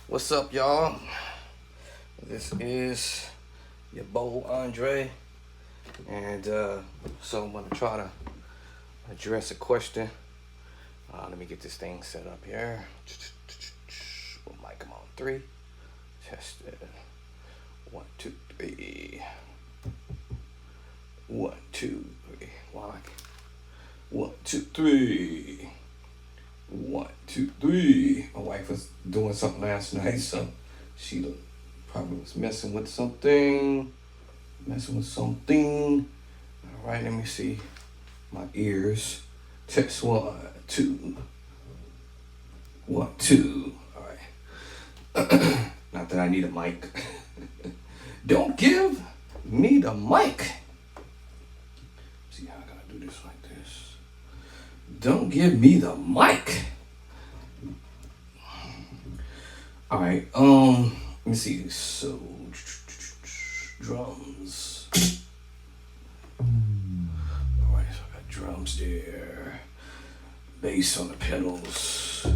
What's up, y'all? This is your boy Andre, and so I'm gonna try to address a question. Let me get this thing set up here. Well, mic, come on, 3. Test it. 1, 2, 3. 1, 2, 3. Why? 1, 2, 3. 1, 2, 3. My wife was doing something last night, so she probably was messing with something. All right, let me see. My ears. Test 1, 2. 1, 2. All right. Not that I need a mic. Don't give me the mic. See how I gotta do this like this. Don't give me the mic. All right. Let me see. So, drums. All right. So I got drums there. Bass on the pedals.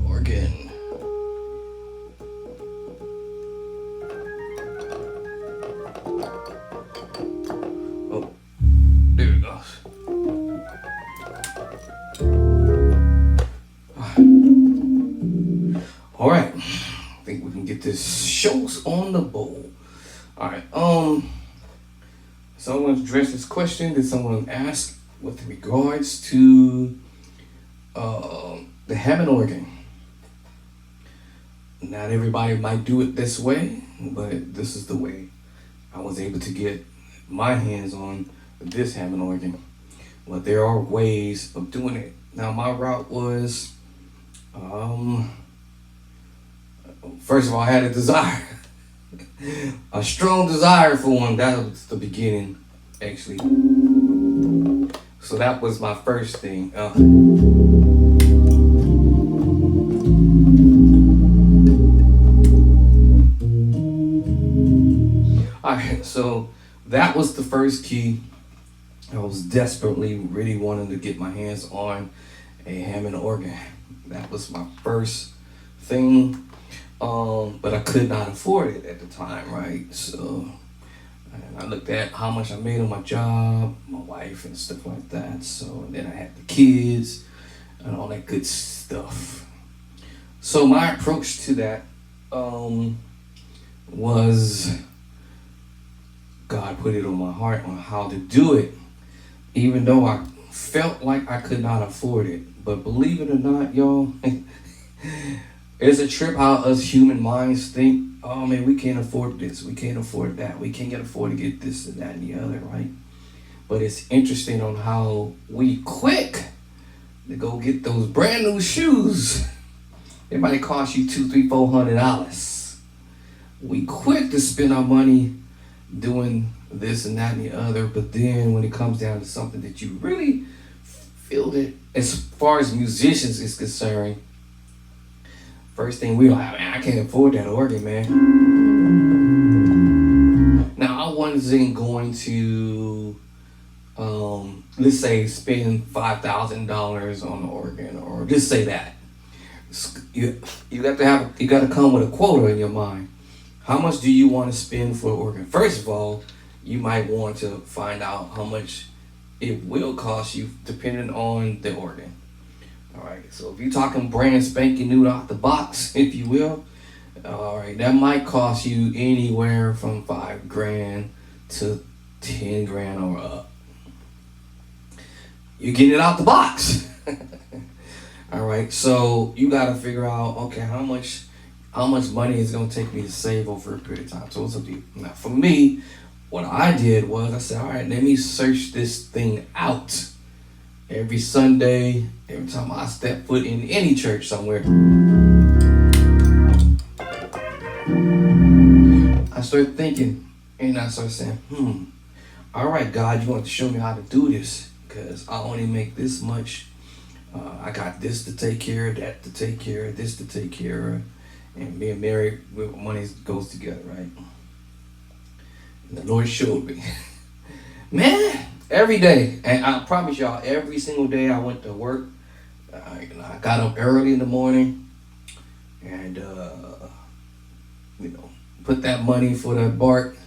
Organ. Oh, there it goes. All right, I think we can get this shows on the bowl. All right, someone addressed this question that someone asked with regards to the Hammond organ. Not everybody might do it this way, but this is the way I was able to get my hands on this Hammond organ. But there are ways of doing it. Now, my route was, first of all, I had a desire, a strong desire for one. That was the beginning, actually. So that was my first thing. Alright, so that was the first key. I was desperately really wanting to get my hands on a Hammond organ. That was my first thing, but I could not afford it at the time, right? So I looked at how much I made on my job, my wife and stuff like that. So then I had the kids and all that good stuff. So my approach to that was God put it on my heart on how to do it, even though I felt like I could not afford it. But believe it or not, y'all, it's a trip how us human minds think, oh man, we can't afford this, we can't afford that, we can't afford to get this and that and the other, right? But it's interesting on how we quick to go get those brand new shoes. It might cost you $200, $300, $400. We quick to spend our money doing this and that and the other, but then when it comes down to something that you really feel that, as far as musicians is concerned, first thing we're like, man, I can't afford that organ, man. Now I wasn't going to, let's say, spend $5,000 on the organ, or just say that. You got to come with a quota in your mind. How much do you want to spend for an organ? First of all, you might want to find out how much it will cost you depending on the organ. All right, so if you're talking brand spanking new out the box, if you will, all right, that might cost you anywhere from $5,000 to $10,000 or up. You're getting it out the box. All right, so you got to figure out, okay, how much money is going to take me to save over a period of time. So it's up to you. Now, for me, what I did was I said, all right, let me search this thing out. Every Sunday, every time I step foot in any church somewhere, I started thinking, and I started saying, all right, God, you want to show me how to do this, because I only make this much. I got this to take care of, that to take care of, this to take care of. And being married with money goes together, right? And the Lord showed me. Man, every day, and I promise y'all, every single day I went to work, I got up early in the morning and put that money for that BART.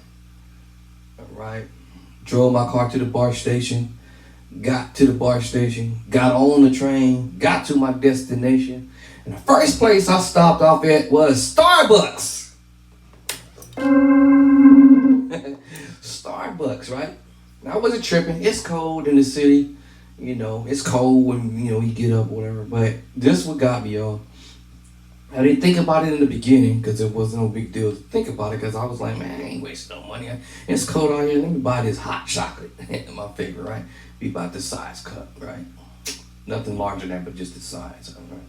All right, drove my car to the BART station. Got to the BART station. Got on the train. Got to my destination. And the first place I stopped off at was Starbucks. Starbucks, right? Now, I wasn't tripping. It's cold in the city. It's cold when, you get up or whatever. But this what got me, y'all. I didn't think about it in the beginning because it wasn't no big deal to think about it because I was like, man, I ain't wasting no money. It's cold out here. Let me buy this hot chocolate. My favorite, right? Be about the size cup, right? Nothing larger than that, but just the size, all right?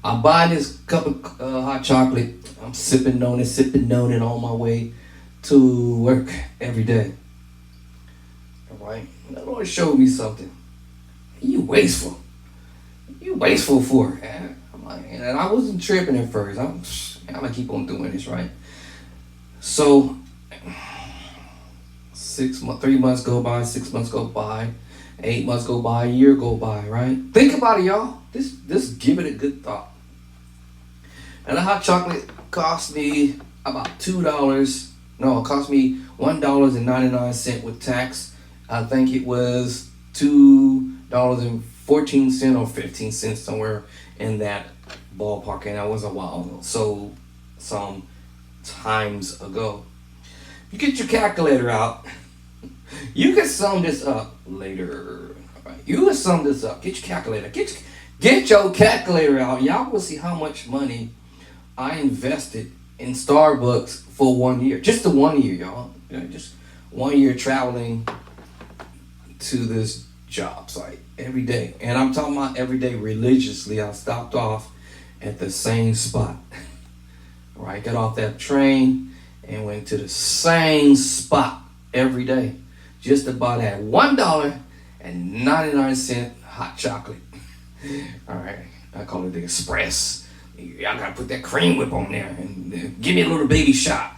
I buy this cup of hot chocolate. I'm sipping on it on my way to work every day. All right? And the Lord showed me something. You wasteful. You wasteful for it. And I wasn't tripping at first. I'm gonna keep on doing this, right? So 3 months go by, 6 months go by, 8 months go by, a year go by, right? Think about it, y'all. Just give it a good thought. And the hot chocolate cost me about $2. No, it cost me $1.99 with tax. I think it was $2.14 or 15 cents, somewhere in that ballpark, and that was a while ago. So some times ago. You get your calculator out. You can sum this up later. All right. You can sum this up. Get your calculator. Get your calculator out. Y'all will see how much money I invested in Starbucks for 1 year. Just the 1 year, y'all. Just 1 year traveling to this job site every day. And I'm talking about every day religiously. I stopped off at the same spot. All right, got off that train and went to the same spot every day. Just about at $1.99 hot chocolate. All right, I call it the express. Y'all gotta put that cream whip on there and give me a little baby shot.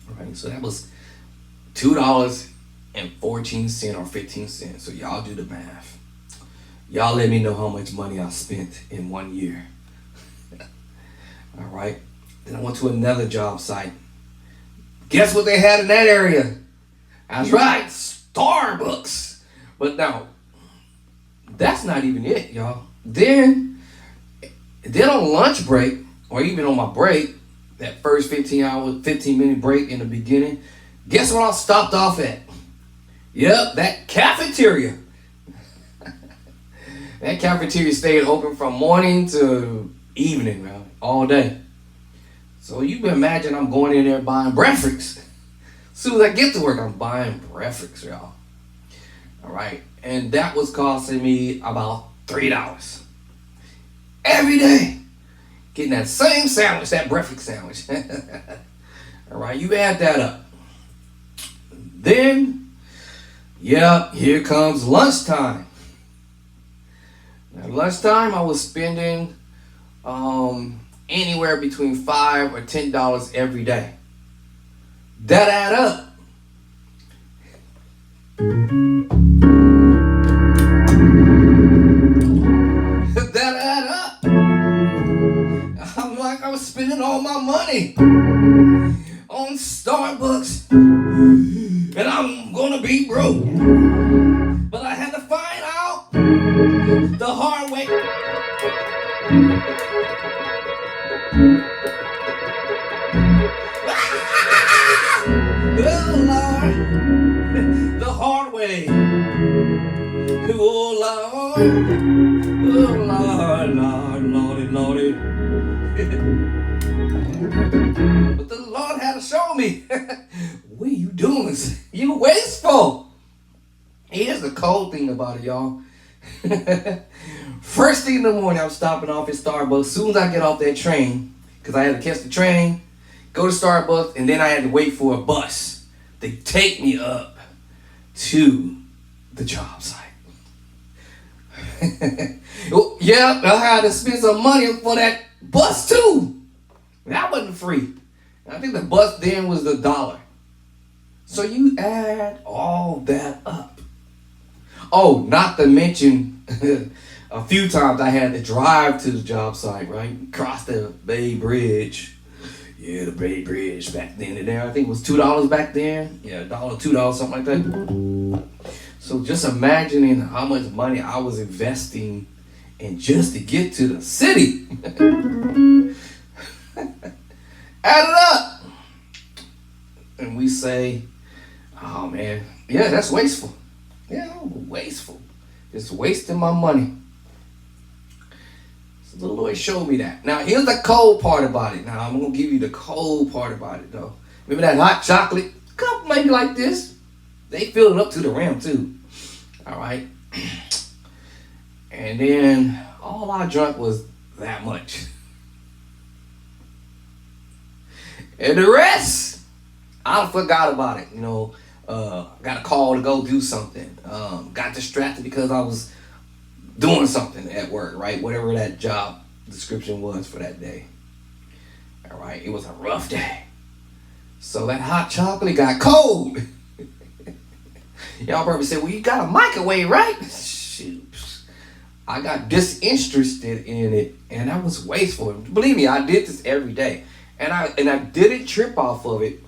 All right, so that was $2.14 or 15 cents. So y'all do the math. Y'all let me know how much money I spent in 1 year. All right. Then I went to another job site. Guess what they had in that area? That's right, Starbucks. But now, that's not even it, y'all. Then on lunch break, or even on my break, that first 15-minute break in the beginning, guess what I stopped off at? Yep, that cafeteria. That cafeteria stayed open from morning to evening, man, all day. So you can imagine I'm going in there buying breakfast. As soon as I get to work, I'm buying breakfast, y'all. All right, and that was costing me about $3 every day. Getting that same sandwich, that breakfast sandwich. All right, you add that up. Then, yep, here comes lunchtime. At lunchtime, I was spending anywhere between $5 or $10 every day. That add up. That add up. I'm like, I was spending all my money on Starbucks, and I'm gonna be broke. But I had to find out the hard way. Oh Lord, the hard way. Oh Lord, oh Lord, Lordy, Lordy. But the Lord had to show me. What are you doing? You wasteful. Here's the cold thing about it, y'all. First thing in the morning, I'm stopping off at Starbucks. As soon as I get off that train, because I had to catch the train, go to Starbucks, and then I had to wait for a bus to take me up to the job site. Yeah, I had to spend some money for that bus too. That wasn't free. I think the bus then was $1. So you add all that up. Oh, not to mention a few times I had to drive to the job site, right? Cross the Bay Bridge. Yeah, the Bay Bridge back then and there. I think it was $2 back then. Yeah, $1, $2, something like that. So just imagining how much money I was investing in just to get to the city. Add it up. And we say, oh man, yeah, that's wasteful. Yeah, wasteful. Just wasting my money. So the Lord showed me that. Now, here's the cold part about it. Now, I'm going to give you the cold part about it, though. Remember that hot chocolate? Cup maybe like this. They fill it up to the rim, too. All right? And then all I drank was that much. And the rest, I forgot about it. You know, got a call to go do something. Got distracted because I was doing something at work, right? Whatever that job description was for that day. All right, it was a rough day. So that hot chocolate got cold. Y'all probably said, well, you got a microwave, right? Shoot. I got disinterested in it, and that was wasteful. Believe me, I did this every day. And I didn't trip off of it.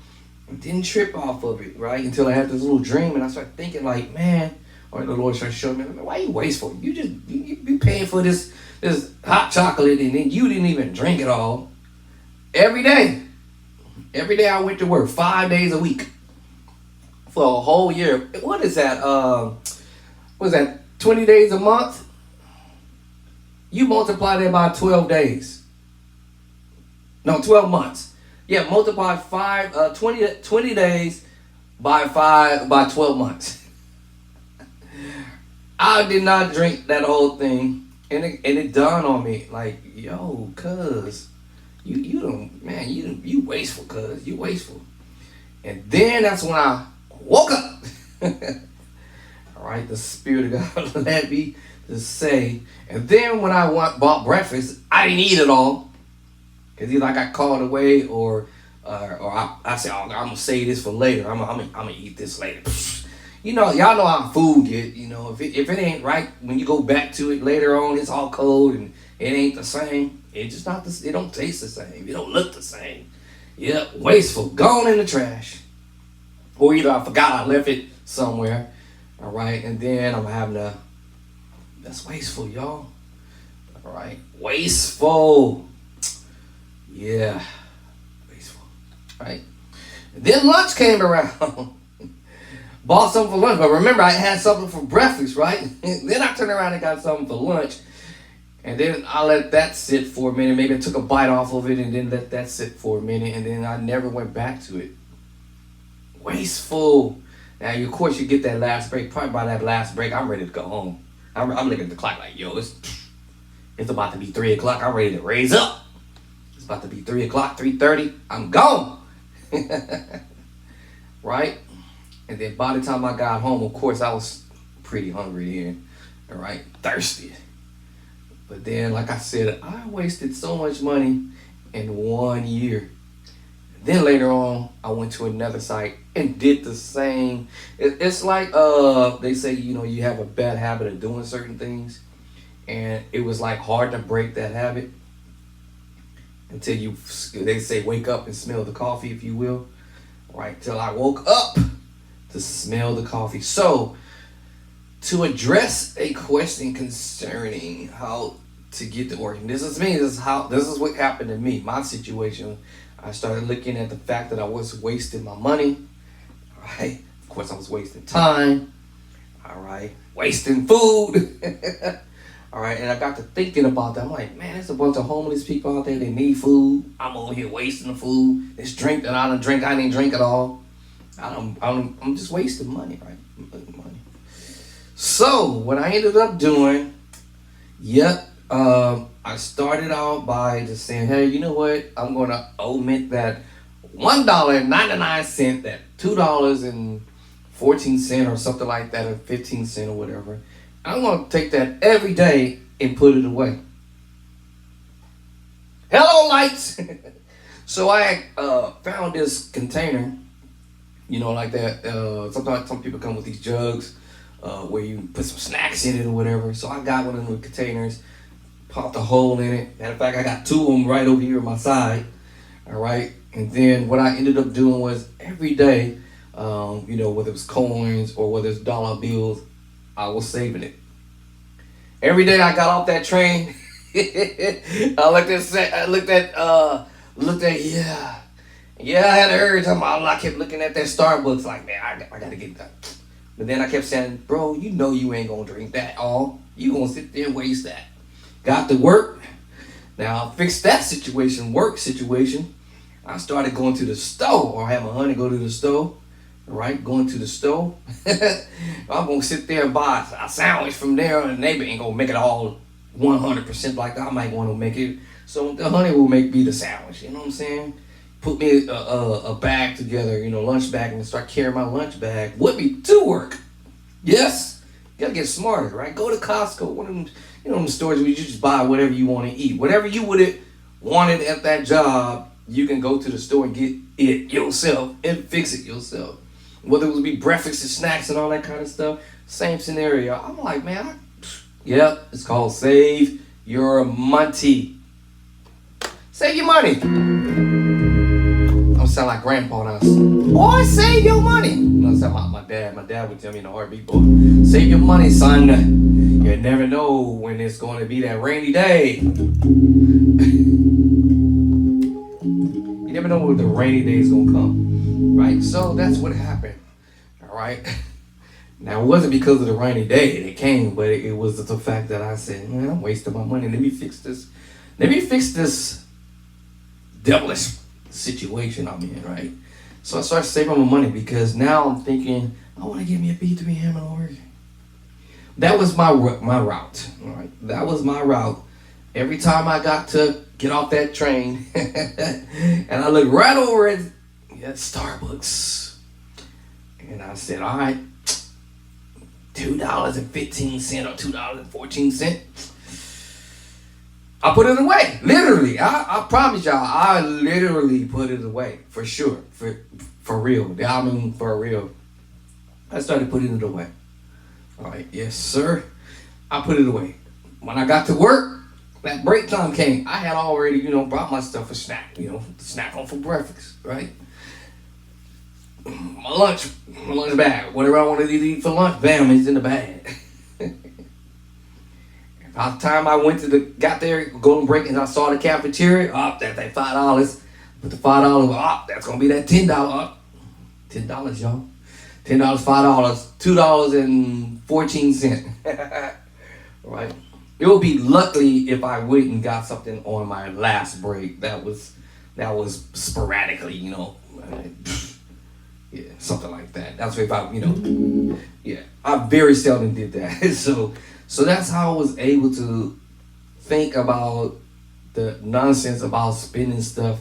Right? Until I had this little dream, and I started thinking like, man, or the Lord started showing me, why are you wasteful? You paying for this hot chocolate, and then you didn't even drink it all. Every day I went to work 5 days a week for a whole year. What is that? 20 days a month? You multiply that by 12 days. No, 12 months. Yeah, multiply 20 days by 12 months. I did not drink that whole thing, and it dawned on me like, yo, cuz you wasteful, cuz you wasteful. And then that's when I woke up. All right, the Spirit of God led me to say, and then when I bought breakfast, I didn't eat it all. Because either I got called away or I said, oh, I'm going to save this for later. I'm gonna eat this later. You know, y'all know how food get. You know, if it ain't right, when you go back to it later on, it's all cold and it ain't the same. It's just not it don't taste the same. It don't look the same. Yep, wasteful. Gone in the trash. Or either I forgot I left it somewhere. All right, and then I'm having that's wasteful, y'all. All right, wasteful. Yeah, wasteful, right? And then lunch came around. Bought something for lunch, but remember I had something for breakfast, right? Then I turned around and got something for lunch, and then I let that sit for a minute. Maybe I took a bite off of it and then let that sit for a minute, and then I never went back to it. Wasteful. Now, of course, you get that last break. Probably by that last break, I'm ready to go home. I'm looking at the clock like, yo, it's about to be 3 o'clock. I'm ready to raise up. It's about to be 3 o'clock, 3:30. I'm gone. Right? And then by the time I got home, of course, I was pretty hungry then. All right? Thirsty. But then, like I said, I wasted so much money in 1 year. Then later on, I went to another site and did the same. It's like they say, you know, you have a bad habit of doing certain things. And it was like hard to break that habit until they say, wake up and smell the coffee, if you will. Right? Till I woke up to smell the coffee. So, to address a question concerning how to get the organ, this is me. This is what happened to me. My situation. I started looking at the fact that I was wasting my money. All right. Of course, I was wasting time. All right. Wasting food. All right. And I got to thinking about that. I'm like, man, there's a bunch of homeless people out there. They need food. I'm over here wasting the food. This drink that I didn't drink at all. I'm just wasting money, right? Money. So what I ended up doing, I started out by just saying, hey, you know what? I'm going to omit that $1.99, that $2.14 or something like that, or 15 cents or whatever. I'm going to take that every day and put it away. Hello, lights. So I found this container, you know, like that. Sometimes some people come with these jugs where you put some snacks in it or whatever. So I got one of them containers, popped a hole in it. Matter of fact, I got two of them right over here on my side. All right. And then what I ended up doing was every day, whether it was coins or whether it's dollar bills, I was saving it. Every day I got off that train, I looked at, yeah, I had an urge. I kept looking at that Starbucks like, man, I gotta get that. But then I kept saying, bro, you ain't gonna drink that all. You gonna sit there and waste that. Got to work. Now I fixed that work situation. I started going to the store, or have my honey go to the store. Right, going to the store. I'm gonna sit there and buy a sandwich from there, and the neighbor ain't gonna make it all 100% like I might want to make it. So the honey will make me the sandwich. You know what I'm saying? Put me a bag together, lunch bag, and start carrying my lunch bag with me to work. Yes, you gotta get smarter, right? Go to Costco, one of them, them stores where you just buy whatever you want to eat, whatever you would have wanted at that job. You can go to the store and get it yourself and fix it yourself. Whether it would be breakfast and snacks and all that kind of stuff, same scenario. I'm like, man, it's called save your money. Save your money. I'm sound like grandpa now. Boy, save your money. I sound like my dad. My dad would tell me in a heartbeat, boy, save your money, son. You never know when it's going to be that rainy day. You never know when the rainy day is going to come, right? So that's what happened, all right? Now, it wasn't because of the rainy day that came, but it was the fact that I said, man, I'm wasting my money. Let me fix this. Let me fix this devilish situation I'm in, right? So I started saving my money because now I'm thinking, I want to get me a B3 Hammond organ. That was my route, all right? That was my route. Every time I got to get off that train, and I looked right over at Starbucks, and I said, all right, $2.15 or $2.14. I put it away. Literally. I promise y'all, I literally put it away. For sure. For real. I mean, for real. I started putting it away. All right. Yes, sir. I put it away. When I got to work, that break time came. I had already, brought my stuff for snack. Snack on for breakfast, right? My lunch bag. Whatever I wanted to eat for lunch, bam, it's in the bag. By the time I got there, golden break, and I saw the cafeteria, that's that $5. Put the $5, that's gonna be that $10. $10, y'all. $10, $5, $2.14. Right? It would be lucky if I wouldn't got something on my last break. That was sporadically, yeah, something like that. That's if I, I very seldom did that. So that's how I was able to think about the nonsense about spending stuff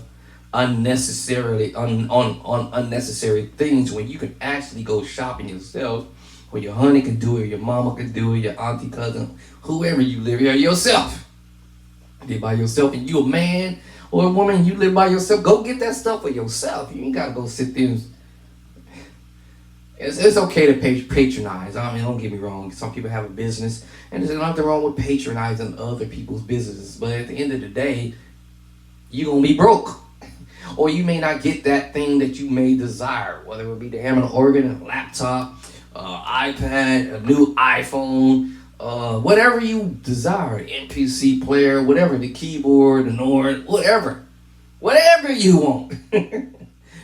unnecessarily on unnecessary things when you can actually go shopping yourself, or your honey can do it, your mama can do it, your auntie, cousin, whoever you live here, yourself. Live by yourself, and you a man or a woman, you live by yourself, go get that stuff for yourself. You ain't gotta go sit there and It's okay to patronize. I mean, don't get me wrong. Some people have a business, and there's nothing wrong with patronizing other people's businesses. But at the end of the day, you're going to be broke. Or you may not get that thing that you may desire, whether it be the Hammond organ, a laptop, iPad, a new iPhone, whatever you desire, MPC player, whatever, the keyboard, the Nord, whatever you want.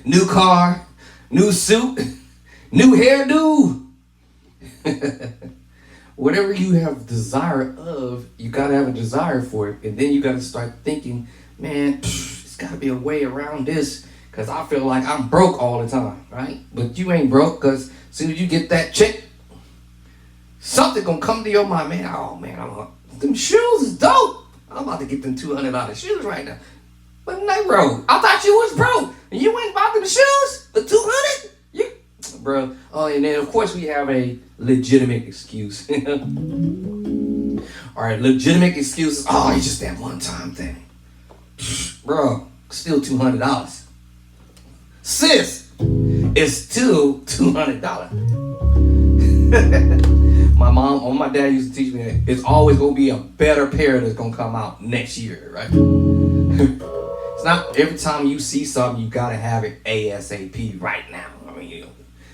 New car, new suit, new hairdo. Whatever you have desire of, you got to have a desire for it. And then you got to start thinking, man, it's got to be a way around this, because I feel like I'm broke all the time, right? But you ain't broke, because as soon as you get that check, something going to come to your mind. Man, oh man, them shoes is dope. I'm about to get them $200 shoes right now. But bro, I thought you was broke. And you went and bought them shoes for $200? Bro. Oh, and then of course we have a legitimate excuse. All right, legitimate excuses. Oh, it's just that one time thing. Bro, still $200. Sis, it's still $200. My mom or my dad used to teach me that it's always gonna be a better pair that's gonna come out next year, right? It's not every time you see something you gotta have it ASAP right now. I mean,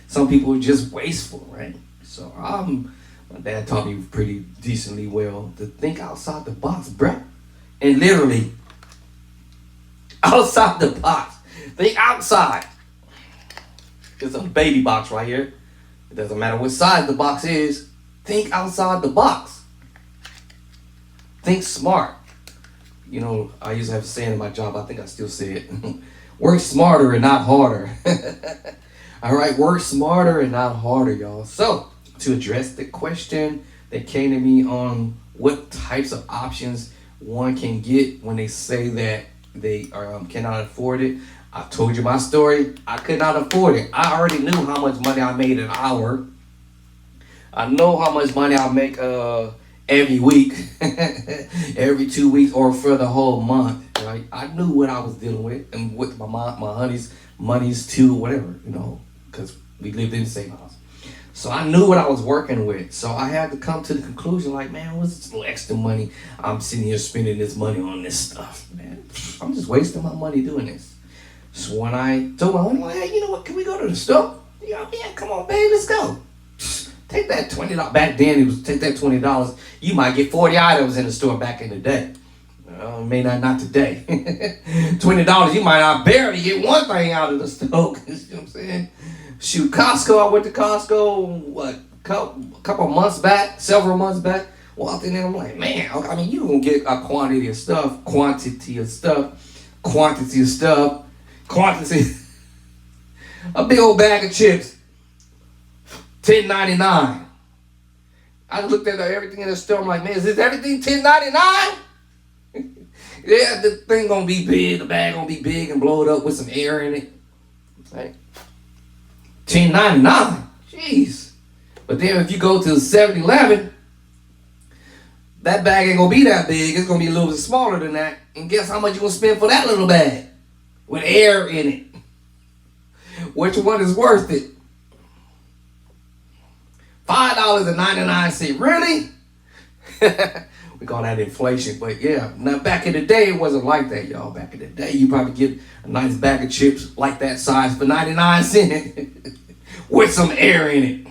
some people are just wasteful, right? So my dad taught me pretty decently well to think outside the box, bruh. And literally outside the box. Think outside. There's a baby box right here. It doesn't matter what size the box is. Think outside the box. Think smart. I used to have a saying in my job. I think I still say it. Work smarter and not harder. All right, work smarter and not harder, y'all. So, to address the question that came to me on what types of options one can get when they say that they cannot afford it, I told you my story. I could not afford it. I already knew how much money I made an hour. I know how much money I make every week, every 2 weeks, or for the whole month. Right? I knew what I was dealing with and with my honey's money's too, whatever, because we lived in the same house. So I knew what I was working with. So I had to come to the conclusion, like, man, what's this little extra money? I'm sitting here spending this money on this stuff, man. I'm just wasting my money doing this. So when I told my honey, like, hey, you know what? Can we go to the store? Yeah, come on, babe, let's go. Take that $20. Back then, it was take that $20. You might get 40 items in the store back in the day. May not today. $20, you might not barely get one thing out of the store. You know what I'm saying? Shoot, Costco. I went to Costco, several months back. Walked in there, I'm like, man, I mean, you gonna get a quantity of stuff. A big old bag of chips. $10.99. I looked at everything in the store. I'm like, man, is this everything $10.99? Yeah, the thing gonna be big. The bag gonna be big and blow it up with some air in it. Right? $10.99. Jeez. But then if you go to 7-Eleven, that bag ain't gonna be that big. It's gonna be a little bit smaller than that. And guess how much you gonna spend for that little bag with air in it? Which one is worth it? $5.99. Really? We call that inflation. But yeah, now back in the day, it wasn't like that, y'all. Back in the day, you probably get a nice bag of chips like that size for 99 cents with some air in it.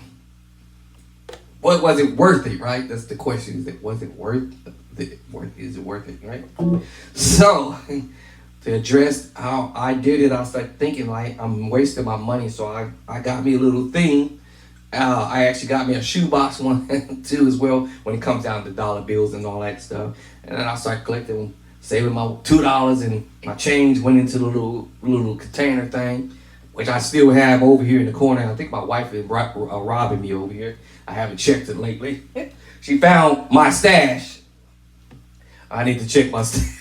What was it worth it, right? That's the question. Was it worth it? Is it worth it, right? So, to address how I did it, I started thinking like I'm wasting my money. So I got me a little thing. I actually got me a shoebox one too as well when it comes down to dollar bills and all that stuff. And then I started collecting, saving my $2 and my change went into the little container thing, which I still have over here in the corner. I think my wife is robbing me over here. I haven't checked it lately. She found my stash. I need to check my stash.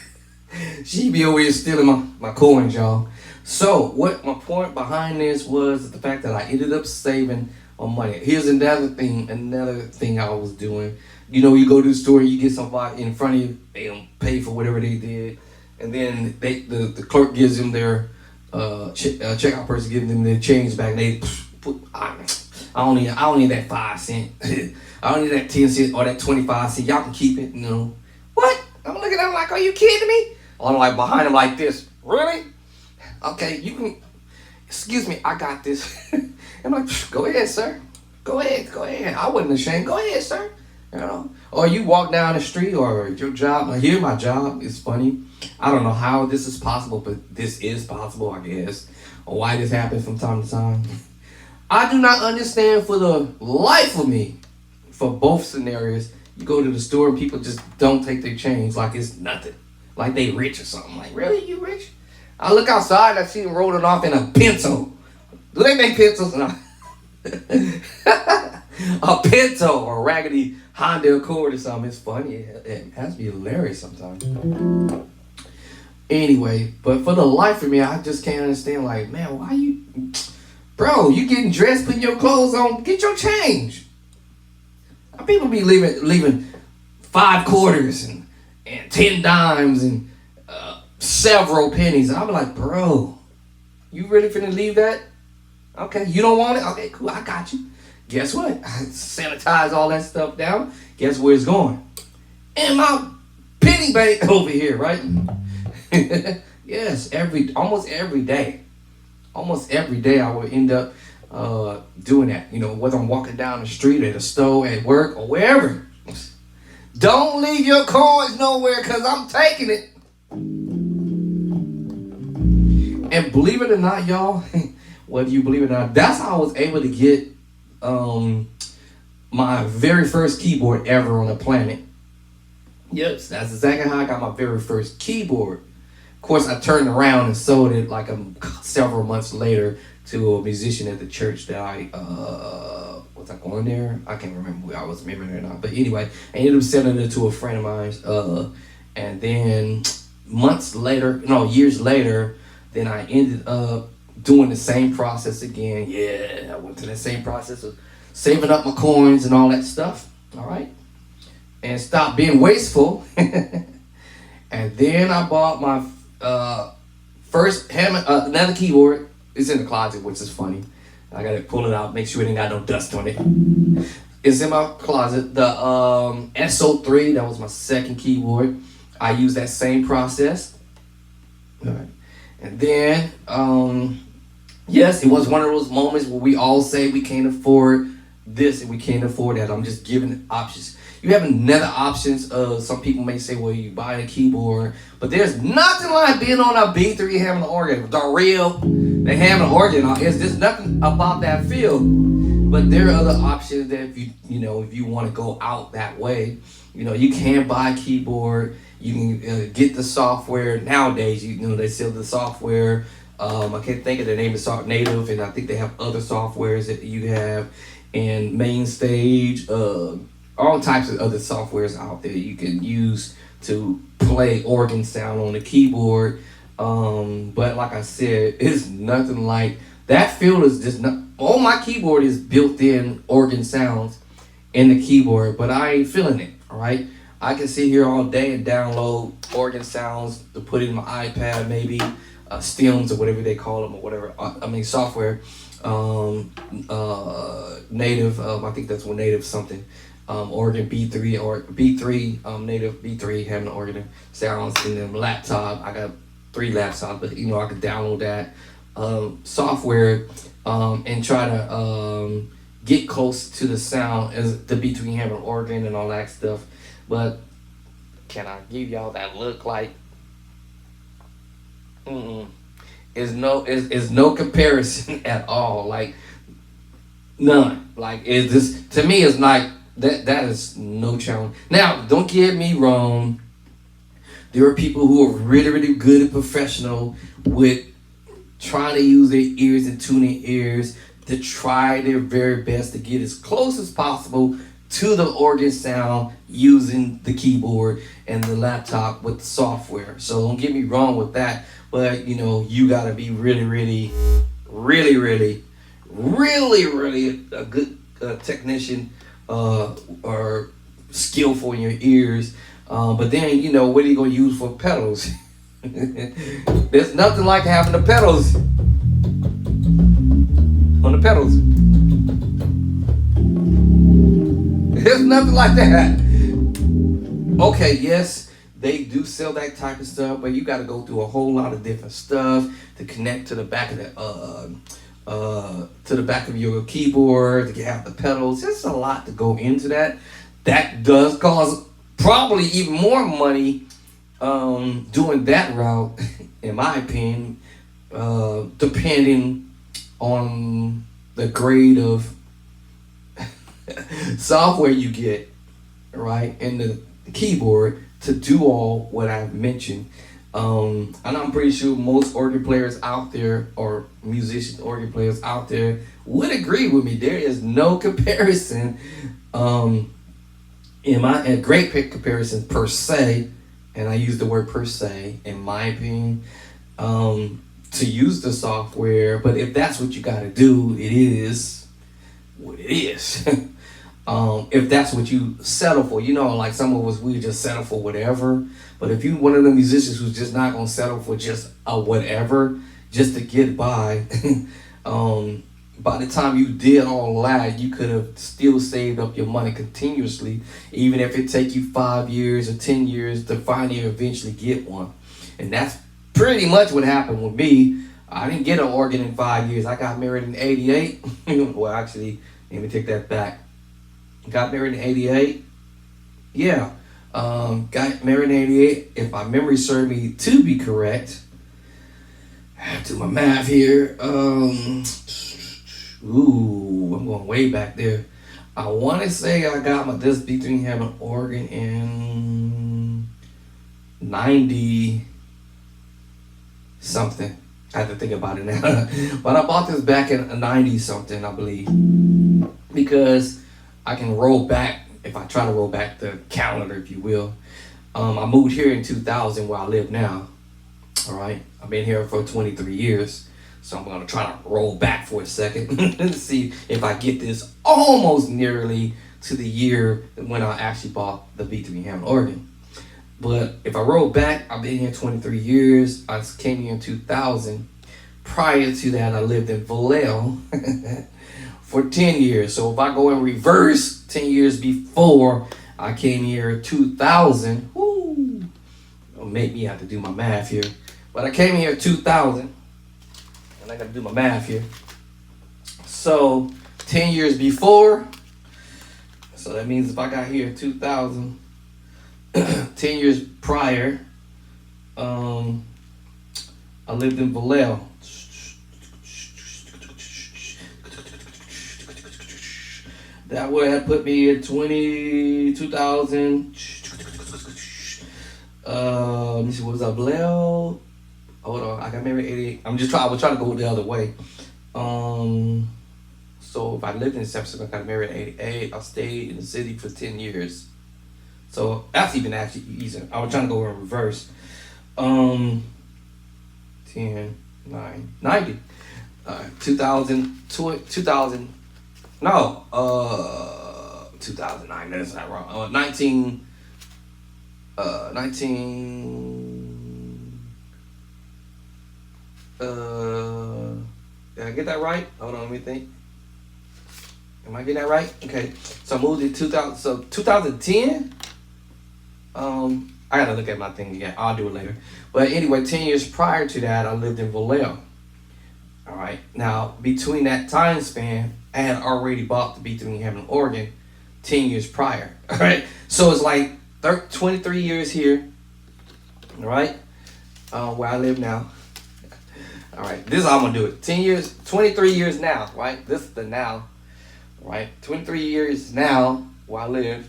She be over here stealing my coins, y'all. So what my point behind this was the fact that I ended up saving my money. Here's another thing I was doing. You go to the store, you get somebody in front of you, they don't pay for whatever they did, and then the clerk gives them their checkout person gives them their change back. And they put I don't need that 5 cent. I don't need that 10 cent or that 25 cent. Y'all can keep it. What? I'm looking at them like, are you kidding me? I'm like behind them like this. Really? Okay, you can. Excuse me, I got this. I'm like, go ahead, sir. Go ahead. I wasn't ashamed. Go ahead, sir. Or you walk down the street or your job. Now, here my job is funny. I don't know how this is possible, but this is possible, I guess. Or why this happens from time to time. I do not understand for the life of me, for both scenarios, you go to the store and people just don't take their change like it's nothing. Like they rich or something. Like, really, you rich? I look outside, I see them rolling off in a Pinto. Do they make Pintos? No. A Pinto or a raggedy Honda Accord or something. It's funny. It has to be hilarious sometimes. Anyway, but for the life of me, I just can't understand. Like, man, why you... Bro, you getting dressed, putting your clothes on, get your change. People be leaving 5 quarters and 10 dimes and several pennies. And I'm like, bro, you really finna leave that? Okay, you don't want it? Okay, cool, I got you. guess what? I sanitize all that stuff down. Guess where it's going? In my penny bank over here, right? Yes, almost every day. Almost every day I would end up doing that. Whether I'm walking down the street, at a store, at work, or wherever. Don't leave your coins nowhere, because I'm taking it. And believe it or not, y'all, whether you believe it or not, that's how I was able to get my very first keyboard ever on the planet. Yes, that's exactly how I got my very first keyboard. Of course, I turned around and sold it like several months later to a musician at the church that was I going there? I can't remember who I was remembering or not. But anyway, I ended up selling it to a friend of mine. And then years later, then I ended up doing the same process again. Yeah, I went through the same process of saving up my coins and all that stuff. All right. And stopped being wasteful. And then I bought my first Hammond, another keyboard. It's in the closet, which is funny. I gotta pull it out, make sure it ain't got no dust on it. It's in my closet. The SO3, that was my second keyboard. I used that same process. All right. And then, yes, it was one of those moments where we all say we can't afford this and we can't afford that. I'm just giving options. You have another options. Some people may say, well, you buy a keyboard, but there's nothing like being on a B3 Hammond organ, the Hammond organ. There's nothing about that feel. But there are other options that if you want to go out that way, you can buy a keyboard. You can get the software nowadays. They sell the software. I can't think of the name. It's Native, and I think they have other softwares that you have, and Mainstage. All types of other softwares out there you can use to play organ sound on the keyboard. But like I said, it's nothing like that. Feel is just not. All my keyboard is built-in organ sounds in the keyboard, but I ain't feeling it. All right, I can sit here all day and download organ sounds to put in my iPad, maybe stems or whatever they call them, or whatever. Software. Native. I think that's what Native something. Organ B3 or B3 Native B3 having an organ sounds in the laptop. I got 3 laptops, but I could download that software and try to get close to the sound as the B3 Hammond organ and all that stuff. But can I give y'all that look like? Is no comparison at all. Like none. Like is this to me? It's like. That is no challenge. Now, don't get me wrong. There are people who are really, really good and professional with trying to use their ears and tune their ears to try their very best to get as close as possible to the organ sound using the keyboard and the laptop with the software. So don't get me wrong with that. But, you got to be really, really, really, really, really, really a good technician or skillful in your ears, but then what are you gonna use for pedals? There's nothing like having the pedals on the pedals. There's nothing like that. Okay, yes, they do sell that type of stuff, but you got to go through a whole lot of different stuff to connect to the back of your keyboard, to have the pedals. There's a lot to go into that. That does cost probably even more money doing that route, in my opinion, depending on the grade of software you get, right, and the keyboard to do all what I've mentioned. And I'm pretty sure most organ players out there, or musicians, organ players out there, would agree with me. There is no comparison, a great comparison per se, and I use the word per se, in my opinion, to use the software. But if that's what you got to do, it is what it is. If that's what you settle for, like some of us, we just settle for whatever. But if you one of the musicians who's just not gonna settle for just a whatever, just to get by, by the time you did all that, you could have still saved up your money continuously, even if it take you 5 years or 10 years to finally eventually get one. And that's pretty much what happened with me. I didn't get an organ in 5 years. I got married in '88. Well, actually, let me take that back. Got married in '88. Yeah, got married in '88. If my memory served me to be correct, I have to do my math here. Ooh, I'm going way back there. I want to say I got my this B3 Hammond organ in 90 something. I have to think about it now. But I bought this back in 90 something, I believe. Because I can roll back, if I try to roll back the calendar, if you will. I moved here in 2000 where I live now. All right. I've been here for 23 years. So I'm going to try to roll back for a second and see if I get this almost nearly to the year when I actually bought the B3 Hammond organ. But if I roll back, I've been here 23 years. I came here in 2000. Prior to that, I lived in Vallejo for 10 years. So if I go in reverse, 10 years before I came here in 2000, whoo, it'll make me have to do my math here. But I came here in 2000. I gotta do my math here. So 10 years before, so that means if I got here in 2000, 10 years prior, I lived in Vallejo. That would have put me in 2000. Let me see, what was that, Vallejo? Hold on, I got married in '88. I was trying to go the other way. So if I lived in San Francisco, I got married in '88. I stayed in the city for 10 years. So that's even actually easier. I was trying to go in reverse. 10, 9, 90. 2000, 2000. No, 2009. That's not wrong. 19. Did I get that right? Hold on, let me think. Am I getting that right? Okay. So I moved in 2000. So 2010. I gotta look at my thing again. I'll do it later. But anyway, 10 years prior to that, I lived in Vallejo. All right. Now, between that time span, I had already bought the B3 Hammond organ 10 years prior. All right. So it's like 23 years here. All right. Where I live now. All right, this is how I'm gonna do it. 10 years, 23 years now, right? This is the now, right? 23 years now where I live.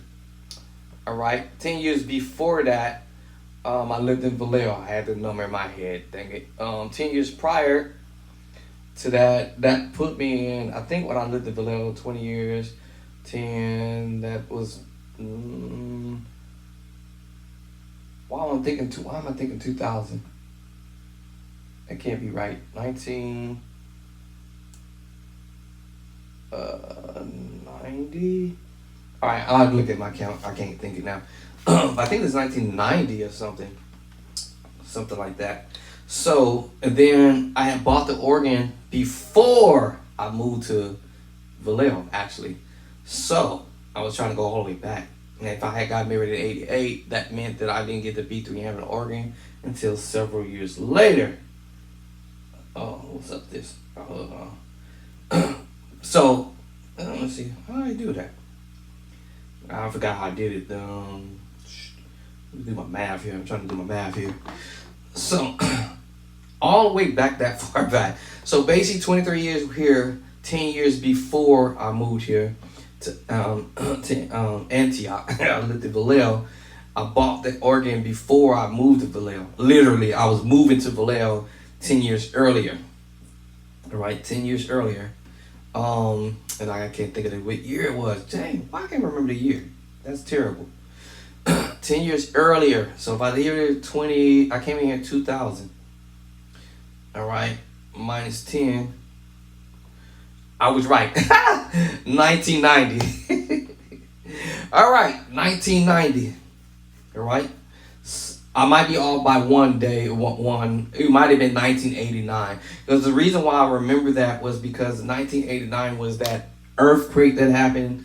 All right, 10 years before that, I lived in Vallejo. I had the number in my head, dang it. 10 years prior to that, that put me in, I think when I lived in Vallejo, 20 years, 10, that was, why am I thinking 2000? That can't be right. 1990. All right, I'll look at my count. I can't think it now. I think it's 1990 or something like that. So, and then I had bought the organ before I moved to Vallejo, actually. So I was trying to go all the way back. And if I had got married in '88, that meant that I didn't get the B3 Hammond organ until several years later. Oh, what's up this? So, let's see. How do I do that? I forgot how I did it. Let me do my math here. I'm trying to do my math here. So, all the way back that far back. So, basically, 23 years here, 10 years before I moved here to Antioch. I lived in Vallejo. I bought the organ before I moved to Vallejo. Literally, I was moving to Vallejo 10 years earlier. All right, 10 years earlier. And I can't think of what year it was. Dang, why can't I remember the year? That's terrible. 10 years earlier. So if I live here 20, I came in here in 2000. All right, minus 10. I was right. 1990. All right, 1990. All right. I might be off by one day. One, it might have been 1989. Because the reason why I remember that was because 1989 was that earthquake that happened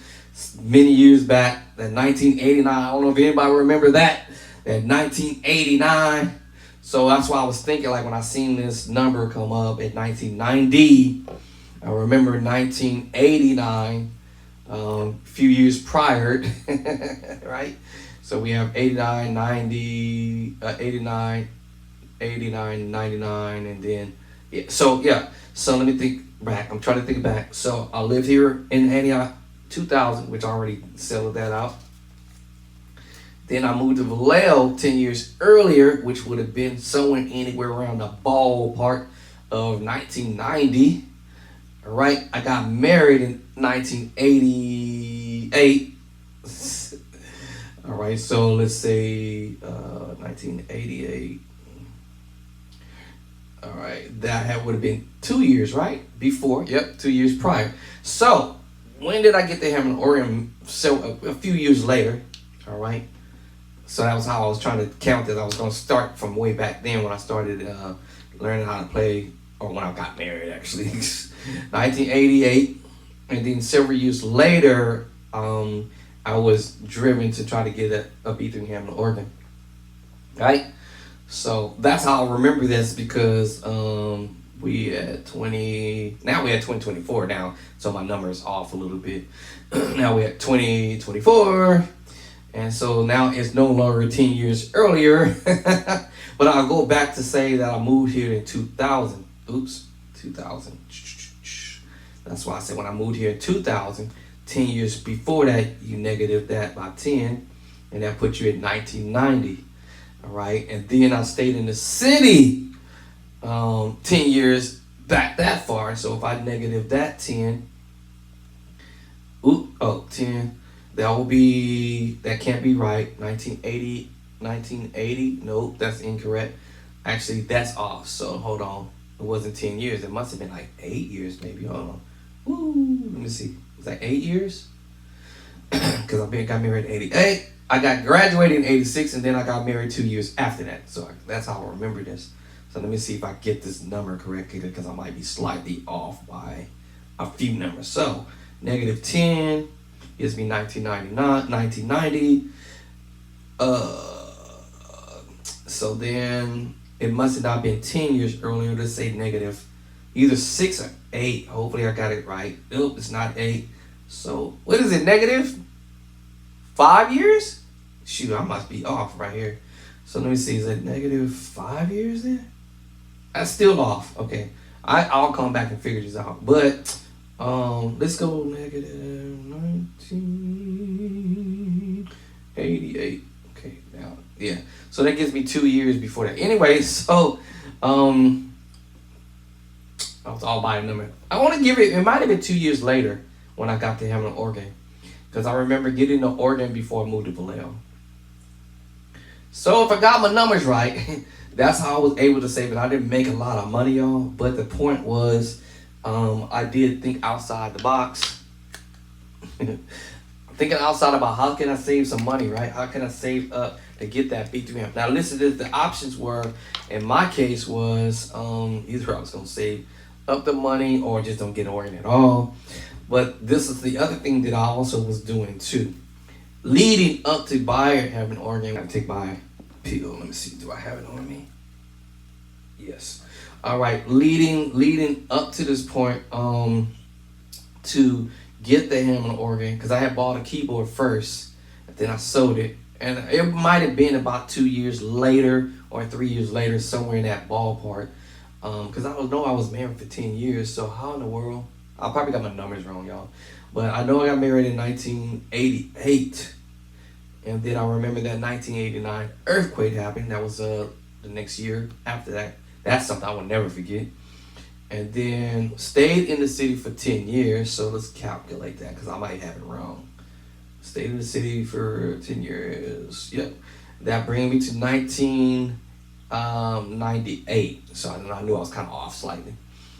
many years back. That 1989. I don't know if anybody remember that. That 1989. So that's why I was thinking, like when I seen this number come up at 1990, I remember 1989, a few years prior, right? So we have 89, 90, 89, 89, 99, and then, yeah. So, yeah. So let me think back. I'm trying to think back. So I lived here in Antioch 2000, which I already settled that out. Then I moved to Vallejo 10 years earlier, which would have been somewhere anywhere around the ballpark of 1990. All right. I got married in 1988. All right, so let's say 1988. All right, that would have been 2 years, right? Before, yep, 2 years prior. So, when did I get to Hammond, Oregon? So, a few years later, all right? So, that was how I was trying to count it. I was going to start from way back then when I started learning how to play, or when I got married, actually. 1988, and then several years later, I was driven to try to get a B3 Hammond organ, right? So that's how I remember this because we had 2024 now, so my number is off a little bit. Now we at 2024, and so now it's no longer 10 years earlier. But I'll go back to say that I moved here in 2000. Oops, 2000. That's why I said when I moved here in 2000. 10 years before that, you negative that by 10, and that puts you at 1990. All right, and then I stayed in the city 10 years back that far. So if I negative that 10, 10, that can't be right. 1980, nope, that's incorrect. Actually, that's off. So hold on, it wasn't 10 years. It must have been like 8 years, maybe. Hold on. Let me see. Was that 8 years? Because I got married in 88. I got graduated in 86, and then I got married 2 years after that. So that's how I remember this. So let me see if I get this number correctly, because I might be slightly off by a few numbers. So negative 10 gives me 1990. So then it must have not been 10 years earlier. Let's say negative either 6 or 8. Hopefully I got it right. Nope, it's not 8. So what is it, negative 5 years? Shoot, I must be off right here. So let me see, is it negative 5 years then? That's still off. Okay, I'll come back and figure this out. But let's go negative 1988. Okay, now yeah. So that gives me 2 years before that. Anyway, so I was all by a number. I want to give it. It might have been 2 years later when I got to Hammond, Oregon, because I remember getting to Oregon before I moved to Vallejo. So if I got my numbers right, that's how I was able to save it. I didn't make a lot of money, y'all, but the point was, I did think outside the box. Thinking outside about how can I save some money, right? How can I save up to get that B3 Hammond? Now listen to this. The options were, in my case, was either I was going to save up the money or just don't get Oregon at all. But this is the other thing that I also was doing too. Leading up to having Oregon, I gotta take my pill. Let me see, do I have it on me? Yes. All right, leading up to this point, to get the Hammond Oregon, because I had bought a keyboard first, and then I sold it, and it might have been about 2 years later or 3 years later, somewhere in that ballpark. Because I don't know, I was married for 10 years, so how in the world? I probably got my numbers wrong, y'all. But I know I got married in 1988. And then I remember that 1989 earthquake happened. That was the next year after that. That's something I will never forget. And then stayed in the city for 10 years. So let's calculate that because I might have it wrong. Stayed in the city for 10 years. Yep. That brings me to 1998. So I knew I was kind of off slightly.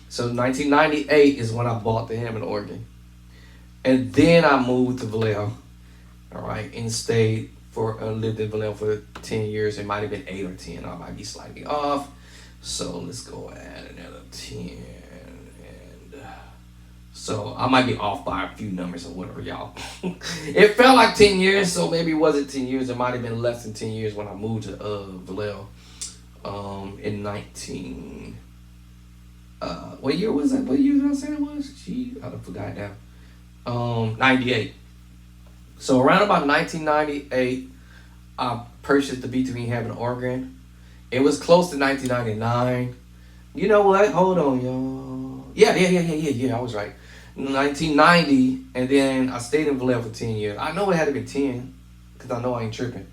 So 1998 is when I bought the Hammond Oregon. And then I moved to Vallejo. All right, and stayed lived in Vallejo for 10 years. It might have been 8 or 10. I might be slightly off. So let's go add another 10. And so I might be off by a few numbers or whatever, y'all. It felt like 10 years, so maybe it wasn't 10 years. It might have been less than 10 years when I moved to Vallejo in 19... what year was that? What year did I say it was? Gee, I forgot now. 98. So around about 1998, I purchased the B3 Hammond organ. It was close to 1999. You know what? Hold on, y'all. Yeah. I was right. 1990, and then I stayed in Vallejo for 10 years. I know it had to be 10, because I know I ain't tripping.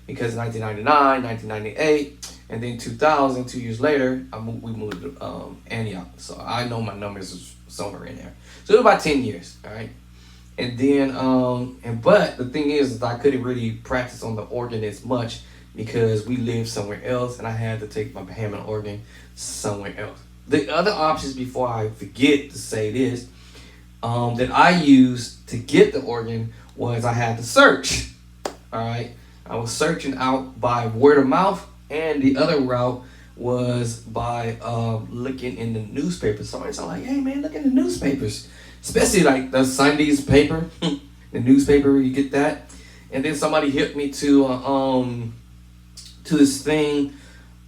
Because 1999, 1998, and then 2000, 2 years later, we moved to Antioch. So I know my numbers is somewhere in there. So it was about 10 years, all right? And then, but the thing is I couldn't really practice on the organ as much because we lived somewhere else and I had to take my Hammond organ somewhere else. The other options, before I forget to say this, that I used to get the organ was I had to search, all right? I was searching out by word of mouth, and the other route was by looking in the newspapers. Somebody's like, hey man, look in the newspapers. Especially like the Sunday's paper, the newspaper, you get that. And then somebody hit me to this thing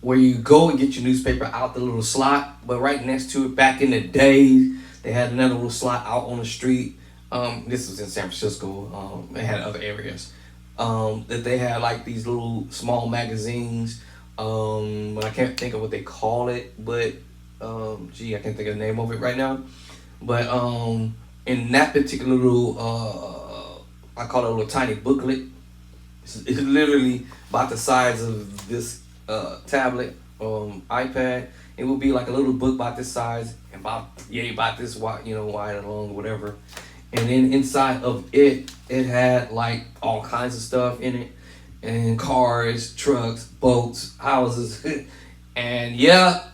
where you go and get your newspaper out the little slot, but right next to it, back in the day, they had another little slot out on the street. This was in San Francisco. They had other areas that they had like these little small magazines. But I can't think of what they call it, but I can't think of the name of it right now. But in that particular little, I call it a little tiny booklet. It's literally about the size of this tablet, iPad. It would be like a little book about this size, and about this wide, wide and long, whatever. And then inside of it, it had like all kinds of stuff in it, and cars, trucks, boats, houses, and yeah,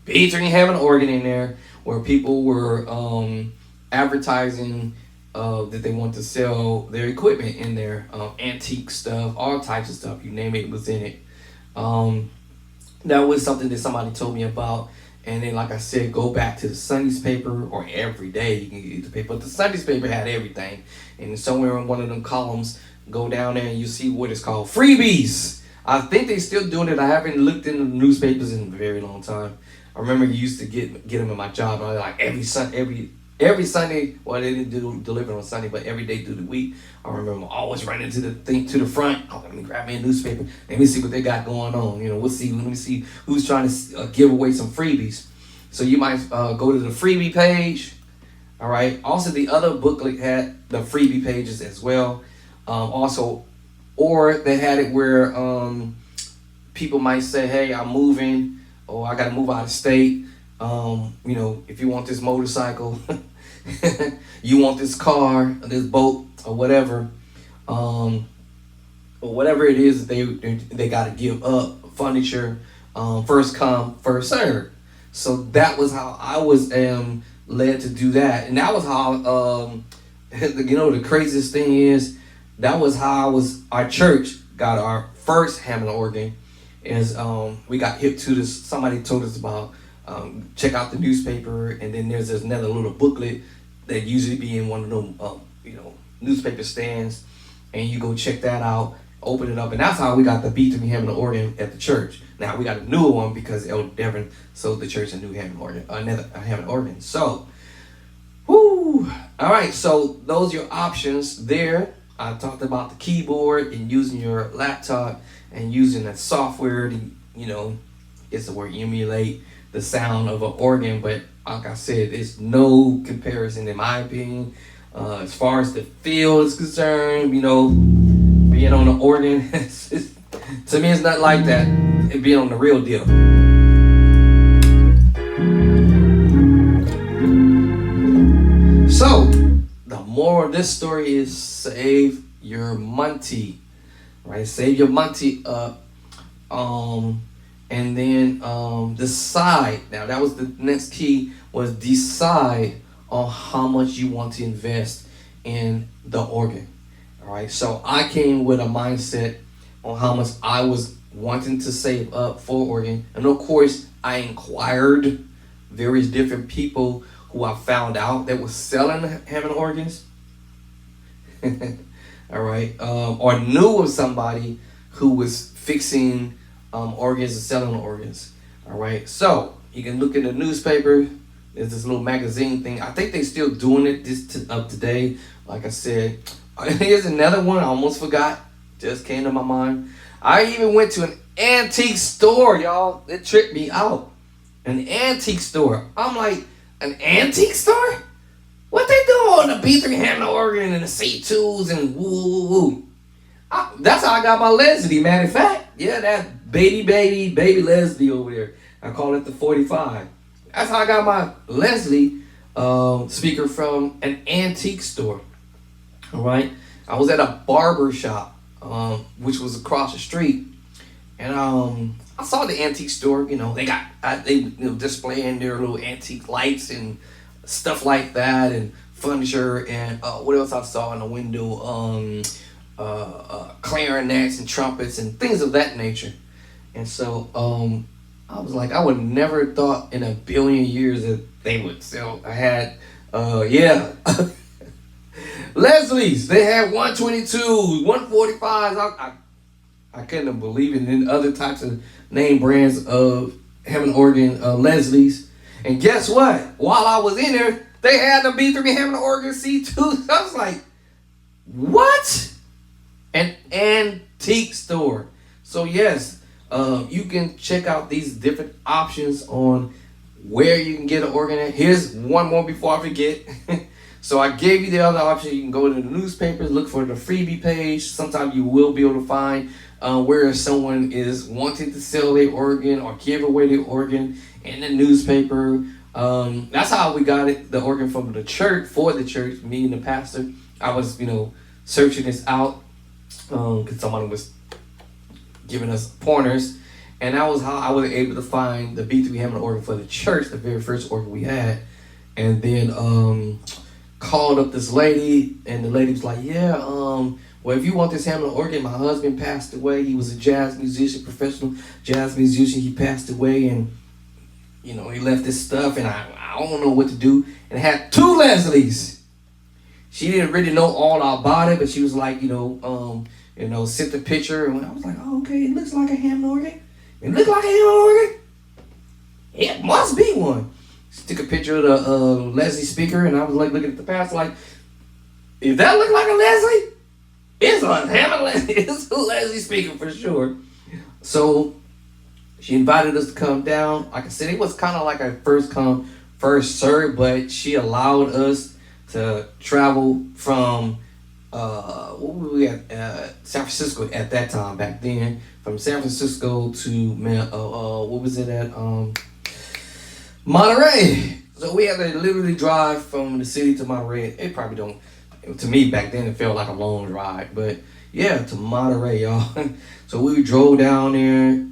B3 Hammond organ in there, where people were advertising that they want to sell their equipment in there, antique stuff, all types of stuff, you name it was in it. That was something that somebody told me about. And then, like I said, go back to the Sunday's paper, or every day you can get the paper. But the Sunday's paper had everything. And somewhere in one of them columns, go down there and you see what is called freebies. I think they still doing it. I haven't looked into the newspapers in a very long time. I remember you used to get them in my job. I was like every Sunday. Well, they didn't deliver on Sunday, but every day through the week. I remember always running to the front. Oh, let me grab me a newspaper. Let me see what they got going on. We'll see. Let me see who's trying to give away some freebies. So you might go to the freebie page. All right. Also, the other booklet had the freebie pages as well. Also, or they had it where people might say, "Hey, I'm moving." Or I got to move out of state. If you want this motorcycle, you want this car, this boat, or whatever, or whatever it is that they got to give up, furniture, first come, first serve. So that was how I was led to do that, and that was how the craziest thing is, that was how our church got our first Hammond organ. Is we got hip to this. Somebody told us about check out the newspaper, and then there's another little booklet that usually be in one of them newspaper stands, and you go check that out, open it up, and that's how we got the B3 Hammond organ at the church. Now we got a newer one because Elder Devin sold the church a new Hammond organ, another Hammond organ. So, all right. So those are your options there. I talked about the keyboard and using your laptop and using that software to, it's the word, emulate the sound of an organ. But like I said, it's no comparison, in my opinion, as far as the feel is concerned. Being on the organ, to me, it's not like that. It being on the real deal. So, the moral of this story is save your money, right? Save your money up, and then decide. Now, that was the next key, was decide on how much you want to invest in the organ. All right, so I came with a mindset on how much I was wanting to save up for organ, and of course, I inquired various different people who I found out that was selling Hammond organs. All right, or knew of somebody who was fixing organs and selling organs. All right, so you can look in the newspaper. There's this little magazine thing. I think they're still doing it up today. Like I said, here's another one I almost forgot. Just came to my mind. I even went to an antique store, y'all. It tripped me out. An antique store. I'm like, an antique store? What they do on the B3 Hammond organ and the C2s and woo woo woo. That's how I got my Leslie. Matter of fact, yeah, that baby Leslie over there. I call it the 45. That's how I got my Leslie speaker from an antique store. All right, I was at a barber shop, which was across the street, and I saw the antique store. You know, they got displaying their little antique lights and stuff like that, and furniture, and what else I saw in the window? Clarinets and trumpets and things of that nature. And so I was like, I would never thought in a billion years that they would sell. I had, yeah, Leslie's. They had 122s, 145s. I couldn't believe it. And then other types of name brands of Hammond organ, Leslie's. And guess what? While I was in there, they had the B3 Hammond organ C2. I was like, what? An antique store. So yes, you can check out these different options on where you can get an organ at. Here's one more before I forget. So I gave you the other option. You can go to the newspapers, look for the freebie page. Sometimes you will be able to find where someone is wanting to sell their organ or give away their organ in the newspaper. That's how we got it, the organ from the church, for the church, me and the pastor. I was, searching this out because someone was giving us pointers, and that was how I was able to find the B3 Hammond organ for the church, the very first organ we had. And then called up this lady, and the lady was like, yeah, well, if you want this Hammond organ, my husband passed away. He was a jazz musician, professional jazz musician. He passed away, and he left this stuff, and I don't know what to do. And it had two Leslies. She didn't really know all about it, but she was like, sent the picture, and I was like, oh, okay, it looks like a Hammond organ. It looks like a Hammond organ. It must be one. She took a picture of the Leslie speaker, and I was like looking at the pastor, like, if that look like a Leslie, it's a Hammond Leslie. It's a Leslie speaker for sure. So she invited us to come down. Like I said, it was kind of like a first come, first serve, but she allowed us to travel from what were we at San Francisco at that time back then, from San Francisco to what was it at Monterey. So we had to literally drive from the city to Monterey. It probably don't, to me back then it felt like a long ride, but yeah, to Monterey, y'all. So we drove down there.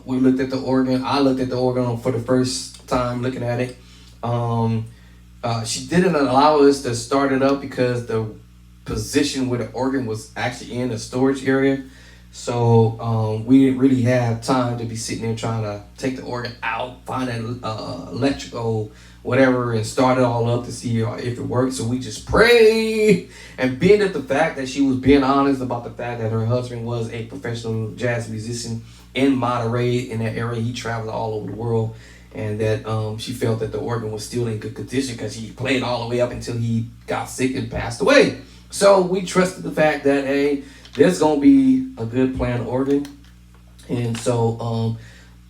We looked at the organ. I looked at the organ for the first time looking at it. She didn't allow us to start it up because the position where the organ was actually in the storage area. So we didn't really have time to be sitting there trying to take the organ out, find an electrical whatever, and start it all up to see if it worked. So we just prayed, and being at the fact that she was being honest about the fact that her husband was a professional jazz musician in Monterey, in that area. He traveled all over the world. And that she felt that the organ was still in good condition because he played all the way up until he got sick and passed away. So we trusted the fact that, hey, there's going to be a good playing organ. And so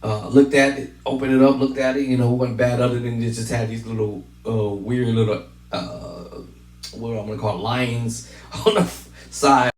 looked at it, opened it up, looked at it, wasn't bad other than it just had these little weird little, what I'm going to call lines on the side.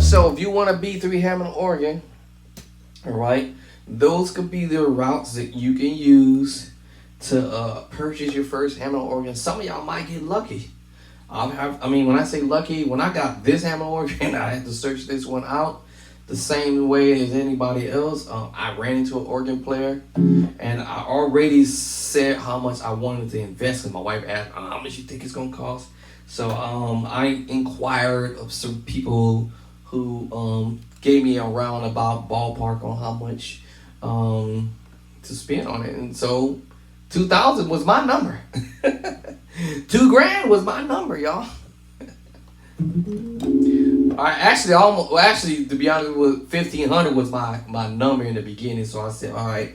So if you want a B3 Hammond organ, all right, those could be the routes that you can use to purchase your first Hammond organ. Some of y'all might get lucky. I mean, when I say lucky, when I got this Hammond organ, I had to search this one out the same way as anybody else. I ran into an organ player, and I already said how much I wanted to invest. And my wife asked, how much you think it's gonna cost? So I inquired of some people who gave me a roundabout ballpark on how much to spend on it, and so 2,000 was my number. $2,000 was my number, y'all. Actually, to be honest, with 1,500 was my number in the beginning. So I said, all right,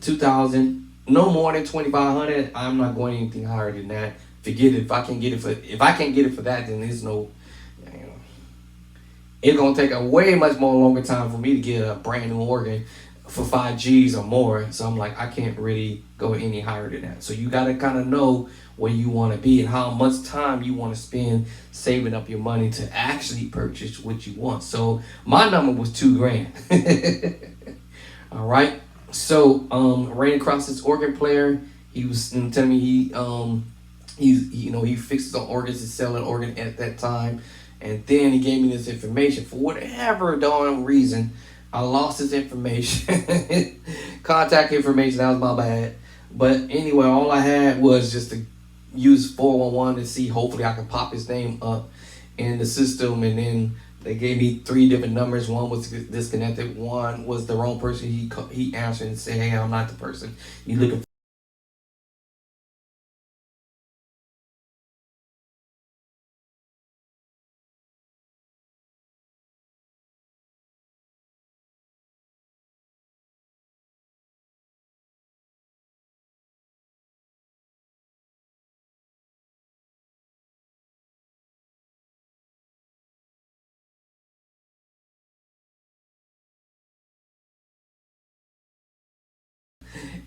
2,000, no more than 2,500. I'm not going anything higher than that. Forget it. If I can't get it for that, then there's no. It's gonna take a way much more longer time for me to get a brand new organ for 5 G's or more. So I'm like, I can't really go any higher than that. So you gotta kind of know where you want to be and how much time you want to spend saving up your money to actually purchase what you want. So my number was $2,000. All right. So ran across this organ player. He was telling me he fixes on organs and selling organ at that time. And then he gave me this information. For whatever darn reason, I lost his information. Contact information, that was my bad. But anyway, all I had was just to use 411 to see, hopefully I can pop his name up in the system. And then they gave me 3 different numbers. One was disconnected. One was the wrong person. He answered and said, hey, I'm not the person you looking for.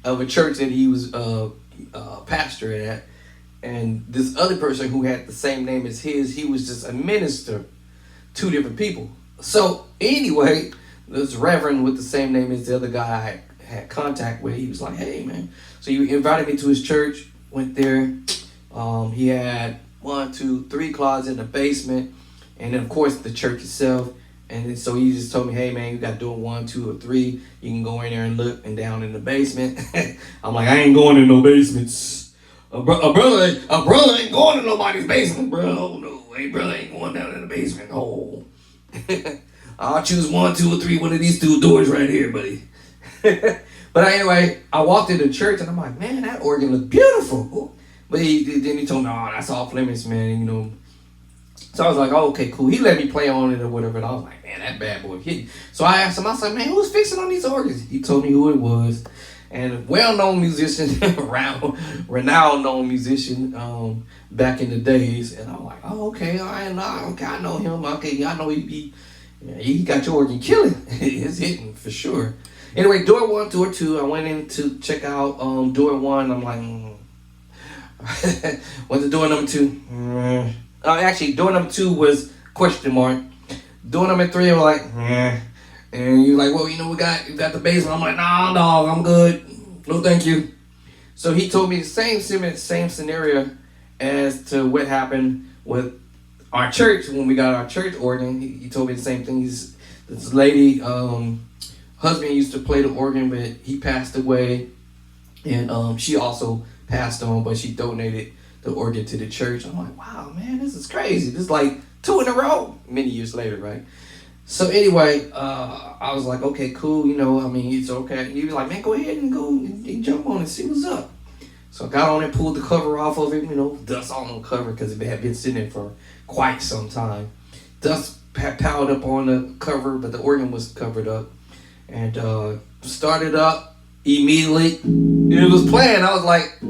Of a church that he was pastor at, and this other person who had the same name as his, he was just a minister, 2 different people. So anyway, this reverend with the same name as the other guy I had contact with, he was like, hey man. So he invited me to his church, went there. He had 1, 2, 3 closets in the basement, and then of course the church itself. And then, so he just told me, hey man, you got to do 1, 2, or 3. You can go in there and look, and down in the basement. I'm like, I ain't going in no basements. A brother ain't going in nobody's basement, bro. Oh, no, hey brother ain't going down in the basement. Oh, I'll choose 1, 2, or 3. One of these 2 doors right here, buddy. But anyway, I walked into church and I'm like, man, that organ looks beautiful. But then he told me, oh, that's all Fleming's, man. You know. So I was like, oh, okay, cool. He let me play on it or whatever. And I was like, man, that bad boy hit. So I asked him, I said, man, who's fixing on these organs? He told me who it was. And a well-known musician, renowned known musician back in the days. And I'm like, oh, okay, all right, okay, I know him. Okay, I know he got your organ killing. It's hitting for sure. Anyway, door 1, door 2, I went in to check out door 1. I'm like, went to door number 2. Actually, door number 2 was question mark. Door number 3, I'm like, and you're like, well, you know, we got the basement. I'm like, nah, dog, I'm good. No, thank you. So he told me the same scenario as to what happened with our church when we got our church organ. He told me the same thing. This lady, husband used to play the organ, but he passed away, and she also passed on, but she donated the organ to the church. I'm like, wow, man, this is crazy. This is like 2 in a row many years later, right? So anyway, I was like, okay, cool. You know, I mean, it's okay. He was like, man, go ahead and go and jump on and see what's up. So I got on and pulled the cover off of it, you know, dust all on the cover because it had been sitting there for quite some time. Dust piled up on the cover, but the organ was covered up. And started up immediately. It was playing. I was like,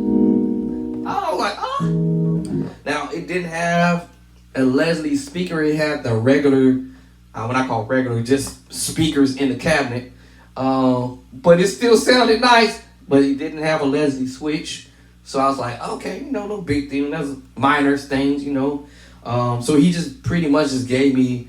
Now, it didn't have a Leslie speaker. It had the regular, what I call regular, just speakers in the cabinet. But it still sounded nice, but it didn't have a Leslie switch. So I was like, okay, no big deal. That's minor things, So he just pretty much just gave me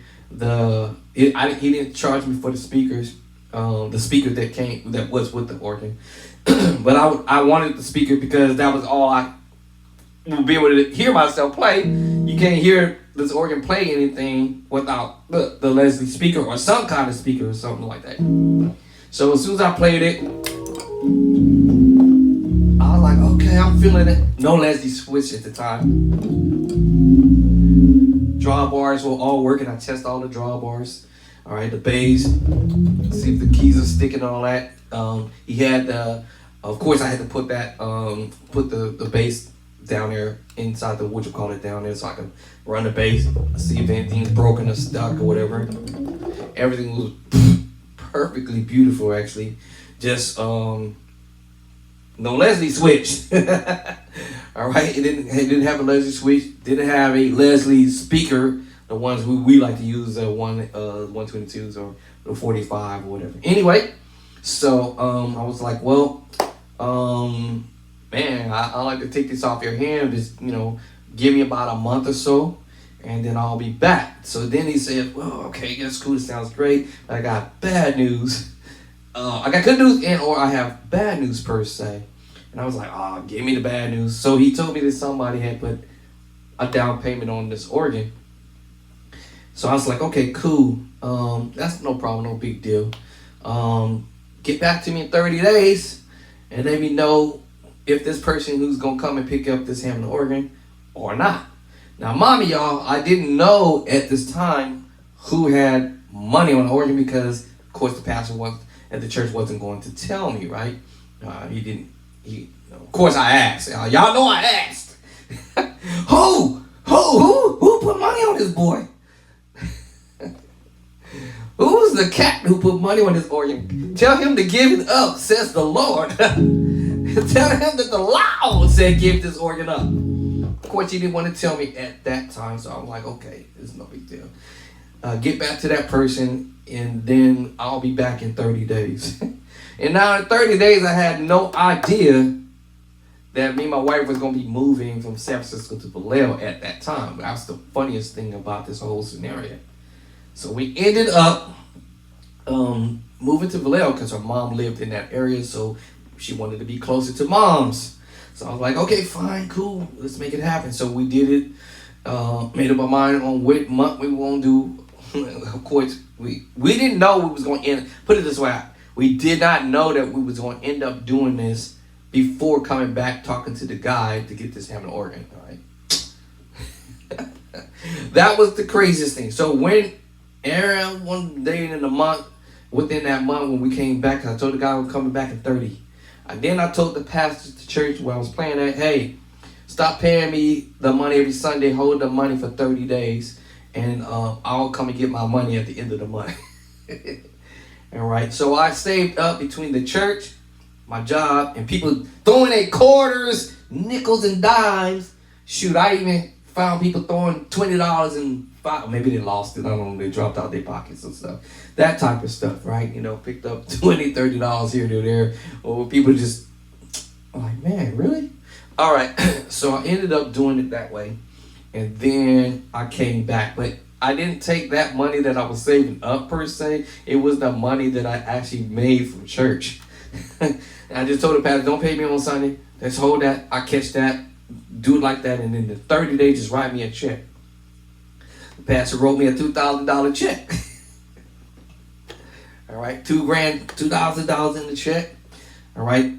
he didn't charge me for the speakers, the speaker that was with the organ, but I wanted the speaker because that was all I would be able to hear myself play. You can't hear this organ play anything without the Leslie speaker or some kind of speaker or something like that. So as soon as I played it, I was like, okay, I'm feeling it. No Leslie switch at the time. Drawbars were all working. I test all the drawbars. All right, the bass. See if the keys are sticking and all that. He had of course I had to put that put the bass down there inside the down there so I can run the bass, see if anything's broken or stuck or whatever. Everything was perfectly beautiful actually. Just no Leslie switch. All right, it didn't have a Leslie switch. Didn't have a Leslie speaker, the ones we like to use, 122s or the 45 or whatever. Anyway, so I was like, well, man, I like to take this off your hand. Just give me about a month or so, and then I'll be back. So then he said, well, okay, that's cool. It sounds great. But I got bad news. I got good news or I have bad news per se. And I was like, oh, give me the bad news. So he told me that somebody had put a down payment on this organ. So I was like, okay, cool. That's no problem, no big deal. Get back to me in 30 days and let me know if this person who's going to come and pick up this Hammond organ or not. Now, mommy, y'all, I didn't know at this time who had money on the organ because, of course, the pastor at the church wasn't going to tell me, right? Of course, I asked. Y'all know I asked. Who put money on this boy? Who's the cat who put money on this organ? Tell him to give it up, says the Lord. Tell him that the law said give this organ up. Of course, he didn't want to tell me at that time, so I'm like, okay, it's no big deal. Get back to that person, and then I'll be back in 30 days. And now in 30 days, I had no idea that me and my wife was going to be moving from San Francisco to Vallejo at that time. That's the funniest thing about this whole scenario. So we ended up moving to Vallejo because her mom lived in that area, so she wanted to be closer to mom's. So I was like, okay, fine, cool, let's make it happen. So we did it, made up our mind on what month we were going to do. Of course, we didn't know we was going to end, put it this way, we did not know that we was going to end up doing this before coming back talking to the guy to get this Hammond organ, all right? That was the craziest thing. So when one day in the month, within that month when we came back, I told the guy we're coming back in 30. And then I told the pastor at the church where I was playing at, hey, stop paying me the money every Sunday, hold the money for 30 days, and I'll come and get my money at the end of the month. All right, so I saved up between the church, my job, and people throwing their quarters, nickels, and dimes. Shoot, I even found people throwing $20 and maybe they lost it. I don't know. They dropped out their pockets and stuff. That type of stuff, right? Picked up $20, $30 here or there. Or people just like, man, really? All right. So I ended up doing it that way. And then I came back. But I didn't take that money that I was saving up per se. It was the money that I actually made from church. And I just told the pastor, don't pay me on Sunday. Let's hold that. I catch that. Do it like that. And then the 30 days, just write me a check. The pastor wrote me a $2,000 check. All right, $2,000 in the check. All right,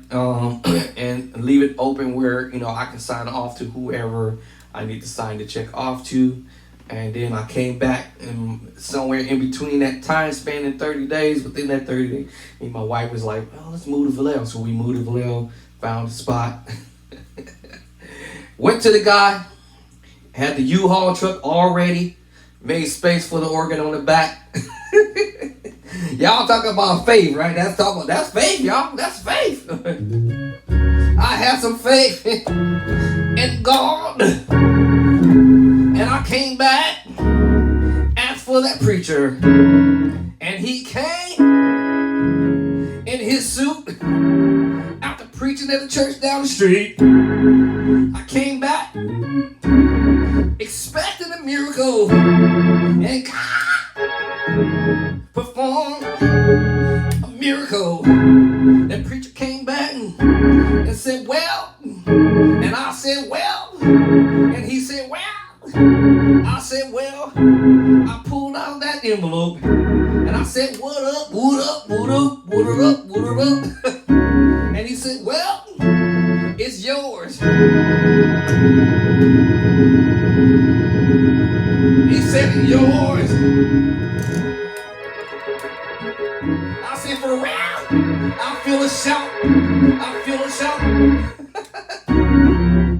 and leave it open where I can sign off to whoever I need to sign the check off to. And then I came back, and somewhere in between that time span in 30 days, within that 30 days, me and my wife was like, well, let's move to Vallejo. So we moved to Vallejo, found a spot. Went to the guy, had the U-Haul truck already, made space for the organ on the back. Y'all talking about faith, right? That's faith, y'all. That's faith. I have some faith in God. And I came back, asked for that preacher, and he came in his suit after preaching preaching at the church down the street. I came back expecting a miracle, and God performed a miracle. That preacher came back and said, well, and I said, well, and he said, well. I said, well, I pulled out that envelope and I said, what up, what up, what up, what up, what up? And he said, well, it's yours. He said, it's yours. I said, for real? I feel a shout. I feel a shout.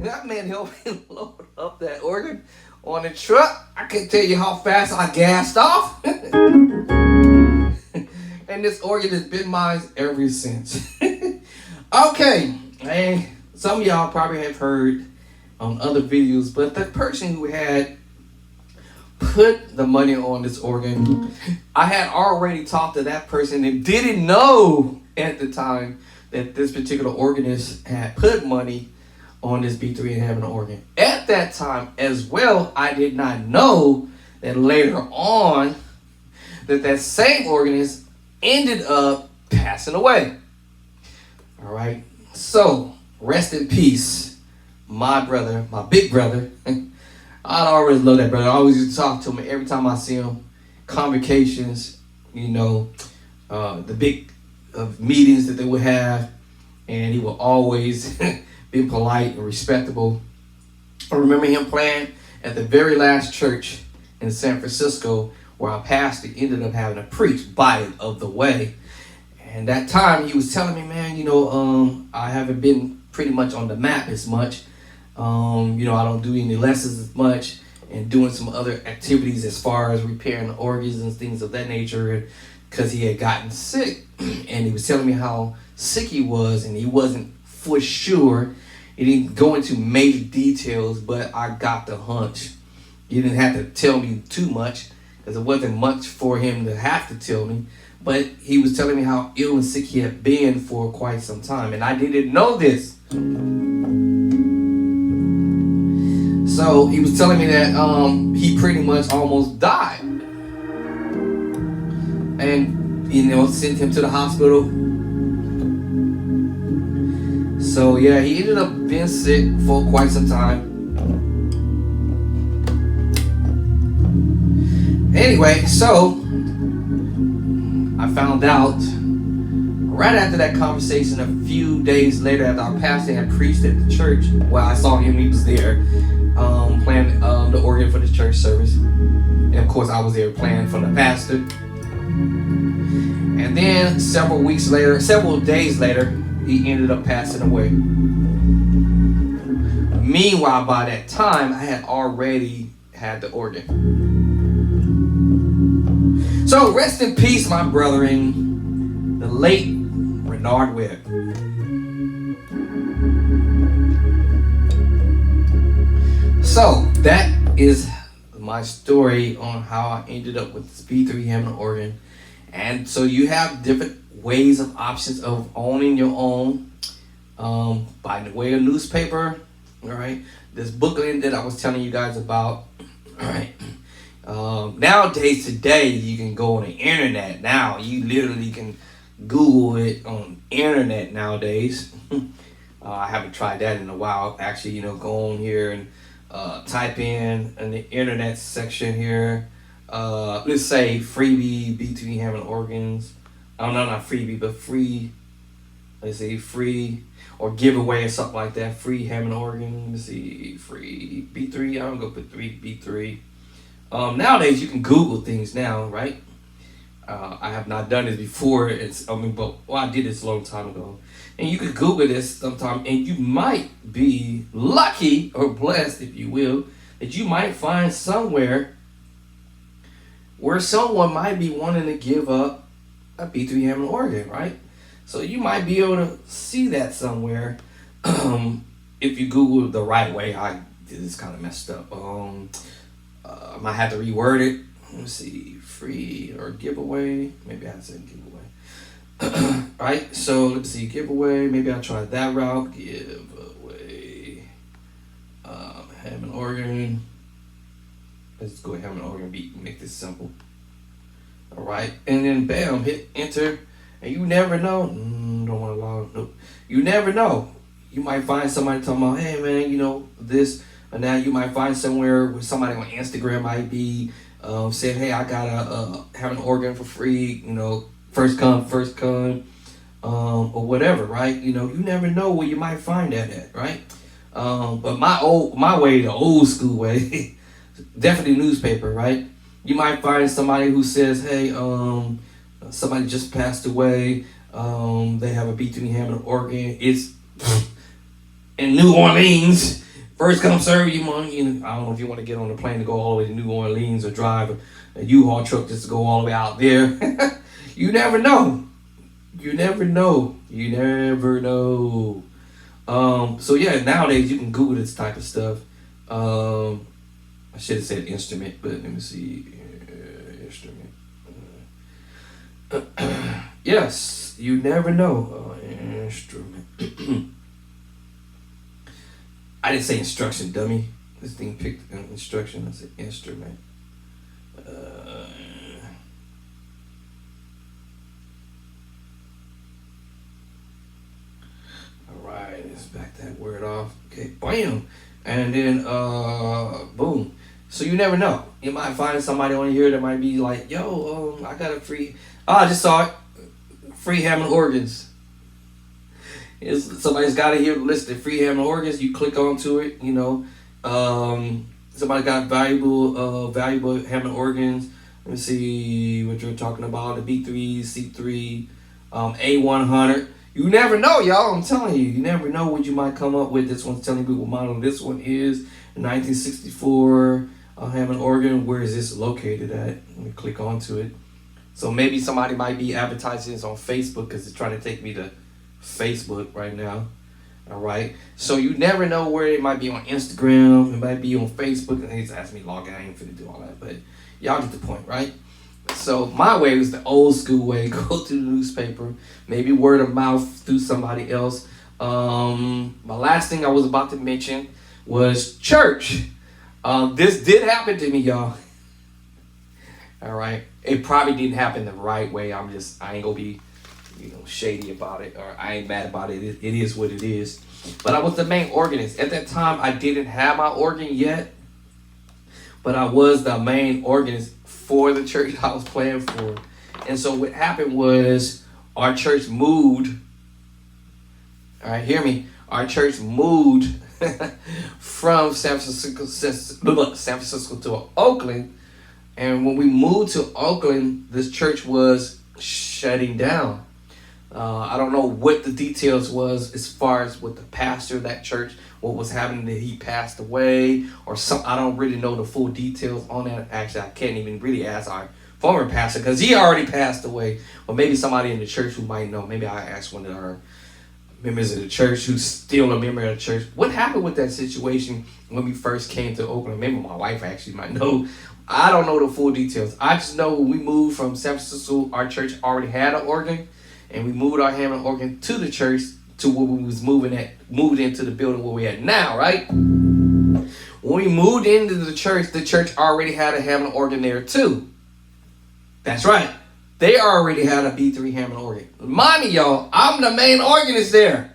That man helped me load up that organ on the truck. I can't tell you how fast I gassed off. And this organ has been mine ever since. Okay, and some of y'all probably have heard on other videos, but the person who had put the money on this organ, I had already talked to that person and didn't know at the time that this particular organist had put money on this B3 Hammond organ. At that time as well, I did not know that later on that same organist ended up passing away. All right, so rest in peace, my brother, my big brother. I always love that brother. I always used to talk to him every time I see him. Convocations, you know, the big meetings that they would have, and he would always be polite and respectable. I remember him playing at the very last church in San Francisco where our pastor ended up having to preach by it of the way. And that time he was telling me, man, you know, I haven't been pretty much on the map as much. You know, I don't do any lessons as much and doing some other activities as far as repairing the organs and things of that nature, because he had gotten sick. And he was telling me how sick he was, and he wasn't for sure. He didn't go into major details, but I got the hunch. He didn't have to tell me too much because it wasn't much for him to have to tell me. But he was telling me how ill and sick he had been for quite some time, and I didn't know this. So he was telling me that he pretty much almost died, and you know, sent him to the hospital. So yeah, he ended up being sick for quite some time. Anyway, so I found out right after that conversation, a few days later, after our pastor had preached at the church, well, I saw him, he was there, playing the organ for the church service. And of course, I was there playing for the pastor. And then several days later, he ended up passing away. Meanwhile, by that time, I had already had the organ. So rest in peace, my brethren, the late Renard Webb. So that is my story on how I ended up with this B3 Hammond organ. And so you have different ways of options of owning your own, by the way of newspaper. All right, this booklet that I was telling you guys about. All right. Nowadays, today, you can go on the internet now. You literally can Google it on internet nowadays. I haven't tried that in a while. Actually, you know, go on here and type in the internet section here. Let's say freebie B3 Hammond organs. Oh, no, not freebie, but free. Let's say free or giveaway or something like that. Free Hammond organ. Let's see, free B3. I'm gonna go put B3. Nowadays you can Google things now, right? I have not done this before. I did this a long time ago. And you could Google this sometime, and you might be lucky or blessed, if you will, that you might find somewhere where someone might be wanting to give up a B3 Hammond organ, right? So you might be able to see that somewhere if you Google the right way. I did this kind of messed up. I might have to reword it. Let's see, free or giveaway. Maybe I said giveaway. Right, so let's see, giveaway. Maybe I'll try that route. Giveaway. Hammond organ. Let's go ahead, Hammond organ beat. Make this simple. All right, and then bam, hit enter, and you never know. Don't want to log. Nope. You never know. You might find somebody talking about, hey man, this and that. You might find somewhere where somebody on Instagram might be saying, hey, I got a have an organ for free. First come, first con, or whatever, right? You never know where you might find that at, right? But my way, the old school way, definitely newspaper, right? You might find somebody who says, hey, somebody just passed away. They have a B3 Hammond organ. It's in New Orleans. First come serve you money. I don't know if you want to get on the plane to go all the way to New Orleans or drive a U-Haul truck just to go all the way out there. You never know. You never know. You never know. So yeah, nowadays you can Google this type of stuff. I should have said instrument, but let me see. Instrument. Yes, you never know. Instrument. I didn't say instruction, dummy. This thing picked instruction. I said instrument. Alright, let's back that word off. Okay, bam. And then, boom. So you never know. You might find somebody on here that might be like, yo, I got a free, I just saw it. Free Hammond organs. Somebody's got it here listed, free Hammond organs. You click onto it, somebody got valuable Hammond organs. Let me see what you're talking about. The B3, C3, A100. You never know, y'all. I'm telling you. You never know what you might come up with. This one's telling you what model this one is. 1964 Hammond organ. Where is this located at? Let me click onto it. So maybe somebody might be advertising this on Facebook because it's trying to take me to Facebook right now. All right. So you never know where it might be on Instagram. It might be on Facebook. And he's asking me to log in. I ain't finna do all that. But y'all get the point, right? So my way was the old school way. Go to the newspaper. Maybe word of mouth through somebody else. My last thing I was about to mention was church. This did happen to me, y'all. All right. It probably didn't happen the right way. I ain't gonna be, shady about it, or I ain't mad about it. It is what it is. But I was the main organist. At that time, I didn't have my organ yet, but I was the main organist for the church I was playing for. And so what happened was our church moved. All right, hear me. Our church moved from San Francisco to Oakland. And when we moved to Oakland, this church was shutting down. I don't know what the details was as far as with the pastor of that church, what was happening, that he passed away or something. I don't really know the full details on that. Actually, I can't even really ask our former pastor because he already passed away. Or maybe somebody in the church who might know. Maybe I asked one of our members of the church who's still a member of the church. What happened with that situation when we first came to Oakland? Maybe my wife actually might know. I don't know the full details. I just know when we moved from San Francisco, our church already had an organ, and we moved our Hammond organ to the church to where we was moved into the building where we at now, right? When we moved into the church already had a Hammond organ there too. That's right. They already had a B3 Hammond organ. Mind me, y'all, I'm the main organist there.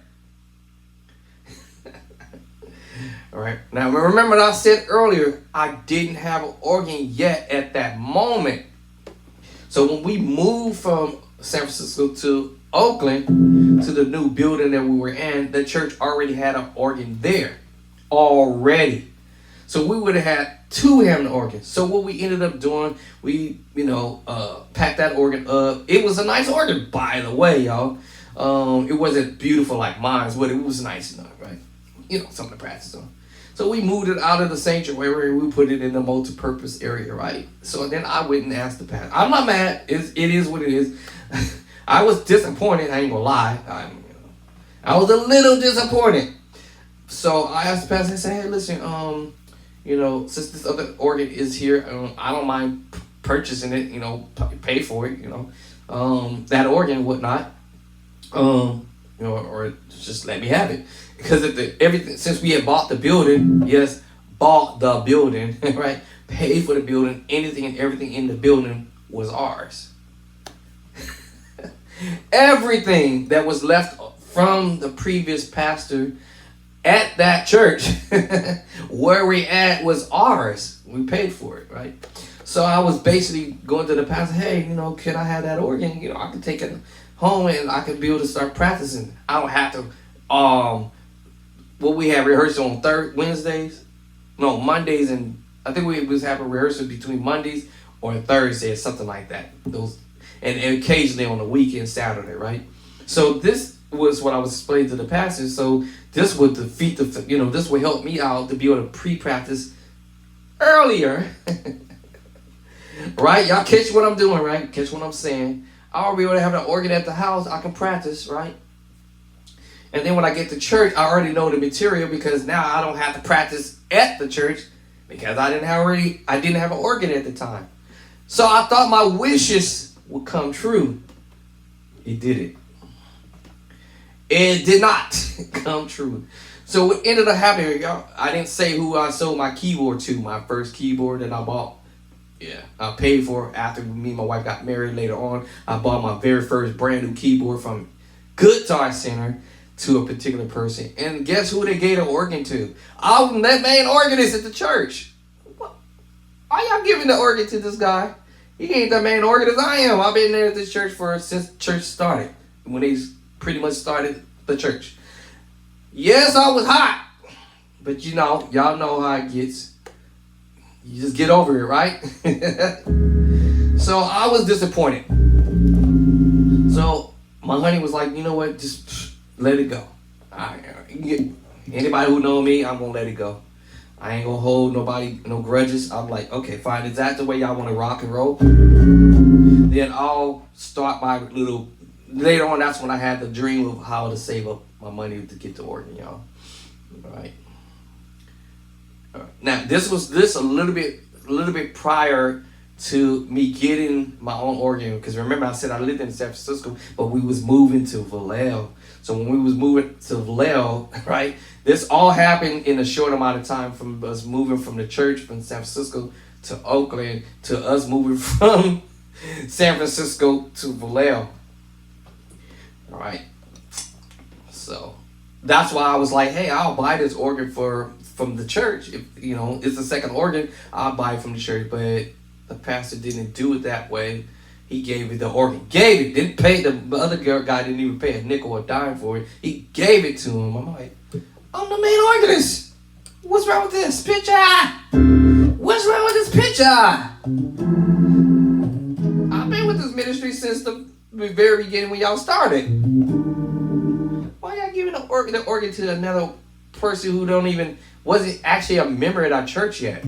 All right. Now, remember what I said earlier, I didn't have an organ yet at that moment. So when we moved from San Francisco to Oakland, to the new building that we were in, the church already had an organ there already. So we would have had two Hammond organs. So what we ended up doing, we, packed that organ up. It was a nice organ, by the way, y'all. It wasn't beautiful like mine, but it was nice enough, right? Something to practice on. So we moved it out of the sanctuary. We put it in the multi-purpose area, right? So then I went and asked the pastor. I'm not mad. It is what it is. I was disappointed. I ain't gonna lie. I was a little disappointed. So I asked the pastor. I said, "Hey, listen. Since this other organ is here, I don't mind purchasing it. Pay for it. That organ and whatnot." or just let me have it. Because everything, since we had bought the building, yes, bought the building, right, paid for the building, anything and everything in the building was ours. Everything that was left from the previous pastor at that church where we at was ours. We paid for it, right? So I was basically going to the pastor, hey, can I have that organ? I can take it home and I can be able to start practicing. I don't have to what we have rehearsal on Mondays, and I think we was having rehearsal between Mondays or Thursdays, something like that. And occasionally on the weekend, Saturday, right? So this was what I was explaining to the pastor. So this would defeat this would help me out to be able to pre-practice earlier. Right? Y'all catch what I'm doing, right? Catch what I'm saying. I'll be able to have an organ at the house. I can practice, right? And then when I get to church, I already know the material, because now I don't have to practice at the church because I didn't have an organ at the time. So I thought my wishes would come true. It didn't. It did not come true. So what ended up happening, y'all, I didn't say who I sold my keyboard to, my first keyboard that I bought. Yeah, I paid for after me and my wife got married later on. I bought my very first brand new keyboard from Guitar Center to a particular person. And guess who they gave the organ to? I'm that main organist at the church. What? Why y'all giving the organ to this guy? He ain't the main organist. I am. I've been there at this church since church started. When they pretty much started the church. Yes, I was hot. But y'all know how it gets. You just get over it, right? So I was disappointed. So my honey was like, you know what? Just let it go. Anybody who know me, I'm going to let it go. I ain't going to hold nobody, no grudges. I'm like, okay, fine. Is that the way y'all want to rock and roll? Then I'll start my later on, that's when I had the dream of how to save up my money to get the organ, y'all. All right. Now this was a little bit prior to me getting my own organ, because remember I said I lived in San Francisco, but we was moving to Vallejo. So when we was moving to Vallejo, right, this all happened in a short amount of time, from us moving from the church from San Francisco to Oakland to us moving from San Francisco to Vallejo. All right, so that's why I was like, hey, I'll buy this organ from the church. If it's the second organ, I'll buy it from the church. But the pastor didn't do it that way. He gave it the organ. Didn't pay. The other guy didn't even pay a nickel or dime for it. He gave it to him. I'm like, I'm the main organist. What's wrong with this picture? What's wrong with this picture? I've been with this ministry since the very beginning when y'all started. Why y'all giving the organ to another person who wasn't actually a member at our church yet?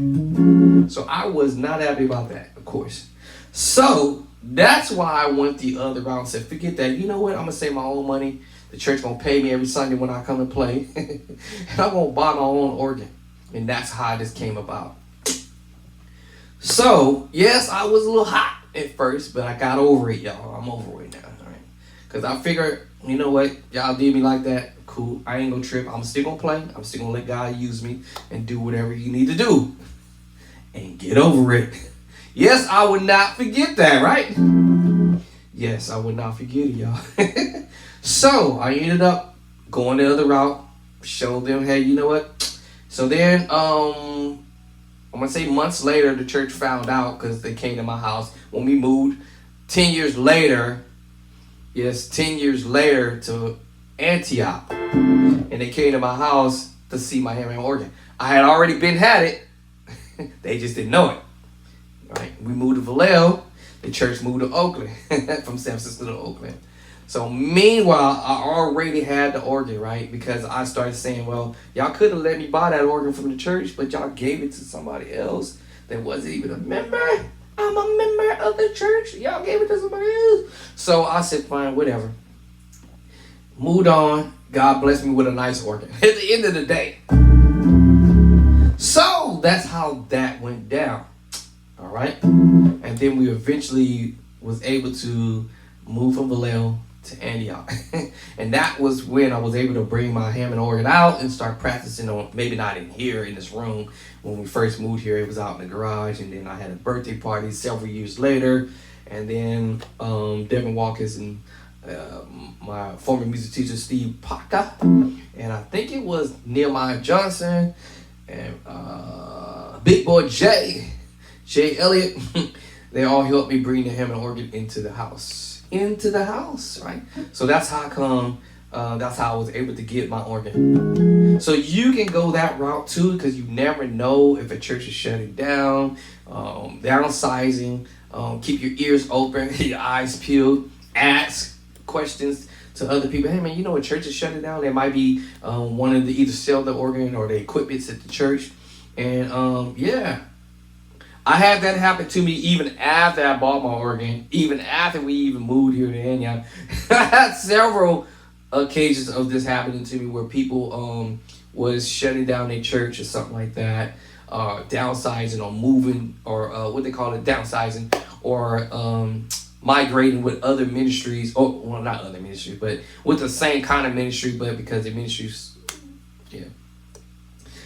So I was not happy about that, of course. So that's why I went the other route and said, forget that. You know what? I'm going to save my own money. The church going to pay me every Sunday when I come and play. And I'm going to buy my own organ. And that's how this came about. So, yes, I was a little hot at first, but I got over it, y'all. I'm over it now. All right? Because I figured, you know what? Y'all did me like that. Cool. I ain't gonna trip. I'm still gonna play. I'm still gonna let God use me and do whatever you need to do. And get over it. Yes, I would not forget that, right? Yes, I would not forget it, y'all. So I ended up going the other route. Showed them, hey, you know what? So then, I'm gonna say months later, the church found out, because they came to my house when we moved. 10 years later, yes, 10 years later to Antioch, and they came to my house to see my Hammond organ. I had already had it. They just didn't know it. Right? We moved to Vallejo. The church moved to Oakland, from San Francisco to Oakland. So meanwhile, I already had the organ, right? Because I started saying, well, y'all could have let me buy that organ from the church, but y'all gave it to somebody else that wasn't even a member. I'm a member of the church. Y'all gave it to somebody else. So I said, fine, whatever. Moved on. God blessed me with a nice organ at the end of the day. So that's how that went down. All right. And then we eventually was able to move from Vallejo to Antioch. And that was when I was able to bring my Hammond organ out and start practicing on, maybe not in here in this room. When we first moved here, it was out in the garage, and then I had a birthday party several years later. And then Devin Walkers and my former music teacher Steve Paca, and I think it was Nehemiah Johnson and Big Boy Jay Elliott. They all helped me bring the Hammond organ into the house, right? So that's how come. That's how I was able to get my organ. So you can go that route too, because you never know if a church is shutting down, downsizing. Keep your ears open, your eyes peeled. Ask questions to other people. Hey man, you know a church is shutting down. They might be wanting to either sell the organ or the equipment at the church. And yeah, I had that happen to me even after I bought my organ, even after we even moved here to Antioch. I had several occasions of this happening to me where people was shutting down their church or something like that, downsizing or moving, or what they call it, downsizing, or migrating with other ministries, or well, not other ministries, but with the same kind of ministry, but because the ministries,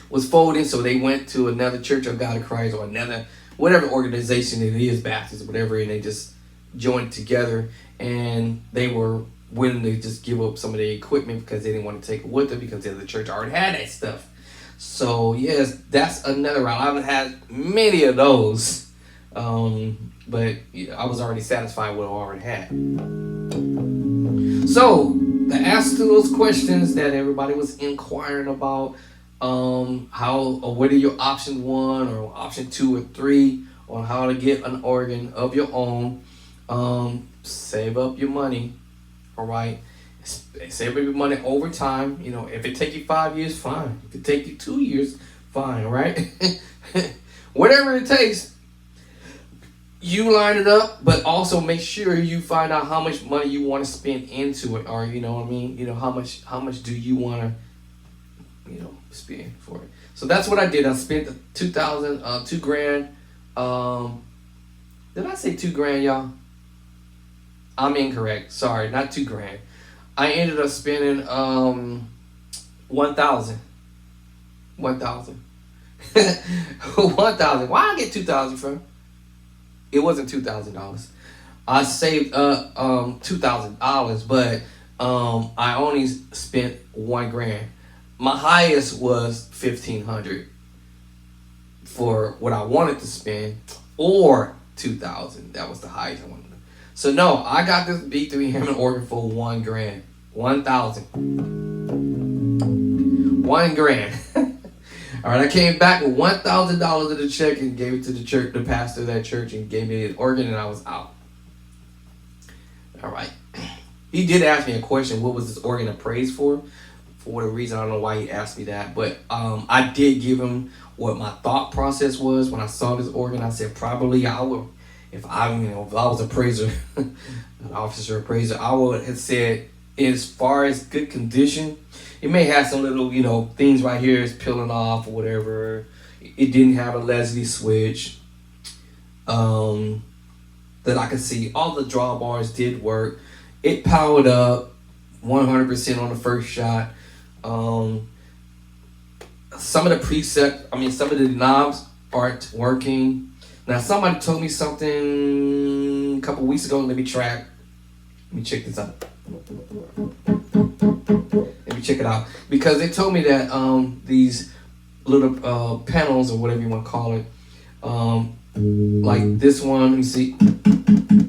was folding, so they went to another Church of God of Christ or another whatever organization it is, Baptist or whatever, and they just joined together, and they were willing to just give up some of their equipment because they didn't want to take it with them because the other church already had that stuff. So yes, that's another route. I haven't had many of those, but I was already satisfied with what I already had. So the answer to those questions that everybody was inquiring about, how or what are your option 1 or option 2 or 3 on how to get an organ of your own. Save up your money. All right, save up your money over time. You know, if it take you 5 years, fine. If it take you 2 years, fine. All right, whatever it takes, you line it up. But also make sure you find out how much money you want to spend into it, or you know what I mean. You know how much do you want to, spend for it. So that's what I did. I spent $2,000, $2,000. Did I say $2,000, y'all? I'm incorrect. Sorry, not $2,000. I ended up spending $1,000. $1,000. $1,000. Why I get $2,000 from? It wasn't $2,000. I saved $2,000, but I only spent $1,000. My highest was $1,500 for what I wanted to spend, or $2,000. That was the highest I wanted. So no, I got this B3 Hammond organ for $1,000. $1,000. $1,000. All right, I came back with $1,000 in the check and gave it to the church, the pastor of that church, and gave me an organ, and I was out. All right. He did ask me a question: what was this organ appraised for? For whatever reason, I don't know why he asked me that, but I did give him what my thought process was when I saw this organ. I said probably I would. If I was appraiser, an officer appraiser, I would have said, as far as good condition, it may have some little, things right here is peeling off or whatever. It didn't have a Leslie switch that I could see. All the drawbars did work. It powered up 100% on the first shot. Some of the some of the knobs aren't working. Now, somebody told me something a couple weeks ago. Let me check this out. Let me check it out. Because they told me that these little panels, or whatever you want to call it, like this one, let me see.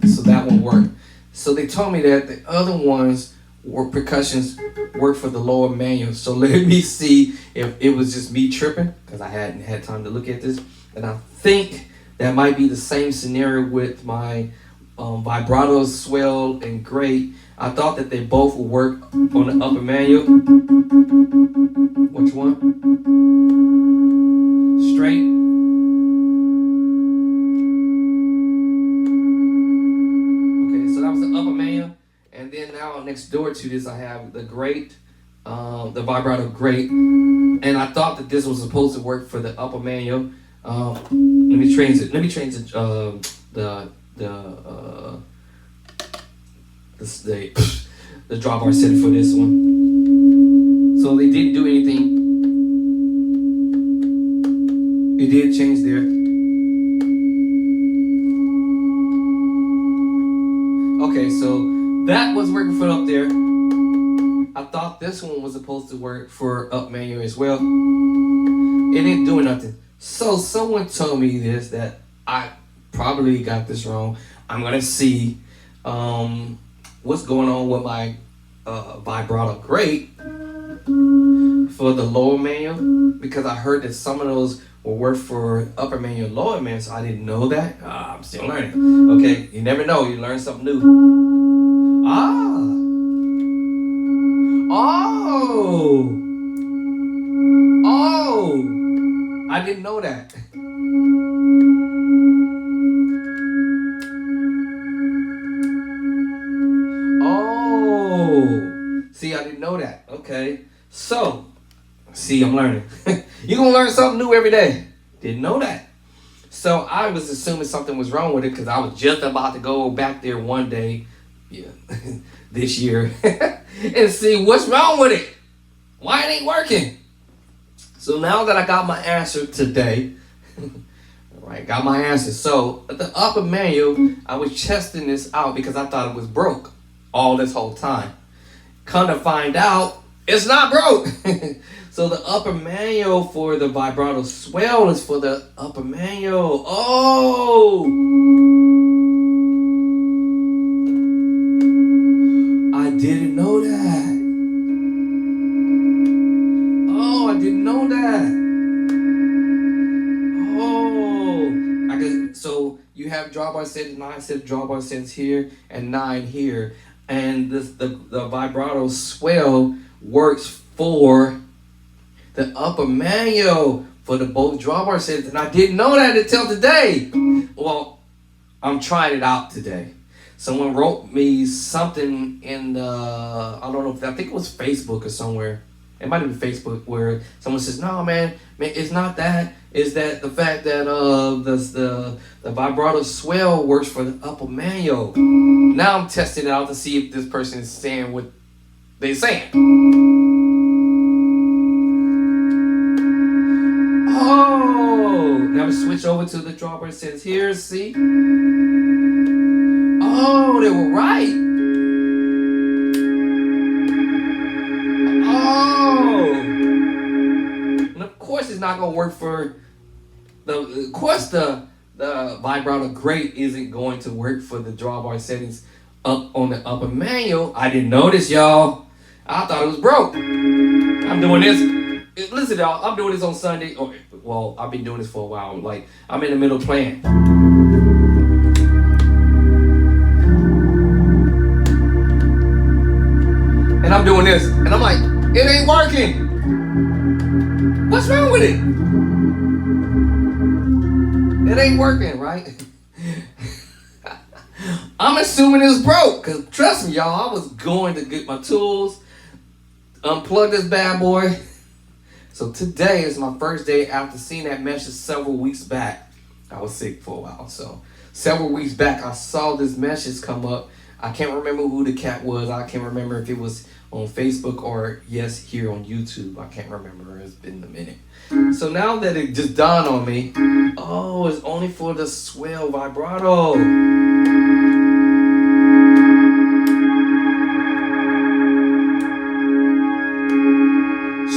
So that one worked. So they told me that the other ones were percussions work for the lower manual. So let me see if it was just me tripping, because I hadn't had time to look at this. And I think that might be the same scenario with my vibrato, swell, and great. I thought that they both would work on the upper manual. Which one? Straight. Okay, so that was the upper manual. And then now next door to this, I have the great, the vibrato great. And I thought that this was supposed to work for the upper manual. Let me change it. the drawbar setting for this one. So they didn't do anything. It did change there. Okay, so that was working for up there. I thought this one was supposed to work for up manual as well. It ain't doing nothing. So someone told me this, that I probably got this wrong. I'm gonna see what's going on with my vibrato grate for the lower manual, because I heard that some of those will work for upper manual, lower manual, so I didn't know that. I'm still learning. Okay, you never know. You learn something new. Oh, I didn't know that. See, I didn't know that. Okay, so see, I'm learning. You're gonna learn something new every day. Didn't know that. So I was assuming something was wrong with it, because I was just about to go back there one day, this year, and see what's wrong with it. Why it ain't working? So now that I got my answer today, right, got my answer. So at the upper manual, I was testing this out because I thought it was broke all this whole time. Come to find out, it's not broke. So the upper manual for the vibrato swell is for the upper manual. Oh! I didn't know that. Oh, I didn't know that. Oh. So you have drawbar settings, 9 set drawbar settings here and 9 here. And the vibrato swell works for the upper manual for the both drawbar settings, and I didn't know that until today. Well, I'm trying it out today. Someone wrote me something in the, I don't know if, I think it was Facebook or somewhere. It might have been Facebook, where someone says, "No, man, it's not that. It's that the fact that the vibrato swell works for the upper manual." Now I'm testing it out to see if this person is saying what they're saying. Oh, now we switch over to the drawbar settings here. See? Oh, they were right. It's not gonna work for the. Of course, the vibrato grate isn't going to work for the drawbar settings up on the upper manual. I didn't notice, y'all. I thought it was broke. I'm doing this. Listen, y'all. I'm doing this on Sunday. Okay, well, I've been doing this for a while. Like, I'm in the middle playing. And I'm doing this, and I'm like, it ain't working. What's wrong with it? It ain't working, right? I'm assuming it's broke, because trust me, y'all, I was going to get my tools, unplug this bad boy. So today is my first day after seeing that message several weeks back. I was sick for a while, so several weeks back I saw this message come up. I can't remember who the cat was. I can't remember if it was on Facebook or here on YouTube. I can't remember. It's been a minute. So now that it just dawned on me, oh, it's only for the swell vibrato.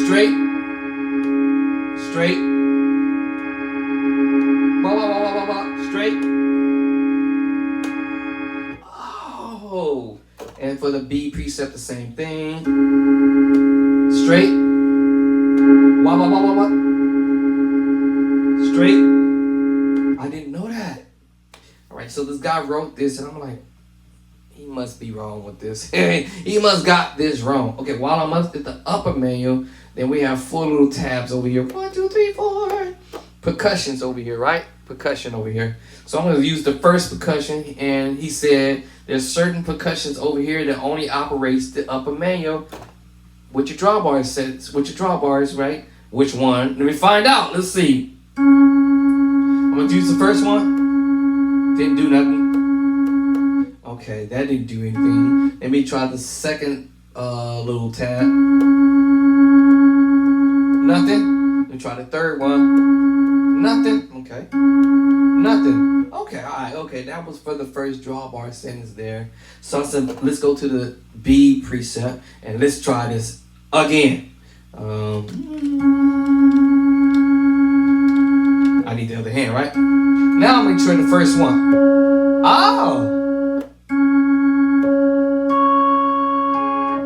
Straight. Straight. Oh. And for the B preset, the same thing. Straight. Straight. I didn't know that. All right, so this guy wrote this, and I'm like, he must be wrong with this. He must got this wrong. Okay, while I'm up at the upper menu, then we have 4 little tabs over here. 1, 2, 3, 4. Percussions over here, right? Percussion over here. So I'm going to use the first percussion, and he said there's certain percussions over here that only operates the upper manual with your drawbar sets, with your drawbars, right? Which one? Let me find out. Let's see. I'm going to use the first one. Didn't do nothing. Okay. Okay, that didn't do anything. Let me try the second little tab. Nothing. Let me try the third one. Nothing. Okay. Nothing. Okay, alright, okay. That was for the first drawbar settings there. So I said, let's go to the B preset and let's try this again. I need the other hand, right? Now I'm gonna try the first one. Oh!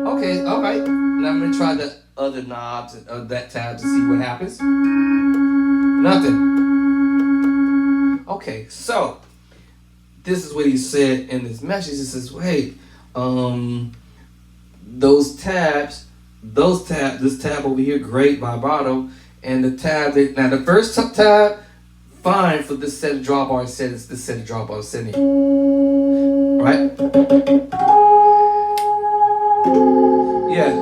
Okay, alright. Now I'm gonna try the other knobs of that tab to see what happens. Nothing. Okay, so this is what he said in this message. He says, "Hey, this tab over here, great vibrato, and the tab now the first tab, fine for this set of drawbar settings. This set of drawbar settings, right? Yeah.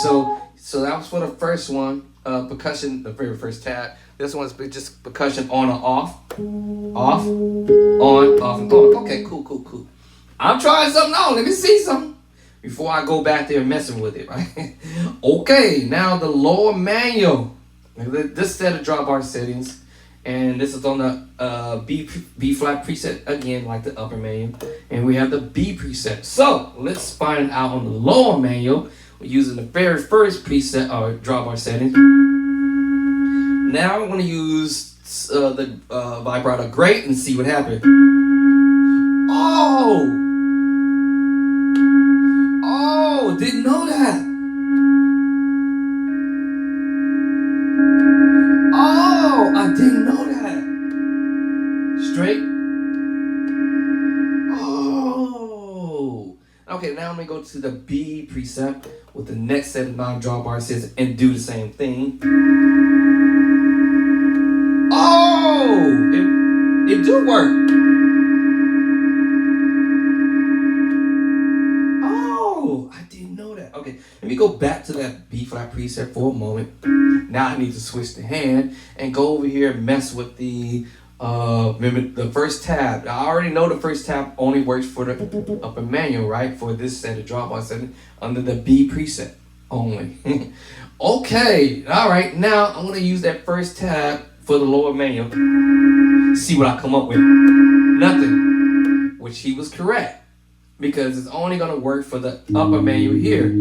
So that was for the first one, percussion, the very first tab. This one's just percussion on or off, on, off, and on. Okay, cool. I'm trying something out. Let me see something before I go back there messing with it, right? Okay, now the lower manual. This set of drawbar settings, and this is on the B flat preset again, like the upper manual, and we have the B preset. So let's find out on the lower manual. We're using the very first preset or drawbar settings. Now I'm going to use the vibrato great and see what happens. Oh, didn't know that. Oh, I didn't know that. Straight. Oh. Okay, now I'm going to go to the B preset with the next set of non-drawbar settings and do the same thing. Oh, it do work. Oh, I didn't know that. Okay, let me go back to that B flat preset for a moment. Now I need to switch the hand and go over here and mess with the remember the first tab. I already know the first tab only works for the upper manual, right? For this set of drawbar setting under the B preset only. Okay, all right. Now I'm gonna use that first tab for the lower manual. See what I come up with. Nothing. Which he was correct. Because it's only going to work for the upper manual here.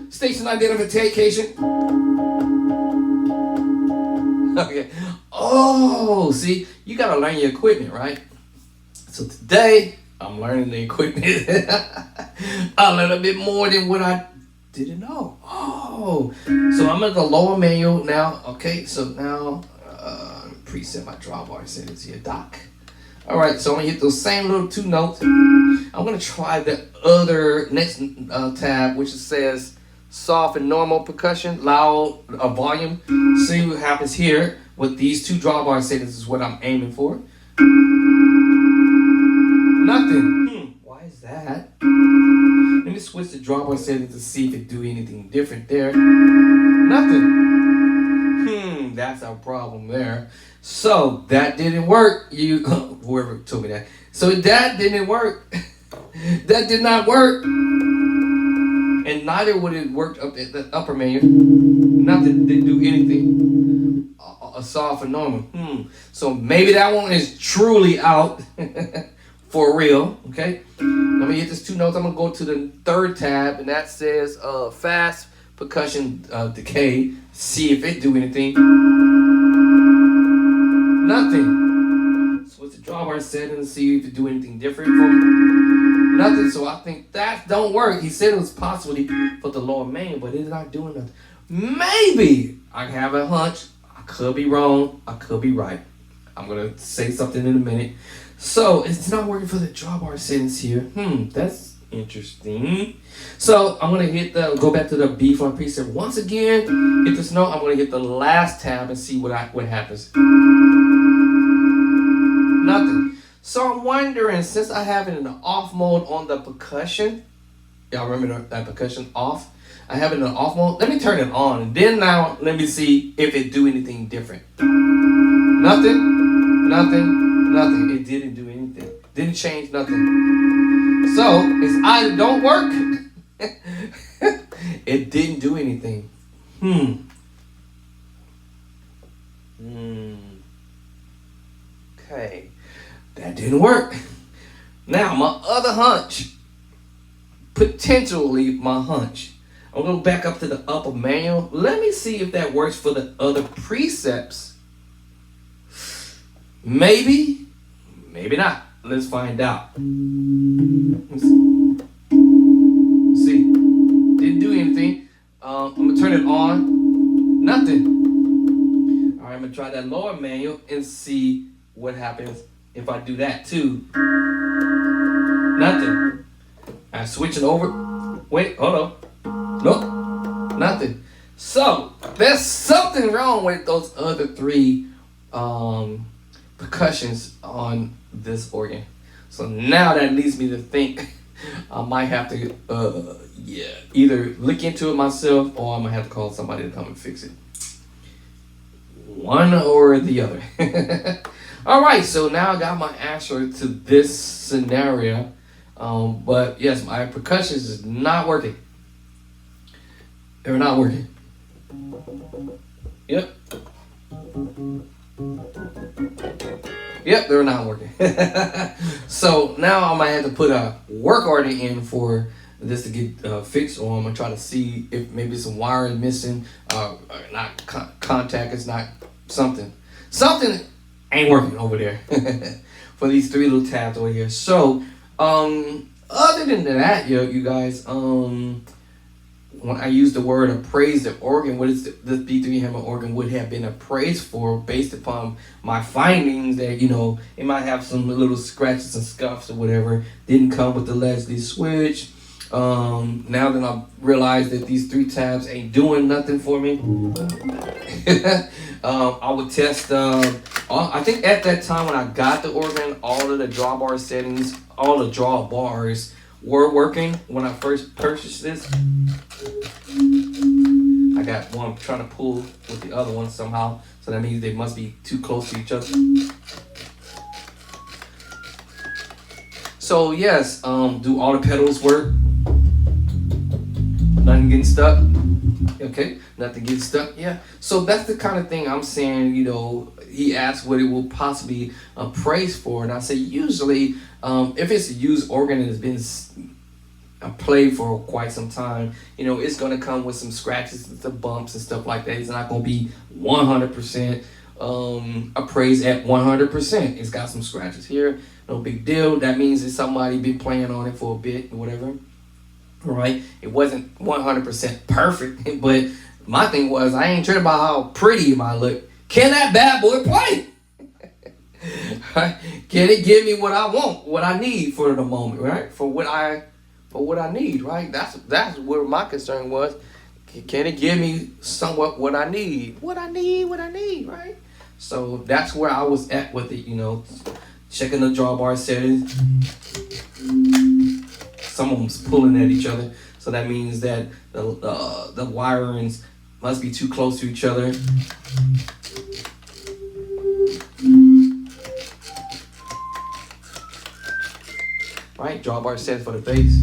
Station identification. Okay. Oh, see, you got to learn your equipment, right? So today, I'm learning the equipment a little bit more than what I didn't know. Oh, so I'm at the lower manual now. Okay, so now preset my drawbar settings here, Doc. All right, so I'm gonna hit those same little two notes. I'm gonna try the other next tab, which says soft and normal percussion, loud volume. See what happens here with these two drawbar settings is what I'm aiming for. Nothing. Why is that? Let me switch the drawbar settings to see if it do anything different there. Nothing. That's our problem there. So that didn't work. Whoever told me that. So that didn't work. That did not work. And neither would it work up at the upper menu. Nothing, didn't do anything. A soft and normal. So maybe that one is truly out. For real, okay? Let me hit this two notes. I'm gonna go to the third tab, and that says fast percussion decay. See if it do anything. Nothing. Switch the drawbar setting and see if it do anything different for me. Nothing. So I think that don't work. He said it was possibly for the lower main, but it's not doing nothing. Maybe I have a hunch. I could be wrong. I could be right. I'm gonna say something in a minute. So it's not working for the drawbar settings here. That's interesting. So I'm gonna go back to the B flat preset once again. Hit this note. I'm gonna hit the last tab and see what happens. Nothing. So I'm wondering, since I have it in the off mode on the percussion, y'all remember that percussion off? I have it in the off mode. Let me turn it on, and then now let me see if it do anything different. Nothing, nothing, nothing. It didn't do anything. Didn't change nothing. So it's either don't work. It didn't do anything. Okay. That didn't work. Now my other hunch. Potentially my hunch. I'm going to back up to the upper manual. Let me see if that works for the other precepts. Maybe. Maybe not. Let's find out. Let's see. Didn't do anything. I'm going to turn it on. Nothing. Alright, I'm going to try that lower manual and see what happens if I do that too. Nothing. I switch it over. Wait, hold on. Nope. Nothing. So, there's something wrong with those other three percussions on this organ. So now that leads me to think I might have to either look into it myself or I'm gonna have to call somebody to come and fix it. One or the other. Alright, so now I got my answer to this scenario. But yes, my percussions is not working. They're not working. Yep. Yep, they're not working. So now I might have to put a work order in for this to get fixed, or I'm gonna try to see if maybe some wire is missing, not contact. It's not something ain't working over there for these three little tabs over here. So other than that, you guys, when I use the word appraise the organ, what is this B3 Hammond organ would have been appraised for based upon my findings that, it might have some little scratches and scuffs or whatever. Didn't come with the Leslie switch. Now that I've realized that these three tabs ain't doing nothing for me, I would test, I think at that time when I got the organ, all of the drawbar settings, all the drawbars were working when I first purchased this. I got one trying to pull with the other one somehow, so that means they must be too close to each other. So yes, do all the pedals work? Nothing getting stuck? Okay, nothing getting stuck. Yeah. So that's the kind of thing I'm saying. He asked what it will possibly appraise for, and I say usually, if it's a used organ and it's been played for quite some time, it's going to come with some scratches and some bumps and stuff like that. It's not going to be 100% appraised at 100%. It's got some scratches here, no big deal. That means that somebody been playing on it for a bit or whatever. All right, it wasn't 100% perfect, but my thing was I ain't tripping about how pretty it might look. Can that bad boy play? Right? Can it give me what I want, what I need for the moment, right? For what I need, right? That's where my concern was. Can it give me somewhat what I need? What I need, right? So that's where I was at with it, checking the drawbar settings. Some of them's pulling at each other, so that means that the wirings must be too close to each other. Right, drawbar set for the bass.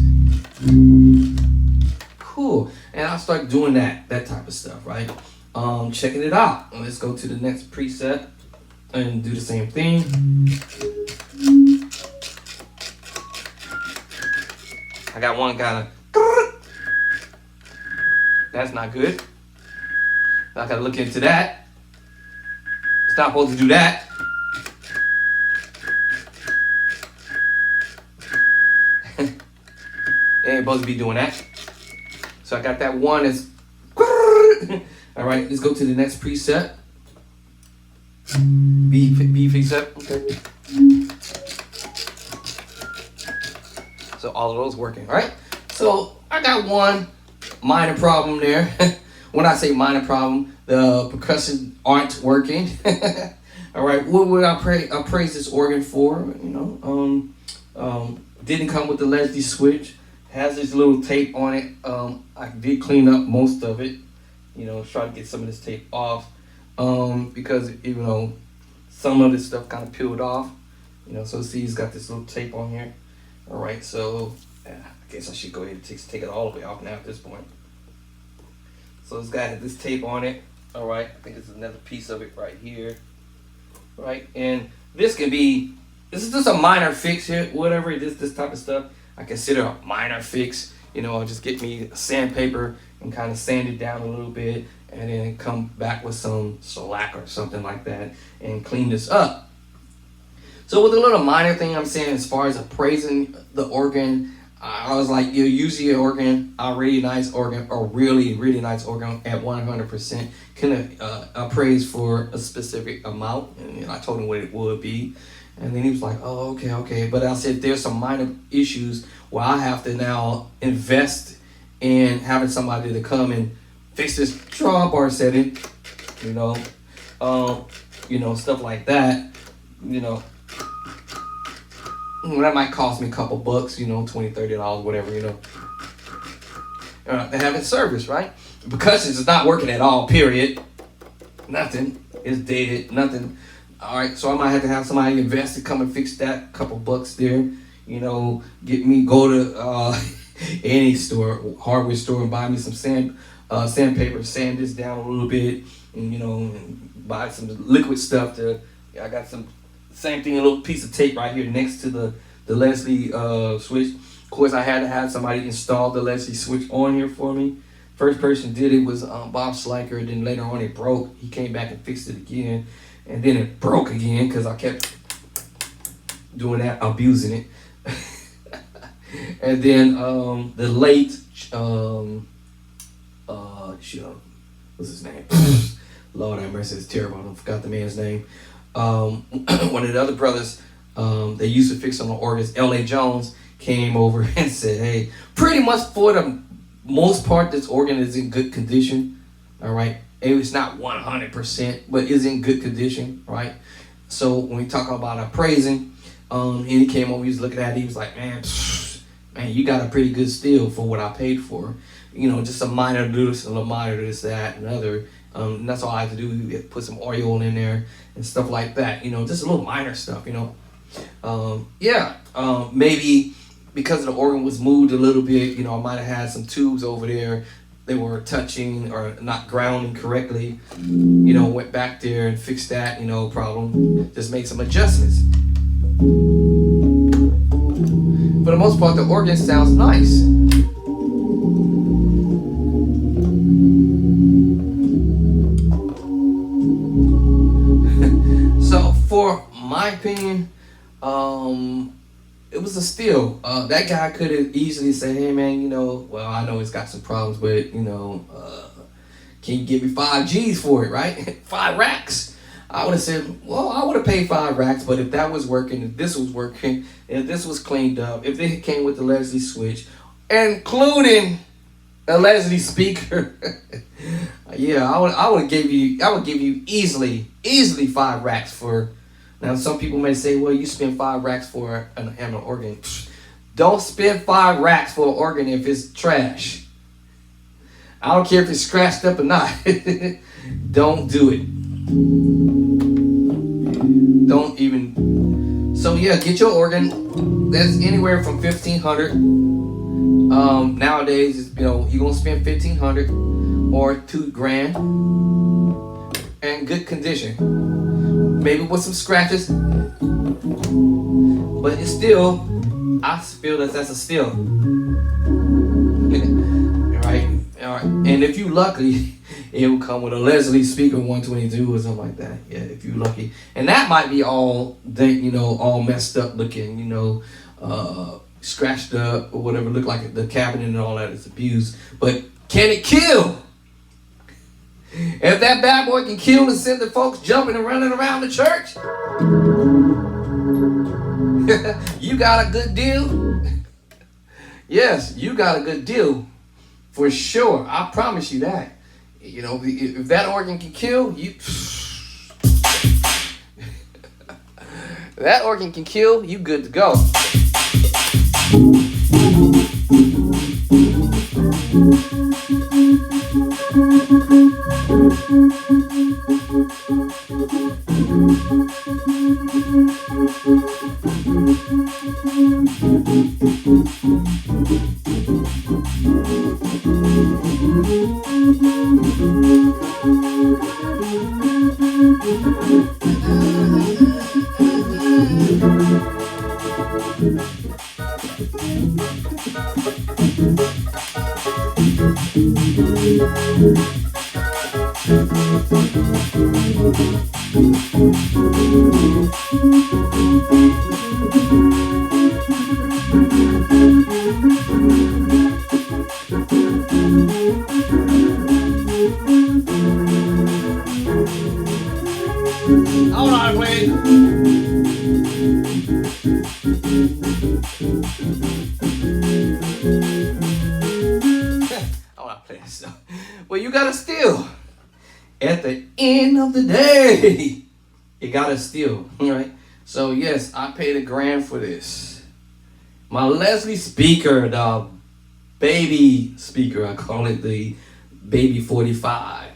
Cool, and I'll start doing that type of stuff, right? Checking it out. Let's go to the next preset and do the same thing. I got one kind of. That's not good. I gotta look into that. It's not supposed to do that. It ain't supposed to be doing that. So I got that one is. All right, let's go to the next preset. B preset. Okay. So all of those working, all right? So I got one minor problem there. When I say minor problem, the percussion aren't working. All right, what would I praise this organ for? Didn't come with the Leslie switch. Has this little tape on it. I did clean up most of it. Try to get some of this tape off. Because some of this stuff kind of peeled off. So see, it's got this little tape on here. All right, so I guess I should go ahead and take it all the way off now at this point. So it's got this tape on it. All right, I think it's another piece of it right here. Right, and this is just a minor fix here. Whatever it is, this type of stuff, I consider a minor fix. I'll just get me sandpaper and kind of sand it down a little bit, and then come back with some shellac or something like that and clean this up. So with a little minor thing I'm saying as far as appraising the organ, I was like, usually an organ, a really nice organ, or really, really nice organ at 100% can appraise for a specific amount. And I told him what it would be. And then he was like, oh, okay. But I said, there's some minor issues where I have to now invest in having somebody to come and fix this drawbar setting, stuff like that, that might cost me a couple bucks, $20, $30, whatever, to have it serviced, right? Because it's not working at all, period. Nothing. It's dead. Nothing. All right, so I might have to have somebody invest to come and fix that. Couple bucks there. Go to any store, hardware store, and buy me some sandpaper, sand this down a little bit, and and buy some liquid stuff I got some. Same thing, a little piece of tape right here next to the Leslie switch. Of course, I had to have somebody install the Leslie switch on here for me. First person did it was Bob Sliker. Then later on it broke. He came back and fixed it again. And then it broke again because I kept doing that, abusing it. And then the late, what's his name? Lord have mercy, it's terrible. I forgot the man's name. One of the other brothers, they used to fix on the organs, L.A. Jones, came over and said, hey, pretty much for the most part, this organ is in good condition, all right? It's not 100%, but is in good condition, right? So when we talk about appraising, and he came over, he was looking at it, he was like, man, you got a pretty good steal for what I paid for. Just a minor this, a little minor this, that, and other. And that's all I had to do. We had to put some oil in there and stuff like that. Just a little minor stuff, maybe because the organ was moved a little bit, I might have had some tubes over there. They were touching or not grounding correctly. Went back there and fixed that, problem. Just made some adjustments. For the most part, the organ sounds nice. So, for my opinion, it was a steal. That guy could have easily said, hey man, well, I know it's got some problems, but can you give me 5 G's for it, right? 5 racks. I would have said, well, I would have paid 5 racks, but if that was working, if this was working, if this was cleaned up, if it came with the Leslie switch, including a Leslie speaker, yeah, I would give you easily 5 racks for. Now some people may say, well, you spend 5 racks for an organ. Don't spend 5 racks for an organ if it's trash. I don't care if it's scratched up or not. Don't do it. Don't even. So yeah, get your organ. That's anywhere from $1,500. Nowadays, you're gonna spend $1,500 or $2,000 in good condition. Maybe with some scratches, but it's still. I feel that's a steal. All right. And if you lucky, it will come with a Leslie speaker 122 or something like that. Yeah, if you lucky. And that might be all all messed up looking, scratched up or whatever, look like the cabinet and all that is abused. But can it kill? If that bad boy can kill and send the folks jumping and running around the church, you got a good deal. Yes, you got a good deal. For sure, I promise you that. If that organ can kill, that organ can kill, you good to go. Hold on, please. I want to play this song. Well, you gotta steal. At the end of the day, you gotta steal, right? So yes, I paid $1,000 for this. My Leslie speaker, the baby speaker, I call it the Baby 45.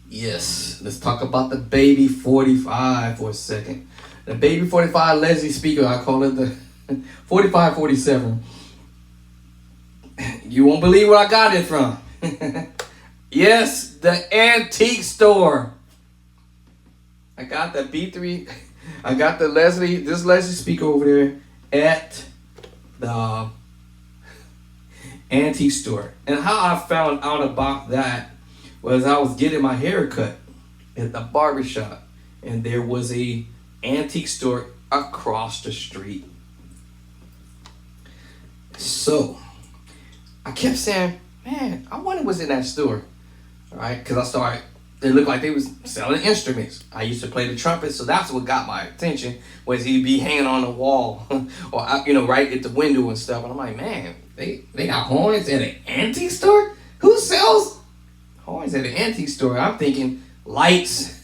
Yes, let's talk about the Baby 45 for a second. The Baby 45 Leslie speaker, I call it the 4547. You won't believe where I got it from. Yes, the antique store. I got the B3, I got this Leslie speaker over there at the antique store. And how I found out about that was I was getting my hair cut at the barbershop, and there was a antique store across the street. So I kept saying, man, I wonder what's in that store. All right, because it looked like they was selling instruments. I used to play the trumpet, so that's what got my attention, was he'd be hanging on the wall or, right at the window and stuff. And I'm like, man, they got horns at an antique store? Who sells horns at an antique store? I'm thinking lights,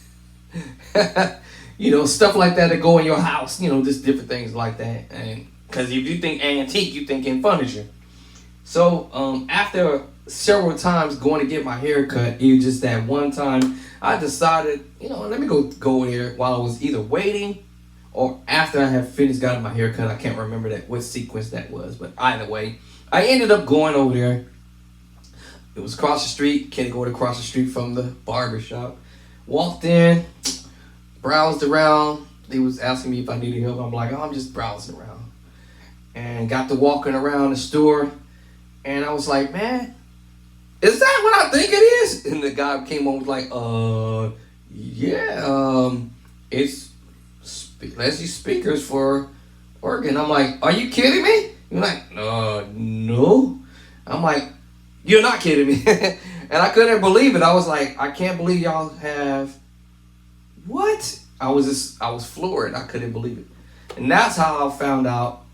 stuff like that go in your house, just different things like that. And because if you think antique, you think in furniture. So after several times going to get my hair cut, it was just that one time I decided, let me go there while I was either waiting or after I had finished getting my hair cut. I can't remember what sequence that was, but either way, I ended up going over there. It was across the street. Can't go across the street from the barber shop. Walked in, browsed around. They was asking me if I needed help. I'm like, I'm just browsing around. And got to walking around the store. And I was like, man, is that what I think it is? And the guy came on, was like, yeah, it's Leslie speakers for organ. I'm like, are you kidding me? You're like, no. I'm like, you're not kidding me. And I couldn't believe it. I was like, I can't believe y'all have what? I was floored. I couldn't believe it. And that's how I found out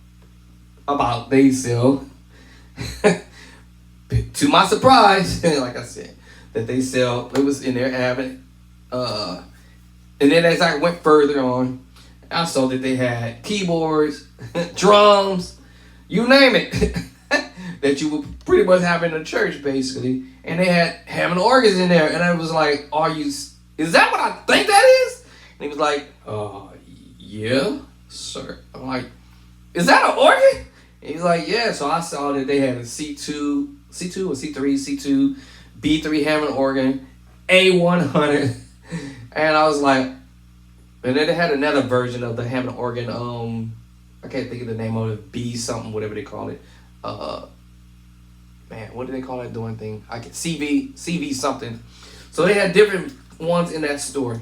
about they sell. To my surprise, like I said, that they sell. It was in there having, and then as I went further on, I saw that they had keyboards, drums, you name it, that you would pretty much have in a church, basically. And they had Hammond organs in there, and I was like, is that what I think that is? And he was like, yeah, sir. I'm like, is that an organ? And he's like, yeah. So I saw that they had a C2 or C3, C2, B3 Hammond organ, A100. And I was like, and then they had another version of the Hammond organ. I can't think of the name of it, B something, whatever they call it. Man, what do they call that doing thing? CV something. So they had different ones in that store.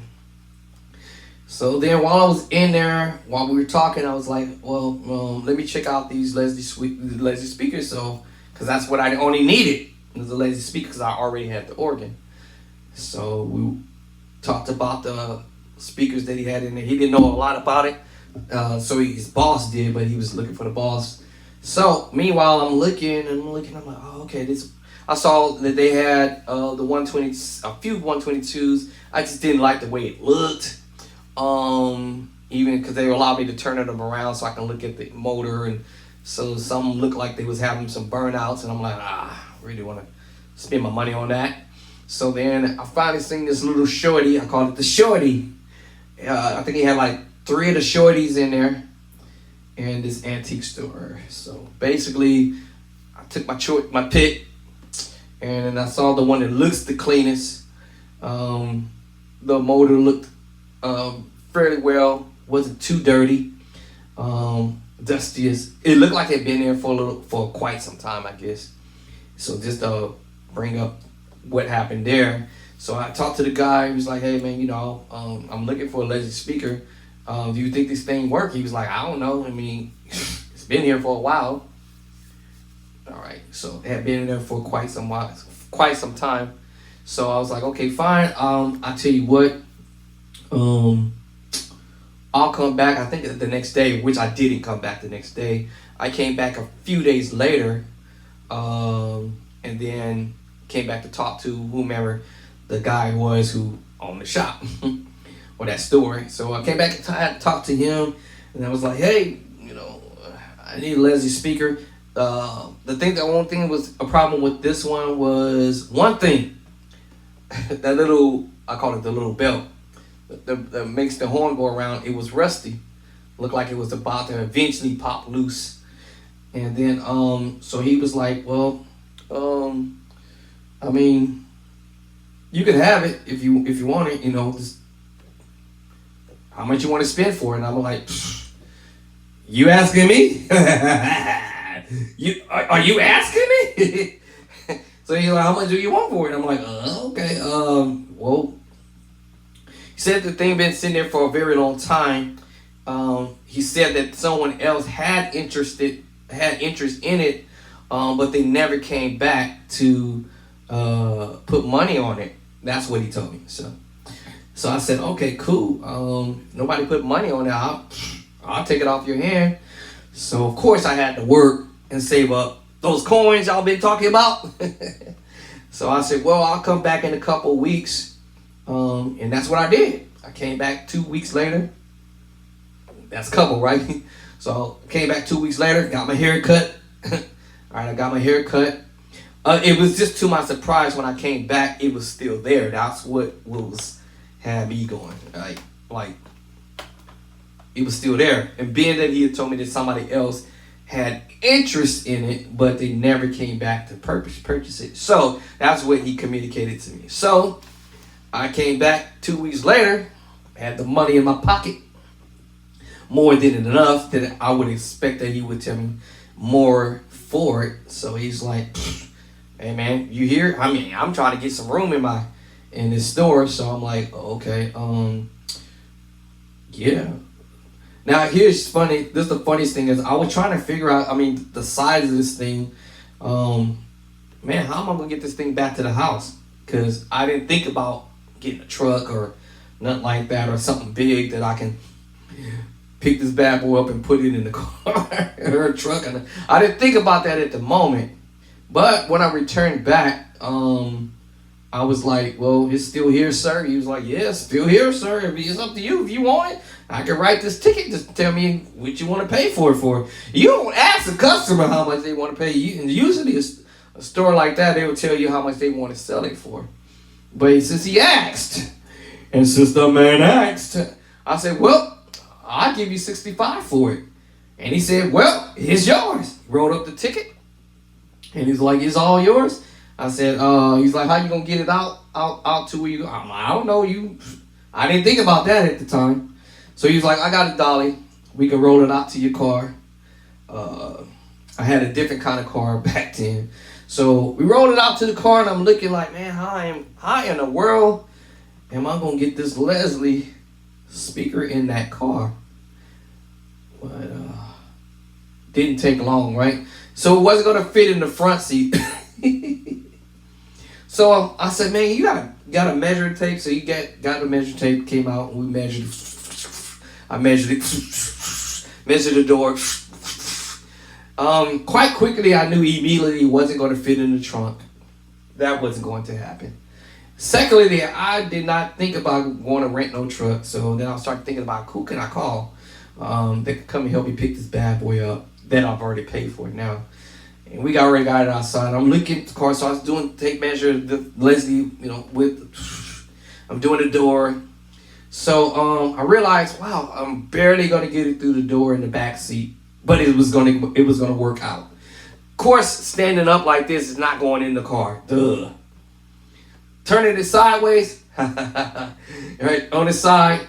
So then while I was in there, while we were talking, I was like, well, let me check out these Leslie speakers. So, because that's what I only needed, was the Leslie speaker, because I already had the organ. So we talked about the speakers that he had in there. He didn't know a lot about it. So his boss did, but he was looking for the boss. So meanwhile, I'm looking, I'm like, oh, okay, I saw that they had a few 122s. I just didn't like the way it looked. Even because they allowed me to turn them around so I can look at the motor, and so some looked like they was having some burnouts, and I'm like, I really want to spend my money on that. So then I finally seen this little shorty. I called it the shorty. I think he had like 3 of the shorties in there in this antique store. So basically, I took my pick, and then I saw the one that looks the cleanest. The motor looked fairly well, wasn't too dirty. Dustiest. It looked like it had been there for quite some time, I guess. So just bring up what happened there. So I talked to the guy. He was like, "Hey man, I'm looking for a Leslie speaker. Do you think this thing works?" He was like, "I don't know. I mean, it's been here for a while." All right. So it had been there for quite some time. So I was like, "Okay, fine. I tell you what. I'll come back." I think the next day, which I didn't come back the next day. I came back a few days later, and then came back to talk to whomever the guy was who owned the shop or that store. So I came back and talked to him, and I was like, "Hey, I need a Leslie speaker." The one thing was a problem with this one was one thing. That little, I call it the little belt that makes the horn go around. It was rusty. Looked like it was about to eventually pop loose. And then so he was like, "Well, I mean, you can have it if you want it, just how much you want to spend for it." And I'm like, "You asking me? Are you asking me?" So he's like, "How much do you want for it?" And I'm like, "Okay, well." He said the thing been sitting there for a very long time. He said that someone else had interest in it, but they never came back to put money on it. That's what he told me. So I said, "Okay, cool. Nobody put money on it. I'll take it off your hand." So of course I had to work and save up those coins y'all been talking about. So I said, "Well, I'll come back in a couple weeks." And that's what I did. I came back 2 weeks later. That's a couple, right? So I came back 2 weeks later, got my hair cut. All right, I got my hair cut. It was just to my surprise when I came back, it was still there. That's what had me going. Like it was still there. And being that he had told me that somebody else had interest in it, but they never came back to purchase it. So that's what he communicated to me. So I came back 2 weeks later, had the money in my pocket, more than enough that I would expect that he would tell me more for it. So he's like, "Hey man, you here? I mean, I'm trying to get some room in this store." So I'm like, "Okay, yeah." Now here's funny. This the funniest thing is I was trying to figure out. I mean, the size of this thing. Man, how am I gonna get this thing back to the house? Because I didn't think about getting a truck or nothing like that, or something big that I can pick this bad boy up and put it in the car or a truck. And I didn't think about that at the moment. But when I returned back, I was like, "Well, it's still here, sir." He was like, "Yes, still here, sir. It's up to you if you want it. I can write this ticket. Just tell me what you want to pay for it for." You don't ask the customer how much they want to pay you. And usually a store like that, they will tell you how much they want to sell it for. But since he asked, and since the man asked, I said, "Well, I'll give you $65 for it." And he said, "Well, it's yours." He wrote up the ticket, and he's like, "It's all yours?" I said, he's like, "How you gonna get it out to where you?" I'm like, "I don't know, I didn't think about that at the time." So he was like, "I got a dolly. We can roll it out to your car." I had a different kind of car back then. So we rolled it out to the car, and I'm looking like, man, how in the world am I gonna get this Leslie speaker in that car? But didn't take long, right? So it wasn't gonna fit in the front seat. So I said, "Man, you got a measuring tape?" So he got the measuring tape, came out, and we measured it. I measured it, measured the door. Quite quickly, I knew immediately it wasn't going to fit in the trunk. That wasn't going to happen. Secondly, I did not think about going to rent no truck. So then I started thinking about who can I call that could come and help me pick this bad boy up that I've already paid for it now. And we already got it outside. I'm looking at the car, so I was doing tape measure, the Leslie, I'm doing the door. So I realized, wow, I'm barely gonna get it through the door in the back seat, but it was gonna work out. Of course, standing up like this is not going in the car. Duh. Turning it sideways, right on the side,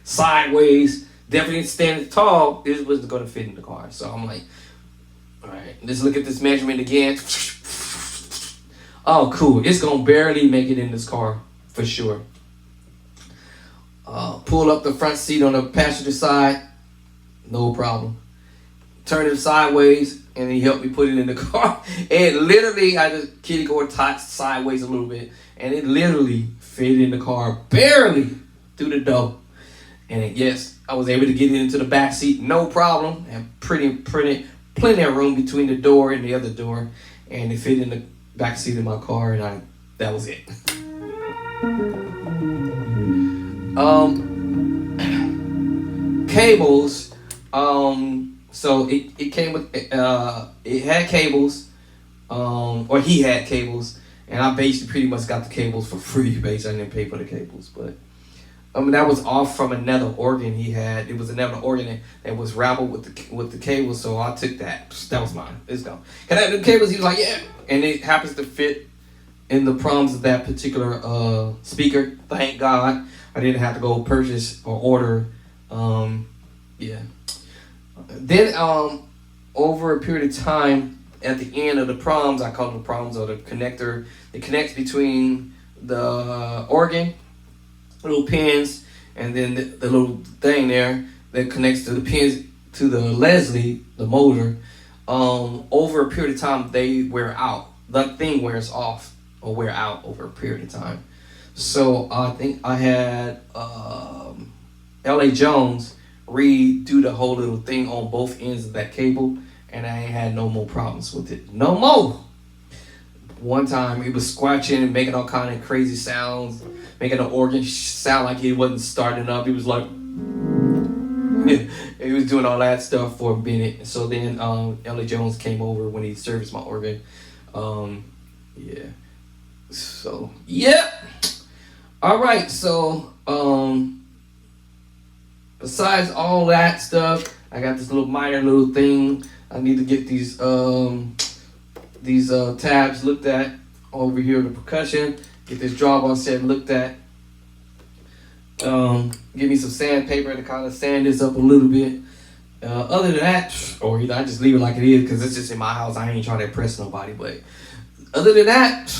sideways. Definitely standing tall. This wasn't gonna fit in the car. So I'm like, all right, let's look at this measurement again. Oh, cool. It's gonna barely make it in this car for sure. Pull up the front seat on the passenger side, no problem. Turn it sideways, and he helped me put it in the car. And literally, I just kitty cord sideways a little bit, and it literally fit in the car, barely through the door. And yes, I was able to get it into the back seat, no problem. And plenty of room between the door and the other door, and it fit in the back seat of my car, and that was it. Cables. So it came with it had cables, or he had cables, and I basically pretty much got the cables for free. Basically, I didn't pay for the cables, but that was off from another organ he had. It was another organ that was raveled with the cables, so I took that. That was mine. It's gone. Can I have the cables? He was like, yeah, and it happens to fit in the proms of that particular speaker. Thank God, I didn't have to go purchase or order. Yeah. Then over a period of time, at the end of the proms, I call them the proms, or the connector. It connects between the organ, little pins, and then the little thing there that connects to the pins to the Leslie, the motor. Over a period of time, they wear out. The thing wears off or wear out over a period of time. So I think I had L.A. Jones redo the whole little thing on both ends of that cable, and I ain't had no more problems with it. No more. One time it was squatching and making all kind of crazy sounds, making the organ sound like he wasn't starting up. He was like, he was doing all that stuff for a minute. So then L.A. Jones came over when he serviced my organ. Yeah. So yeah. All right. So besides all that stuff, I got this little minor little thing. I need to get these tabs looked at over here, the percussion. Get this drawbar set looked at. Give me some sandpaper to kind of sand this up a little bit. Other than that, or I just leave it like it is because it's just in my house. I ain't trying to impress nobody. But other than that,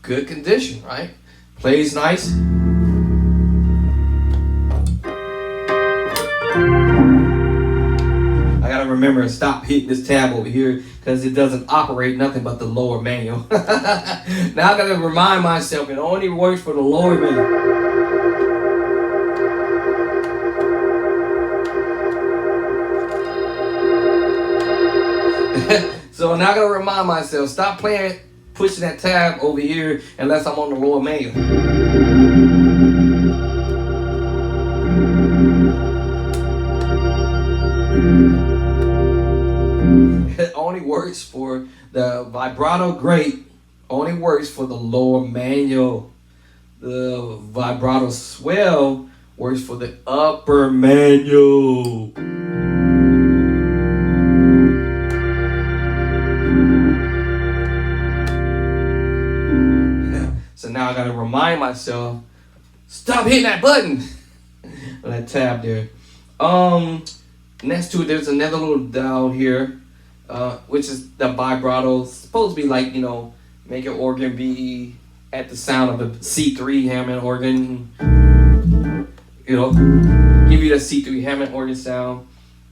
good condition, right? Plays nice. I gotta remember to stop hitting this tab over here because it doesn't operate nothing but the lower manual. Now I gotta remind myself it only works for the lower manual. So now I gotta remind myself, stop pushing that tab over here unless I'm on the lower manual. It only works for the vibrato grate, only works for the lower manual. The vibrato swell works for the upper manual. So now I gotta remind myself, stop hitting that button. That tab there. Next to it, there's another little dial here, which is the vibrato. It's supposed to be like, make your organ be at the sound of a C3 Hammond organ. Give you the C3 Hammond organ sound.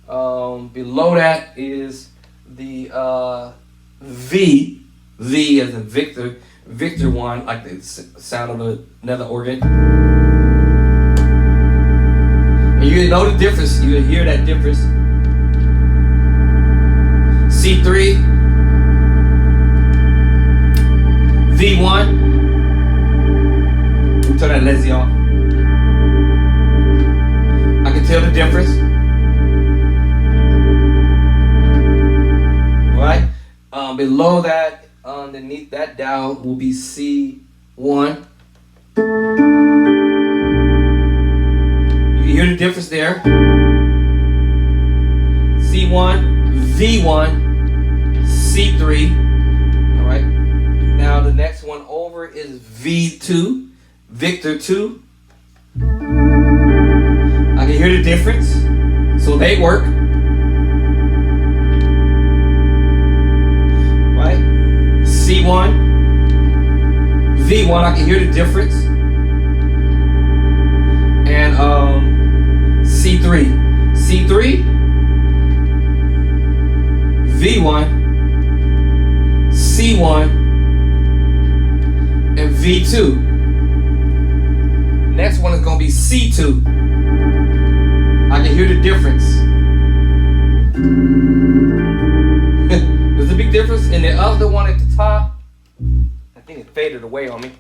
Below that is the V as in Victor one, like the sound of another organ. And you know the difference. You hear that difference. C3, V1. Turn that Leslie off. I can tell the difference. Right? Below that, underneath that dial will be C1. the difference there? C1, V1, C3. All right. Now the next one over is V2, Victor 2. I can hear the difference. So they work. Right? C1, V1, I can hear the difference. And C3. C3, V1, C1, and V2. Next one is going to be C2. I can hear the difference. There's a big difference. And the other one at the top, I think it faded away on me.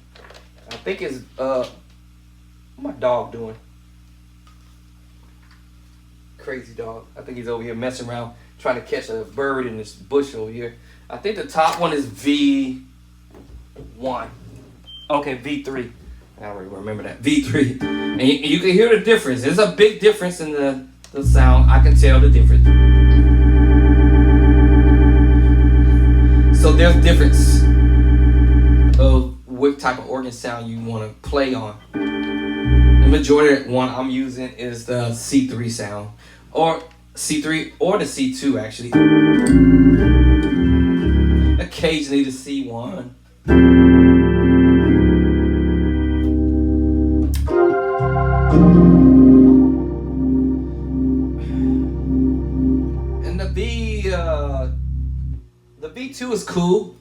I think it's, what's my dog doing? Crazy dog. I think he's over here messing around trying to catch a bird in this bush over here. I think the top one is V1. Okay, V3. I already remember that. V3. And you can hear the difference. There's a big difference in the sound. I can tell the difference. So there's difference of what type of organ sound you want to play on. The majority of one I'm using is the C3 sound. Or C3 or the C2 actually. Occasionally the C1. And the V2 is cool.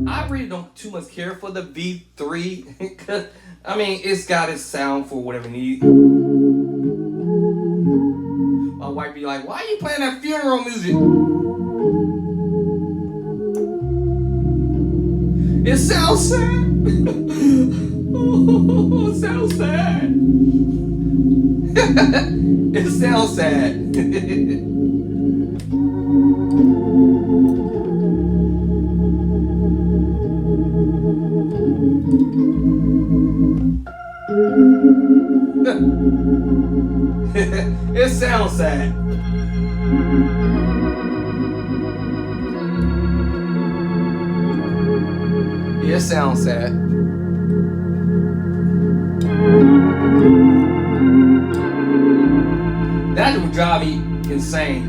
I really don't too much care for the V3 because I mean it's got its sound for whatever it needs. My wife be like, "Why are you playing that funeral music?" It sounds sad. Oh, it sounds sad. It sounds sad. It sounds sad. It sounds sad. That would drive me insane.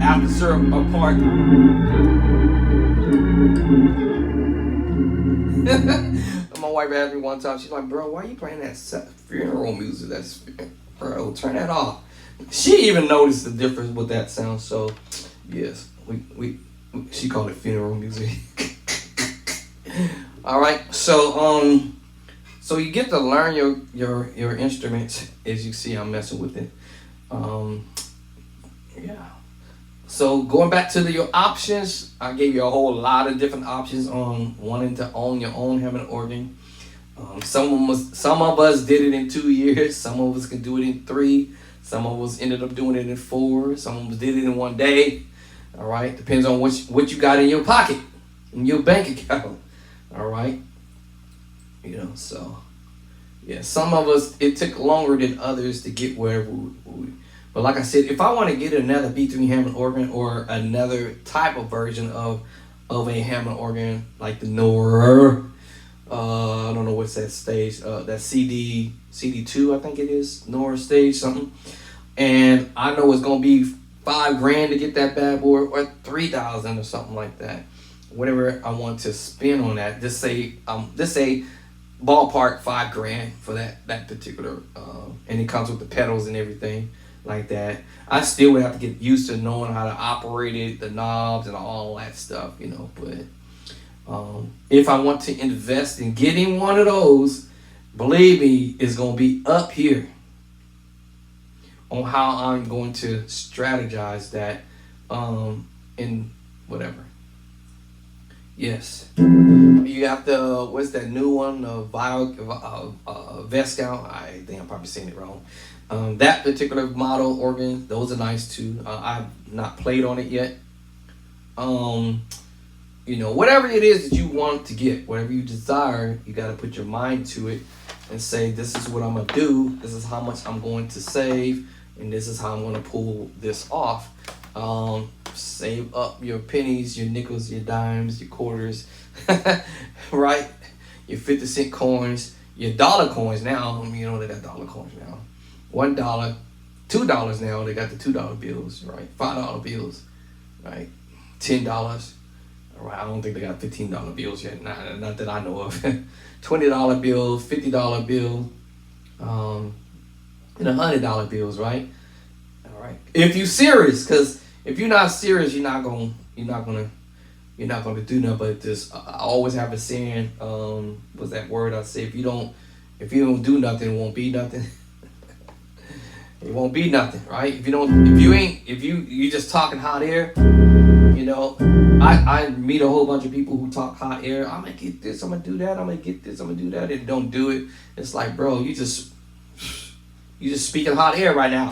After certain part. My wife asked me one time, she's like, "Bro, why are you playing that funeral music? Bro, turn that off." She even noticed the difference with that sound. So, yes, she called it funeral music. All right, so you get to learn your instruments. As you see, I'm messing with it. Yeah. So going back to your options, I gave you a whole lot of different options on wanting to own your own Hammond organ. Some of us did it in 2 years. Some of us can do it in 3. Some of us ended up doing it in 4. Some of us did it in 1 day. All right, depends on what you got in your pocket, in your bank account. All right, so yeah, some of us it took longer than others to get wherever we. But like I said, if I want to get another B3 Hammond organ or another type of version of a Hammond organ like the Nor, I don't know what's that stage, that CD2 I think it is, Nor stage something, and I know it's gonna be $5,000 to get that bad boy or $3,000 or something like that. Whatever I want to spend on that, just say ballpark $5,000 for that particular, and it comes with the pedals and everything like that. I still would have to get used to knowing how to operate it, the knobs and all that stuff, but if I want to invest in getting one of those, believe me, it's going to be up here on how I'm going to strategize that in whatever. Yes. You have the, what's that new one, Vescal? I think I'm probably saying it wrong. That particular model organ, those are nice too. I've not played on it yet. whatever it is that you want to get, whatever you desire, you got to put your mind to it and say, this is what I'm going to do. This is how much I'm going to save. And this is how I'm going to pull this off. Save up your pennies, your nickels, your dimes, your quarters, right? Your 50-cent coins, your dollar coins now. They got dollar coins now. $1, $2 now. They got the $2 bills, right? $5 bills, right? $10. All right, I don't think they got $15 bills yet. Not that I know of. $20 bill, $50 bill, and $100 bills, right? All right. If you serious, because if you're not serious, you're not gonna do nothing but this. I always have a saying. What's that word I say? If you don't do nothing, it won't be nothing. It won't be nothing, right? If you just talking hot air, I meet a whole bunch of people who talk hot air. I'm gonna get this, I'm gonna do that, I'm gonna get this, I'm gonna do that, and don't do it. It's like, bro, you just speaking hot air right now.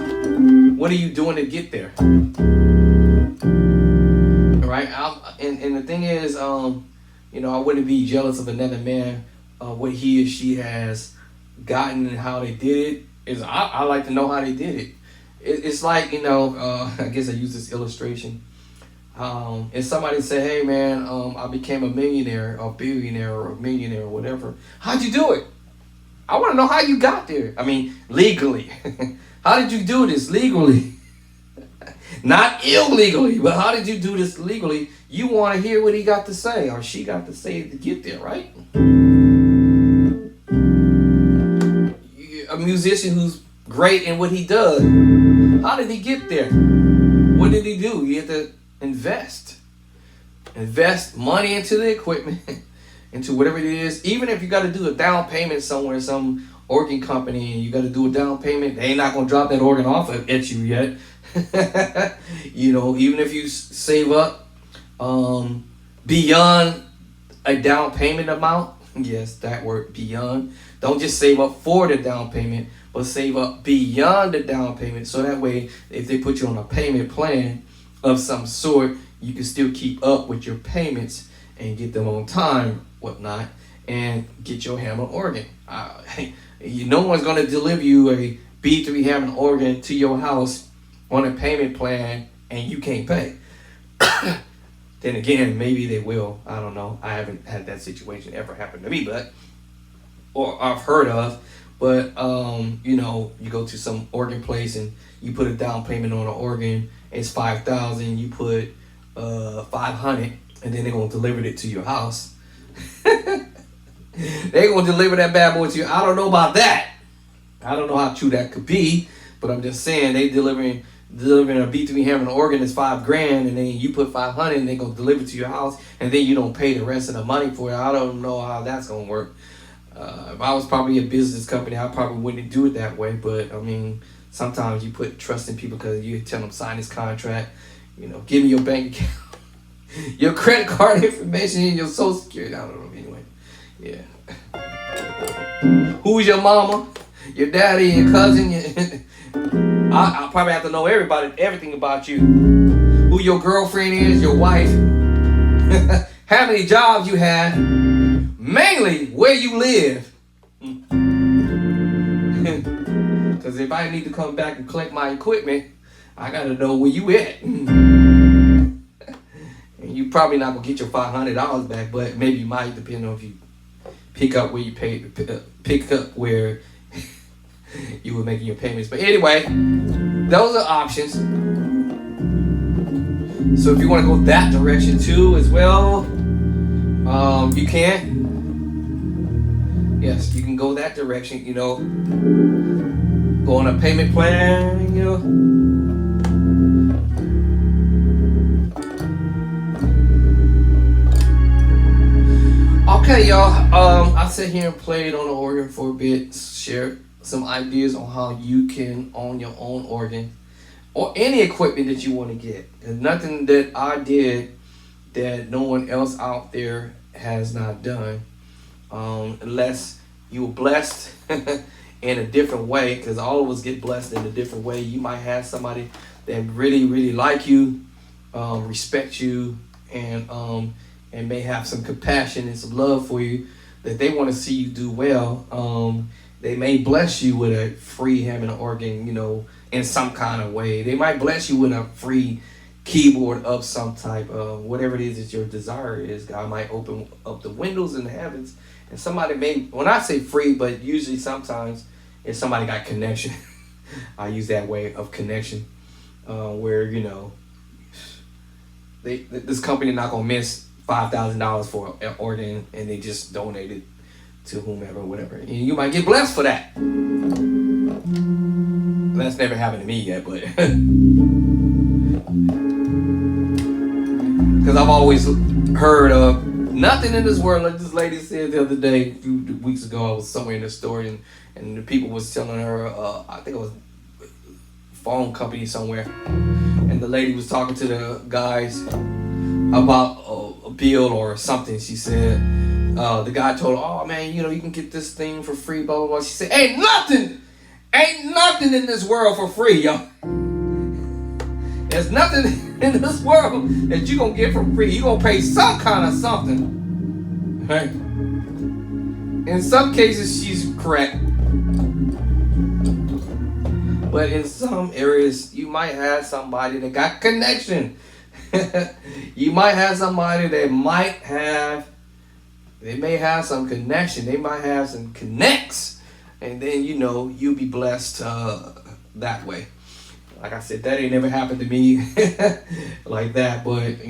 What are you doing to get there? Right? And the thing is, I wouldn't be jealous of another man, what he or she has gotten and how they did it. I like to know how they did it. It's like, I guess I use this illustration. And somebody say, hey man, I became a millionaire or billionaire or a millionaire or whatever. How'd you do it? I want to know how you got there. I mean, legally. How did you do this legally? Not illegally, but how did you do this legally? You want to hear what he got to say or she got to say to get there, right? A musician who's great in what he does. How did he get there? What did he do? You have to invest money into the equipment, into whatever it is. Even if you got to do a down payment somewhere, some organ company, and you got to do a down payment, they ain't not going to drop that organ off at you yet. Even if you save up beyond a down payment amount, yes, that word, beyond. Don't just save up for the down payment, but save up beyond the down payment. So that way, if they put you on a payment plan of some sort, you can still keep up with your payments and get them on time, whatnot, and get your Hammond organ. No one's going to deliver you a B3 Hammond organ to your house on a payment plan and you can't pay. Then again, maybe they will. I don't know. I haven't had that situation ever happen to me, or I've heard of. But you go to some organ place and you put a down payment on an organ. It's $5,000. You put $500, and then they're gonna deliver it to your house. They're gonna deliver that bad boy to you. I don't know about that. I don't know how true that could be, but I'm just saying they delivering a B3 Hammond organ is $5,000, and then you put $500, and they gonna deliver it to your house, and then you don't pay the rest of the money for it. I don't know how that's gonna work. If I was probably a business company, I probably wouldn't do it that way. But I mean, sometimes you put trust in people because you tell them sign this contract. Give me your bank account, your credit card information, and your social security. I don't know. Anyway, yeah. Who's your mama? Your daddy? Your cousin? I'll probably have to know everything about you. Who your girlfriend is? Your wife? How many jobs you had? Mainly where you live. Because if I need to come back and collect my equipment, I got to know where you at. And you probably not going to get your $500 back, but maybe you might, depending on if you pick up where you pick up where you were making your payments. But anyway, those are options. So if you want to go that direction too as well, you can. Yes, you can go that direction, go on a payment plan, Okay, y'all, I sit here and played on the organ for a bit, share some ideas on how you can own your own organ or any equipment that you want to get. There's nothing that I did that no one else out there has not done. Unless you were blessed in a different way, because all of us get blessed in a different way. You might have somebody that really, really like you, respect you, and and may have some compassion and some love for you, that they want to see you do well. They may bless you with a free Hammond organ, in some kind of way. They might bless you with a free keyboard of some type, whatever it is that your desire is. God might open up the windows in the heavens, and somebody may, when I say free, but usually sometimes if somebody got connection, I use that way of connection, where this company not gonna miss $5,000 for an organ, and they just donate it to whomever, whatever, and you might get blessed for that. That's never happened to me yet, but because I've always heard of nothing in this world, like this lady said the other day, a few weeks ago. I was somewhere in the store, and the people was telling her, I think it was a phone company somewhere, and the lady was talking to the guys about a bill or something. She said, the guy told her, oh man, you can get this thing for free, blah blah blah. She said, ain't nothing in this world for free, y'all. There's nothing in this world that you're going to get for free. You're going to pay some kind of something. Right? In some cases, she's correct. But in some areas, you might have somebody that got connection. You might have somebody that they may have some connection. They might have some connects. And then, you'll be blessed that way. Like I said, that ain't never happened to me like that. But,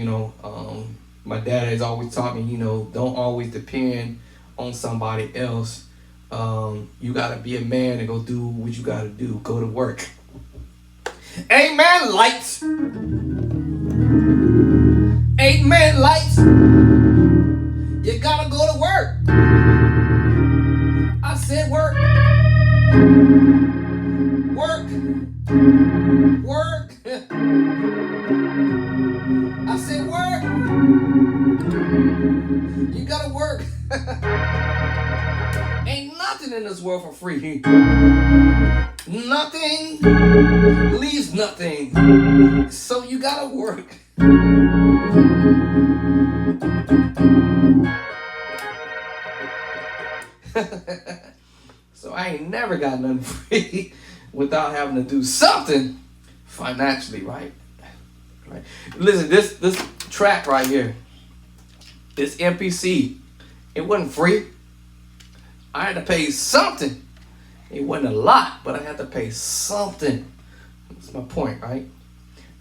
my dad has always taught me, don't always depend on somebody else. You got to be a man and go do what you got to do. Go to work. Amen, lights. Amen, lights. You got to go to work. I said work. Work. Work. I said work. You gotta work. Ain't nothing in this world for free. Nothing leaves nothing. So you gotta work. So I ain't never got nothing free without having to do something financially, right? Listen, this track right here, this MPC, it wasn't free. I had to pay something. It wasn't a lot, but I had to pay something. That's my point, right?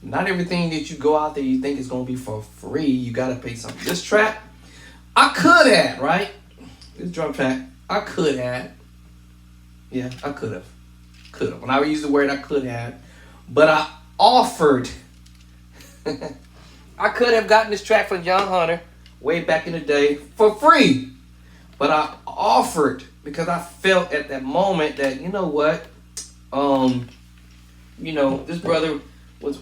Not everything that you go out there you think is going to be for free. You got to pay something. This track, I could have, right? This drum track, I could have. Yeah, I could have. When I use the word, I could have. But I offered. I could have gotten this track from John Hunter way back in the day for free. But I offered because I felt at that moment that, this brother was,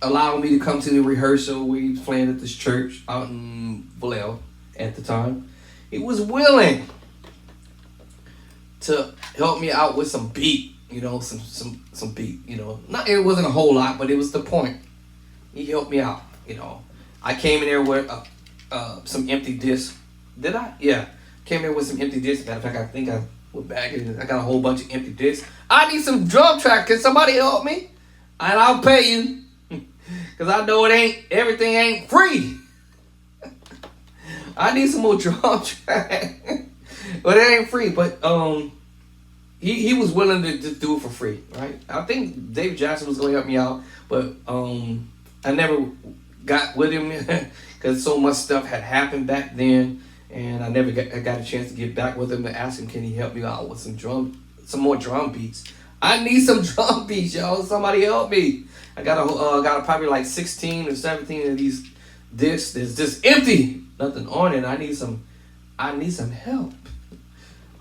allowing me to come to the rehearsal where he was playing at this church out in Vallejo at the time. He was willing to help me out with some beat, some beat, Not, it wasn't a whole lot, but it was the point. He helped me out, I came in there with some empty discs. Did I? Yeah. Came in with some empty discs. Matter of fact, I think I went back and I got a whole bunch of empty discs. I need some drum track. Can somebody help me? And I'll pay you. Because I know everything ain't free. I need some more drum track. But it ain't free. But he was willing to just do it for free, right? I think Dave Jackson was going to help me out. But I never got with him because so much stuff had happened back then. And I never got a chance to get back with him to ask him, can he help me out with some more drum beats? I need some drum beats, y'all. Somebody help me. I got probably like 16 or 17 of these discs that's just empty, nothing on it. I need some help.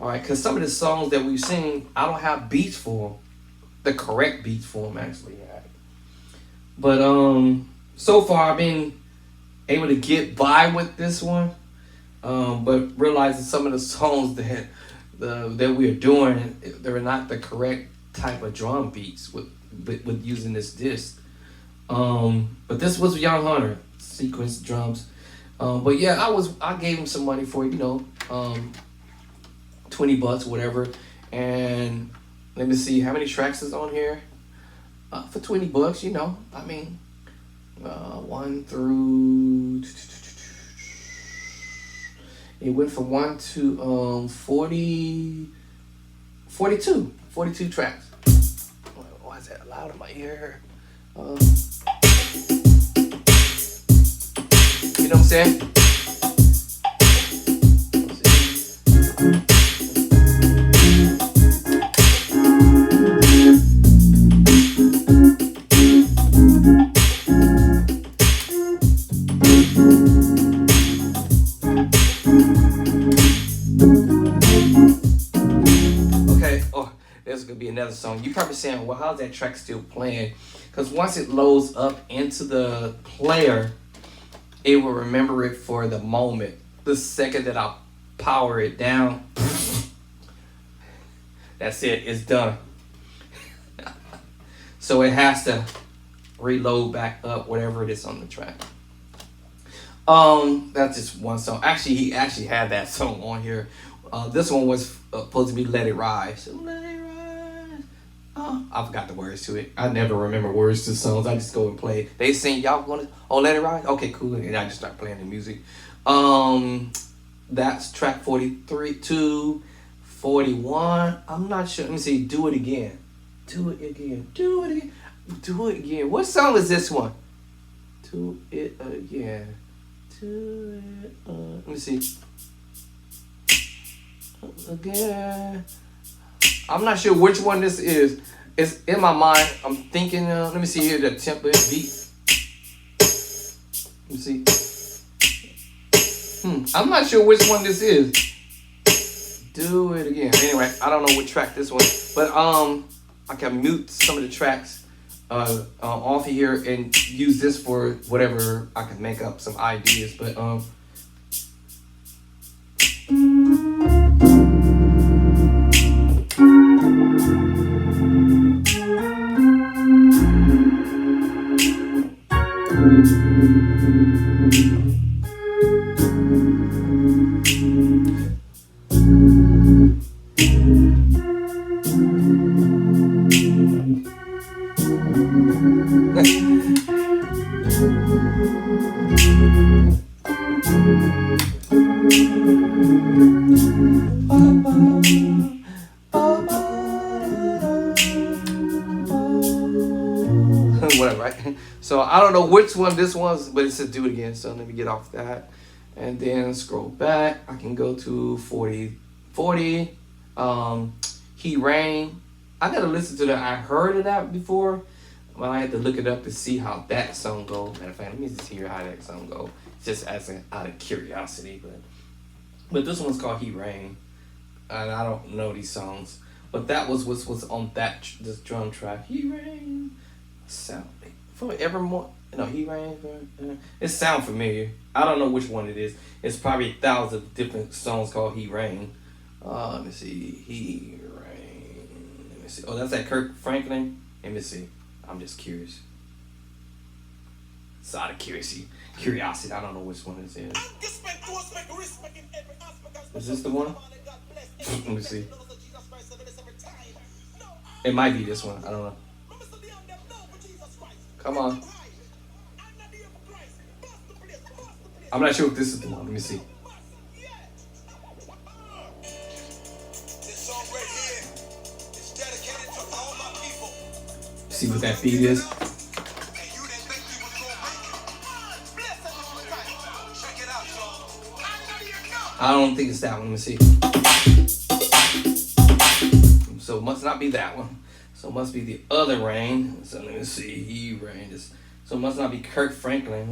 All right, because some of the songs that we've seen, I don't have beats for them, the correct beats for them actually. But so far I've been able to get by with this one. But realizing some of the songs that we're doing, they're not the correct type of drum beats with using this disc. But this was Young Hunter sequence drums. But yeah, I gave him some money for it, $20, whatever. And let me see how many tracks is on here. For $20, I mean, one through. It went from 1 to 42 tracks. Why is that loud in my ear? You know what I'm saying? Okay, oh, there's gonna be another song. You probably saying, well, how's that track still playing? Because once it loads up into the player, it will remember it for the moment. The second that I power it down, that's it, it's done. So it has to reload back up whatever it is on the track. That's just one song. Actually, he actually had that song on here. This one was supposed to be Let It Rise. So let it rise. Oh, I forgot the words to it. I never remember words to songs. I just go and play. They sing, y'all want to, oh, Let It Rise? Okay, cool. And I just start playing the music. That's track 43 to 41. I'm not sure. Let me see. Do It Again. Do it again. Do it again. Do it again. What song is this one? Do it again. Do it. Let me see. Again. I'm not sure which one this is. It's in my mind. I'm thinking. Let me see here the tempo beat. Let me see. I'm not sure which one this is. Do it again. Anyway, I don't know what track this one. But I can mute some of the tracks off of here and use this for whatever I can make up some ideas. But whatever, right? So I don't know which one this was, but it said do it again. So let me get off that and then scroll back. I can go to 40. He Rain. I gotta listen to that. I heard of that before, but I had to look it up to see how that song goes. Matter of fact, let me just hear how that song goes, just as out of curiosity. But this one's called He Rain, and I don't know these songs. But that was what was on this drum track. He Rain. Sound forevermore. No, He Rain. It sound familiar. I don't know which one it is. It's probably thousands of different songs called He Rain. Let me see. He Rain. Let me see. Oh, that's that Kirk Franklin. Let me see. I'm just curious. It's out of curiosity. I don't know which one this is. Is this the one? Let me see. It might be this one. I don't know. Come on. I'm not sure if this is the one. Let me see. See what that beat is? I don't think it's that one. Let me see. So it must not be that one. So it must be the other Rain. So let me see. He Rain. So it must not be Kirk Franklin.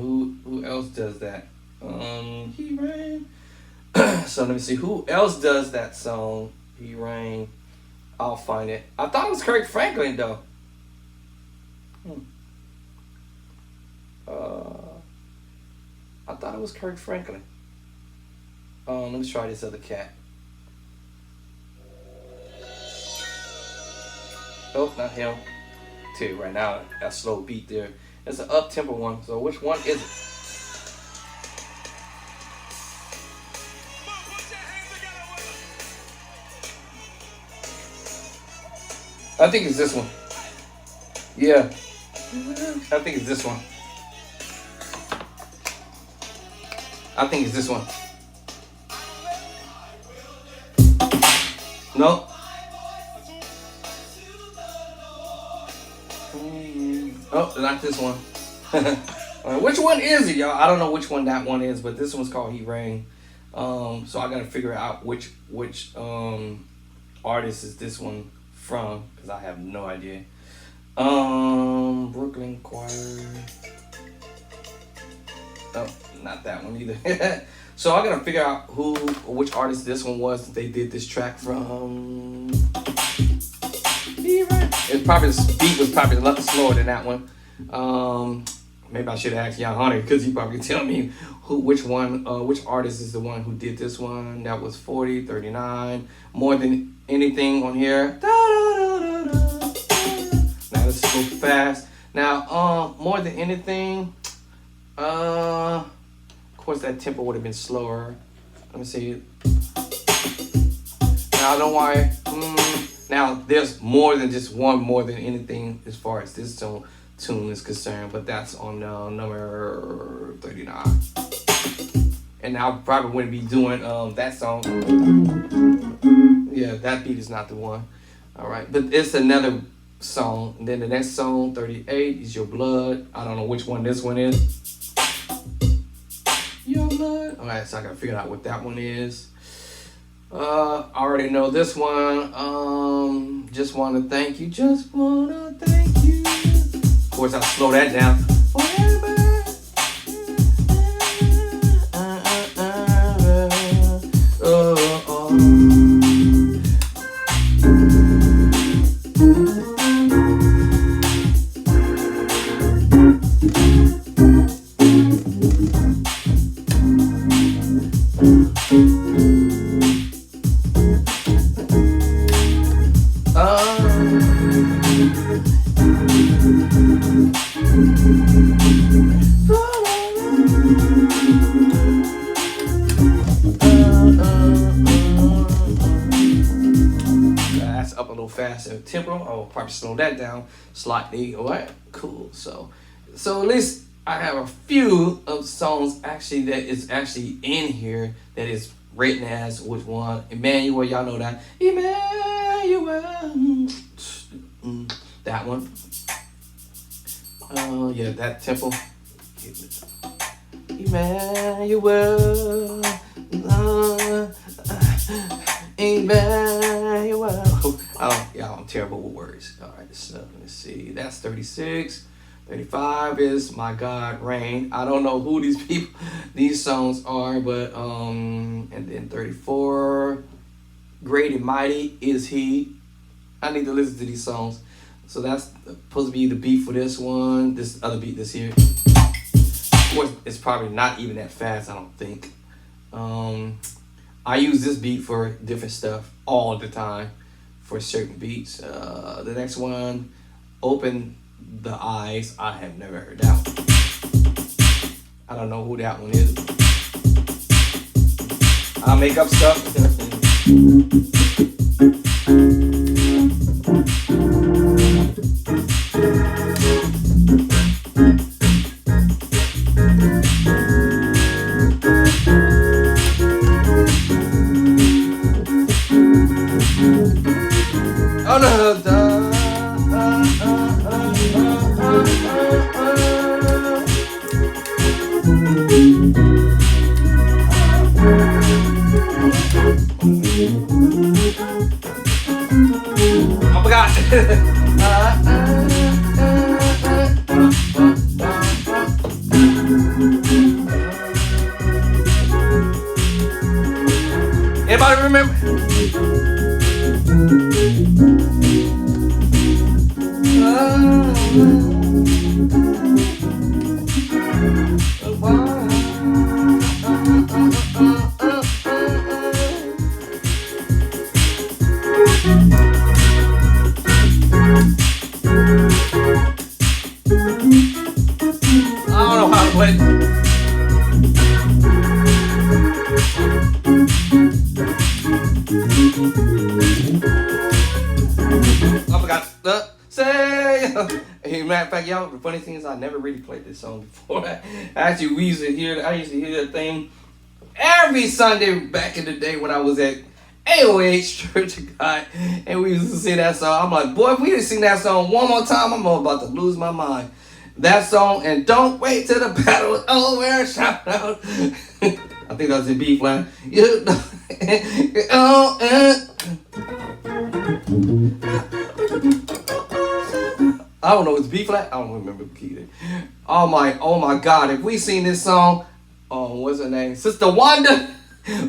Who else does that? He Rain. So let me see. Who else does that song? He Rain. I'll find it. I thought it was Kirk Franklin though. I thought it was Kirk Franklin. Let me try this other cat. Oh, not him. Tell you right now, that slow beat there. It's an up-tempo one. So which one is it? I think it's this one. Yeah, I think it's this one. I think it's this one. No. Oh, not this one. Which one is it, y'all? I don't know which one that one is, but this one's called Heat Rain. So I gotta figure out which artist is this one from, because I have no idea. Brooklyn Choir. Oh, not that one either. So I gotta figure out which artist this one was that they did this track from. It's probably, this beat was probably a lot slower than that one. Maybe I should have asked Young Hunter, because he probably tell me which artist is the one who did this one. That was 40, 39. More Than Anything on here. Now let's go fast. Now, More Than Anything. Of course, that tempo would have been slower. Let me see. Now, don't worry. Now, there's more than just one More Than Anything as far as this tune is concerned, but that's on number 39. And I probably wouldn't be doing that song. Yeah, that beat is not the one. All right, but it's another song. And then the next song, 38, is Your Blood. I don't know which one this one is. Your Blood. All right, so I gotta figure out what that one is. I already know this one. Just Wanna Thank You. Just Wanna Thank You. Of course, I'll slow that down. Forever. That's up a little faster tempo. I'll probably slow that down slightly. All right, cool. So at least I have a few of songs actually that is actually in here that is written as which one. Emmanuel, y'all know that. Emmanuel. That one. Yeah, that tempo. Emmanuel. Emmanuel. Oh, yeah, I'm terrible with words. All right, so let's see. That's 36. 35 is My God Reign. I don't know who these songs are, but and then 34, Great and Mighty Is He. I need to listen to these songs. So that's supposed to be the beat for this one. This other beat this here. Of course, it's probably not even that fast, I don't think. I use this beat for different stuff all the time for certain beats. The next one, Open the Eyes. I have never heard that one. I don't know who that one is. I'll make up stuff. Oh no, I forgot. Anybody remember? I don't know how to play. I forgot. fact, y'all, the funny thing is I never really played this song before. Actually, I used to hear that thing every Sunday back in the day when I was at AOH Church of God, and we used to sing that song. I'm like, boy, if we didn't sing that song one more time, I'm about to lose my mind. That song, and don't wait till the battle is over, shout out. I think that was in B flat. I don't know, it's B flat. I don't remember the key there. Oh my God! If we sing this song, what's her name? Sister Wanda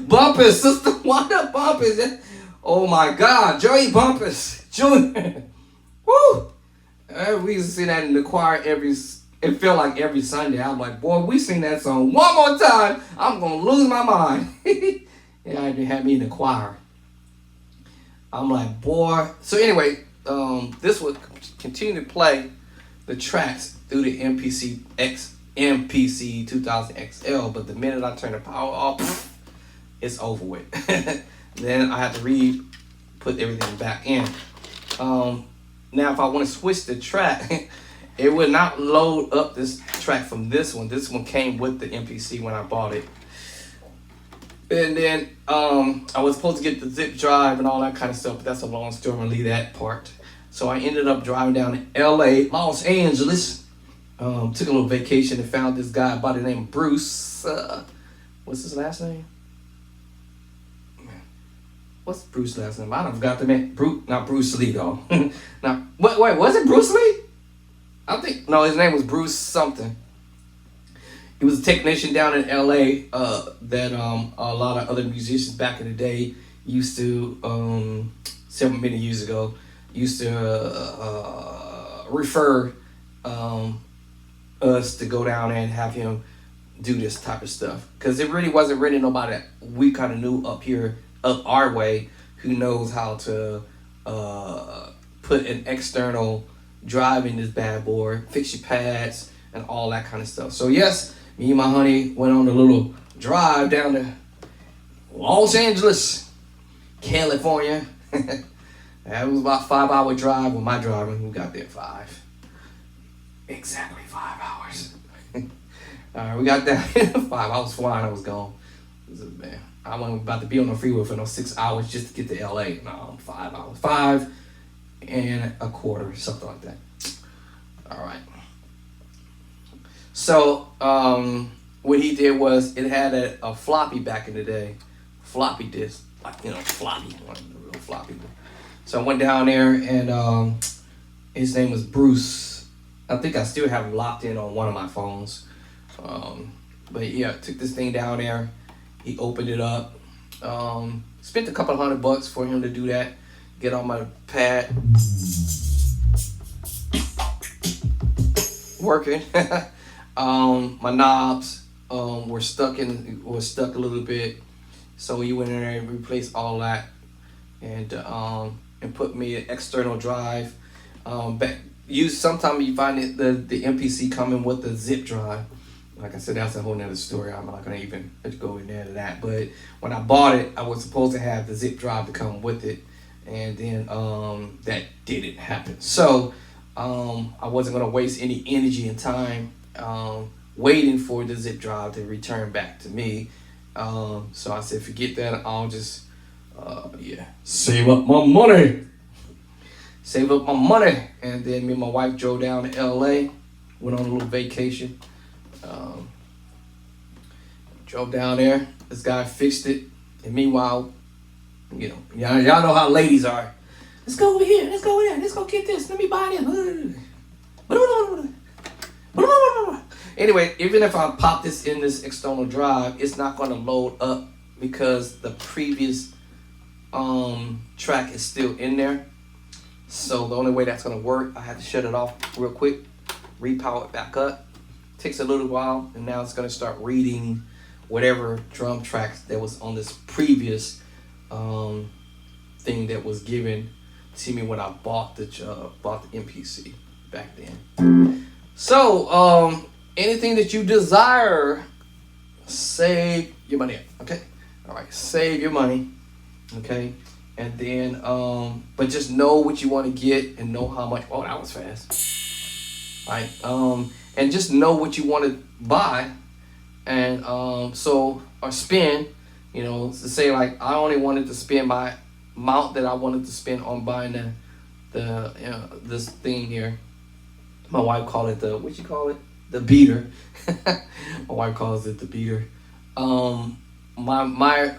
Bumpers, Sister Wanda Bumpers. Oh my God, Joey Bumpers Jr. Woo! We used to sing that in the choir it felt like every Sunday. I'm like, boy, we sing that song one more time, I'm gonna lose my mind. Yeah, they had me in the choir. I'm like, boy. So anyway, this would continue to play the tracks through the MPC 2000 XL, but the minute I turn the power off, it's over with. Then I have to put everything back in. Now, if I want to switch the track, it would not load up this track from this one. This one came with the MPC when I bought it. And then I was supposed to get the zip drive and all that kind of stuff, but that's a long story. I'm gonna leave that part. So I ended up driving down to LA, Los Angeles. Took a little vacation and found this guy by the name of Bruce. What's his last name? What's Bruce's last name? I don't forgot the name. Not Bruce Lee though. Now, wait, was it Bruce Lee? I think no, his name was Bruce something. He was a technician down in LA that a lot of other musicians back in the day used to, many years ago, used to refer us to go down there and have him do this type of stuff. Because it really wasn't really nobody that we kind of knew up here, up our way, who knows how to put an external drive in this bad boy, fix your pads, and all that kind of stuff. So yes, me and my honey went on a little drive down to Los Angeles, California. That was about a 5-hour drive with my driving. We got there 5. Exactly 5 hours. All right, we got there 5. I was flying, I was gone. Man, I wasn't about to be on the freeway for no 6 hours just to get to LA. No, 5 hours. 5 and a quarter, something like that. All right. So, what he did was, it had a floppy back in the day. Floppy disk. Like, floppy. One of the real floppy. So I went down there, and his name was Bruce. I think I still have him locked in on one of my phones. But yeah, took this thing down there. He opened it up. Spent a couple $100 for him to do that. Get on my pad. Working. My knobs were stuck a little bit. So he went in there and replaced all that. And put me an external drive. Sometimes you find the MPC coming with the zip drive. Like I said, that's a whole nother story. I'm not gonna even go in there to that. But when I bought it, I was supposed to have the zip drive to come with it, and then that didn't happen. So I wasn't gonna waste any energy and time waiting for the zip drive to return back to me. So I said, forget that. I'll just save up my money. Save up my money. And then me and my wife drove down to LA, went on a little vacation. Drove down there. This guy fixed it. And meanwhile, y'all know how ladies are. Let's go over here. Let's go over there. Let's go get this. Let me buy this. Anyway, even if I pop this in this external drive, it's not going to load up because the previous track is still in there. So the only way that's going to work, I have to shut it off real quick, repower it back up. Takes a little while, and now it's going to start reading whatever drum tracks that was on this previous thing that was given to me when I bought the MPC back then. So anything that you desire, save your money. Okay, all right, save your money. Okay, and then but just know what you want to get and know how much. Oh, that was fast. right? And just know what you want to buy, and so or spend. You know, to say like I only wanted to spend my amount that I wanted to spend on buying the this thing here. My wife called it the what you call it, the beater. My wife calls it the beater. My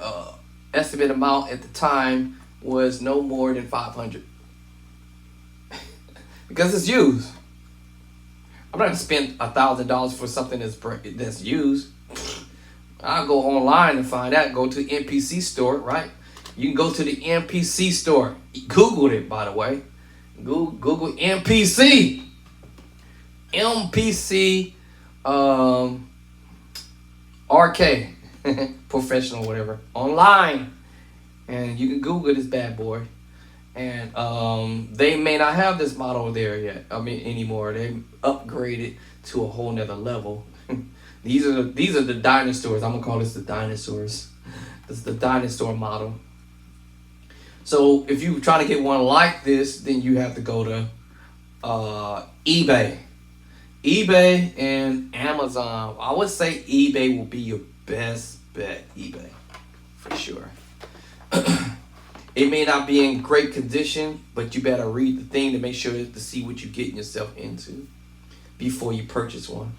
estimate amount at the time was no more than 500 because it's used. I'm not gonna spend $1,000 for something that's used. I'll go online and find out. Go to NPC store, right? You can go to the NPC store. Googled it, by the way. Google NPC. MPC RK. Professional, whatever. Online. And you can Google this bad boy. And they may not have this model there yet. I mean, anymore. They upgraded to a whole nother level. These are the dinosaurs. I'm gonna call this the dinosaurs. This is the dinosaur model. So if you're trying to get one like this, then you have to go to eBay. eBay and Amazon. I would say eBay will be your best bet. eBay, for sure. It may not be in great condition, but you better read the thing to make sure to see what you're getting yourself into before you purchase one.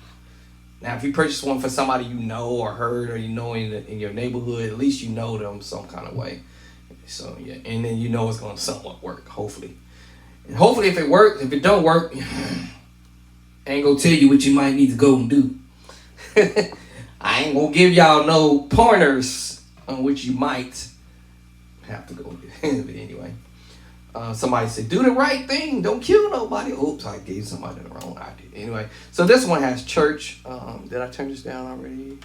Now, if you purchase one for somebody you know or heard or you know in your neighborhood, at least you know them some kind of way. So yeah, and then you know it's gonna somewhat work, hopefully. And hopefully, if it works, if it don't work, I ain't gonna tell you what you might need to go and do. I ain't gonna give y'all no pointers on which you might have to go with. But anyway, somebody said, do the right thing, don't kill nobody. Oops, I gave somebody the wrong idea. Anyway, so this one has church. Did I turn this down already?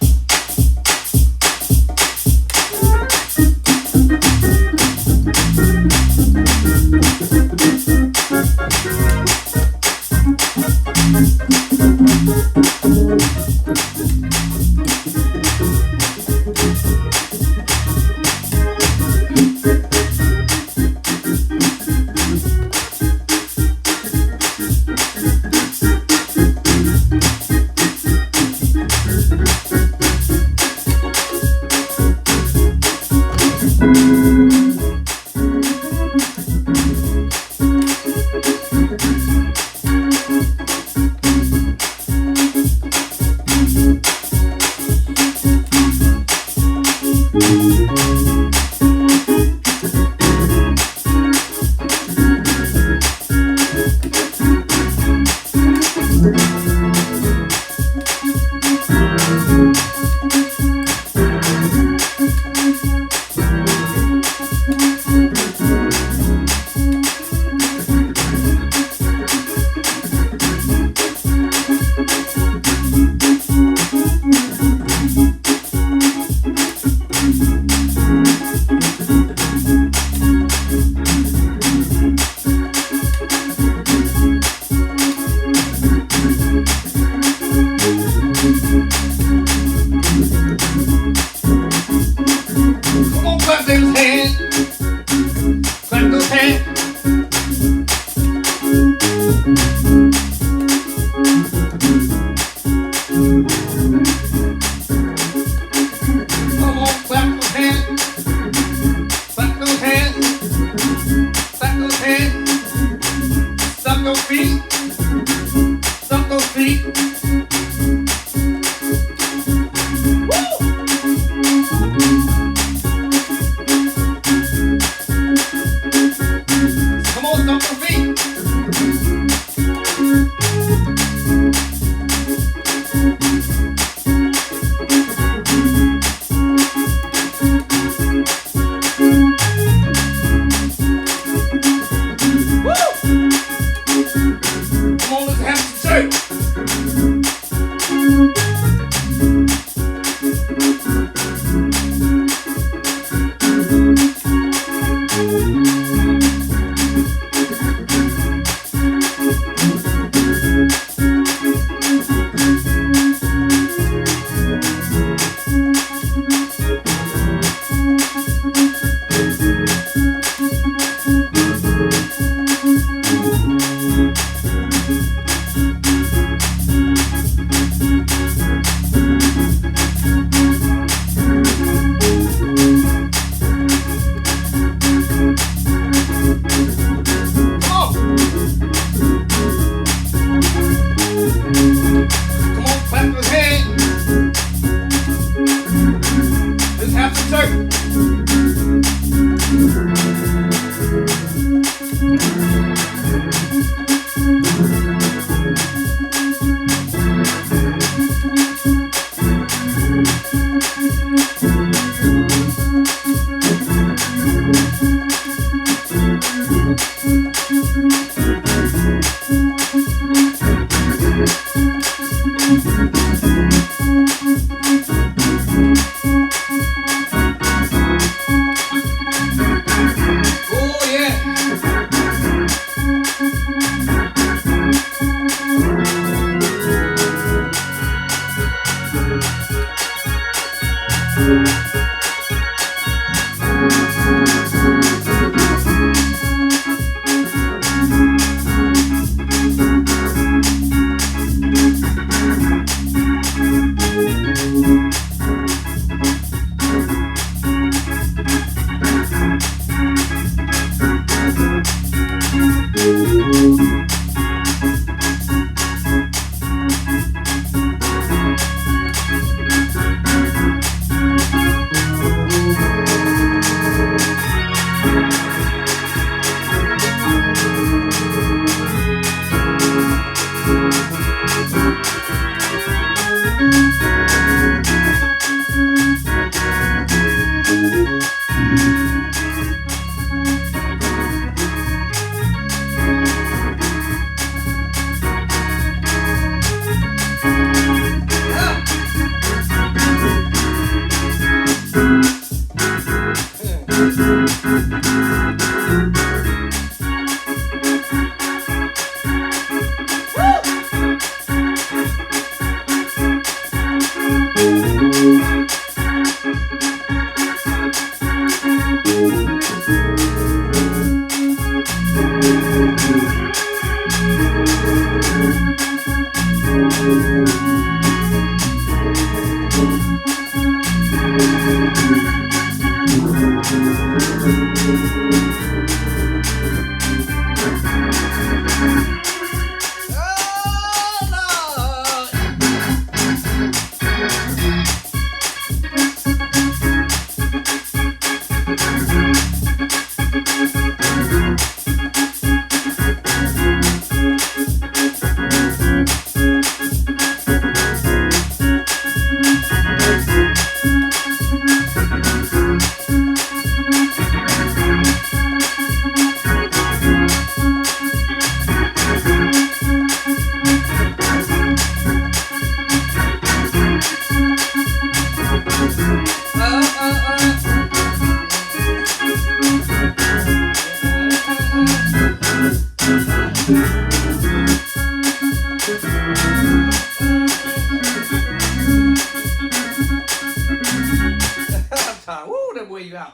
Woo, that wear you out.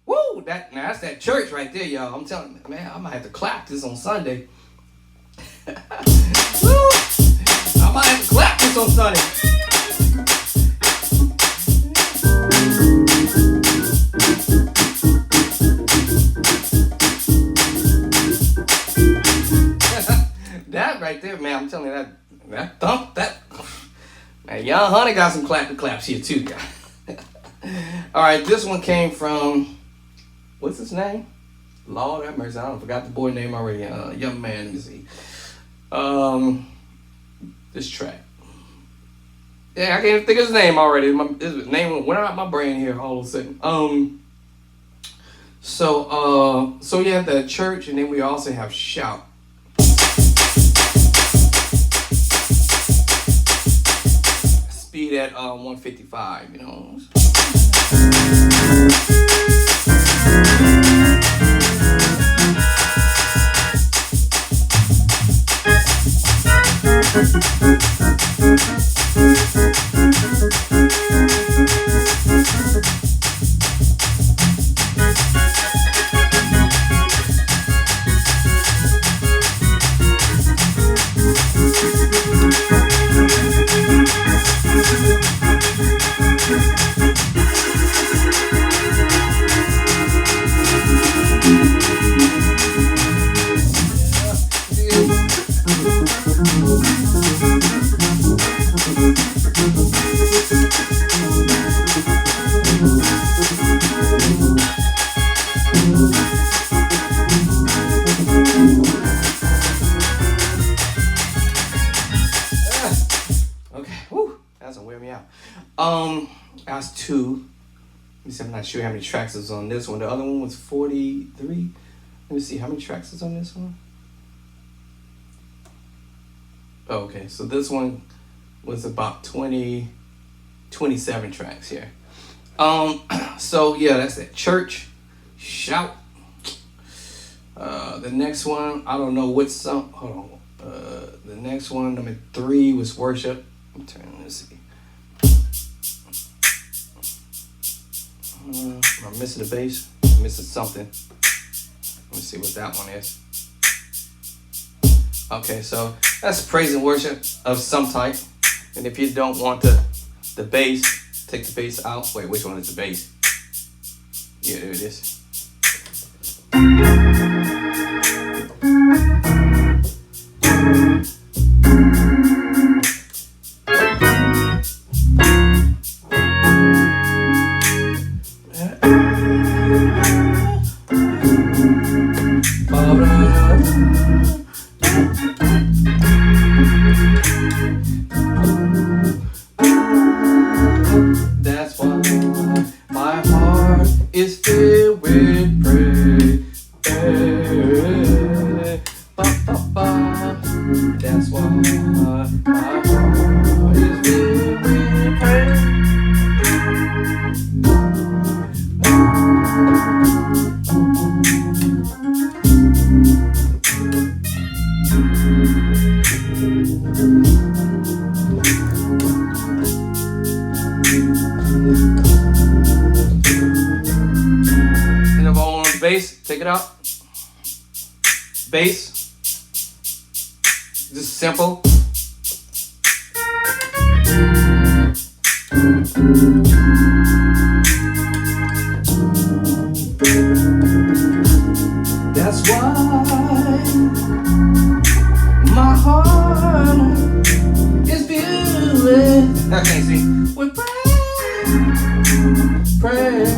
Woo, that's that church right there, y'all. I'm telling you, man, I might have to clap this on Sunday. Woo, I might have to clap this on Sunday. That right there, man, I'm telling you, that thump, man, Young Honey got some claps here too, guys. All right, this one came from, what's his name? Lord have mercy, I forgot the boy name already. Young man, let me see. This track. Yeah, I can't even think of his name already. His name went out of my brain here all of a sudden. So you have the church, and then we also have shout. Speed at 155, you know. That's two. Let me see, I'm not sure how many tracks is on this one. The other one was 43. Let me see, how many tracks is on this one? Oh, okay, so this one was about 27 tracks here. So yeah, that's that church, shout. The next one, I don't know what song, hold on. The next one, number 3 was worship. I'm turning, let's see. I'm missing the bass. I'm missing something. Let me see what that one is. Okay, so that's praise and worship of some type. And if you don't want the bass, take the bass out. Wait, which one is the bass? Yeah, there it is. That's why my heart is filled with praise. That's why my heart is filled with praise. And if I want the bass, take it out. Bass. Just simple. That's why my heart is filled with, I can't see, with praise.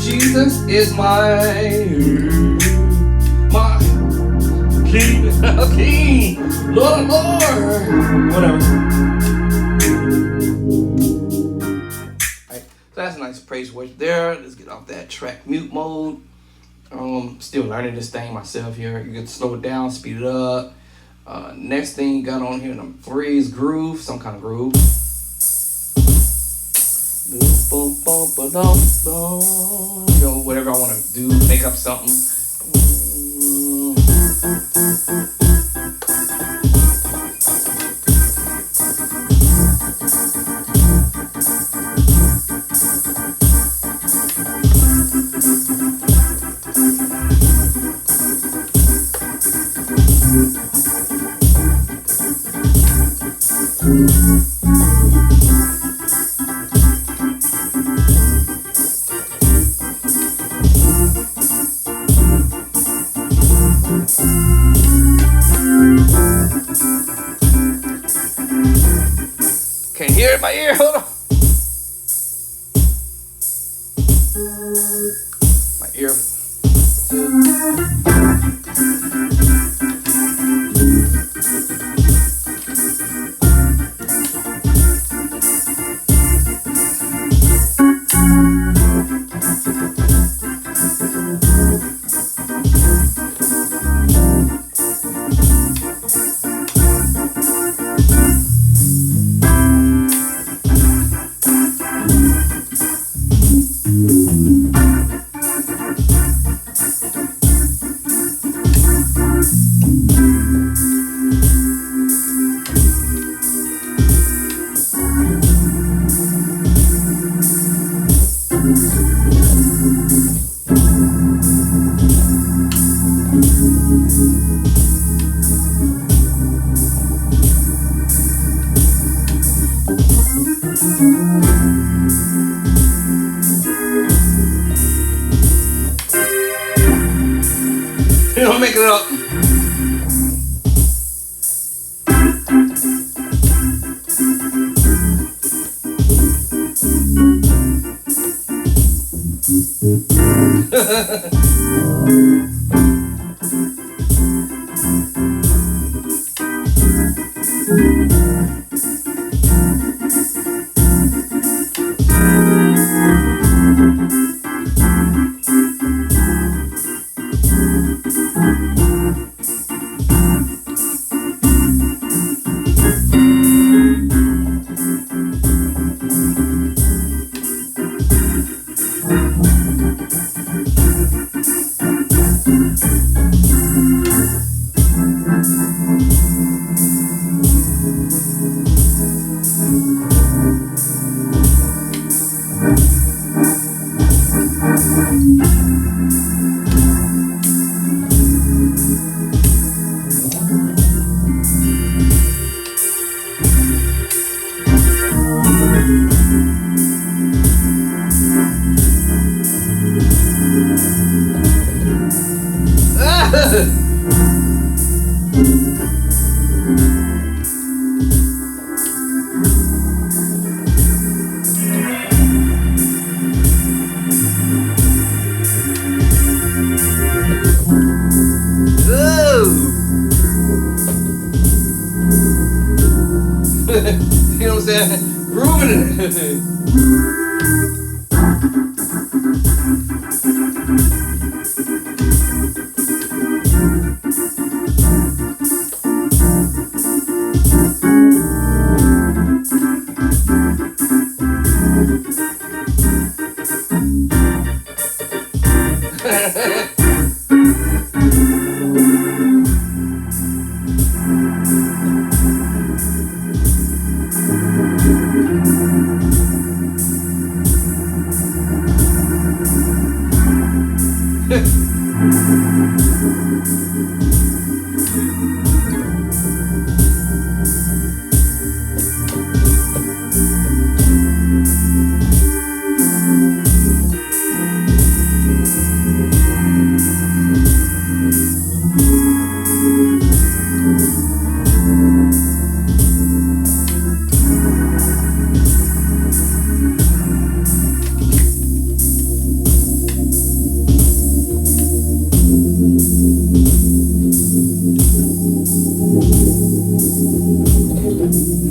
Jesus is my King, King, Lord, Lord, whatever. Alright, so that's a nice praise worship there. Let's get off that track mute mode. Still learning this thing myself here. You get to slow it down, speed it up. Next thing you got on here, number 3 is groove, some kind of groove. Boom, boom, boom, boom, boom. You know, whatever I want to do, make up something. Can't hear it in my ear. Hold on. My ear. You don't make it up. You know what I'm saying? Grooving it.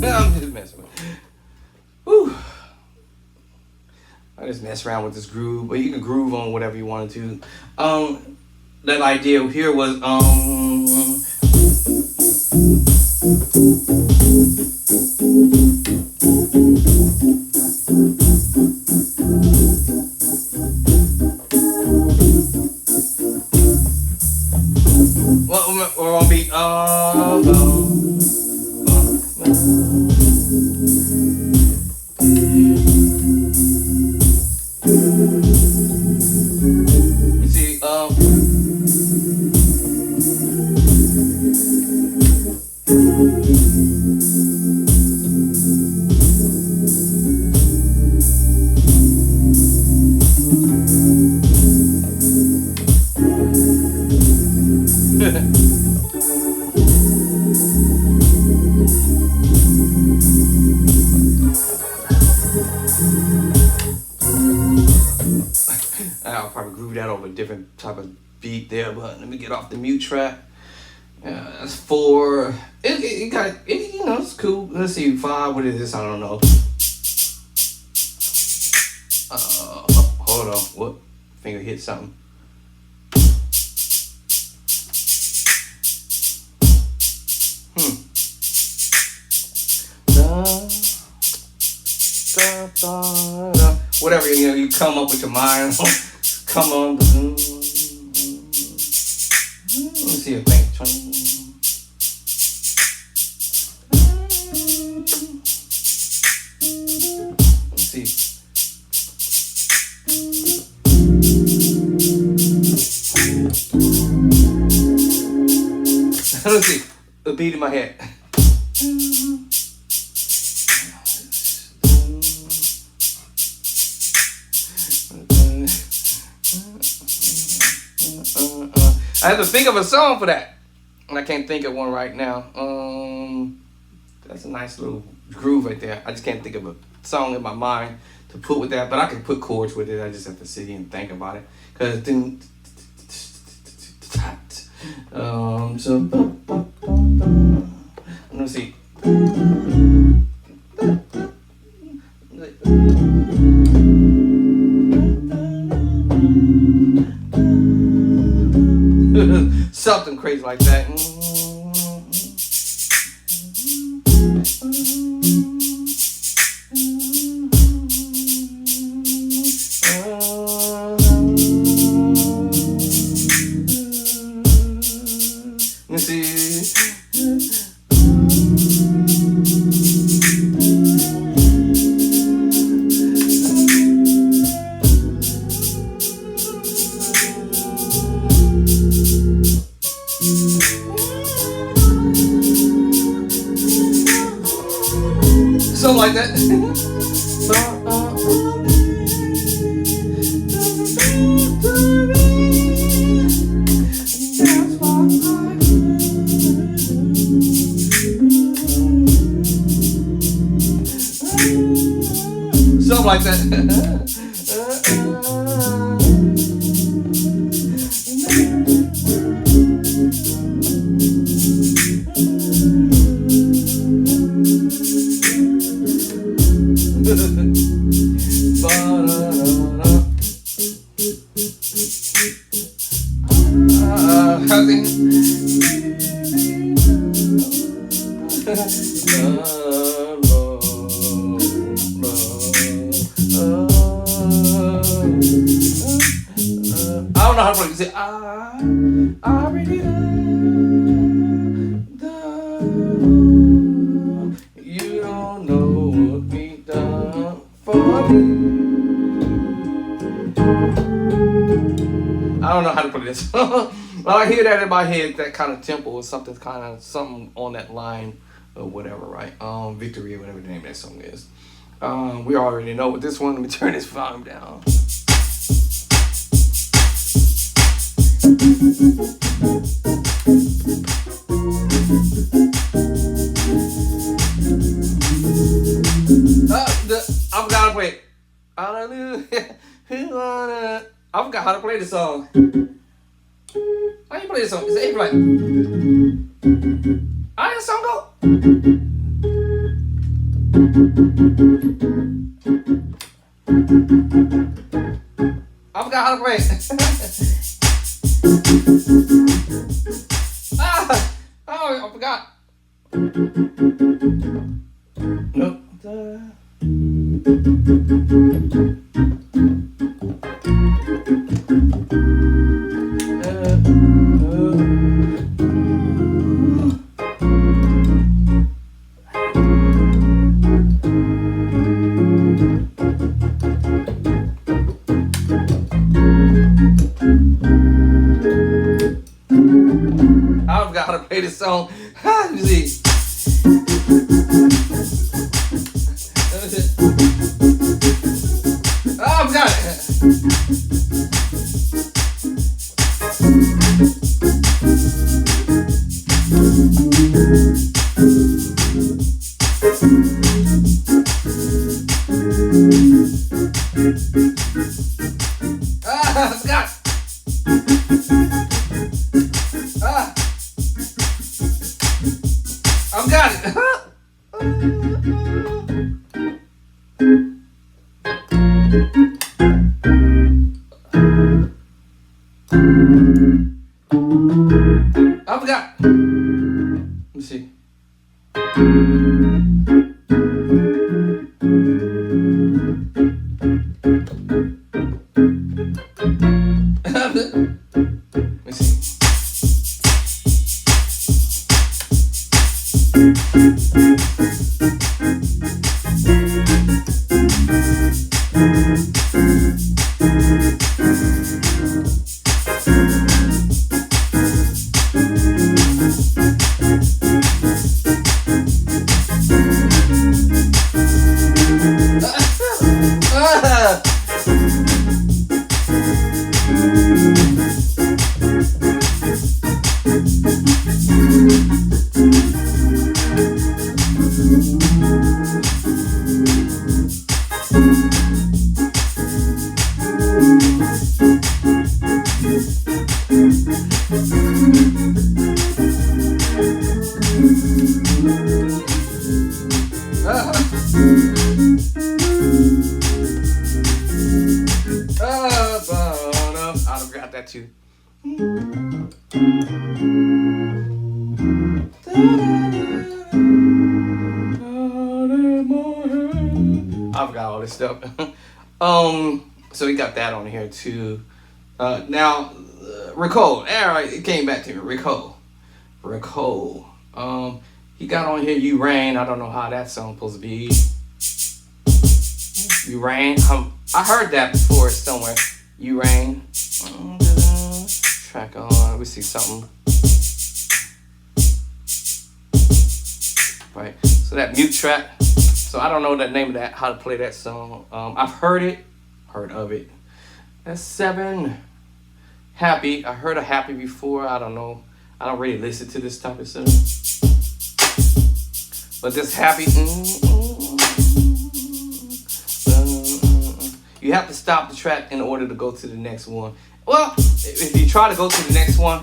I'm just messing with it. Whew. I just mess around with this groove, but you can groove on whatever you wanted to. That idea here was we're gonna be you see I'll probably groove that over a different type of beat there, but let me get off the mute track. That's 4. It got it, you know, it's cool. Let's see, 5. What is this? I don't know. Hold on. What? Finger hit something. Whatever, you know, you come up with your mind. Come on. Let me see a thing. Let's see. Let's see. A beat in my head. I have to think of a song for that, and I can't think of one right now. That's a nice little groove right there. I just can't think of a song in my mind to put with that, but I can put chords with it. I just have to sit here and think about it. Cause then, let me see. Something crazy like that. You see. Something like that. Something like that. I don't know how to play. You say, I really love the you don't know what we done for me. I don't know how to play this. Well, I hear that in my head, that kind of tempo or something, something on that line or whatever, right? Victory or whatever the name of that song is. We already know what this one. Let me turn this volume down. I forgot how to play it. Hallelujah. I forgot how to play this song. How you play this song? It's A flat. How does the song go? I forgot how to play it. Oh, I forgot. Nope. I forgot how to play this song. Let me see. Oh, I forgot it. I forgot. I've got it. I forgot. Let me see. Let me see. I forgot that too. I forgot all this stuff. So we got that on here too. Now, Ricole. All right, it came back to me. Ricole. He got on here. You Rain. I don't know how that song supposed to be. You Rain. I heard that before somewhere. You Rain. Track on. We see something. Right. So that mute track. So I don't know the name of that. How to play that song. I've heard of it. That's 7. Happy. I heard of Happy before. I don't know. I don't really listen to this type of stuff. But this Happy. You have to stop the track in order to go to the next one. Well, if you try to go to the next one,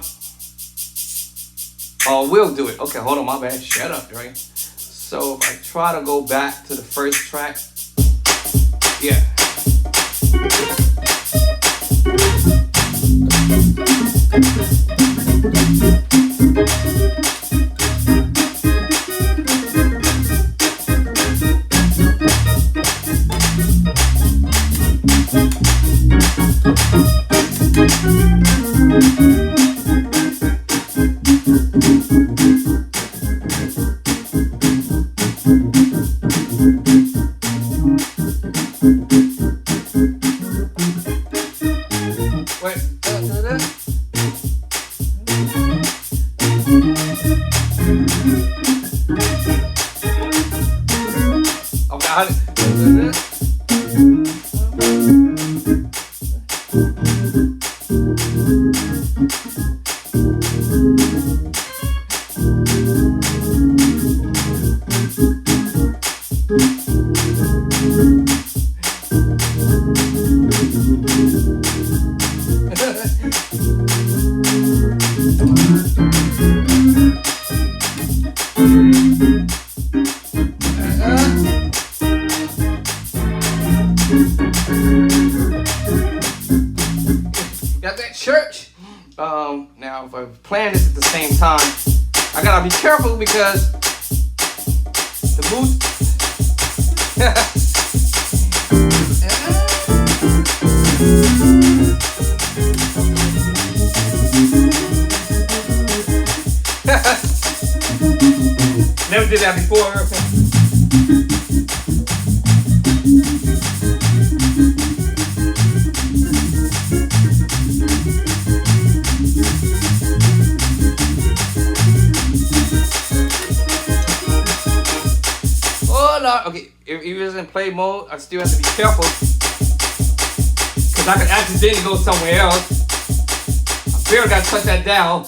we'll do it. Okay, hold on, my bad. Shut up, right? So if I try to go back to the first track, yeah. Wait. Got that church. Now if I'm playing this at the same time, I gotta be careful because the boots. Never did that before. Oh Lord. Okay, if it was in play mode, I still have to be careful because I could accidentally go somewhere else. I barely got to touch that down.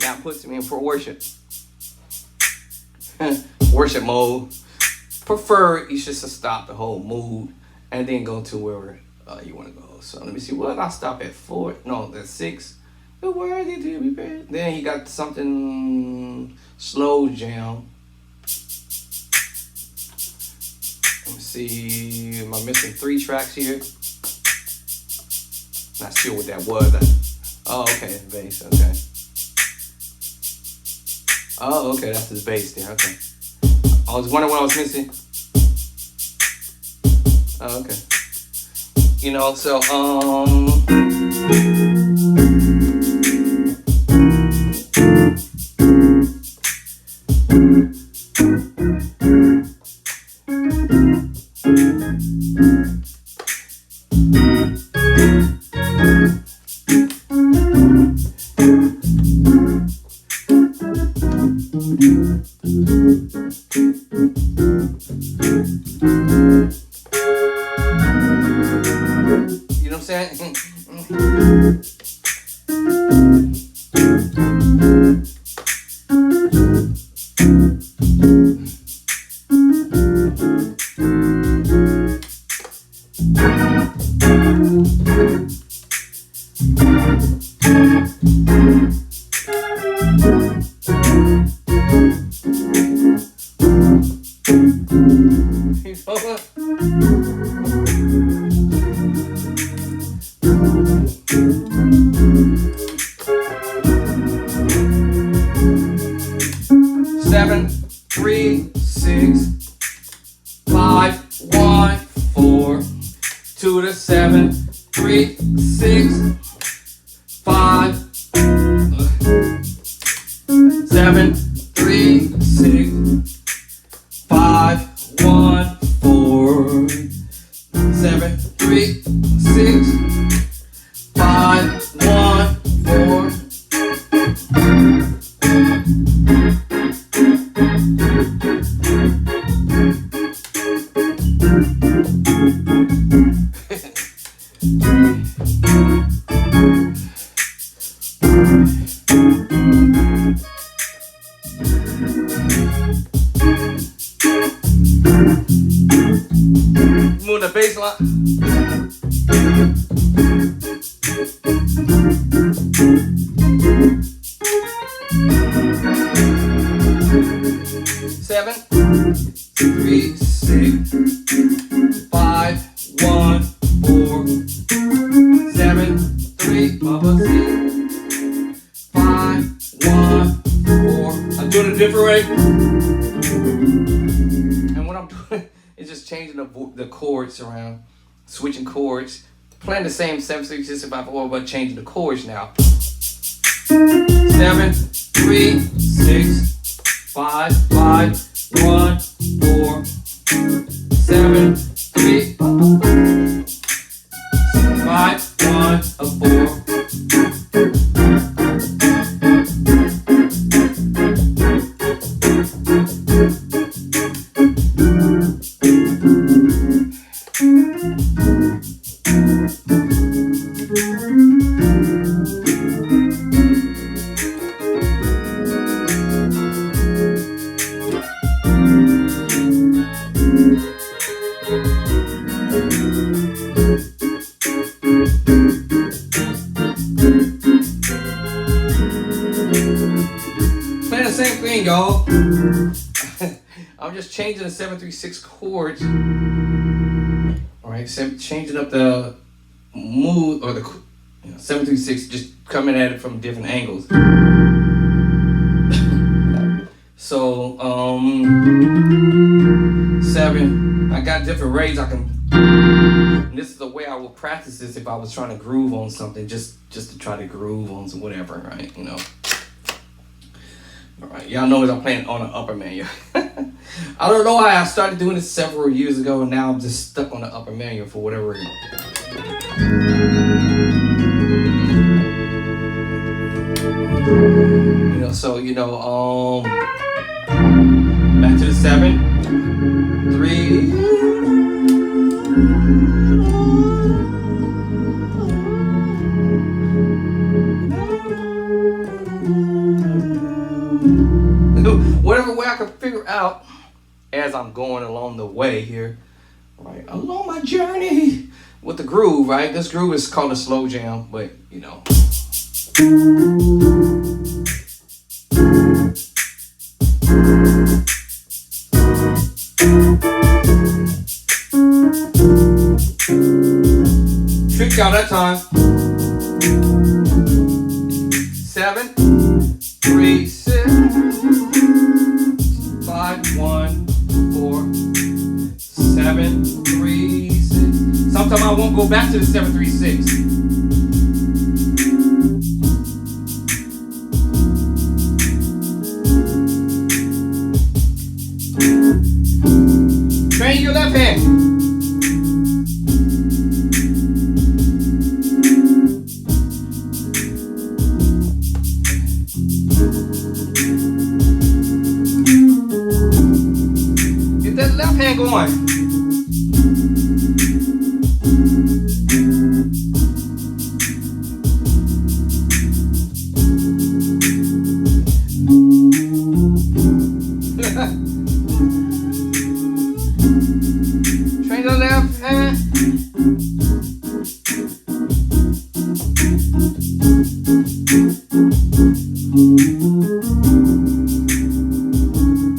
Now it puts me in for worship. Worship mode. Prefer you should just stop the whole mood and then go to wherever you want to go. So let me see. Well, I'll stop at 4. No, that's 6. The worthy to be praised. Then he got something slow jam. Let me see. Am I missing 3 tracks here? Not sure what that was. Oh, okay, bass. Okay. Oh, okay, that's his bass there. Okay. I was wondering what I was missing. Oh, okay. You know, so you know what I'm saying? 7, 3, 6, 5, 1, 4, 2 to 7, 3, 6, 5, 7, 3, 6, 5, 1, 4, 7, 3, 6, 5, 1, 4. Move the bass line. 7, 3, 6, 5, 1, 4, 7, 3, 5, 1, 4. I'm doing it a different way. And what I'm doing is just changing the chords around, switching chords, playing the same 7, 6, 6, 5, 4, but changing the chords now. 7, 3, 6, 5, 5, 1, 4, 7, 3, 5, 1, 4. Playing the same thing, y'all. I'm just changing the 7-3-6 chords. All right, changing up the mood or the 7-3-6, just coming at it from different angles. So 7. I got different rates I can. And this is the way I would practice this if I was trying to groove on something, just to try to groove on some whatever, right? You know. All right, y'all know as I'm playing on the upper manual. I don't know why I started doing this several years ago, and now I'm just stuck on the upper manual for whatever reason. You know, so back to the 7, 3. Whatever way I can figure out as I'm going along the way here, right, along my journey with the groove, right? This groove is called a slow jam, but you know. Trick y'all that time. 7, 3, 6, 5, 1, 4, 7, 3, 6. Sometimes I won't go back to the 7, 3, 6. Train your left hand. Get that left hand going. Train the left hand.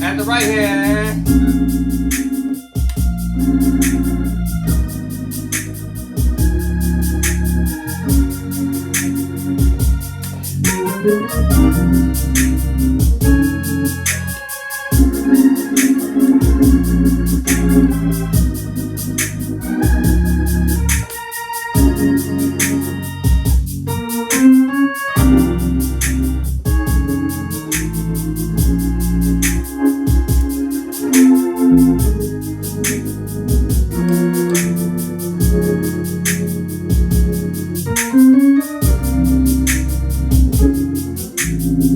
And the right hand.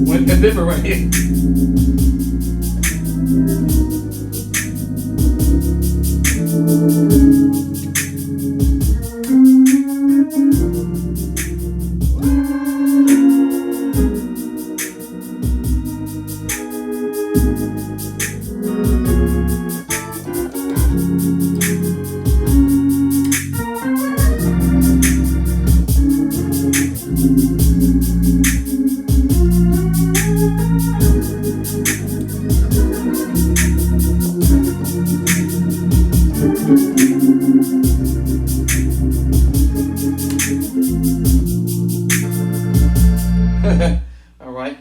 Went a different way. All right,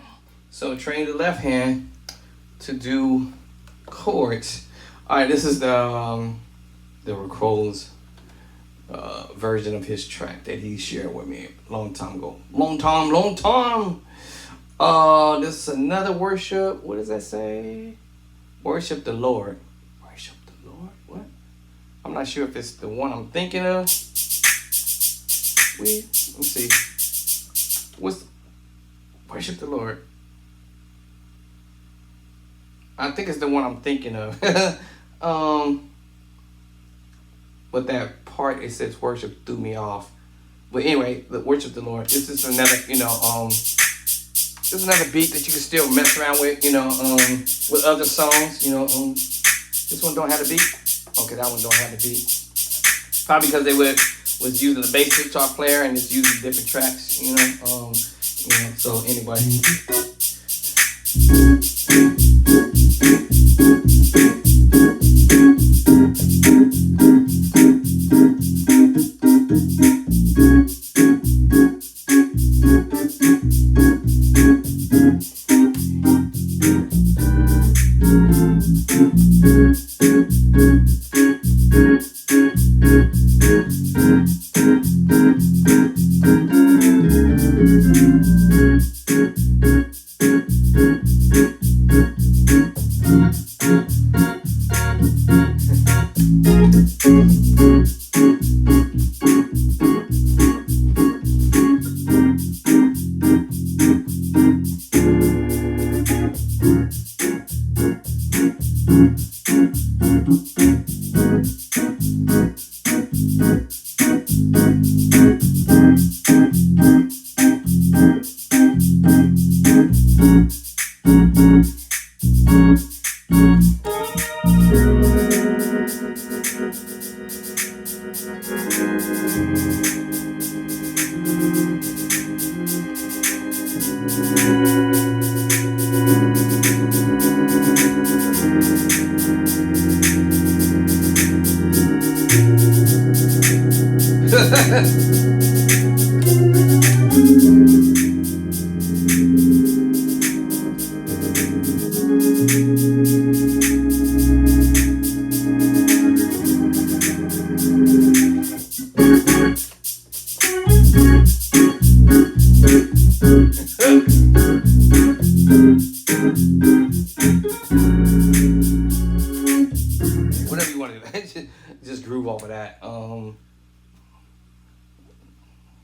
so train the left hand to do chords. All right, this is the Ricole's version of his track that he shared with me a long time ago. Long time. This is another worship. What does that say? Worship the Lord. Worship the Lord? What? I'm not sure if it's the one I'm thinking of. Let me see. What's Worship the Lord? I think it's the one I'm thinking of. But that part it says worship threw me off. But anyway, the Worship the Lord. This is another, this is another beat that you can still mess around with, with other songs, This one don't have the beat. Okay, that one don't have the beat. Probably because they was using the bass guitar player and it's using different tracks, So anyway. Whatever you want to do. Just groove off of that.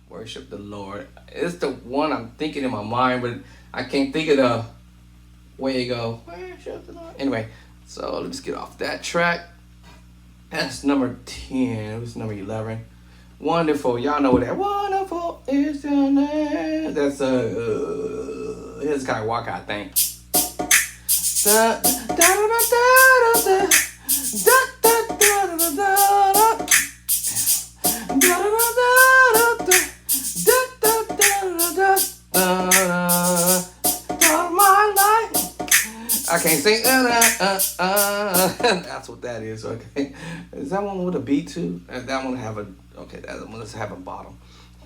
Worship the Lord. It's the one I'm thinking in my mind, but I can't think of the way it go. Worship the Lord. Anyway, so let's get off that track. That's number 10. It was number 11. Wonderful. Y'all know that. Wonderful is your name. That's his kind of walk, I think. Da, da, da, da, da, da, da, da, da, da, da. I can't sing. That's what that is. Okay, is that one with a beat too? That one have a that one does have a bottom.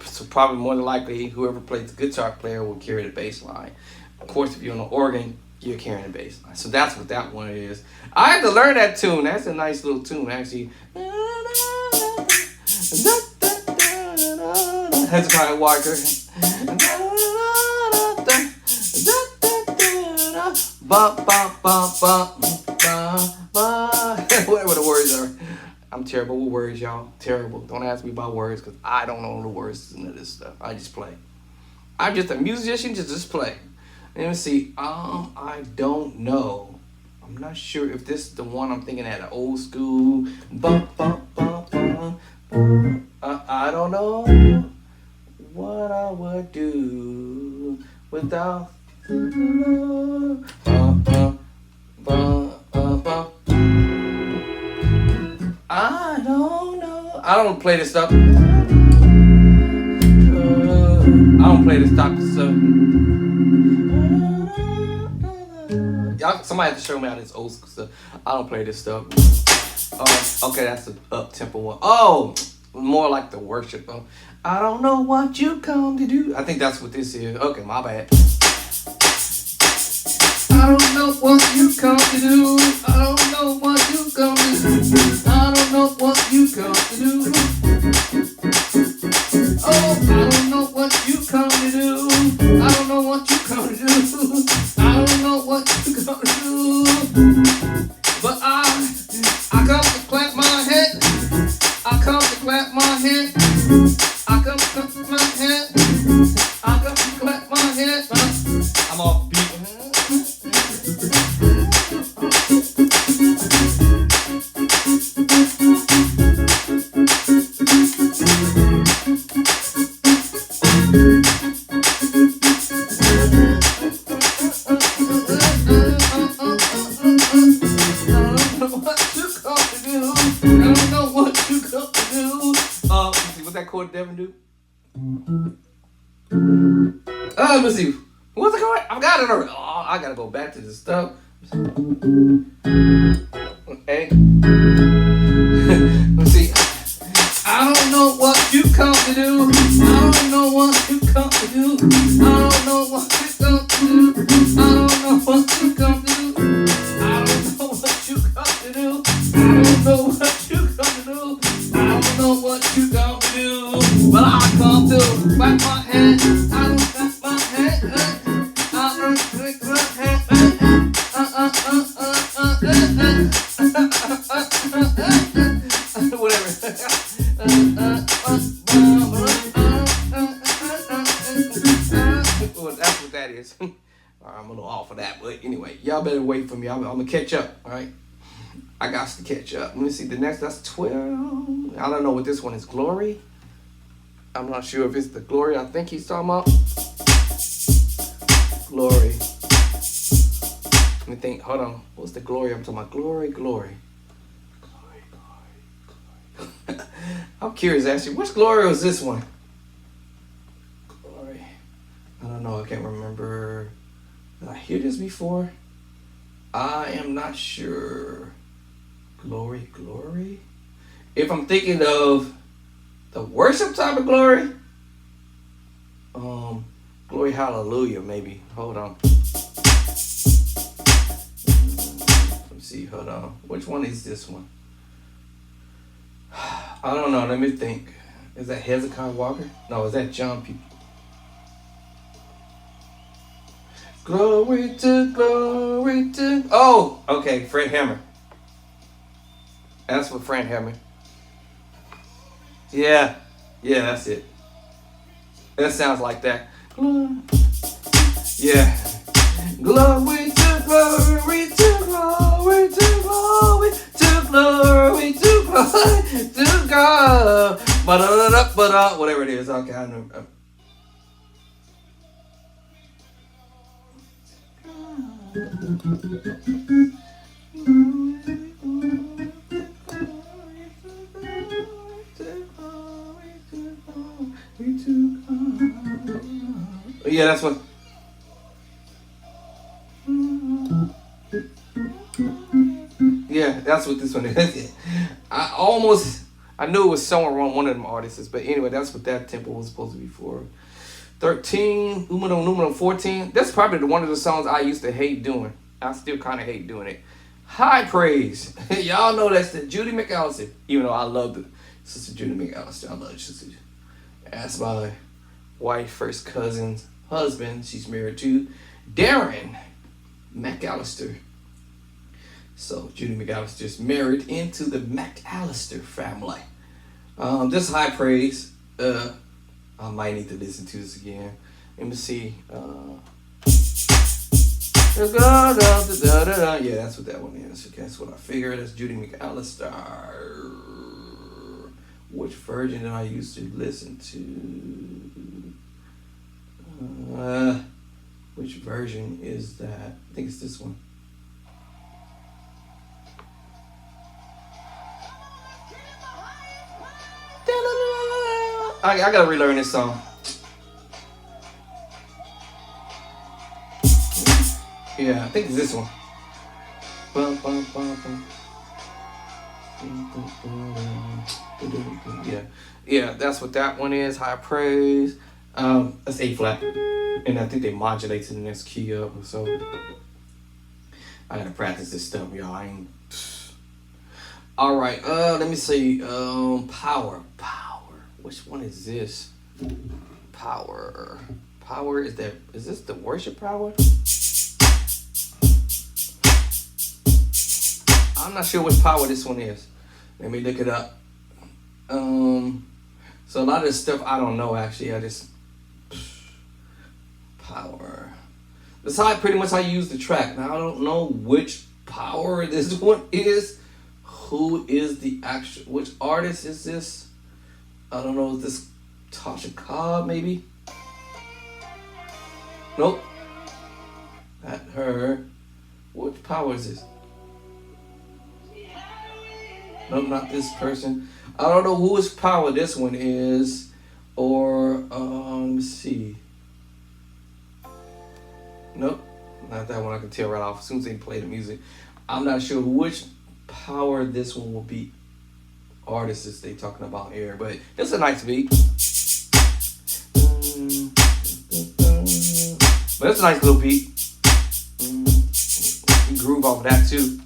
So probably more than likely, whoever plays the guitar player will carry the bass line. Of course, if you're on the organ, you're carrying the bass line. So that's what that one is. I had to learn that tune. That's a nice little tune, actually. Hezekiah Walker. Bump, bump, bump, bump, bump, bump. Whatever the words are. I'm terrible with words, y'all. Terrible. Don't ask me about words because I don't know the words to this stuff. I just play. I'm just a musician, just play. Let me see. I don't know. I'm not sure if this is the one I'm thinking at, an old school. Bump, bump, bump, bump, bump. I don't know what I would do without the Lord. Bump, bump, bump, bump, bump. I don't know. I don't play this stuff. I don't play this stuff. So. Y'all, somebody have to show me how this old school stuff. I don't play this stuff. Okay, that's the up tempo one. Oh, more like the worship. I don't know what you come to do. I think that's what this is. Okay, my bad. I don't know what you come to do. I don't know what you come to do. I don't know what you come to do. Oh, I don't know what you come to do. I don't know what you come to do. I don't know what you come to do. chord Devin do? Let me see. What's it called? I got it already. Oh, I gotta go back to the stuff. Okay. Let's see. I don't know what you come to do. I don't know what you come to do. I don't know what you come to do. I don't know what you come to do. I don't know what you come to do. I don't know what you come to do. I don't know what you come to do. But I come to back my hand. I don't back my hand. I don't back my hand. Whatever. Well, that's what that is. I'm a little off of that, but anyway, y'all better wait for me. I'm gonna catch up. All right, I got to catch up. Let me see the next. That's 12. I don't know what this one is. Glory. I'm not sure if it's the glory I think he's talking about. Glory. Let me think. Hold on. What's the glory I'm talking about? Glory, glory. I'm curious, actually. Which glory was this one? Glory. I don't know. I can't remember. Did I hear this before? I am not sure. Glory, glory. If I'm thinking of the worship type of glory, glory, hallelujah, maybe. Hold on. Let's see. Hold on. Which one is this one? I don't know. Let me think. Is that Hezekiah Walker? No, is that John P? Glory to glory to. Oh, okay. Fred Hammond. That's what Fred Hammond. Yeah, that's it. That sounds like that. Yeah. Glory to glory to glory to glory to glory to glory to God. But whatever it is. Okay, I know. Yeah, that's what. Yeah, that's what this one is. I knew it was somewhere on one of them artists, but anyway, that's what that tempo was supposed to be for. 13, numero 14. That's probably one of the songs I used to hate doing. I still kind of hate doing it. High Praise. Y'all know that's the Judy McAllister. Even though I love the Sister Judy McAllister. I love Sister. That's my wife, first cousin's husband. She's married to Darren McAllister. So Judy McAllister's married into the McAllister family. This High Praise. I might need to listen to this again. Let me see. Yeah, that's what that one is. Okay, that's what I figured. That's Judy McAllister. Which version did I used to listen to? Which version is that? I think it's this one. I gotta relearn this song. Yeah, I think it's this one. Yeah, that's what that one is. High Praise. That's A flat, and I think they modulate to the next key up. So I gotta practice this stuff, y'all. All right. Let me see. Power. Which one is this? Power. Is this the worship power? I'm not sure which power this one is. Let me look it up. So a lot of this stuff I don't know actually. I just power. That's how pretty much I use the track. Now I don't know which power this one is. Who is the actual? Which artist is this? I don't know. Is this Tasha Cobb maybe? Nope. Not her. Which power is this? Nope, not this person. I don't know whose power this one is. Or, let me see. Nope, not that one. I can tell right off as soon as they play the music. I'm not sure which power this one will be. Artists they talking about here, but it's a nice beat. But it's a nice little beat. You groove off of that too.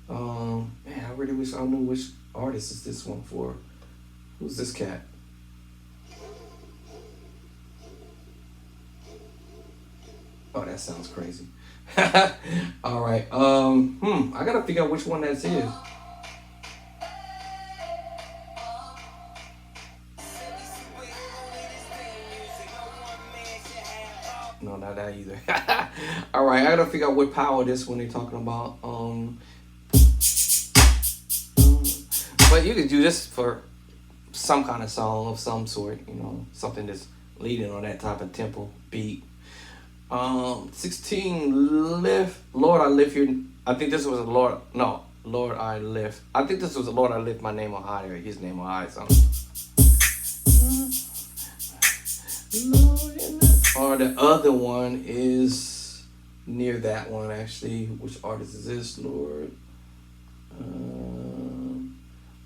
Man, I really wish I knew which artist is this one for. Who's this cat? Oh, that sounds crazy. All right. I gotta figure out which one that is. No, not that either. All right, I gotta figure out what power this one they're talking about. But you could do this for some kind of song of some sort, you know, something that's leading on that type of tempo beat. 16 lift. Lord, I lift your. I think this was a Lord. No, Lord, I lift. I think this was a Lord, I lift my name on high, or his name on high. Something. Or the other one is near that one actually. Which artist is this? Lord,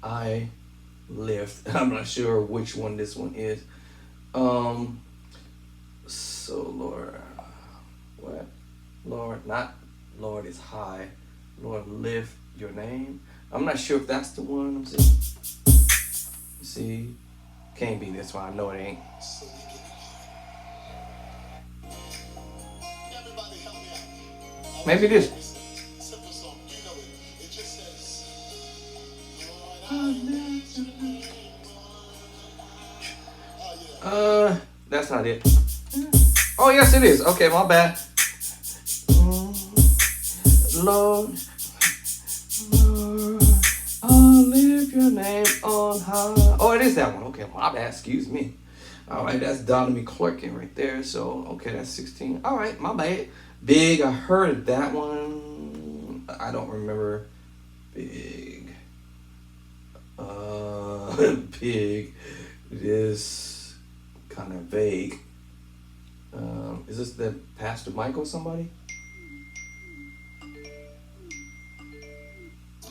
I lift. I'm not sure which one this one is. So Lord, what? Lord, not Lord is high. Lord, lift your name. I'm not sure if that's the one. I'm saying. See, can't be this one. I know it ain't. Maybe this. That's not it. Oh, yes, it is. Okay, my bad. Lord, Lord, I'll lift your name on high. Oh, it is that one. Okay, my bad. Excuse me. All right, that's Donnie Clerkin right there. So, okay, that's 16. All right, my bad. Big, I heard that one. I don't remember. Big. Big. It is kind of vague. Is this the Pastor Michael somebody?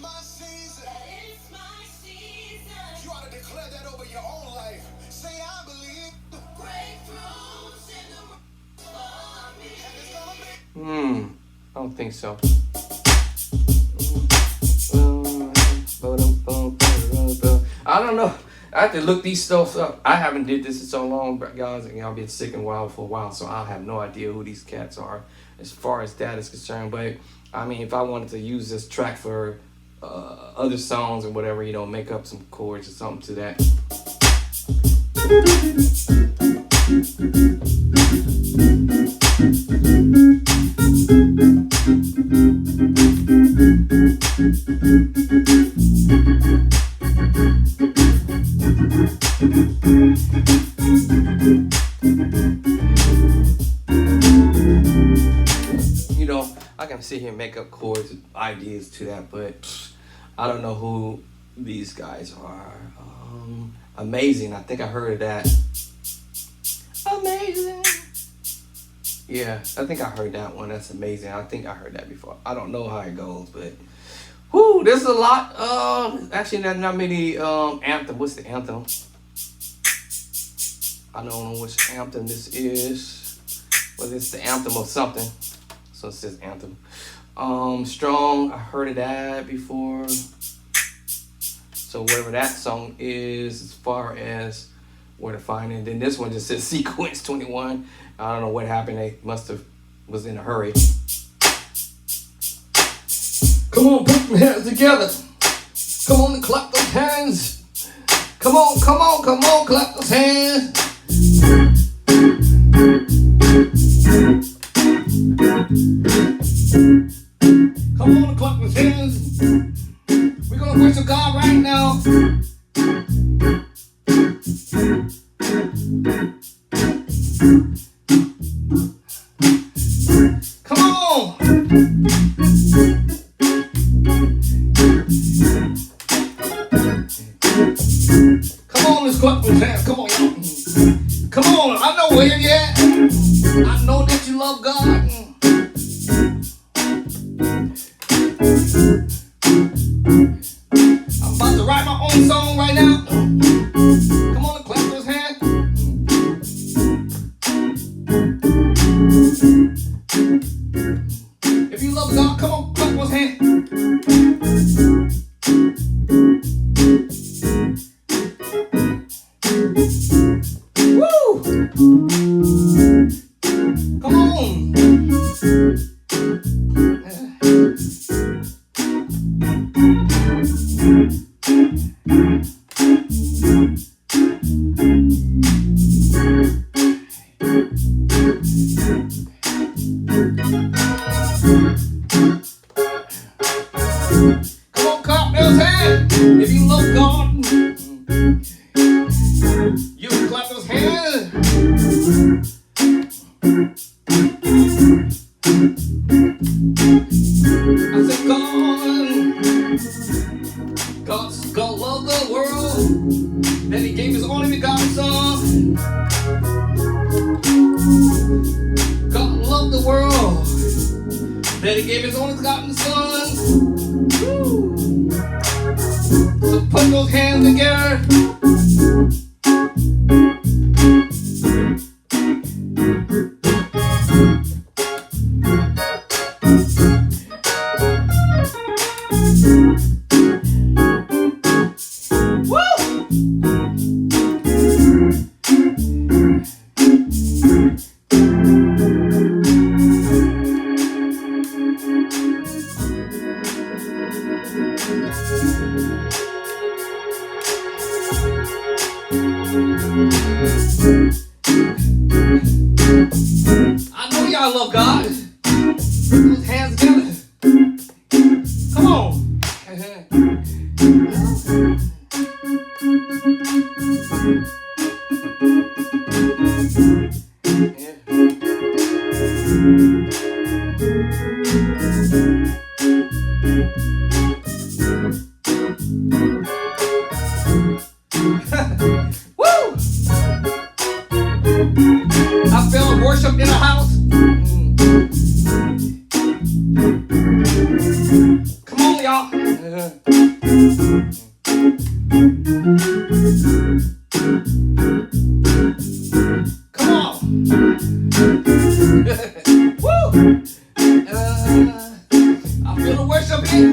My season. It's my season. You ought to declare that over your own life. Say, I believe. Breakthroughs in the room. I don't think so. I don't know. I have to look these stuff up. I haven't did this in so long, but guys, and I've been sick and wild for a while, so I have no idea who these cats are as far as that is concerned. But I mean, if I wanted to use this track for other songs or whatever, you know, make up some chords or something to that. You know, I can sit here and make up chords, ideas to that, but I don't know who these guys are. Amazing. I think I heard of that. Amazing. Yeah, I think I heard that one. That's amazing. I think I heard that before. I don't know how it goes, but whoo, there's a lot. Actually, not many anthem. What's the anthem? I don't know which anthem this is. But it's the anthem of something. So it says anthem. Strong. I heard of that before. So whatever that song is, as far as where to find it. Then this one just says Sequence 21. I don't know what happened. They must have was in a hurry. Come on, put your hands together. Come on and clap those hands. Come on, come on, come on, clap those hands. Come on and clap those hands. We're gonna worship God right now. Come on. right now. Come on and clap those hands. If you love God, come on, clap those hands. Woo! Come on. Come on, clap those hands. If you love God, you can clap those hands. I said, God loved the world, that He gave His only begotten Son. God loved the world, that He gave His only begotten Son. Woo. So put those hands together. I know y'all love God. Put those hands together. Come on. Woo! I feel worship in the house. Come on, y'all. Come on. Woo! I feel the worship here.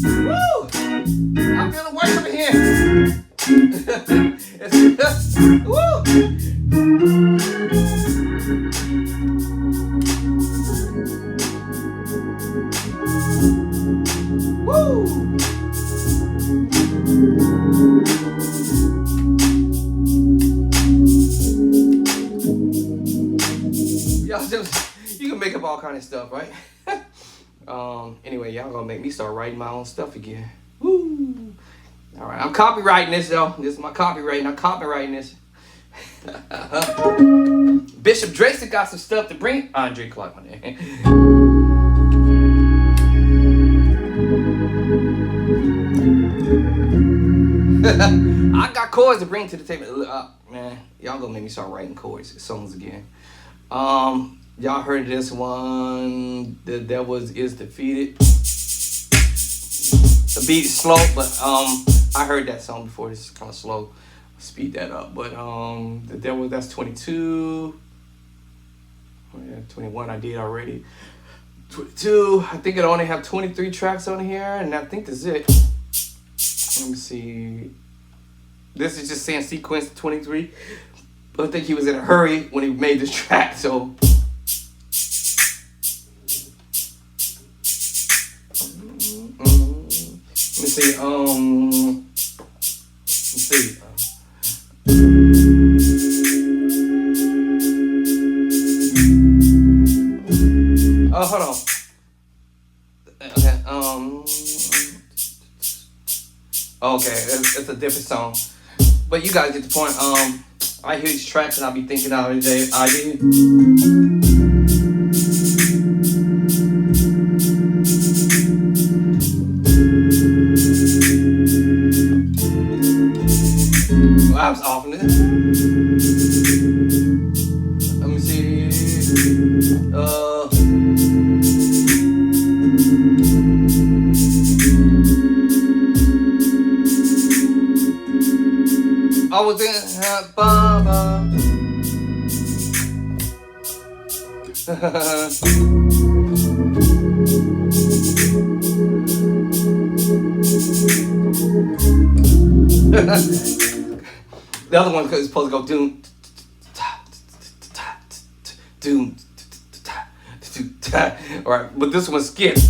Woo! I feel the worship here. Woo! Woo! Y'all just, you can make up all kind of stuff, right? Anyway, y'all gonna make me start writing my own stuff again. Woo! All right, I'm copywriting this though. This is my copywriting. I'm copywriting this. Bishop Drayson got some stuff to bring. Andre Clark on there. I got chords to bring to the table. Man, y'all gonna make me start writing chords, songs again. Y'all heard this one. The devil is defeated. The beat is slow, but I heard that song before. This is kind of slow. Speed that up. But the devil, that's 22. Oh, yeah, 21 I did already. 22. I think it only have 23 tracks on here, and I think that's it. Let me see. This is just saying sequence 23. But I think he was in a hurry when he made this track, so. Let me see. Let's see. Oh, hold on. Okay. Okay, it's a different song, but you guys get the point. I hear these tracks and I'll be thinking out of the idea. I was off in it. Let me see. I was in the other one is supposed to go doom, doom, all right, but this one skipped.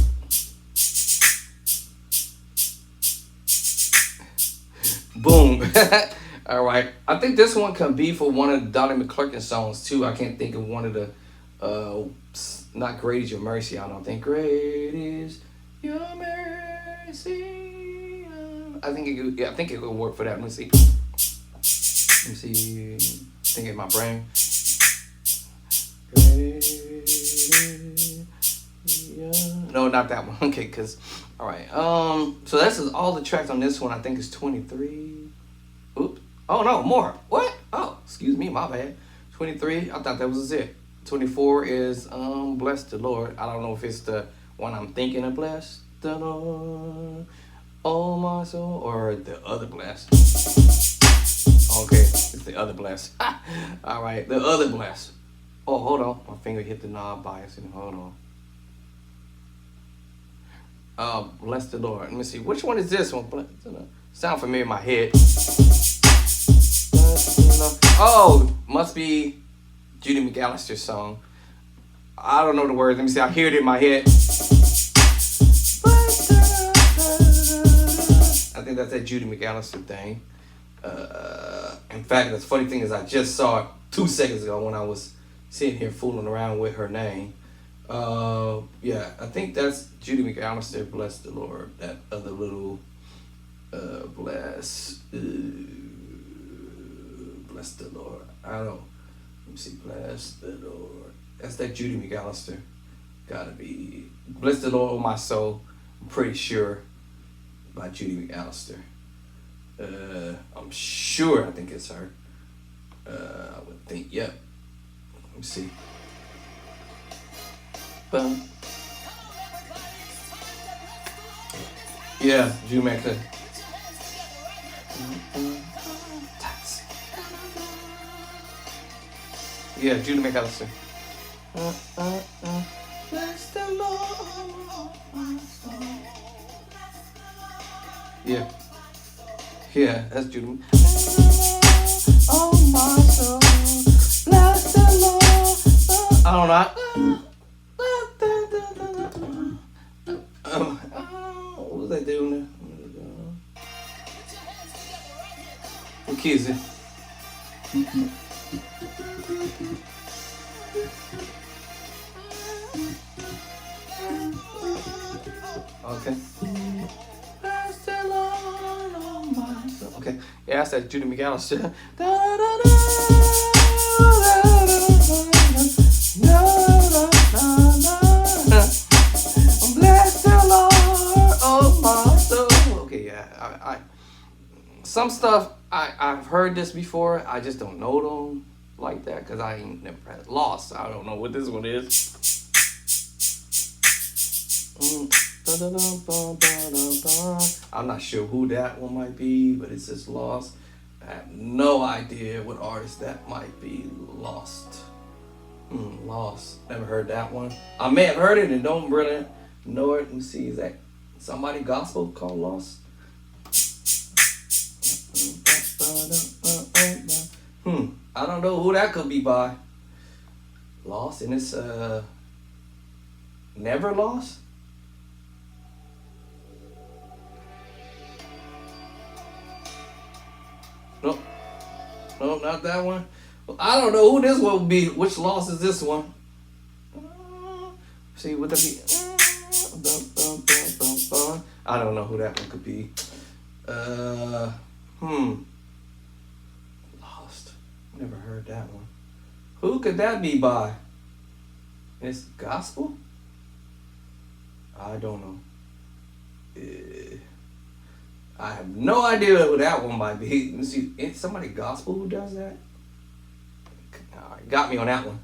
Boom. All right, I think this one can be for one of the Donnie McClurkin songs too. I can't think of one of the not Great Is Your Mercy. I don't think Great Is Your Mercy. I think it could work for that. Let me see. Think in my brain. No, not that one. Okay, cause all right. So this is all the tracks on this one. I think it's 23. Oops. Oh no, more. What? Oh, excuse me, my bad. 23. I thought that was it. 24 is Bless the Lord. I don't know if it's the one I'm thinking of, Bless the Lord, oh my soul, or the other Bless. Okay, it's the other Bless. All right, the other Bless. Oh, hold on. My finger hit the knob by accident. Hold on. Bless the Lord. Let me see. Which one is this one? Sound familiar in my head. Oh, must be Judy McAllister's song. I don't know the words. Let me see. I hear it in my head. I think that's that Judy McAllister thing. In fact, the funny thing is I just saw it 2 seconds ago when I was sitting here fooling around with her name. Yeah, I think that's Judy McAllister, Bless the Lord. That other little bless the Lord. I don't know. Let me see. Bless the Lord. That's that Judy McAllister. Gotta be. Bless the Lord, oh my soul. I'm pretty sure by Judy McAllister. I'm sure. I think it's her. I would think. Yep. Let me see. Boom. Yeah, Judy McAllister. Yeah, Judy McAllister. Bless the Lord, my soul. Yeah. Yeah, that's Judy. Oh my soul, bless the Lord. I don't know. What was I doing there? What key is it? Okay. Okay. Yeah, that's that Judy McAllister. Bless the Lord, oh my soul. Okay, yeah. I some stuff I've heard this before. I just don't know them like that because I ain't never had Lost. I don't know what this one is. I'm not sure who that one might be, but it says Lost. I have no idea what artist that might be. Lost. Lost. Never heard that one. I may have heard it and don't really know it. Let me see. Is that somebody gospel called Lost? I don't know who that could be by. Lost, and it's Never Lost? Nope. No, not that one. Well, I don't know who this one would be. Which Lost is this one? See, would that be? I don't know who that one could be. Lost. Never heard that one. Who could that be by? It's gospel? I don't know. I have no idea what that one might be. Let me see. Is somebody gospel who does that? All right, got me on that one.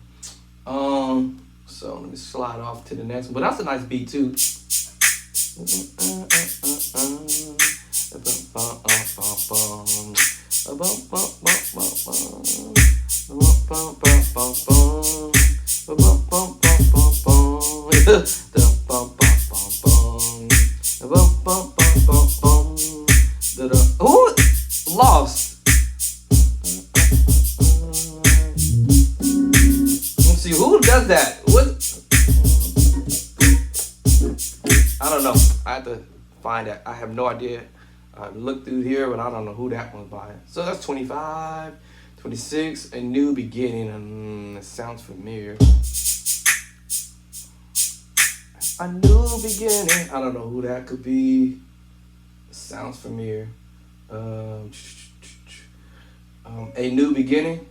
So let me slide off to the next one. But that's a nice beat too. Who lost? Let's see who does that. What? I don't know. I have to find that. I have no idea. I looked through here, but I don't know who that one's by. So that's 25, 26, A New Beginning. It sounds familiar. A New Beginning. I don't know who that could be. Sounds familiar. A New Beginning.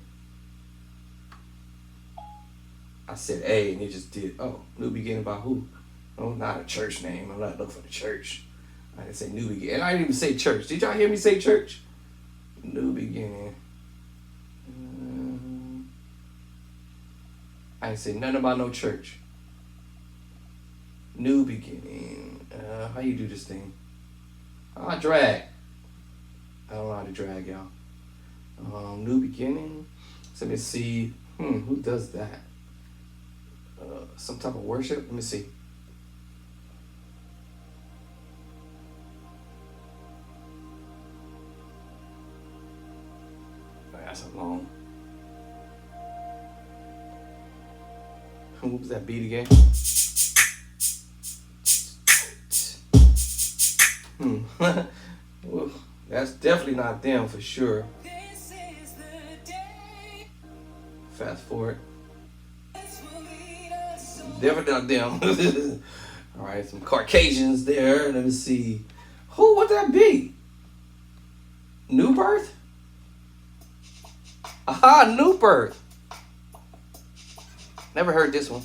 I said A and it just did. Oh, New Beginning by who? Oh, not a church name. I'm not looking for the church. I didn't say New Beginning. And I didn't even say church. Did y'all hear me say church? New Beginning. I didn't say nothing about no church. New Beginning. How you do this thing? I drag. I don't know how to drag, y'all. New Beginning. So let me see. Who does that? Some type of worship? Let me see. That's a long. What was that beat again? Well, that's definitely not them for sure. Fast forward. Definitely not them. All right, some Caucasians there. Let me see. Who would that be? New Birth? Aha, New Birth. Never heard this one.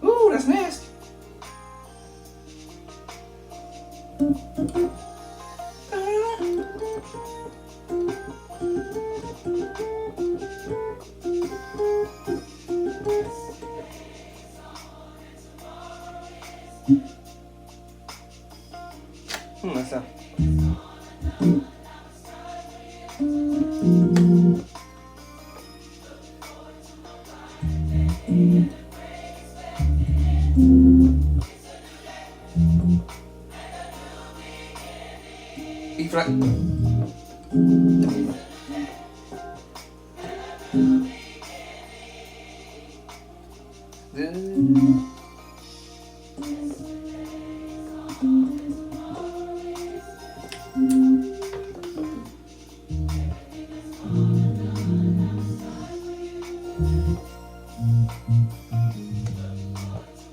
Ooh, that's nasty. That's that. E flat.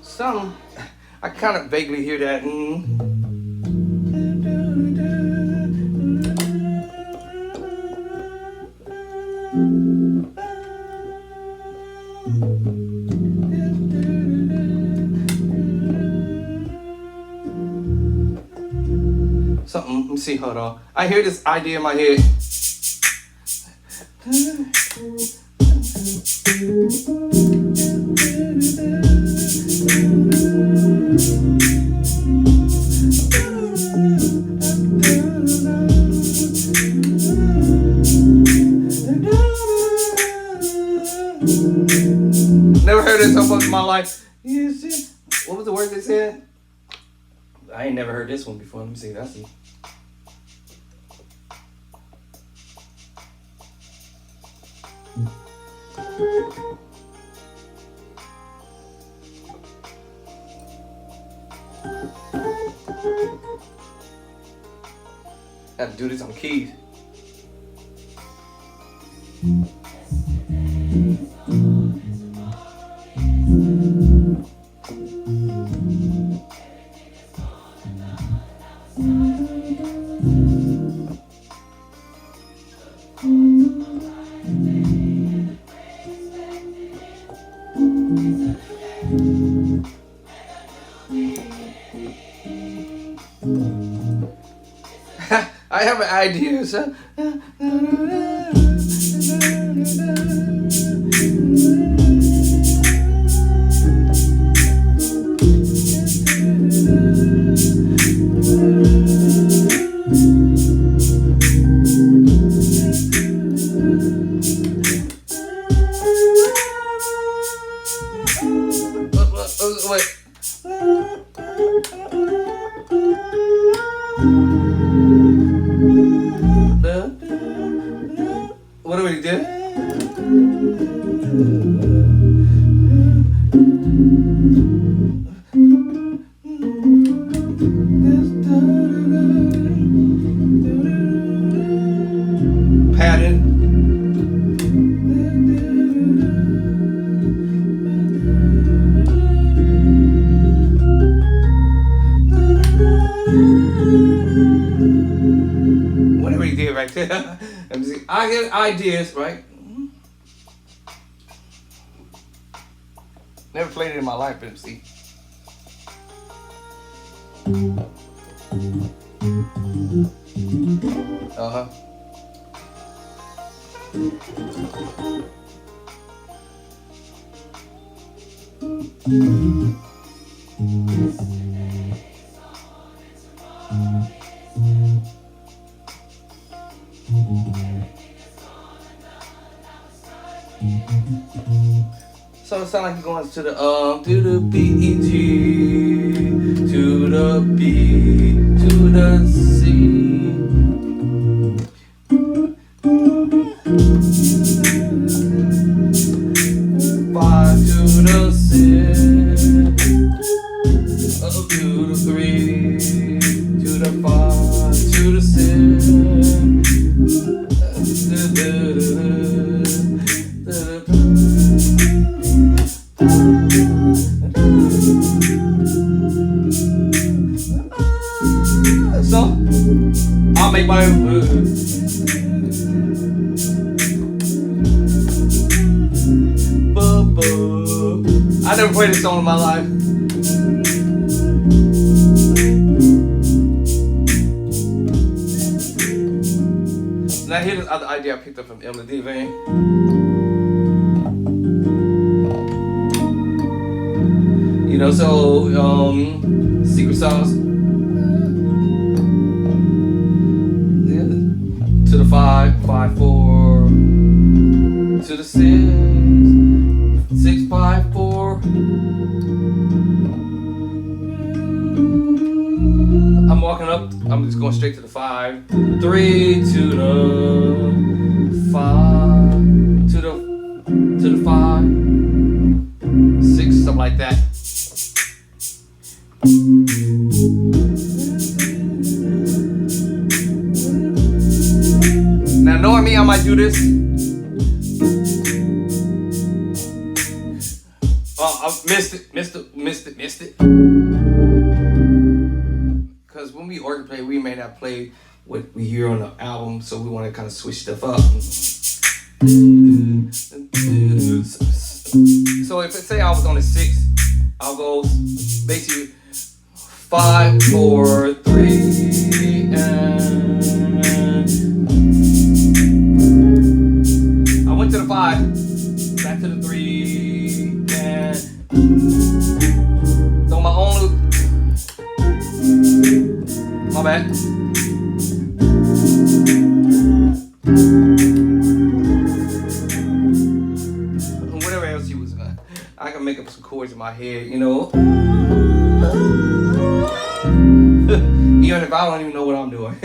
Some, I kind of vaguely hear that. Something, let me see, hold on. I hear this idea in my head. Never heard it so much in my life. What was the word they said? I ain't never heard this one before. Let me see. That's it. I have to do this on keys. ideas. Wait. What do we do? Pattern. Whatever you did right there. Let me see. I get ideas, right? Never played it in my life, let me see. Uh-huh. So it sounds like you're going to the B, E, G, to the B, to the C. Five to the six, to the three, to the five, to the six. So I'll make my own food. I never played this song in my life. Now here's the other idea I picked up from Emily Devane. You know, so secret sauce. Yeah. To the 5, 5, 4, to the 6, 6, 5, 4. I'm walking up, I'm just going straight to the 5, 3 to the 5, to the 5, 6, something like that. Now knowing me, I might do this. Oh, I missed it. Because when we organ play, we may not play what we hear on the album, so we want to kind of switch stuff up. So if say I was on the 6, I'll go basically 5, 4, 3, and I went to the 5, back to the 3, and so my own loop. My bad. Whatever else you was gonna, I can make up some chords in my head, you know. Even if I don't even know what I'm doing.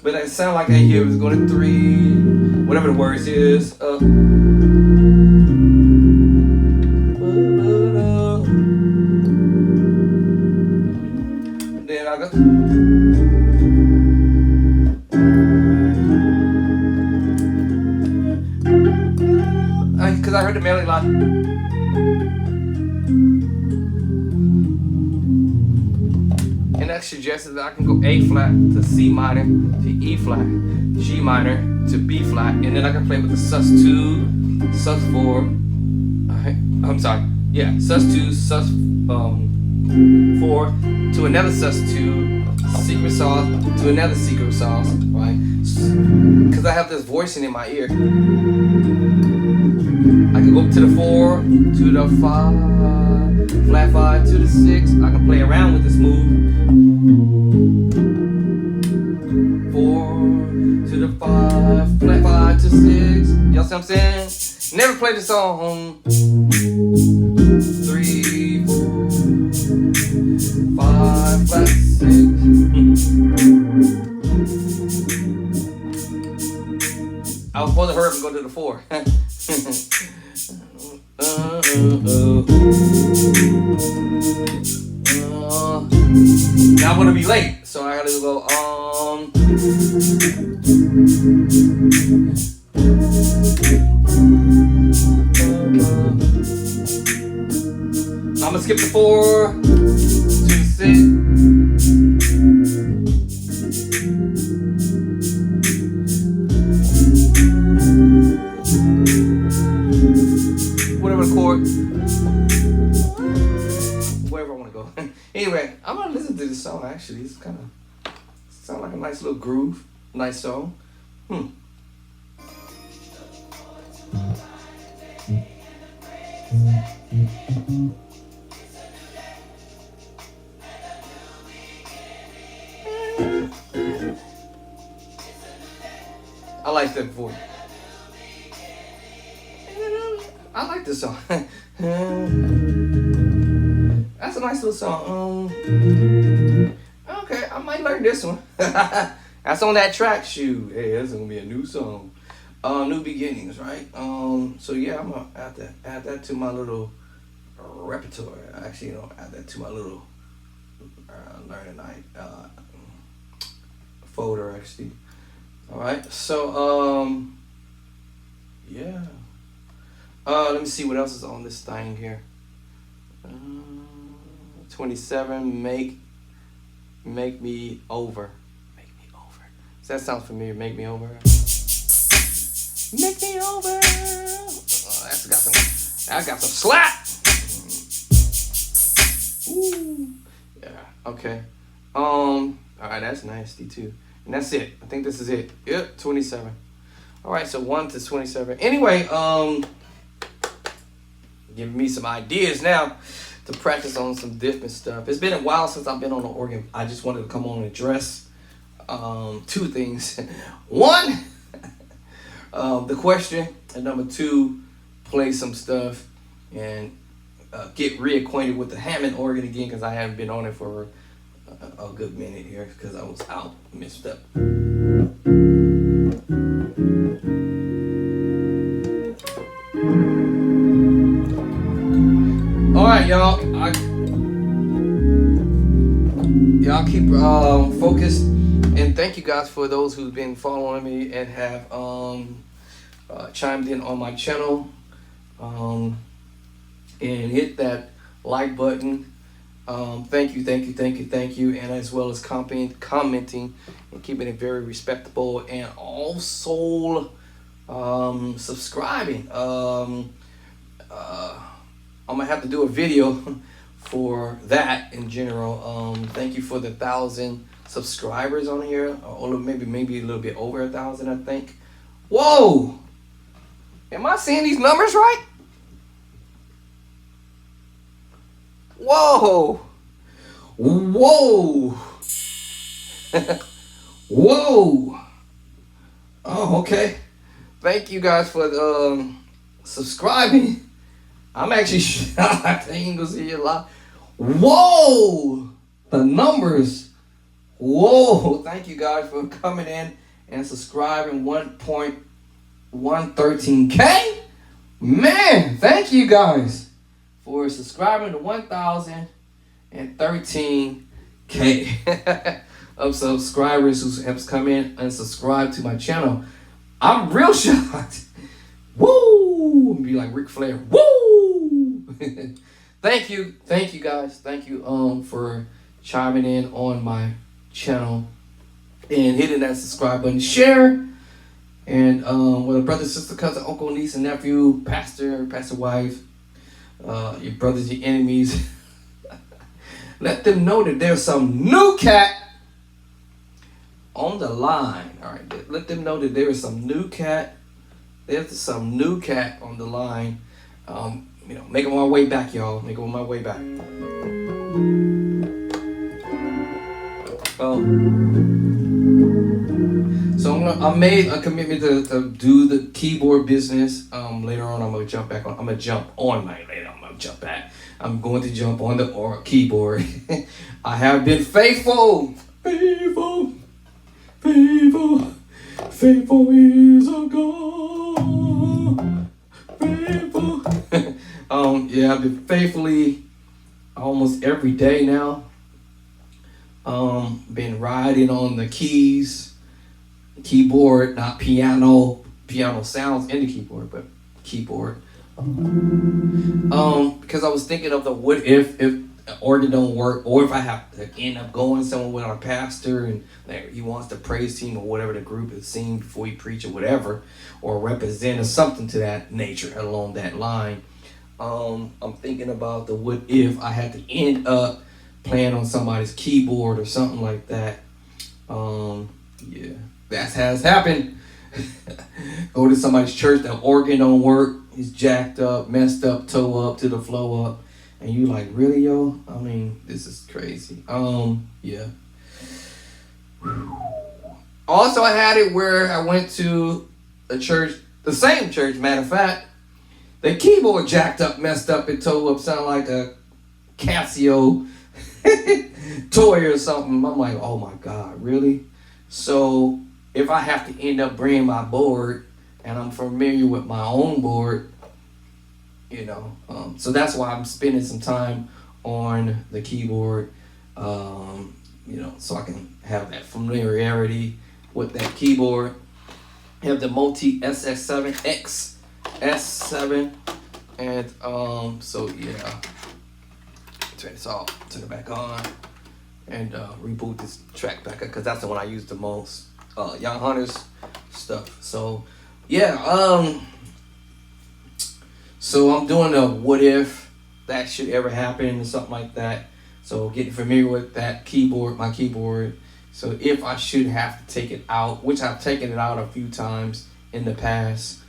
But it sounded like I hear it was going to 3, whatever the words is. Then I go. Because I heard the melody line. And that suggests that I can go A flat to C minor to E flat, G minor to B flat, and then I can play with the sus2, sus4. I'm sorry, yeah, sus2, sus4 to another sus2, secret sauce to another secret sauce, right? Because I have this voicing in my ear. I can go up to the 4, to the 5, flat 5 to the 6. I can play around with this move. 4 to the 5, flat 5 to 6. Y'all see what I'm saying? Never played the song. 3, 4, 5, flat 6. I was supposed to hurry up and go to the 4. Now I'm gonna be late, so I gotta go. I'm gonna skip the 4 to the 6. Whatever the chord, wherever I want to go. Anyway, I'm gonna listen to this song. Actually, it's kind of sound like a nice little groove, nice song. I like that voice. I like this song. That's a nice little song. Okay, I might learn this one. That's on that track. Shoot, hey, that's gonna be a new song. New beginnings, right? So yeah, I'm gonna add that to my little repertoire. Actually, add that to my little learning night folder. Actually, all right. So yeah. Let me see what else is on this thing here. 27. Make me over. Make me over. Does that sound familiar? Make me over. Make me over. That's got some. That got some slap. Ooh. Yeah. Okay. All right. That's nasty too. And that's it. I think this is it. Yep. 27. All right. So 1 to 27. Anyway. Giving me some ideas now to practice on some different stuff. It's been a while since I've been on the organ. I just wanted to come on and address 2 things. 1, the question, and number 2, play some stuff and get reacquainted with the Hammond organ again, because I haven't been on it for a good minute here because I was out, messed up. Alright, y'all. Y'all keep focused, and thank you guys for those who've been following me and have chimed in on my channel, and hit that like button. Thank you, and as well as commenting and keeping it very respectable, and also subscribing. I'm gonna have to do a video for that in general. Thank you for the 1,000 subscribers on here, or maybe a little bit over 1,000, I think. Whoa! Am I seeing these numbers right? Whoa! Whoa! Whoa! Oh, okay. Thank you guys for subscribing. I'm actually shocked. I ain't gonna see you live. Whoa! The numbers. Whoa! Thank you guys for coming in and subscribing. 1.113K. Man, thank you guys for subscribing to 1,013K of subscribers who have come in and subscribed to my channel. I'm real shocked. Woo! Be like Ric Flair. Woo! Thank you guys. Thank you for chiming in on my channel and hitting that subscribe button, share, and with a brother, sister, cousin, uncle, niece, and nephew, pastor wife, your brothers, your enemies. Let them know that there's some new cat on the line. All right, let them know that there is some new cat. There's some new cat on the line. Making my way back, y'all. Making my way back. So I made a commitment to do the keyboard business. Later on, I'm gonna jump back on. I'm gonna jump on later. I'm gonna jump back. I'm going to jump on the keyboard. I have been faithful, faithful, faithful, faithful is a God. Faithful. Yeah, I've been faithfully almost every day now. Been riding on the keyboard, not piano. Piano sounds in the keyboard, but keyboard. Because I was thinking of the what if the organ don't work, or if I have to end up going somewhere with our pastor and he wants the praise team or whatever the group is sing before he preach or whatever, or represent or something to that nature along that line. I'm thinking about the what if I had to end up playing on somebody's keyboard or something like that. Yeah, that has happened. Go to somebody's church, the organ don't work, it's jacked up, messed up, toe up to the flow up, and you like, really, yo? I mean, this is crazy. Yeah. Also, I had it where I went to a church, the same church, matter of fact, the keyboard jacked up, messed up, and toe up, sound like a Casio toy or something. I'm like, oh my God, really? So if I have to end up bringing my board, and I'm familiar with my own board, so that's why I'm spending some time on the keyboard, so I can have that familiarity with that keyboard. I have the Multi SS7X S7, and so yeah, turn this off, turn it back on, and reboot this track back up because that's the one I use the most. Young Hunters stuff. So yeah, so I'm doing a what if that should ever happen or something like that. So getting familiar with that keyboard, my keyboard. So if I should have to take it out, which I've taken it out a few times in the past,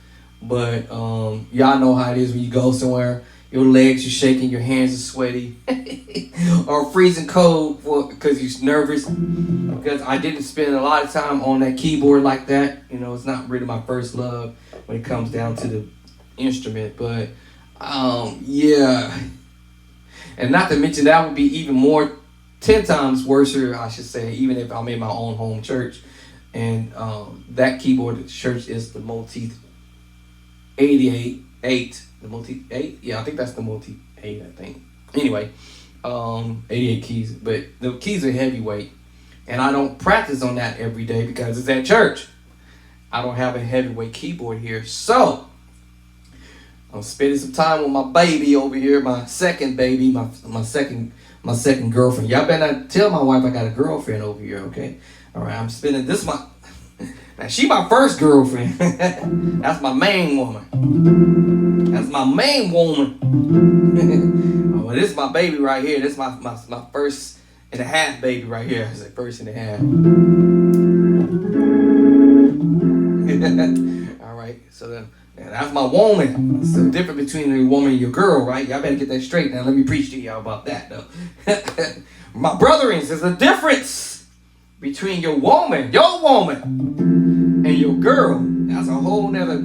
but y'all know how it is when you go somewhere, your legs are shaking, your hands are sweaty, or freezing cold because you're nervous. Because I didn't spend a lot of time on that keyboard like that. It's not really my first love when it comes down to the instrument. But yeah, and not to mention that would be even more, 10 times worse, I should say, even if I'm in my own home church. And that keyboard at the church is the Multi 88. The Multi 8? Yeah, I think that's the Multi 8, I think. Anyway, 88 keys. But the keys are heavyweight. And I don't practice on that every day because it's at church. I don't have a heavyweight keyboard here. So, I'm spending some time with my baby over here, my second baby, my second girlfriend. Y'all better not tell my wife I got a girlfriend over here, okay? All right, I'm spending this now she my first girlfriend. That's my main woman. That's my main woman. Oh, this is my baby right here. This is my first and a half baby right here. I said first and a half. All right, so then that's my woman. It's the difference between a woman and your girl, right? Y'all better get that straight now. Let me preach to y'all about that, though. My brethren, there's a difference between your woman, and your girl. That's a whole nother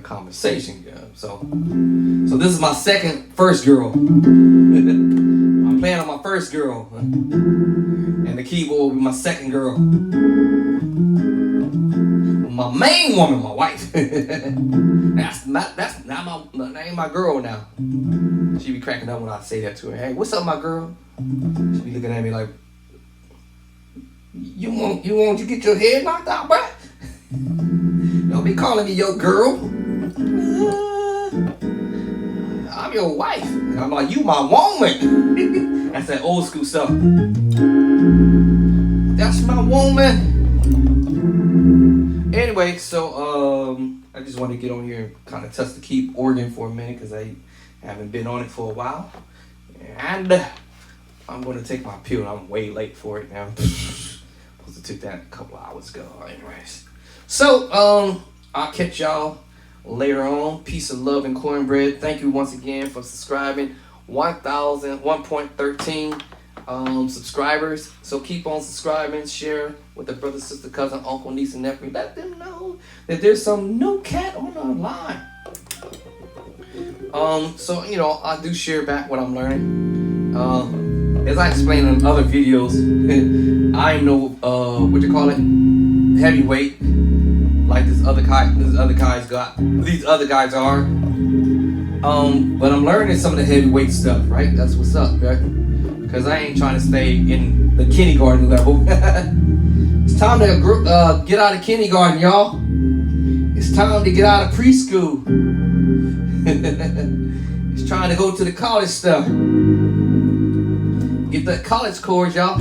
conversation, girl. So this is my first girl. I'm playing on my first girl, and the keyboard will be my second girl. My main woman, my wife. That ain't my girl now. She be cracking up when I say that to her. Hey, what's up, my girl? She be looking at me like, you want to get your head knocked out, bruh? Don't be calling me your girl. I'm your wife. And I'm like, you my woman. That's that old school stuff. That's my woman. Anyway, so I just want to get on here and kind of touch the key organ for a minute because I haven't been on it for a while. And I'm going to take my pill. I'm way late for it now. Supposed to take that a couple hours ago. Anyways. So, I'll catch y'all later on. Peace of love and cornbread. Thank you once again for subscribing. 1.13 subscribers. So keep on subscribing. Share with the brother, sister, cousin, uncle, niece, and nephew. Let them know that there's some new cat on the line. So, you know, I do share back what I'm learning. As I explained in other videos, I am no, what you call it, heavyweight, like these other guys are. But I'm learning some of the heavyweight stuff, right? That's what's up, right? Because I ain't trying to stay in the kindergarten level. It's time to get out of kindergarten, y'all. It's time to get out of preschool. It's trying to go to the college stuff. Get that college course, y'all.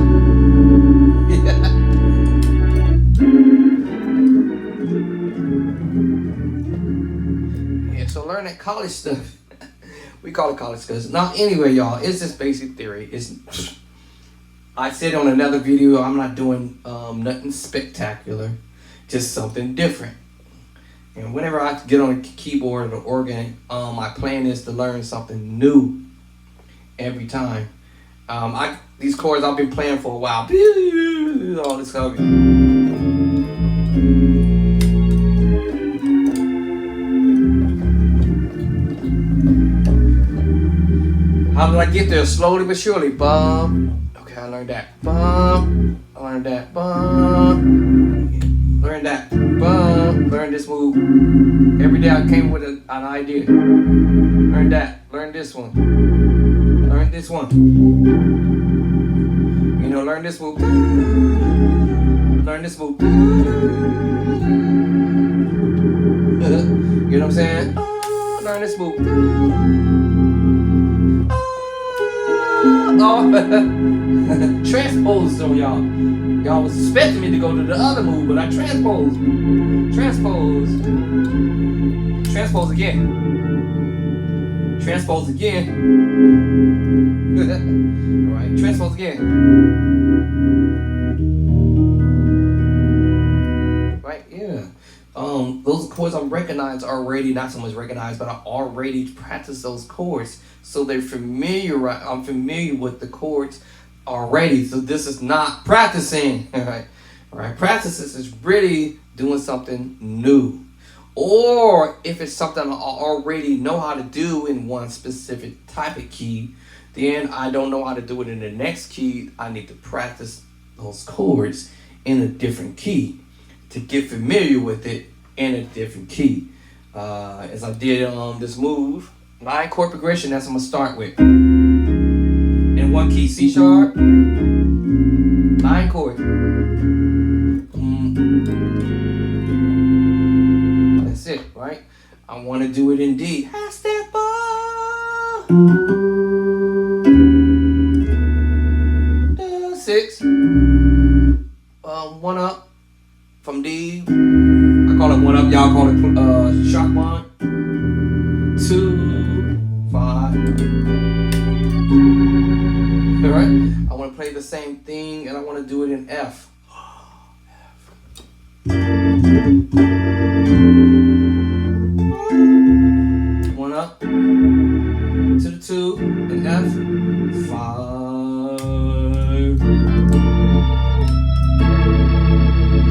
Yeah, so learn that college stuff. We call it college stuff. Now, anyway, y'all, it's just basic theory. I said on another video, I'm not doing nothing spectacular, just something different. And whenever I get on a keyboard or the organ, my plan is to learn something new every time. These chords I've been playing for a while. All this stuff. How did I get there? Slowly but surely. Bum. Okay, I learned that. Bum. I learned that. Bum. Learned that. Bum. Learned this move. Every day I came with an idea. Learned that. Learned this one. Learned this one. You know, learn this move. Learn this move. You know what I'm saying? Learn this move. Transposed on y'all. Y'all was expecting me to go to the other move, but I transposed. Transpose again. Transpose again. Alright, transpose again. Right, yeah. Those chords I'm recognized already, not so much recognized, but I already practiced those chords. So they're familiar, I'm familiar with the chords already. So this is not practicing, right? Practices is really doing something new. Or if it's something I already know how to do in one specific type of key, then I don't know how to do it in the next key. I need to practice those chords in a different key to get familiar with it in a different key. As I did this move, 9-chord progression, that's what I'm going to start with. In one key, C sharp, 9 chords. That's it, right? I want to do it in D. I step up. 6. 1 up from D. I call it 1 up. Y'all call it sharp 1, 2, 5. All right. I want to play the same thing, and I want to do it in F. 1 up to the 2 and F. 5.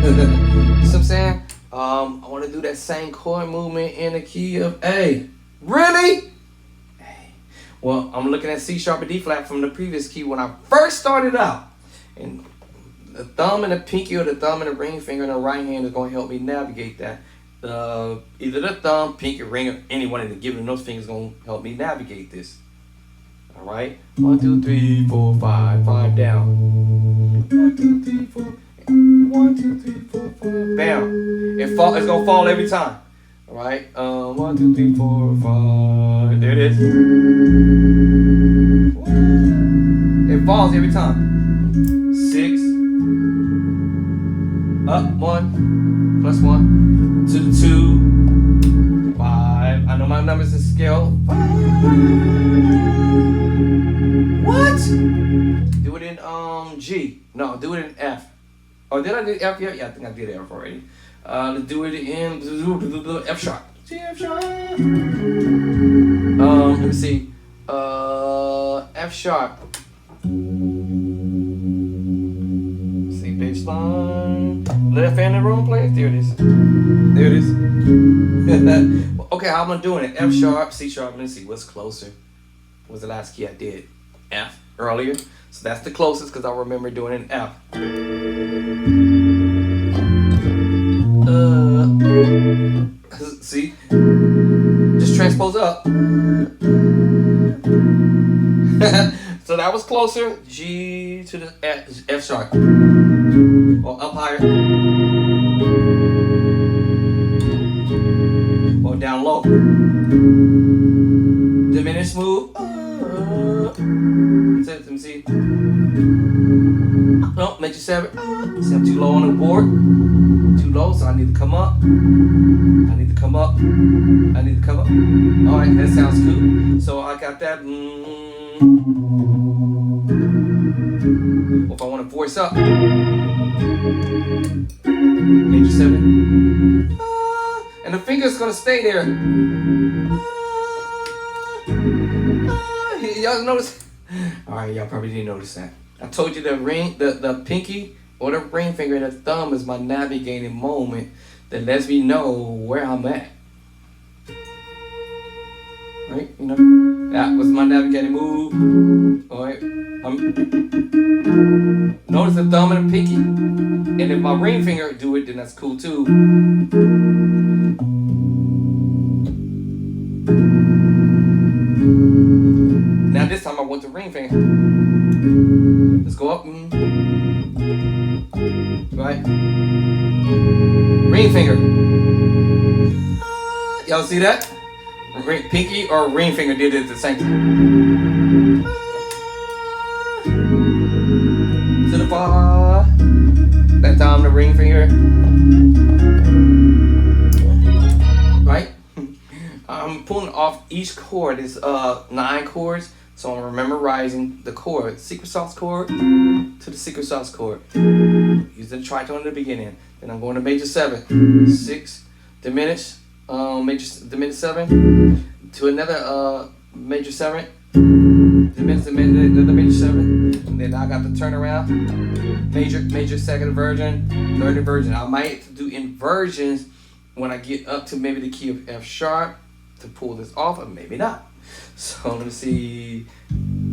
You see what I'm saying? I want to do that same chord movement in the key of A. Really? Well, I'm looking at C sharp and D flat from the previous key when I first started out. And the thumb and the pinky, or the thumb and the ring finger in the right hand is going to help me navigate that. Either the thumb, pinky, ring, or any one of the given those fingers is going to help me navigate this. All right? 1, 2, 3, 4, 5. 5 down. 1, 2, 3, 4. 1, 2, 3, 4, 5. Bam. It's going to fall every time. All right? 1, 2, 3, 4, 5. There it is. It falls every time. 6. Up 1. Plus 1. To the 2. 5. I know my numbers in scale. 5. What? G. No, do it in F. Oh, did I do F yet? Yeah, I think I did F already. Let's do it in F sharp. G, F sharp. Let me see. F sharp. See, bass line. Left hand in the wrong place. There it is. There it is. Okay, how am I doing it? F sharp, C sharp. Let's see what's closer. What was the last key I did? F earlier. So that's the closest because I remember doing it in F. See? Just transpose up. So that was closer. G to the F sharp. Or up higher. Or down low. Diminish smooth. Let me see. No, major 7. See, I'm too low on the board. Too low, so I need to come up. I need to come up. I need to come up. Alright, that sounds cool. So I got that. If I want to voice up. Major 7. And the finger's gonna stay there. Y'all notice? Alright, y'all probably didn't notice that. I told you the ring, the pinky or the ring finger and the thumb is my navigating moment that lets me know where I'm at. Right? You know? That was my navigating move. Alright. Notice the thumb and the pinky. And if my ring finger do it, then that's cool too. Now this time I want the ring finger. Let's go up. Right. Ring finger. Y'all see that? Pinky or ring finger did it at the same time. To the bar. That time the ring finger. Right? I'm pulling off each chord. It's 9 chords. So I'm memorizing the chord. Secret sauce chord to the secret sauce chord. Use the tritone at the beginning. Then I'm going to major 7. 6. Diminish. Diminish 7. To another major 7. Diminish the major 7. And then I got the turnaround. Major second version. Third version. I might do inversions when I get up to maybe the key of F sharp to pull this off, or maybe not. So let me see.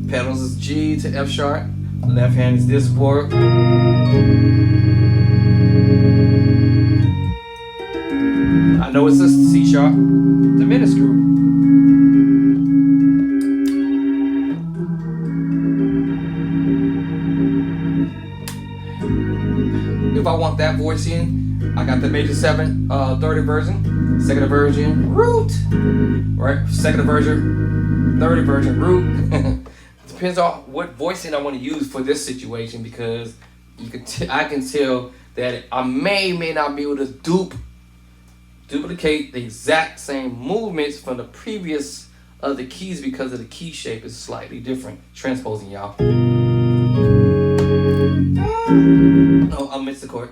Pedals is G to F sharp. Left hand is this chord. I know it's a C sharp. Diminished screw. If I want that voice in, I got the major 7, 30 version, second version, root. Right, second version, 30 version, root. Depends on what voicing I want to use for this situation, because I can tell that I may not be able to duplicate the exact same movements from the previous other keys because of the key shape is slightly different. Transposing, y'all. Oh, I missed the chord.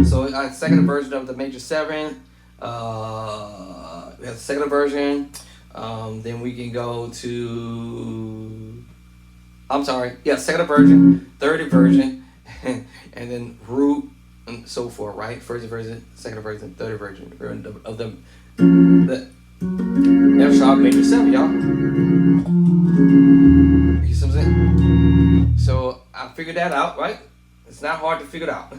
So I second version of the major 7. We have the second version. Then we can go to. I'm sorry. Yeah, second version, third version, and then root and so forth. Right? First version, second version, third version of the F sharp major 7, y'all. You see what I'm saying? So I figured that out, right? It's not hard to figure it out.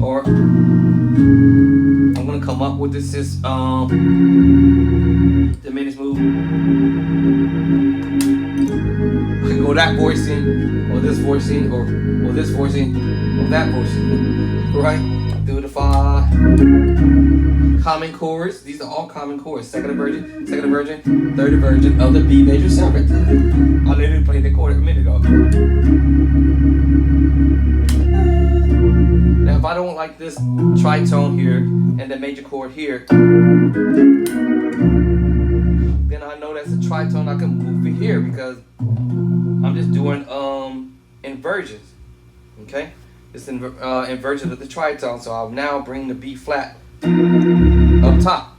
Or I'm gonna come up with this diminished move. I can go that voicing, or this voicing, or this voicing, or that voicing, right? Do the 5 common chords. These are all common chords. Second version, third version of the B major 7. I literally played the chord a minute ago. Now, if I don't like this tritone here and the major chord here, then I know as a tritone, I can move it here because I'm just doing inversions. Okay, it's inversion of the tritone. So I'll now bring the B flat up top.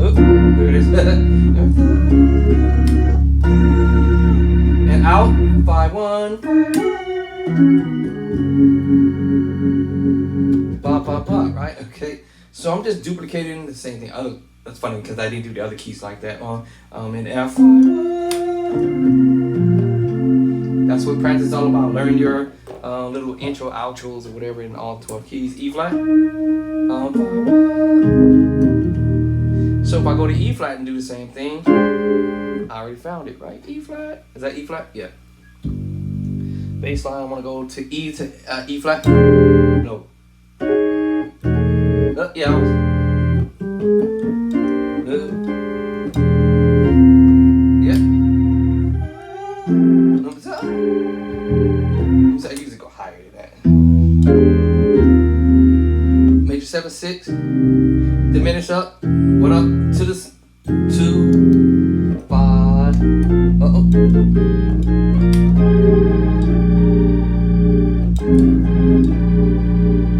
Oop, there it is. And out 5-1. Bop bop bop. Right. Okay. So I'm just duplicating the same thing. Oh, that's funny because I didn't do the other keys like that. In F. That's what practice is all about. Learn your little intro, outros, or whatever in all 12 keys. E flat. So if I go to E flat and do the same thing, I already found it, right? E flat. Is that E flat? Yeah. Bass line. I want to go to E flat. No. Yeah. Yeah. So I usually go higher than that. Major 7-6. Diminish up. What up to the 2, 5.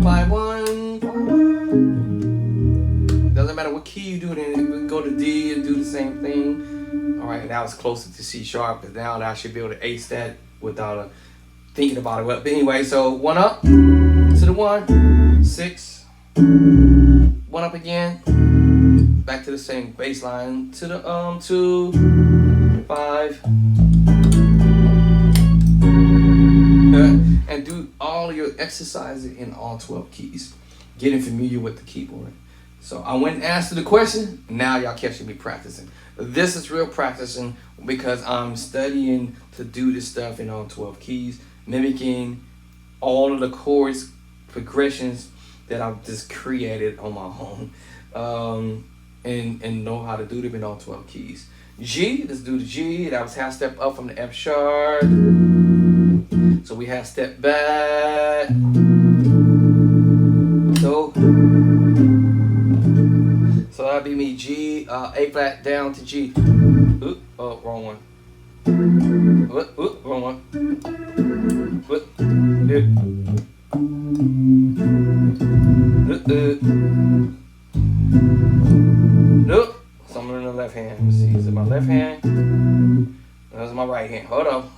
5-1. Doesn't matter what key you do it in. You can go to D and do the same thing. All right, now it's closer to C sharp, but now I should be able to ace that without thinking about it. But anyway, so 1 up to the 1, 6, 1 up again, back to the same bass line to the 2, 5, and do all your exercises in all 12 keys, getting familiar with the keyboard. So I went and answered the question. Now y'all catching me practicing. This is real practicing because I'm studying to do this stuff in all 12 keys, mimicking all of the chords, progressions that I've just created on my own, and know how to do them in all 12 keys. G, let's do the G. That was half step up from the F sharp. So we half step back. So that'd be me G, A flat down to G. Oop, oh, wrong one. Oop, wrong one. Oop, nope. So I'm in the left hand. Let's see, is it my left hand? That's my right hand. Hold on.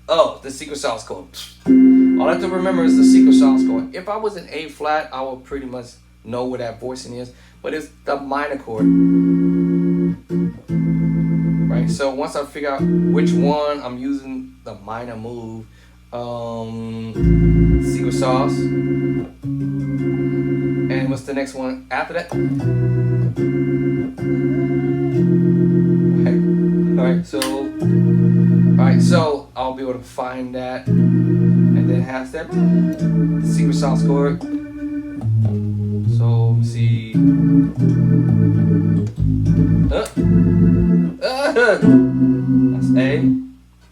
Oh, the secret sauce chord. All I have to remember is the secret sauce chord. If I was in A flat, I would pretty much know where that voicing is, but it's the minor chord. Right, so once I figure out which one I'm using the minor move, secret sauce, and what's the next one after that? Alright, so I'll be able to find that, and then half step, the secret sauce chord. So see, that's A.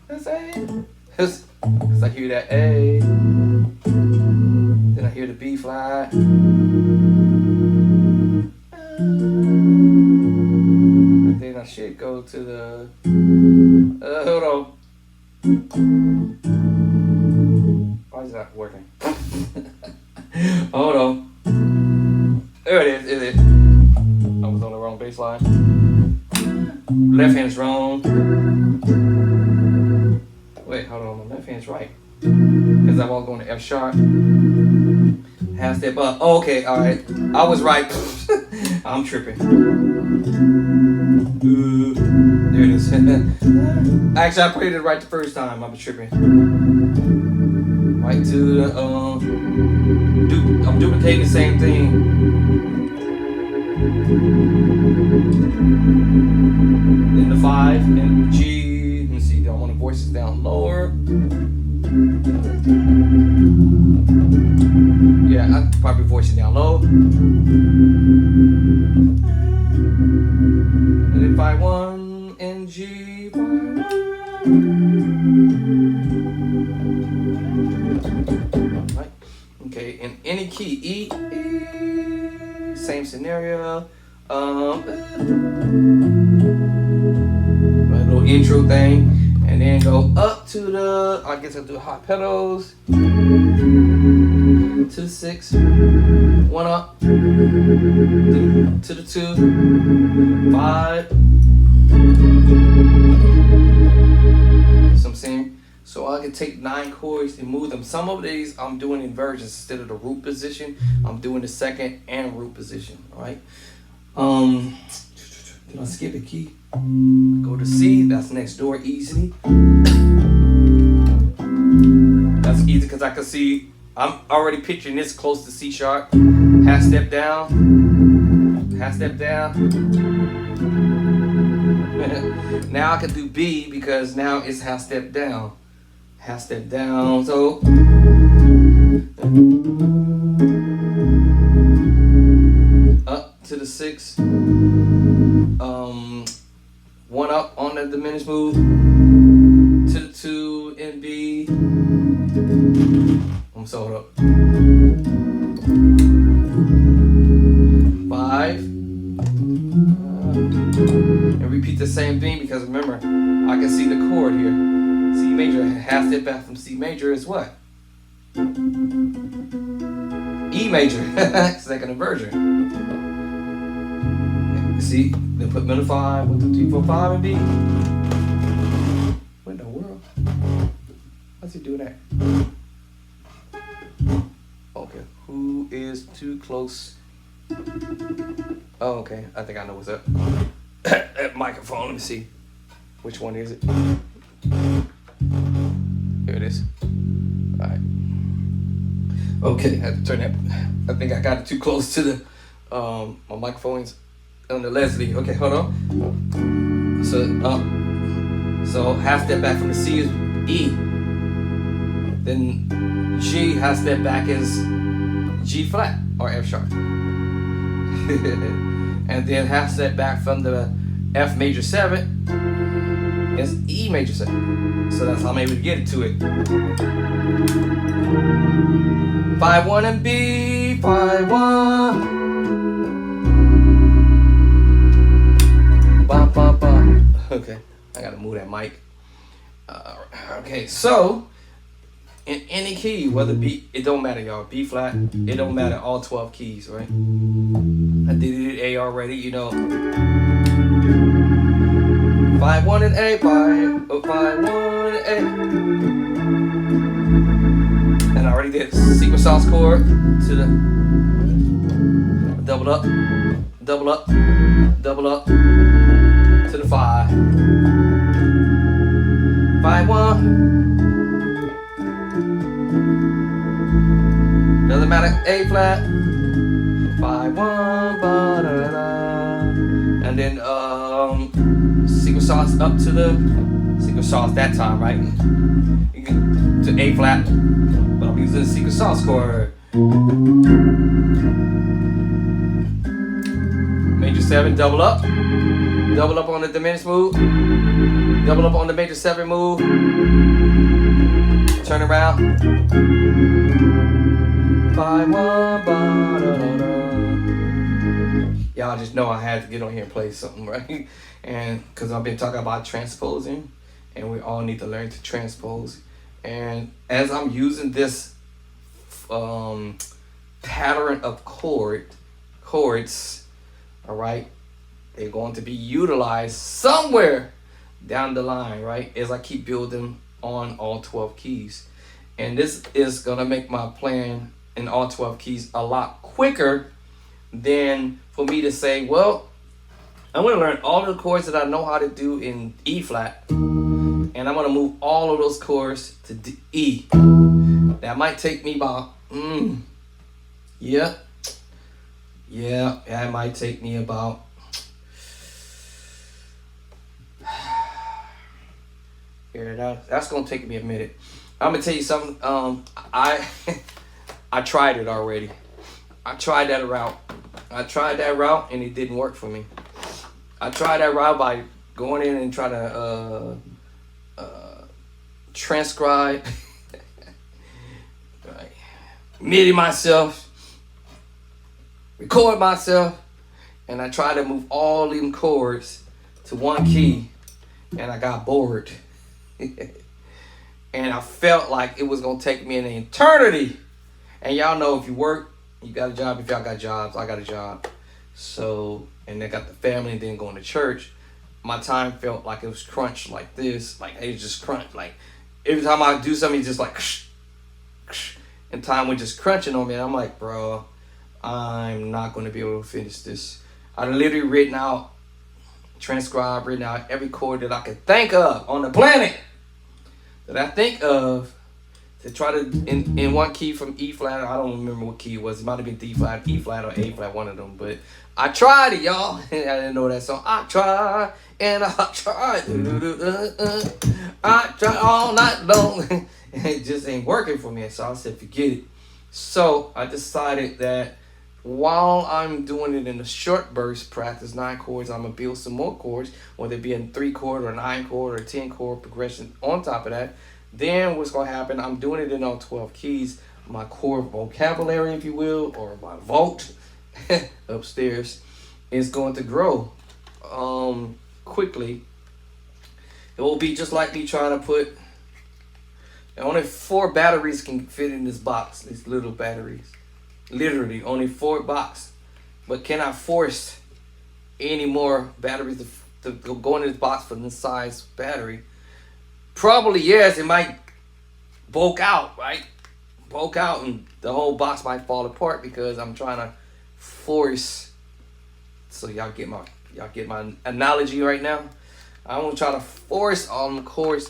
That's A. Cause I hear that A, then I hear the B flat, and then I should go to the. Hold on. Why is that working? Hold on. There it is. I was on the wrong bass line. Left hand's wrong. Wait, hold on. My left hand's right. Because I was going to F sharp. Half step up. Oh, okay, alright. I was right. I'm tripping. There it is. Actually, I played it right the first time. I'm tripping. Right to the I'm duplicating the same thing. Then the 5 and G. Let me see. I want the voices down lower. Yeah, I probably voice it down low. And then 5-1 and G. 5-1. Right. Okay, in any key, E, same scenario. a little intro thing, and then go up to the, I guess I'll do hot pedals, to the 6, 1 up, to the 2, 5. So I'm saying, so I can take 9 chords and move them. Some of these I'm doing inversions instead of the root position. I'm doing the second and root position. All right. Did I skip a key? Go to C. That's next door easily. That's easy because I can see. I'm already picturing this close to C sharp. Half step down. Half step down. Now I can do B because now it's half step down. Half step down. So up to the 6. 1 up on the diminished move. To the 2 in B. I'm sold up. 5. And repeat the same thing because remember, I can see the chord here. C major, half step back from C major is what? E major, second inversion. See, then put middle 5, 1, 2, 3, 4, 5 and B. What in the world? What's he doing that? Okay, who is too close? Oh, okay, I think I know what's up. That microphone, let me see. Which one is it? Here it is. Alright. Okay, I had to turn that. I think I got it too close to the my microphone's on the Leslie. Okay, hold on. So half step back from the C is E. Then G, half step back is G flat or F sharp. And then half step back from the F major 7 is E major 7. So that's how I'm able to get it to it. 5 1 and B, 5 1. Ba, ba, ba. Okay, I gotta move that mic. Okay, so in any key, whether B, it don't matter, y'all. B flat, it don't matter. All 12 keys, right? I did it A already, you know. 5 1 and A, 5 1 and A. And I already did secret sauce chord to the double up, double up, double up to the 5. 5 1. Doesn't matter, A flat, 5 1, ba, da, da, da. And then secret sauce up to the secret sauce that time, right? To A flat, but I'm using the secret sauce chord. Major 7, double up on the diminished move, double up on the major 7 move, turn around. 5 1, ba, da, da, da. Y'all just know I had to get on here and play something, right? And because I've been talking about transposing, and we all need to learn to transpose. And as I'm using this pattern of chords, all right, they're going to be utilized somewhere down the line, right? As I keep building on all 12 keys. And this is gonna make my plan in all 12 keys a lot quicker than for me to say, well, I'm gonna learn all the chords that I know how to do in E flat, and I'm gonna move all of those chords to E. That might take me about, that might take me about, that's gonna take me a minute. I'm gonna tell you something. I tried it already. I tried that route and it didn't work for me. I tried that route by going in and trying to transcribe, right, MIDI myself, record myself, and I tried to move all them chords to one key, and I got bored. And I felt like it was gonna take me an eternity. And y'all know, if you work, you got a job. If y'all got jobs, I got a job. So, and they got the family and then going to church. My time felt like it was crunched like this. Like it was just crunch. Like every time I do something, it's just like and time was just crunching on me. And I'm like, bro, I'm not going to be able to finish this. I literally written out every chord that I could think of on the planet that I think of to try to in one key from E flat. I don't remember what key it was. It might have been D flat, E flat, or A flat, one of them. But I tried it, y'all. I didn't know that song. I tried and I tried. I tried all night long. And it just ain't working for me. So I said, forget it. So I decided that while I'm doing it in a short burst practice, 9 chords, I'm going to build some more chords, whether it be a 3-chord or 9-chord or 10-chord progression on top of that. Then what's going to happen, I'm doing it in all 12 keys. My chord vocabulary, if you will, or my vault upstairs is going to grow quickly. It will be just like me trying to put, only 4 batteries can fit in this box, these little batteries. Literally, only 4 boxes. But can I force any more batteries to go in this box for this size battery? Probably yes. It might bulk out, right? Bulk out, and the whole box might fall apart because I'm trying to force. So y'all get my analogy right now. I'm gonna try to force all the chords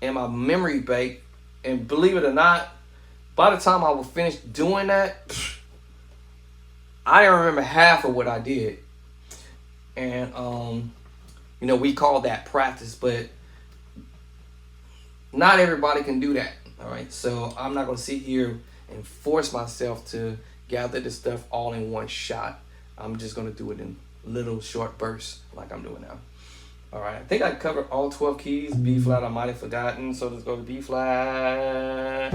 in my memory bank, and believe it or not, by the time I was finished doing that, I didn't remember half of what I did. And we call that practice, but not everybody can do that. All right, so I'm not gonna sit here and force myself to gather this stuff all in one shot. I'm just gonna do it in little short bursts like I'm doing now. All right, I think I covered all 12 keys. B flat, I might have forgotten, so let's go to B flat.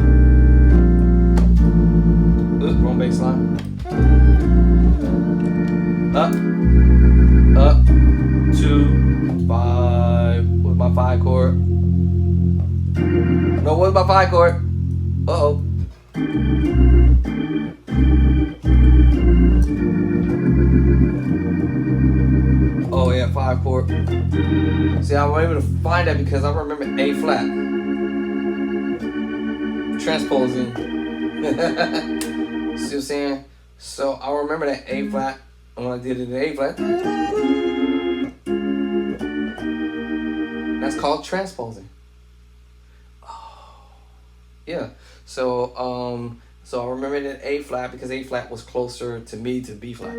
Oops, wrong bass line. Up, 2, 5. What's my 5 chord? No, what's my 5 chord? Uh-oh. Oh yeah, 5 chord. See, I was able to find that because I remember A flat. Transposing. See what I'm saying? So I remember that A flat, and when I did it in A flat, that's called transposing. Oh, yeah. So I remember that A flat because A flat was closer to me to B flat.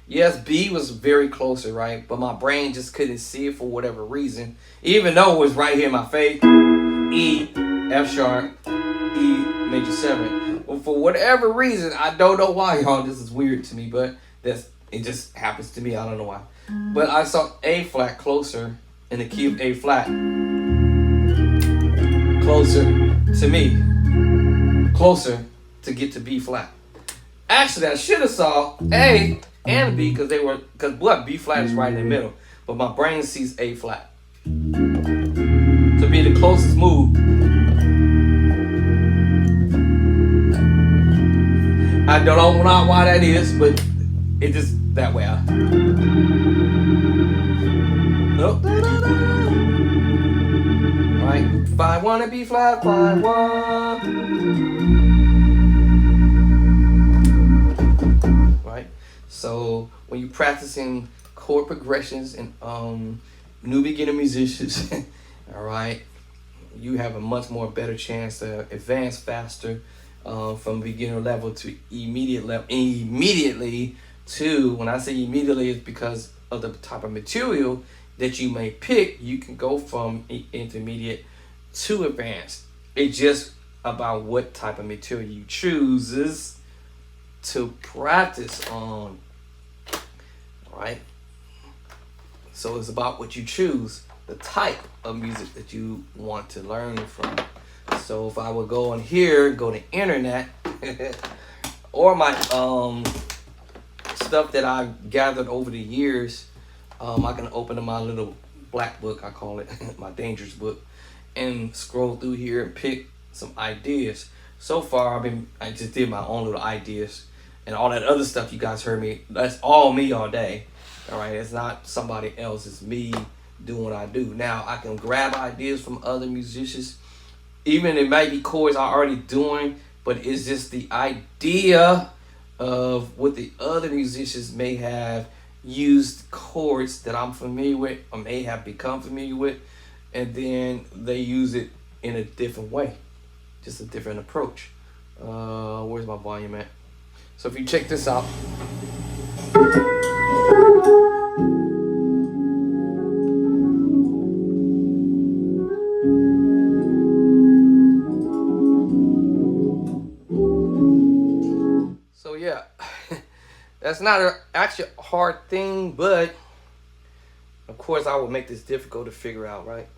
Yes, B was very closer, right? But my brain just couldn't see it for whatever reason, even though it was right here in my face. E, F sharp, E major 7. Well, for whatever reason, I don't know why, y'all. This is weird to me, but it just happens to me. I don't know why. But I saw A flat closer in the key of A flat, closer to me, closer to get to B flat. Actually, I should have saw A and B because B flat is right in the middle, but my brain sees A flat to be the closest move. I don't know why that is, but it just that way. Nope. Right, 5-1 and B flat, 5-1. Right. So when you're practicing chord progressions and new beginner musicians, all right, you have a much more better chance to advance faster from beginner level to immediate level. Immediately to, when I say immediately, it's because of the type of material that you may pick. You can go from intermediate to advanced. It's just about what type of material you chooses to practice on. All right. So it's about what you choose, the type of music that you want to learn from. So if I would go on here, go to internet, or my stuff that I've gathered over the years. I can open my little black book, I call it, my dangerous book, and scroll through here and pick some ideas. So far, I just did my own little ideas, and all that other stuff you guys heard me. That's all me all day. All right, it's not somebody else. It's me doing what I do. Now I can grab ideas from other musicians. Even it might be chords I'm already doing, but it's just the idea of what the other musicians may have used chords that I'm familiar with or may have become familiar with, and then they use it in a different way, just a different approach. Where's my volume at? So if you check this out. So yeah, that's not an actually hard thing, but of course I will make this difficult to figure out, right?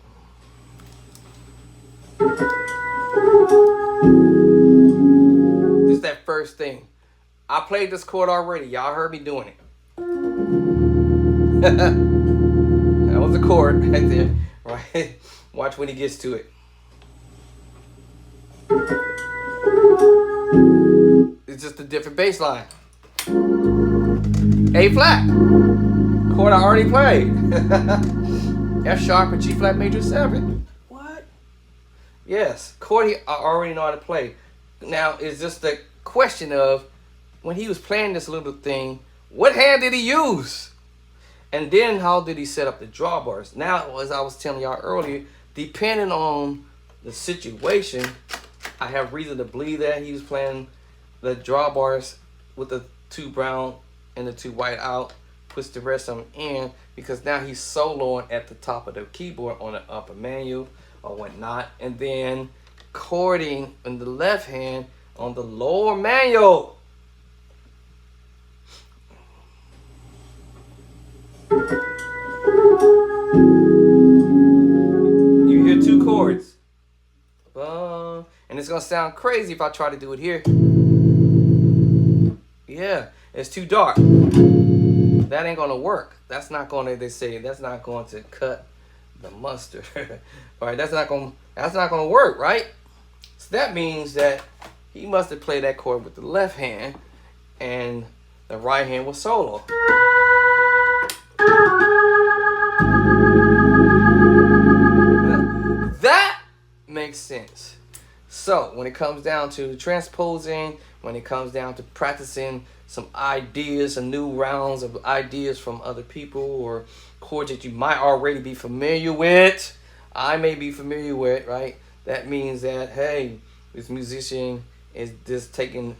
This is that first thing. I played this chord already. Y'all heard me doing it. That was a chord right there, right? Watch when he gets to it. It's just a different bass line. A flat. Chord I already played. F sharp and G flat major 7. What? Yes, chord I already know how to play. Now it's just the question of when he was playing this little thing, what hand did he use? And then how did he set up the drawbars? Now, as I was telling y'all earlier, depending on the situation, I have reason to believe that he was playing the drawbars with the 2 brown and the 2 white out, puts the rest of them in, because now he's soloing at the top of the keyboard on the upper manual or whatnot, and then chording in the left hand on the lower manual. You hear 2 chords. And it's gonna sound crazy if I try to do it here. Yeah, it's too dark. That ain't gonna work. That's not gonna, they say, that's not going to cut the mustard. All right, that's not gonna work, right? So that means that he must have played that chord with the left hand and the right hand was solo. That makes sense. So when it comes down to transposing, when it comes down to practicing some ideas, some new rounds of ideas from other people or chords that you might already be familiar with, I may be familiar with, right? That means that, hey, this musician is just taking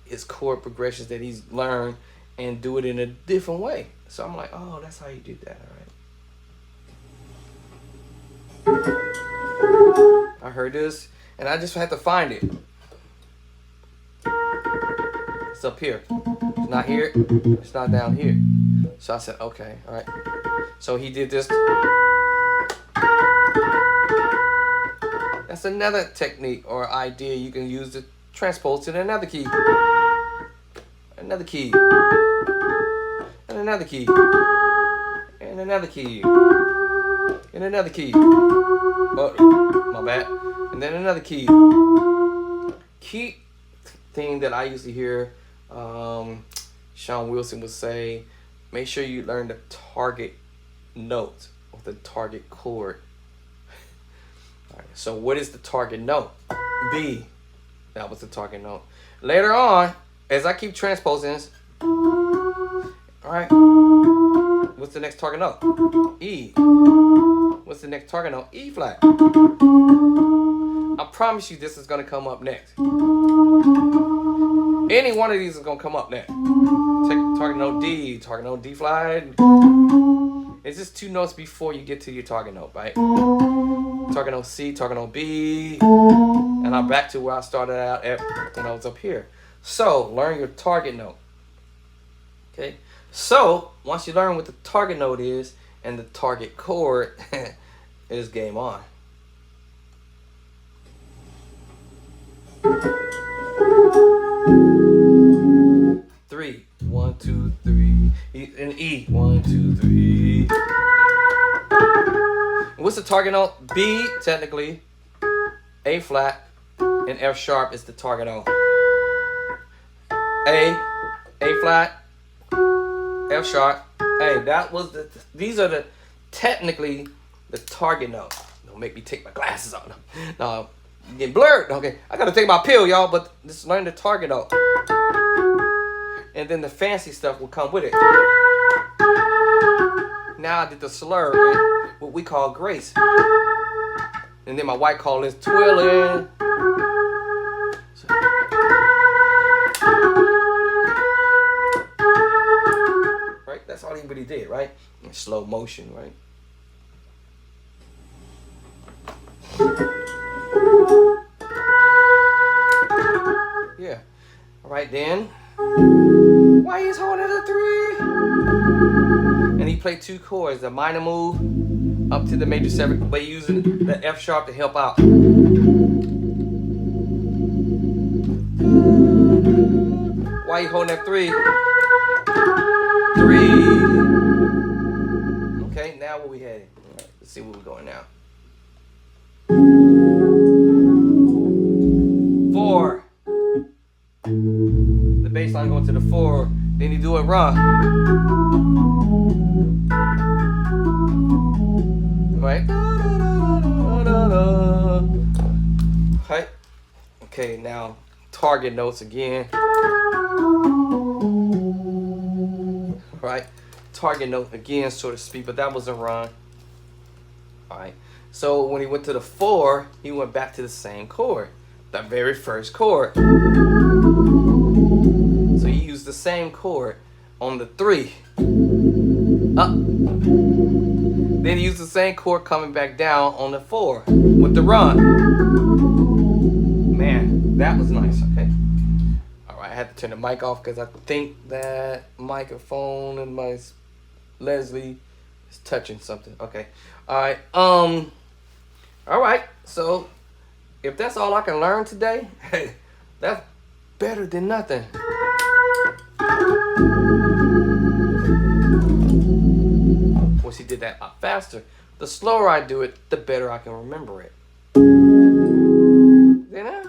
his chord progressions that he's learned and do it in a different way. So I'm like, oh, that's how you do that, all right? I heard this, and I just had to find it. It's up here. It's not here. It's not down here. So I said, okay, all right. So he did this. That's another technique or idea you can use to transpose to another key. Another key. And another key. And another key. And another key. Oh, my bad. And then another key. Key thing that I used to hear Sean Wilson would say, make sure you learn the target note or the target chord. All right, so what is the target note? B. That was the target note. Later on, as I keep transposing this, all right, what's the next target note? E. What's the next target note? E flat. I promise you this is going to come up next. Any one of these is going to come up next. Take target note D, target note D flat. It's just 2 notes before you get to your target note, right? Target note C, target note B. And I'm back to where I started out at when I was up here. So, learn your target note. Okay? So, once you learn what the target note is and the target chord, it is game on. Three, 1, 2, 3. And E. 1, 2, 3. What's the target note? B, technically. A flat. And F sharp is the target note. A flat, F sharp. Hey, that was these are the technically the target note. Don't make me take my glasses off. No, I'm getting blurred. Okay, I gotta take my pill, y'all. But just learn the target note, and then the fancy stuff will come with it. Now I did the slur, what we call grace, and then my white call is twirling. Right, that's all he really did, right? In slow motion, right? Yeah. All right, then. Why he's holding a 3? And he played 2 chords, the minor move up to the major 7, but using the F sharp to help out. Why you holding that 3? 3. Okay, now where we heading? All right, let's see where we're going now. 4. The bass line going to the 4. Then you do a run. Right? Right? Okay, now target notes again. Right? Target note again, so to speak, but that was a run. Alright. So when he went to the 4, he went back to the same chord. The very first chord. So he used the same chord on the 3. Up. Then he used the same chord coming back down on the 4 with the run. Man, that was nice, okay? Alright, I had to turn the mic off because I think that microphone and my Leslie is touching something. Okay. Alright, alright, so if that's all I can learn today, hey, that's better than nothing. Once he did that a lot faster, the slower I do it, the better I can remember it. Then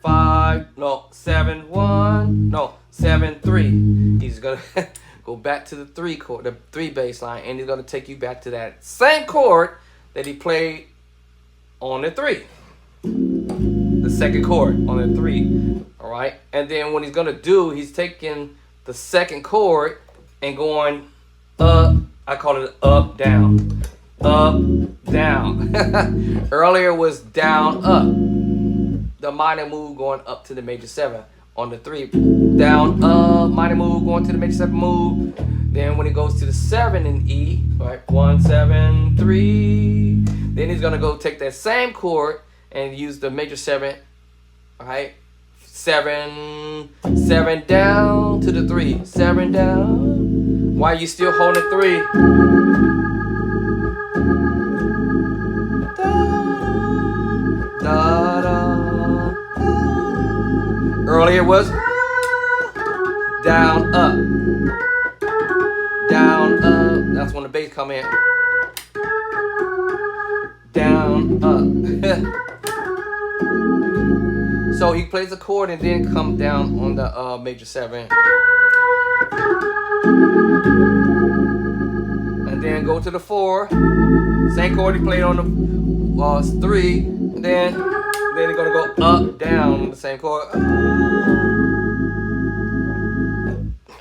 5, no, 7, 1, no, 7, 3. He's gonna go back to the 3 chord, the 3 bass line, and he's gonna take you back to that same chord that he played on the 3. The second chord on the 3. Alright? And then what he's gonna do, he's taking the second chord and going up. I call it up, down. Up, down. Earlier was down, up. The minor move going up to the major 7 on the 3. Down, up, minor move going to the major 7 move. Then when it goes to the 7 in E, right? 1, 7, 3. Then he's gonna go take that same chord and use the major 7, alright? 7, 7 down to the 3. 7 down. Why are you still holding 3? Da, da, da. Earlier was down, up. Down, up. That's when the bass come in. Down, up. So he plays a chord and then come down on the major 7. And then go to the 4. Same chord he played on the 3. And then they're gonna go up, down on the same chord.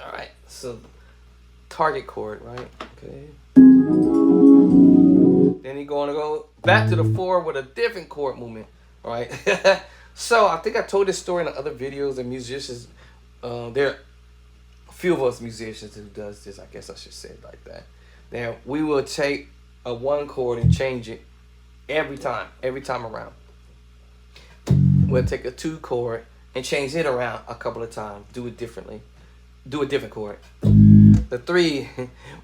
Alright, so target chord, right? Okay. Then he's gonna go back to the 4 with a different chord movement. Alright. So I think I told this story in the other videos, and musicians, there are a few of us musicians who does this, I guess I should say it like that. Now, we will take a 1 chord and change it every time around. We'll take a 2 chord and change it around a couple of times, do it differently, do a different chord. The 3,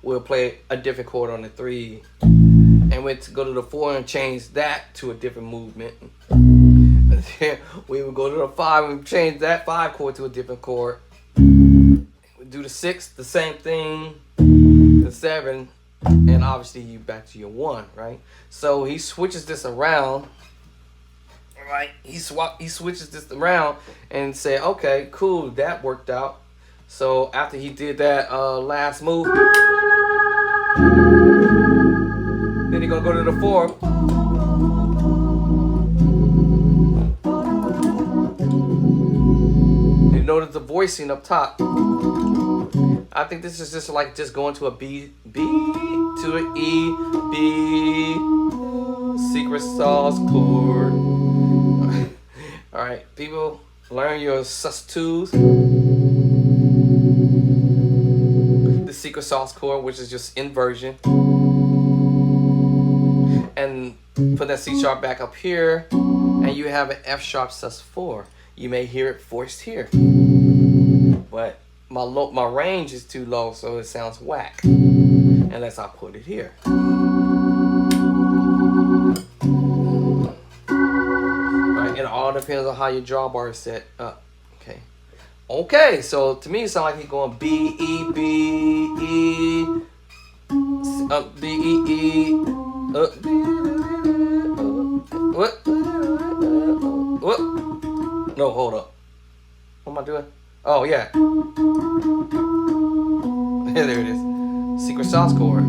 we'll play a different chord on the 3, and we'll go to the 4 and change that to a different movement. And then we would go to the 5 and change that 5 chord to a different chord. We do the 6, the same thing, the 7, and obviously you back to your 1, right? So he switches this around, right? He switches this around and say, okay, cool, that worked out. So after he did that last move, then he's gonna go to the 4. You notice the voicing up top. I think this is just like going to a B to an E, B, secret sauce chord. All right, people, learn your sus2s. The secret sauce chord, which is just inversion. And put that C sharp back up here, and you have an F sharp sus4. You may hear it voiced here, but my range is too low, so it sounds whack unless I put it here. Right, it all depends on how your drawbar is set up. Okay, so to me it sounds like he's going B E B E B E E what? No, hold up. What am I doing? Oh yeah. There it is. Secret sauce chord.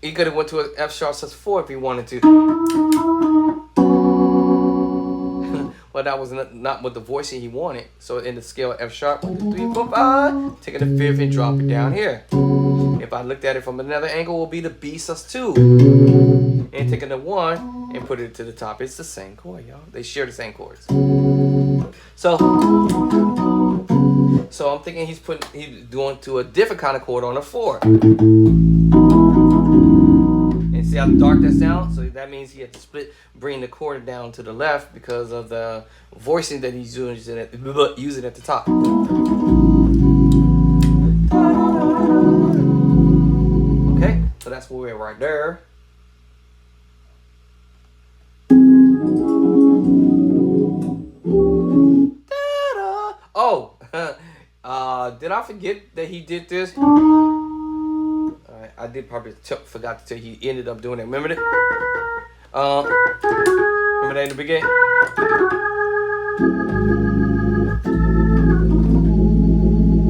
He could have went to an F sharp sus4 if he wanted to. But that was not with the voicing he wanted. So in the scale F sharp, 1, 2, 3, 4, 5, taking the 5th and drop it down here. If I looked at it from another angle, it will be the B sus2. And taking the 1 and put it to the top. It's the same chord, y'all. They share the same chords. So I'm thinking he's doing to a different kind of chord on a 4. And see how dark that sounds? So that means he had to bring the chord down to the left because of the voicing that he's using at the top. Okay, so that's where we're right there. Oh, did I forget that he did this? Alright, I did probably forgot to tell you he ended up doing that. Remember that? Remember that in the beginning?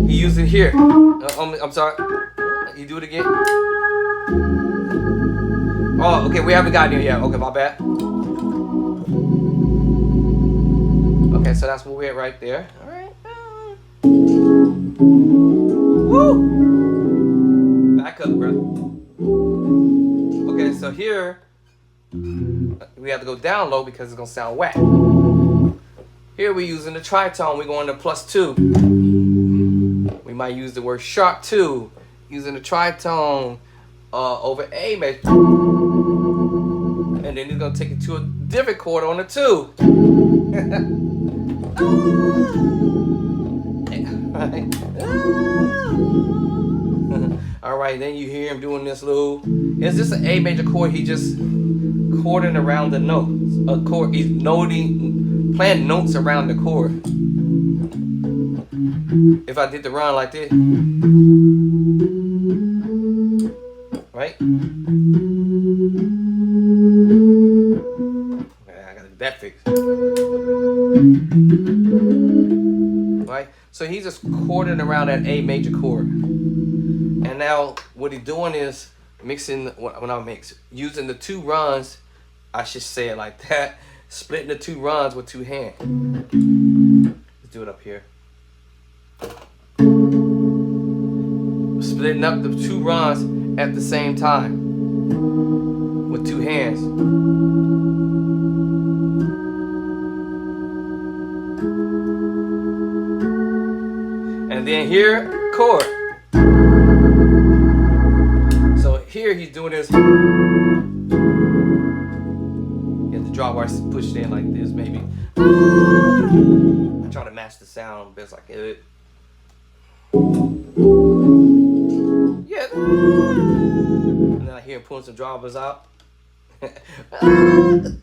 He used it here. I'm sorry. You do it again? Oh, okay, we haven't gotten here yet. Okay, my bad. Okay, so that's where we're at right there. All right. Woo! Back up, bro. Okay, so here we have to go down low because it's gonna sound whack. Here we're using the tritone. We're going to +2. We might use the word sharp 2, using the tritone over A major. And then he's gonna take it to a different chord on the 2. All right, then you hear him doing this little. Is this an A major chord? He just chording around the notes. A chord. He's playing notes around the chord. If I did the run like this, right? Okay, I gotta get that fixed. Right? So he's just chording around that A major chord. And now what he's doing is using the 2 runs, I should say it like that, splitting the 2 runs with 2 hands. Let's do it up here. Splitting up the 2 runs at the same time with 2 hands. And then here, chord. So here he's doing this. You have the drawbar pushed in like this, maybe. I try to match the sound best I can. Yeah. And then I hear him pulling some drawbars out.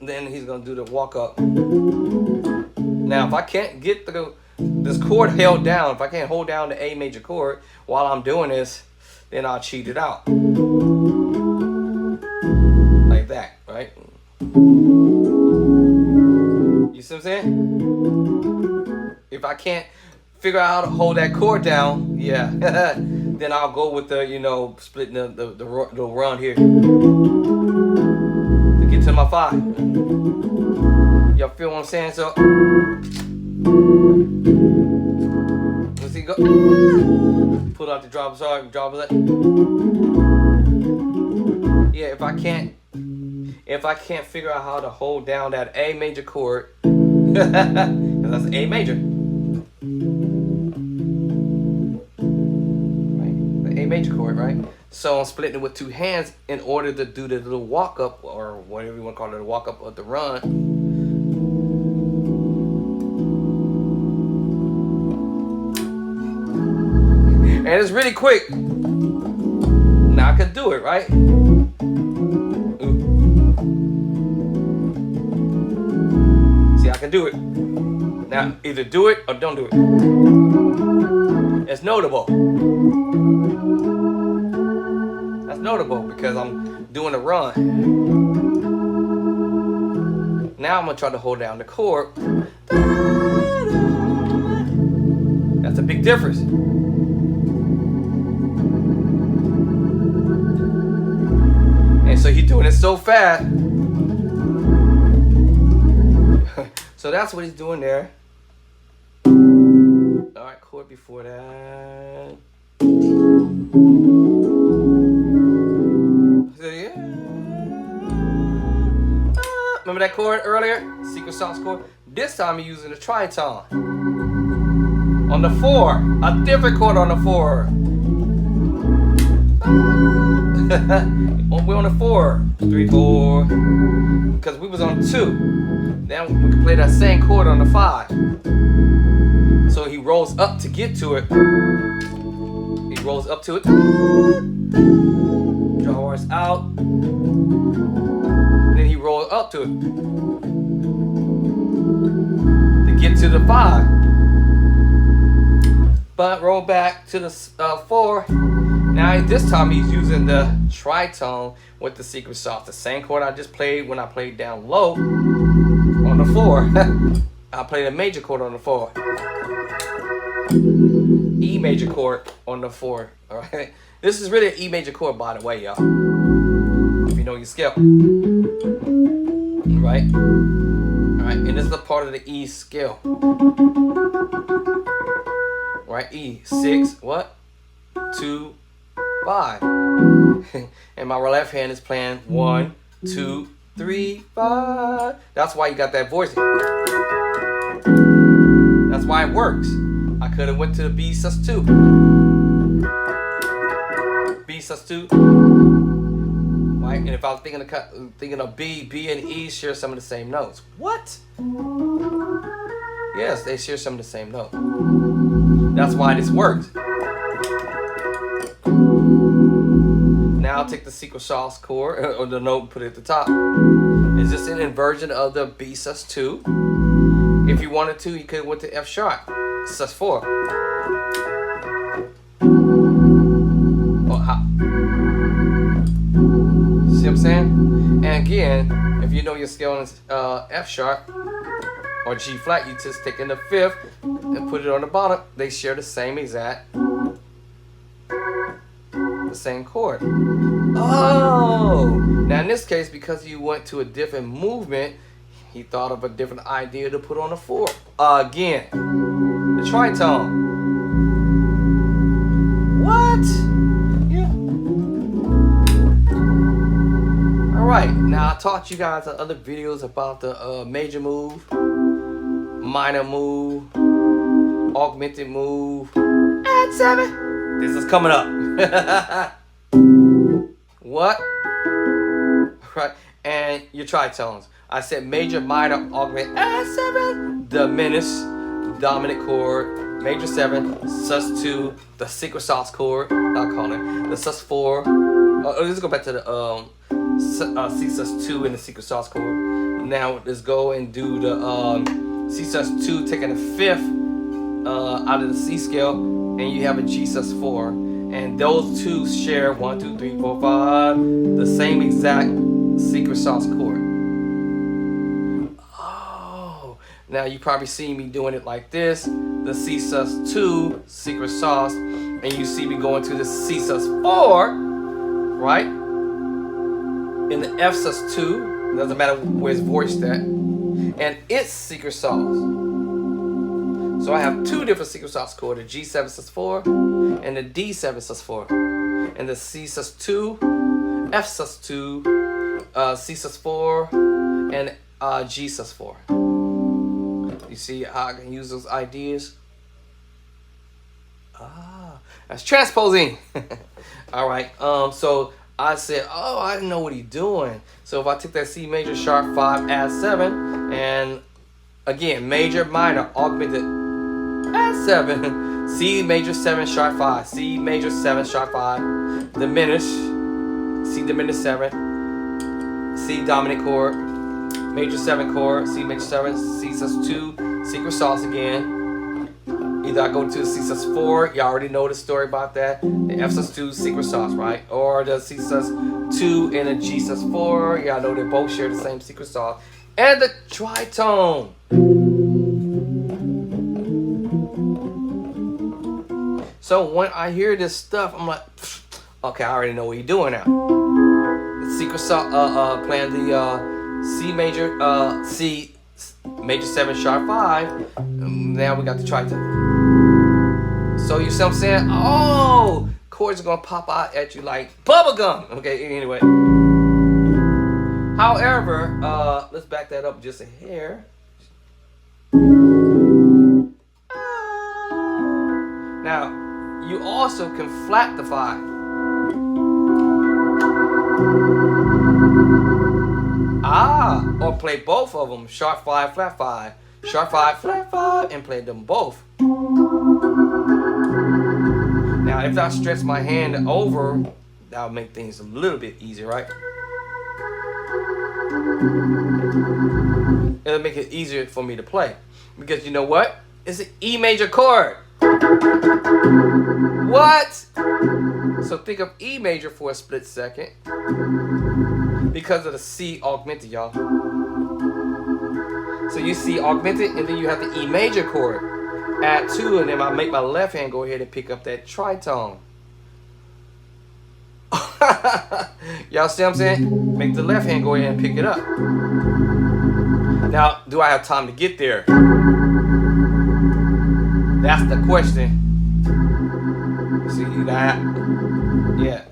Then he's gonna do the walk up. Now, if I can't get the this chord held down. If I can't hold down the A major chord while I'm doing this, then I'll cheat it out. Like that, right? You see what I'm saying? If I can't figure out how to hold that chord down, yeah, then I'll go with the, you know, splitting the run here to get to my 5. Y'all feel what I'm saying? So let's see, go. Pull out the drop, sorry, drop it. Yeah, if I can't figure out how to hold down that A major chord, because that's A major. A major chord, right? So I'm splitting it with 2 hands in order to do the little walk up, or whatever you want to call it, the walk up of the run. And it's really quick. Now I can do it, right? Ooh. See, I can do it. Now, either do it or don't do it. It's notable. That's notable because I'm doing a run. Now I'm gonna try to hold down the chord. That's a big difference. And so he's doing it so fast. So that's what he's doing there. Alright, chord before that. So yeah. Remember that chord earlier? Secret sauce chord? This time he's using the tritone. On the 4. A different chord on the 4. We're on the 4. 3, 4. Because we was on 2. Then we can play that same chord on the 5. So he rolls up to get to it. He rolls up to it. Draws out. Then he rolls up to it. To get to the 5. But roll back to the 4. Now this time he's using the tritone with the secret sauce. The same chord I just played when I played down low on the 4. I played a major chord on the 4. E major chord on the 4. Alright. This is really an E major chord, by the way, y'all. If you know your scale. Right? Alright, and this is a part of the E scale. Right? E. 6, what? 2, 5. And my left hand is playing 1, 2, 3, 5. That's why you got that voice. That's why it works. I could have went to the B sus2. B sus2. Right? And if I was thinking of B and E share some of the same notes. What? Yes, they share some of the same notes. That's why this works. Now I'll take the secret sauce chord, or the note, and put it at the top. Is this an inversion of the B sus2? If you wanted to, you could have went to F sharp, sus4. See what I'm saying? And again, if you know your scale is F sharp or G flat, you just take in the 5th and put it on the bottom. They share the same exact, the same chord. Oh, now in this case, because you went to a different movement, he thought of a different idea to put on the 4. Again, the tritone. What? Yeah. All right. Now I taught you guys in other videos about the major move, minor move, augmented move, and 7. This is coming up. What? Right. And your tritones. I said major, minor, augment, and 7. Diminished, dominant chord, major 7, sus2, the secret sauce chord, I'll call it, the sus4. Let's go back to the C sus2 and the secret sauce chord. Now let's go and do the C sus2, taking the 5th out of the C scale, and you have a G sus4, and those two share 1, 2, 3, 4, 5 the same exact secret sauce chord. Oh, now you probably see me doing it like this, the C sus2 secret sauce, and you see me going to the C sus4, right? In the F sus2, doesn't matter where it's voiced at, and its secret sauce. So I have two different secret sauce chords, the G7 sus4 and the D7 sus4, and the C sus2, F sus2, C sus4, and G sus4. You see how I can use those ideas? That's transposing. All right. So I said, oh, I didn't know what he's doing. So if I took that C major sharp 5 add 7, and again major minor augmented add 7, C major 7 sharp 5, C major 7 sharp 5, diminish, C diminished 7, C dominant chord, major 7 chord, C major 7, C sus2, secret sauce again. Either I go to the C sus4, you already know the story about that, the F sus2 secret sauce, right? Or the C sus2 and the G sus4, y'all know they both share the same secret sauce. And the tritone. So when I hear this stuff, I'm like, okay, I already know what you're doing now. The secret sauce, playing the C major, C major 7 sharp 5. Now we got the tritone. So you see what I'm saying? Oh, chords are gonna pop out at you like bubblegum. Okay, anyway. However, let's back that up just a hair. Now, you also can flatify. Or play both of them, sharp 5, flat 5, sharp 5, flat 5, and play them both. Now, if I stretch my hand over, that'll make things a little bit easier, right? It'll make it easier for me to play. Because you know what? It's an E major chord. What? So think of E major for a split second. Because of the C augmented, y'all. So you see augmented, and then you have the E major chord. Add 2, and then I make my left hand go ahead and pick up that tritone. Y'all see what I'm saying? Make the left hand go ahead and pick it up. Now, do I have time to get there? That's the question. See that? Yeah.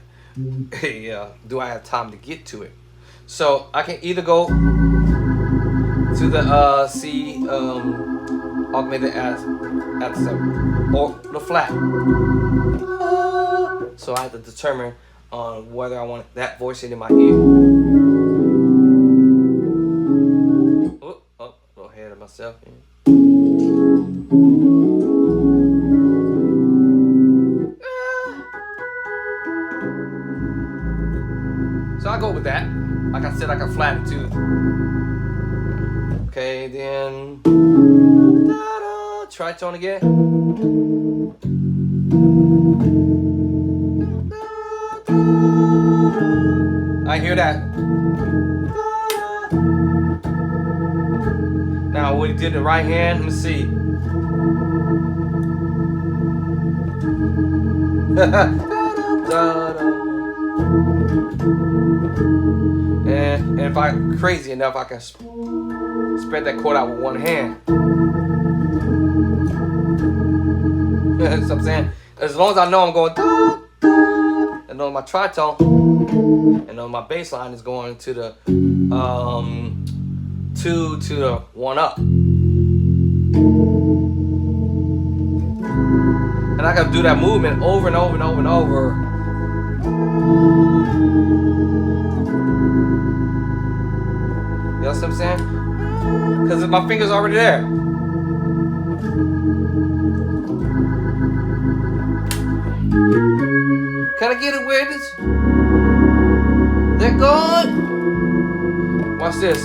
Yeah. Do I have time to get to it? So I can either go to the C augmented at 7 or the flat. So I have to determine on whether I want that voice in my ear. Oh, a little ahead of myself. So I go with that. Like I said, I can flatten too. Okay, then tritone again. I hear that. Now what he did in the right hand, let me see. And if I'm crazy enough, I can spread that chord out with one hand. That's what I'm saying. As long as I know I'm going da, da, and know my tritone, and know my bass line is going to the 2 to the 1 up. And I gotta do that movement over and over and over and over. You know what I'm saying? Because my finger's already there. Can I get it where it is? They're gone. Watch this.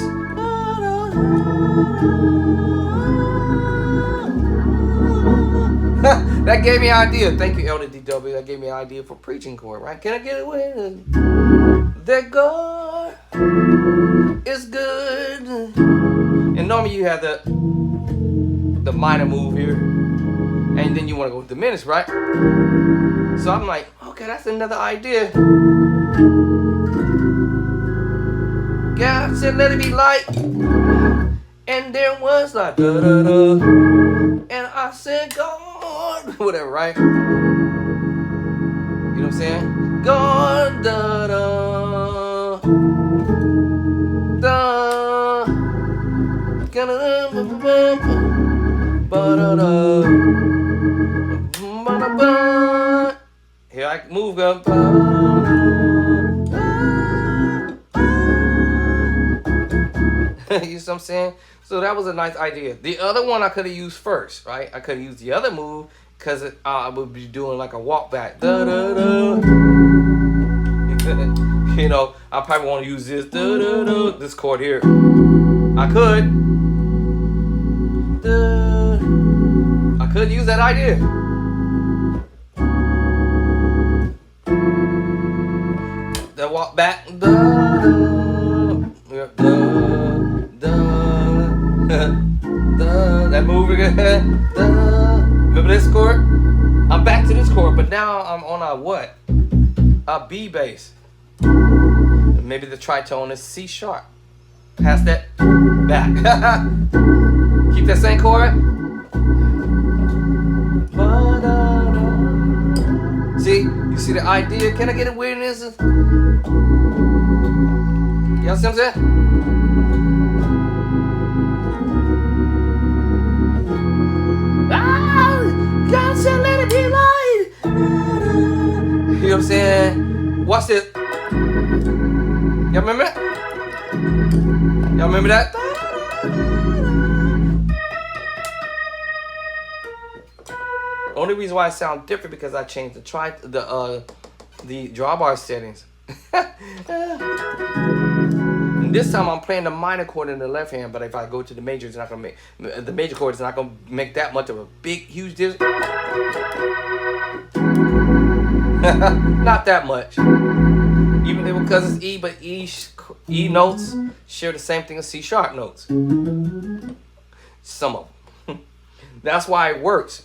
That gave me an idea. Thank you, Elder DW. That gave me an idea for preaching chord, right? Can I get it with that God is good? And normally you have the minor move here, and then you want to go diminished, right? So I'm like, okay, that's another idea. God said, let it be light. And there was like, da da da. And I said, God, whatever, right? You know what I'm saying? God, da da. Da. Ba da da. Ba da ba. Here I move up. You see what I'm saying? So that was a nice idea. The other one I could have used first, right? I could have used the other move because I would be doing like a walk back. Da, da, da. You know, I probably want to use this, da, da, da, this chord here. I could. I could use that idea. The walk back. Da, da, da. That move again. Remember this chord? I'm back to this chord, but now I'm on a what? A B bass. Maybe the tritone is C sharp. Pass that back. Keep that same chord. See? You see the idea? Can I get a weirdness? Y'all see what I'm saying? God said let it be light. You know what I'm saying? Watch this. Y'all remember that? Y'all remember that? Only reason why it sounds different because I changed the drawbar settings. And this time I'm playing the minor chord in the left hand, but if I go to the major, it's not gonna make the major chord is not gonna make that much of a big, huge difference. Not that much. Even if because it's E, but E notes share the same thing as C sharp notes. Some of them. That's why it works.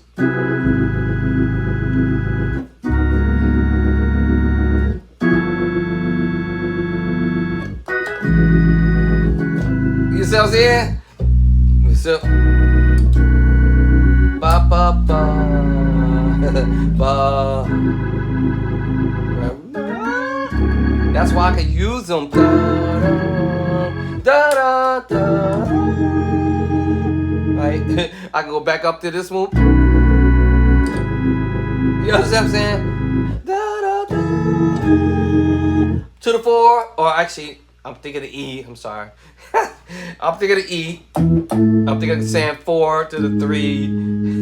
You see what I'm saying? What's up? Ba ba ba ba. That's why I can use them. Da da da da. Right? I can go back up to this one. You know what I'm saying? Da da da. To the 4, or actually, I'm thinking of E. I'm sorry. I'm thinking of E. I'm thinking of saying 4 to the 3,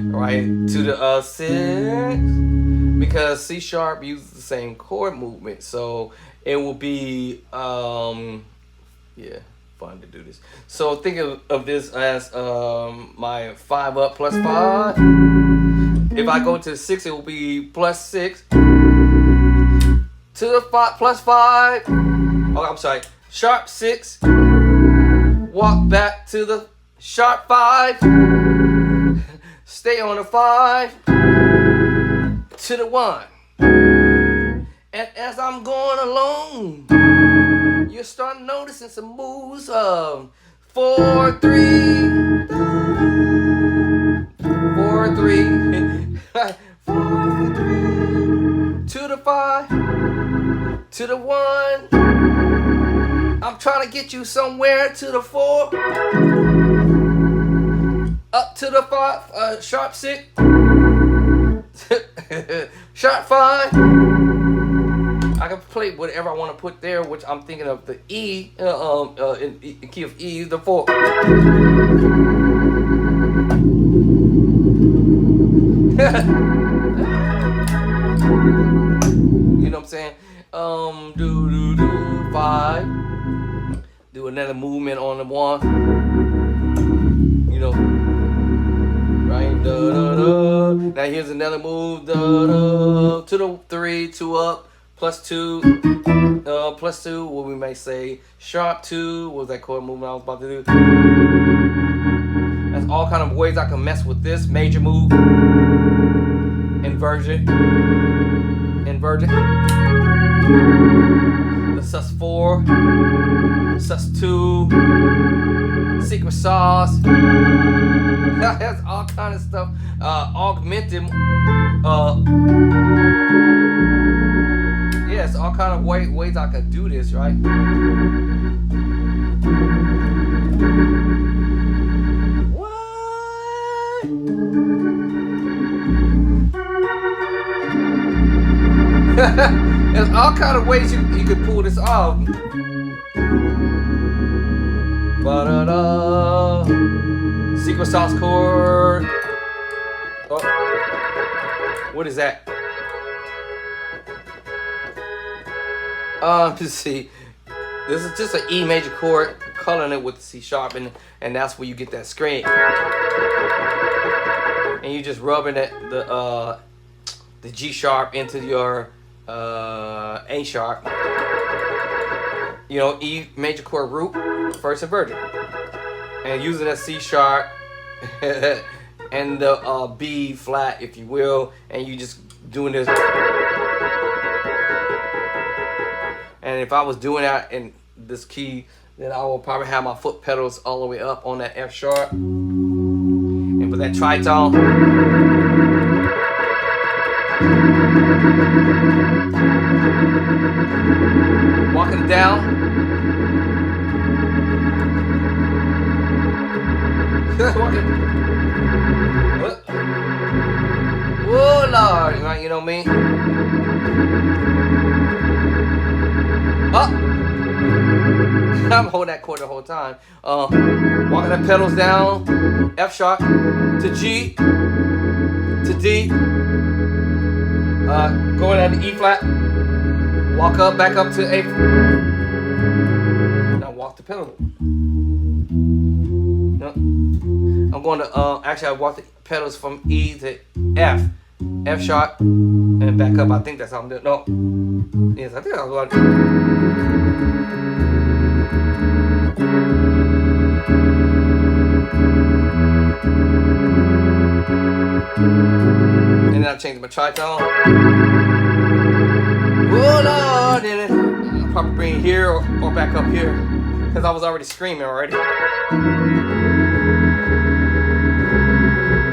right? To the 6, because C sharp uses the same chord movement, so it will be yeah, fun to do this. So think of this as my 5 up plus 5. If I go to the 6, it will be plus 6 to the 5 plus 5. Oh, I'm sorry. Sharp 6. Walk back to the sharp 5. Stay on the 5 to the 1. And as I'm going along, you start noticing some moves of 4 3 4 3 4 3 to the 5 to the 1. I'm trying to get you somewhere to the 4, up to the 5, sharp 6, sharp 5. I can play whatever I want to put there, which I'm thinking of the E, in key of E, the 4. You know what I'm saying? Do 5. Do another movement on the 1. You know, right? Da, da, da. Now here's another move. To the 3, 2 up, +2, +2. What we may say sharp 2. What was that chord movement I was about to do? That's all kind of ways I can mess with this major move. Inversion. The sus4, sus2, secret sauce. That's all kind of stuff. Augmented. Yes, all kind of ways I could do this, right? What? There's all kind of ways you could pull this off. Ba-da-da. Secret sauce chord. Oh. What is that? Let's see. This is just an E major chord, coloring it with the C sharp, and that's where you get that screen. And you just rubbing the G sharp into your A sharp. You know, E major chord root, first inverted, and using a C sharp and the B flat, if you will, and you just doing this. And if I was doing that in this key, then I will probably have my foot pedals all the way up on that F sharp. And with that tritone, walking down. Walking. Whoa, Lord, right? You know me. Up. I'm holding that chord the whole time. Walking the pedals down. F sharp to G to D. Going at the E flat. Walk up, back up to A. Now walk the pedal. No. I'm going to actually I walk the pedals from E to F. F sharp and back up. I think that's how I'm doing. No. Yes, I think I was going. And then I changed my tritone. Oh Lord, and then I'll probably bring it here or back up here, because I was already screaming already.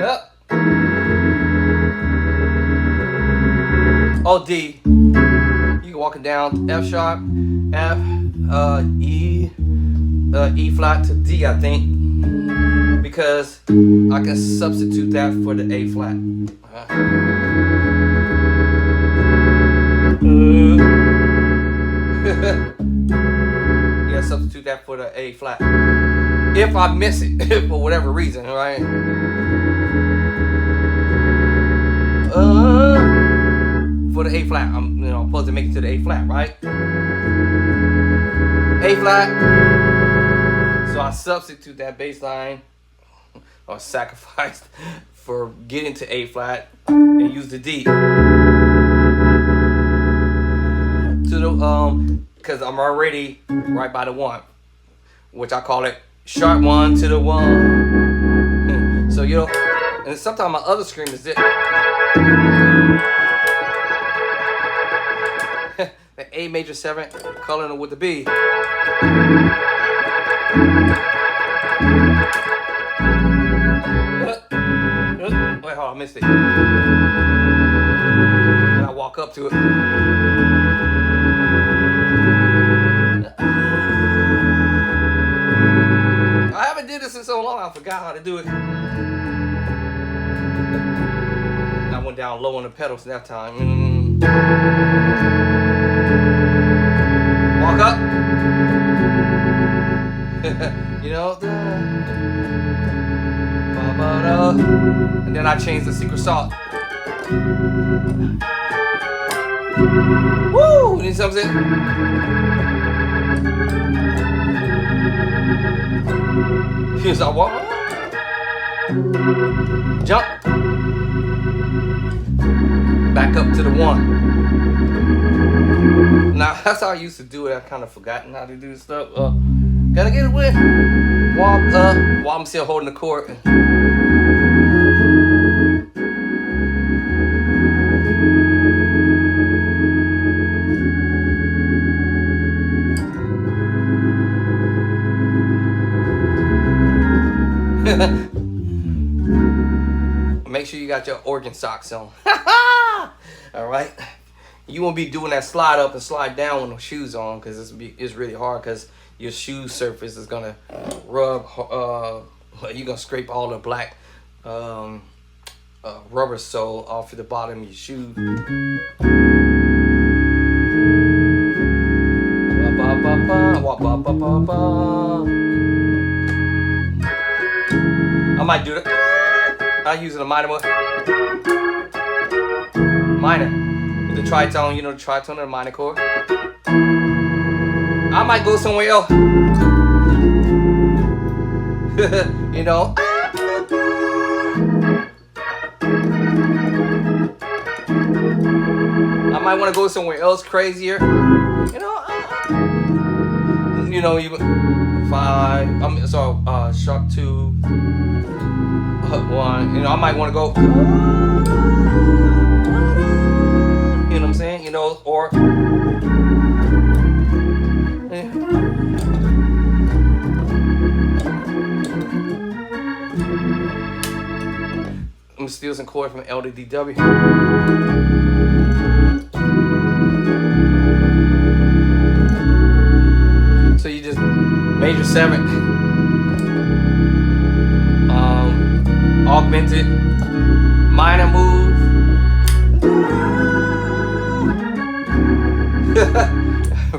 Up. Oh, D. You can walk it down F sharp, F, E flat to D, I think, because I can substitute that for the A flat. Yeah, substitute that for the A flat. If I miss it for whatever reason, right? For the A flat, I'm supposed to make it to the A flat, right? A flat. So I substitute that bass line, or sacrificed, for getting to A flat and use the D. To the because I'm already right by the 1, which I call it sharp 1 to the 1. So and sometimes my other scream is this. The A major 7, coloring it with the B. Wait, hold on, I missed it. And I walk up to it. I haven't did this in so long, I forgot how to do it. I went down low on the pedals that time. Walk up. And then I changed the secret sauce. Woo! Need something? Here's our walk. Jump. back up to the 1. Now that's how I used to do it. I've kind of forgotten how to do stuff. Gotta get it with. Walk up while I'm still holding the chord. Make sure you got your organ socks on. All right. You won't be doing that slide up and slide down with no shoes on, because it's really hard, because your shoe surface is gonna rub. You're gonna scrape all the black rubber sole off of the bottom of your shoe. I might do that. I'm using a minor with the tritone, you know, the tritone and the minor chord. I might go somewhere else. You know. I might want to go somewhere else crazier. You know, even 5. Sharp 2. 1. You know, I might want to go. You know what I'm saying? You know, or. I'm gonna steal some chord from LDDW. So you just major 7, augmented, minor move.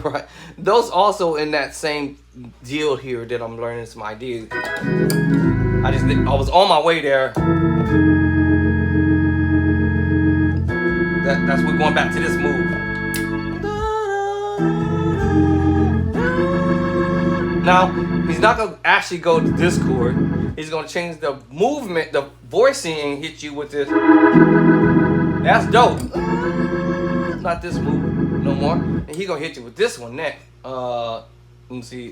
Right. Those also in that same deal here that I'm learning some ideas. I was on my way there. That's we're going back to this move. Now, he's not gonna actually go to this chord. He's gonna change the movement, the voicing, and hit you with this. That's dope. Not this move no more. And he gonna hit you with this one next. Let me see.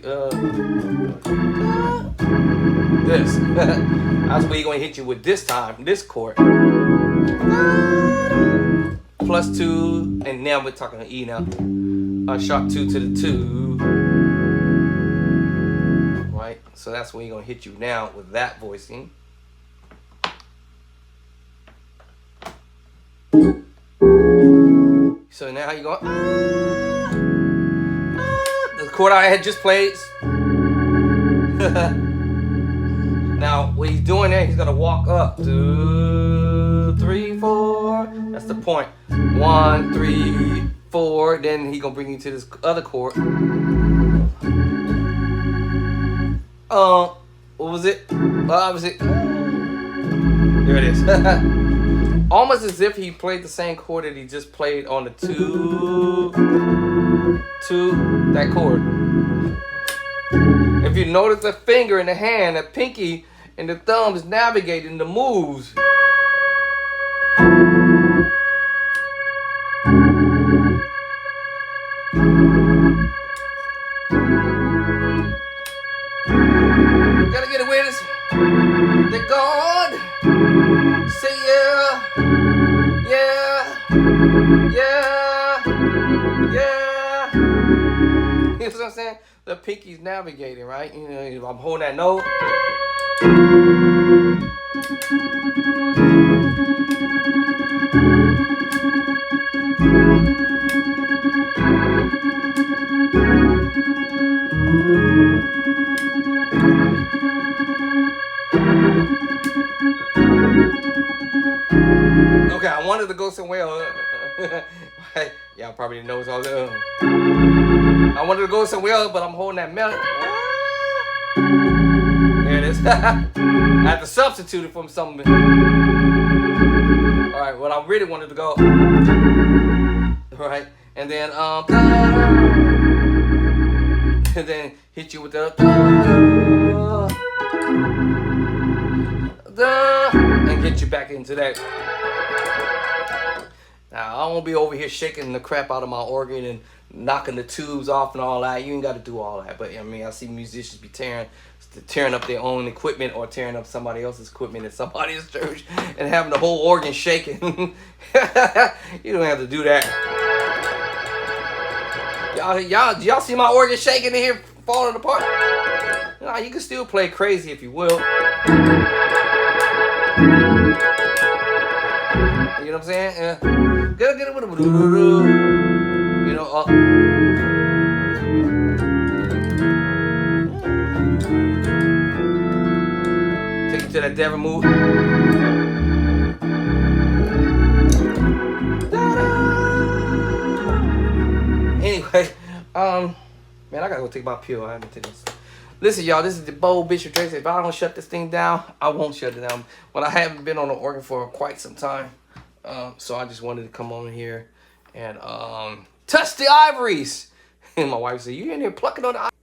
This. That's where he gonna hit you with this time. This chord. +2, and now we're talking E now. Sharp 2 to the 2. Right? So that's where you're gonna hit you now with that voicing. So now you're going. The chord I had just played. Now, what he's doing there, he's gonna walk up. 2, 3, 4. That's the point. 1, 3, 4. Then he gonna bring you to this other chord. What was it? There it is. Almost as if he played the same chord that he just played on the 2, that chord. If you notice the finger and the hand, the pinky and the thumb is navigating the moves. Gotta get away this. The God. Say yeah. Yeah. Yeah. Yeah. You know what I'm saying? The pinky's navigating, right? You know, if I'm holding that note. Okay, I wanted to go somewhere. Y'all probably know it's all there. I wanted to go somewhere else, but I'm holding that melody. There it is. I have to substitute it from something. All right, what I really wanted to go. Right, and then and then hit you with the and get you back into that. Now, I won't be over here shaking the crap out of my organ and knocking the tubes off and all that. You ain't got to do all that. But I mean, I see musicians be tearing up their own equipment or tearing up somebody else's equipment at somebody's church and having the whole organ shaking. You don't have to do that. Y'all see my organ shaking in here, falling apart? Nah, you can still play crazy if you will. You know what I'm saying? Yeah. You know, take you to that Devon mood. Anyway, man, I gotta go take my pill. I haven't taken this. Listen, y'all, this is the Bold Bishop Tracy. If I don't shut this thing down, I won't shut it down. But I haven't been on the organ for quite some time. So I just wanted to come on here and touch the ivories. And my wife said, "You in here plucking on the ivories?"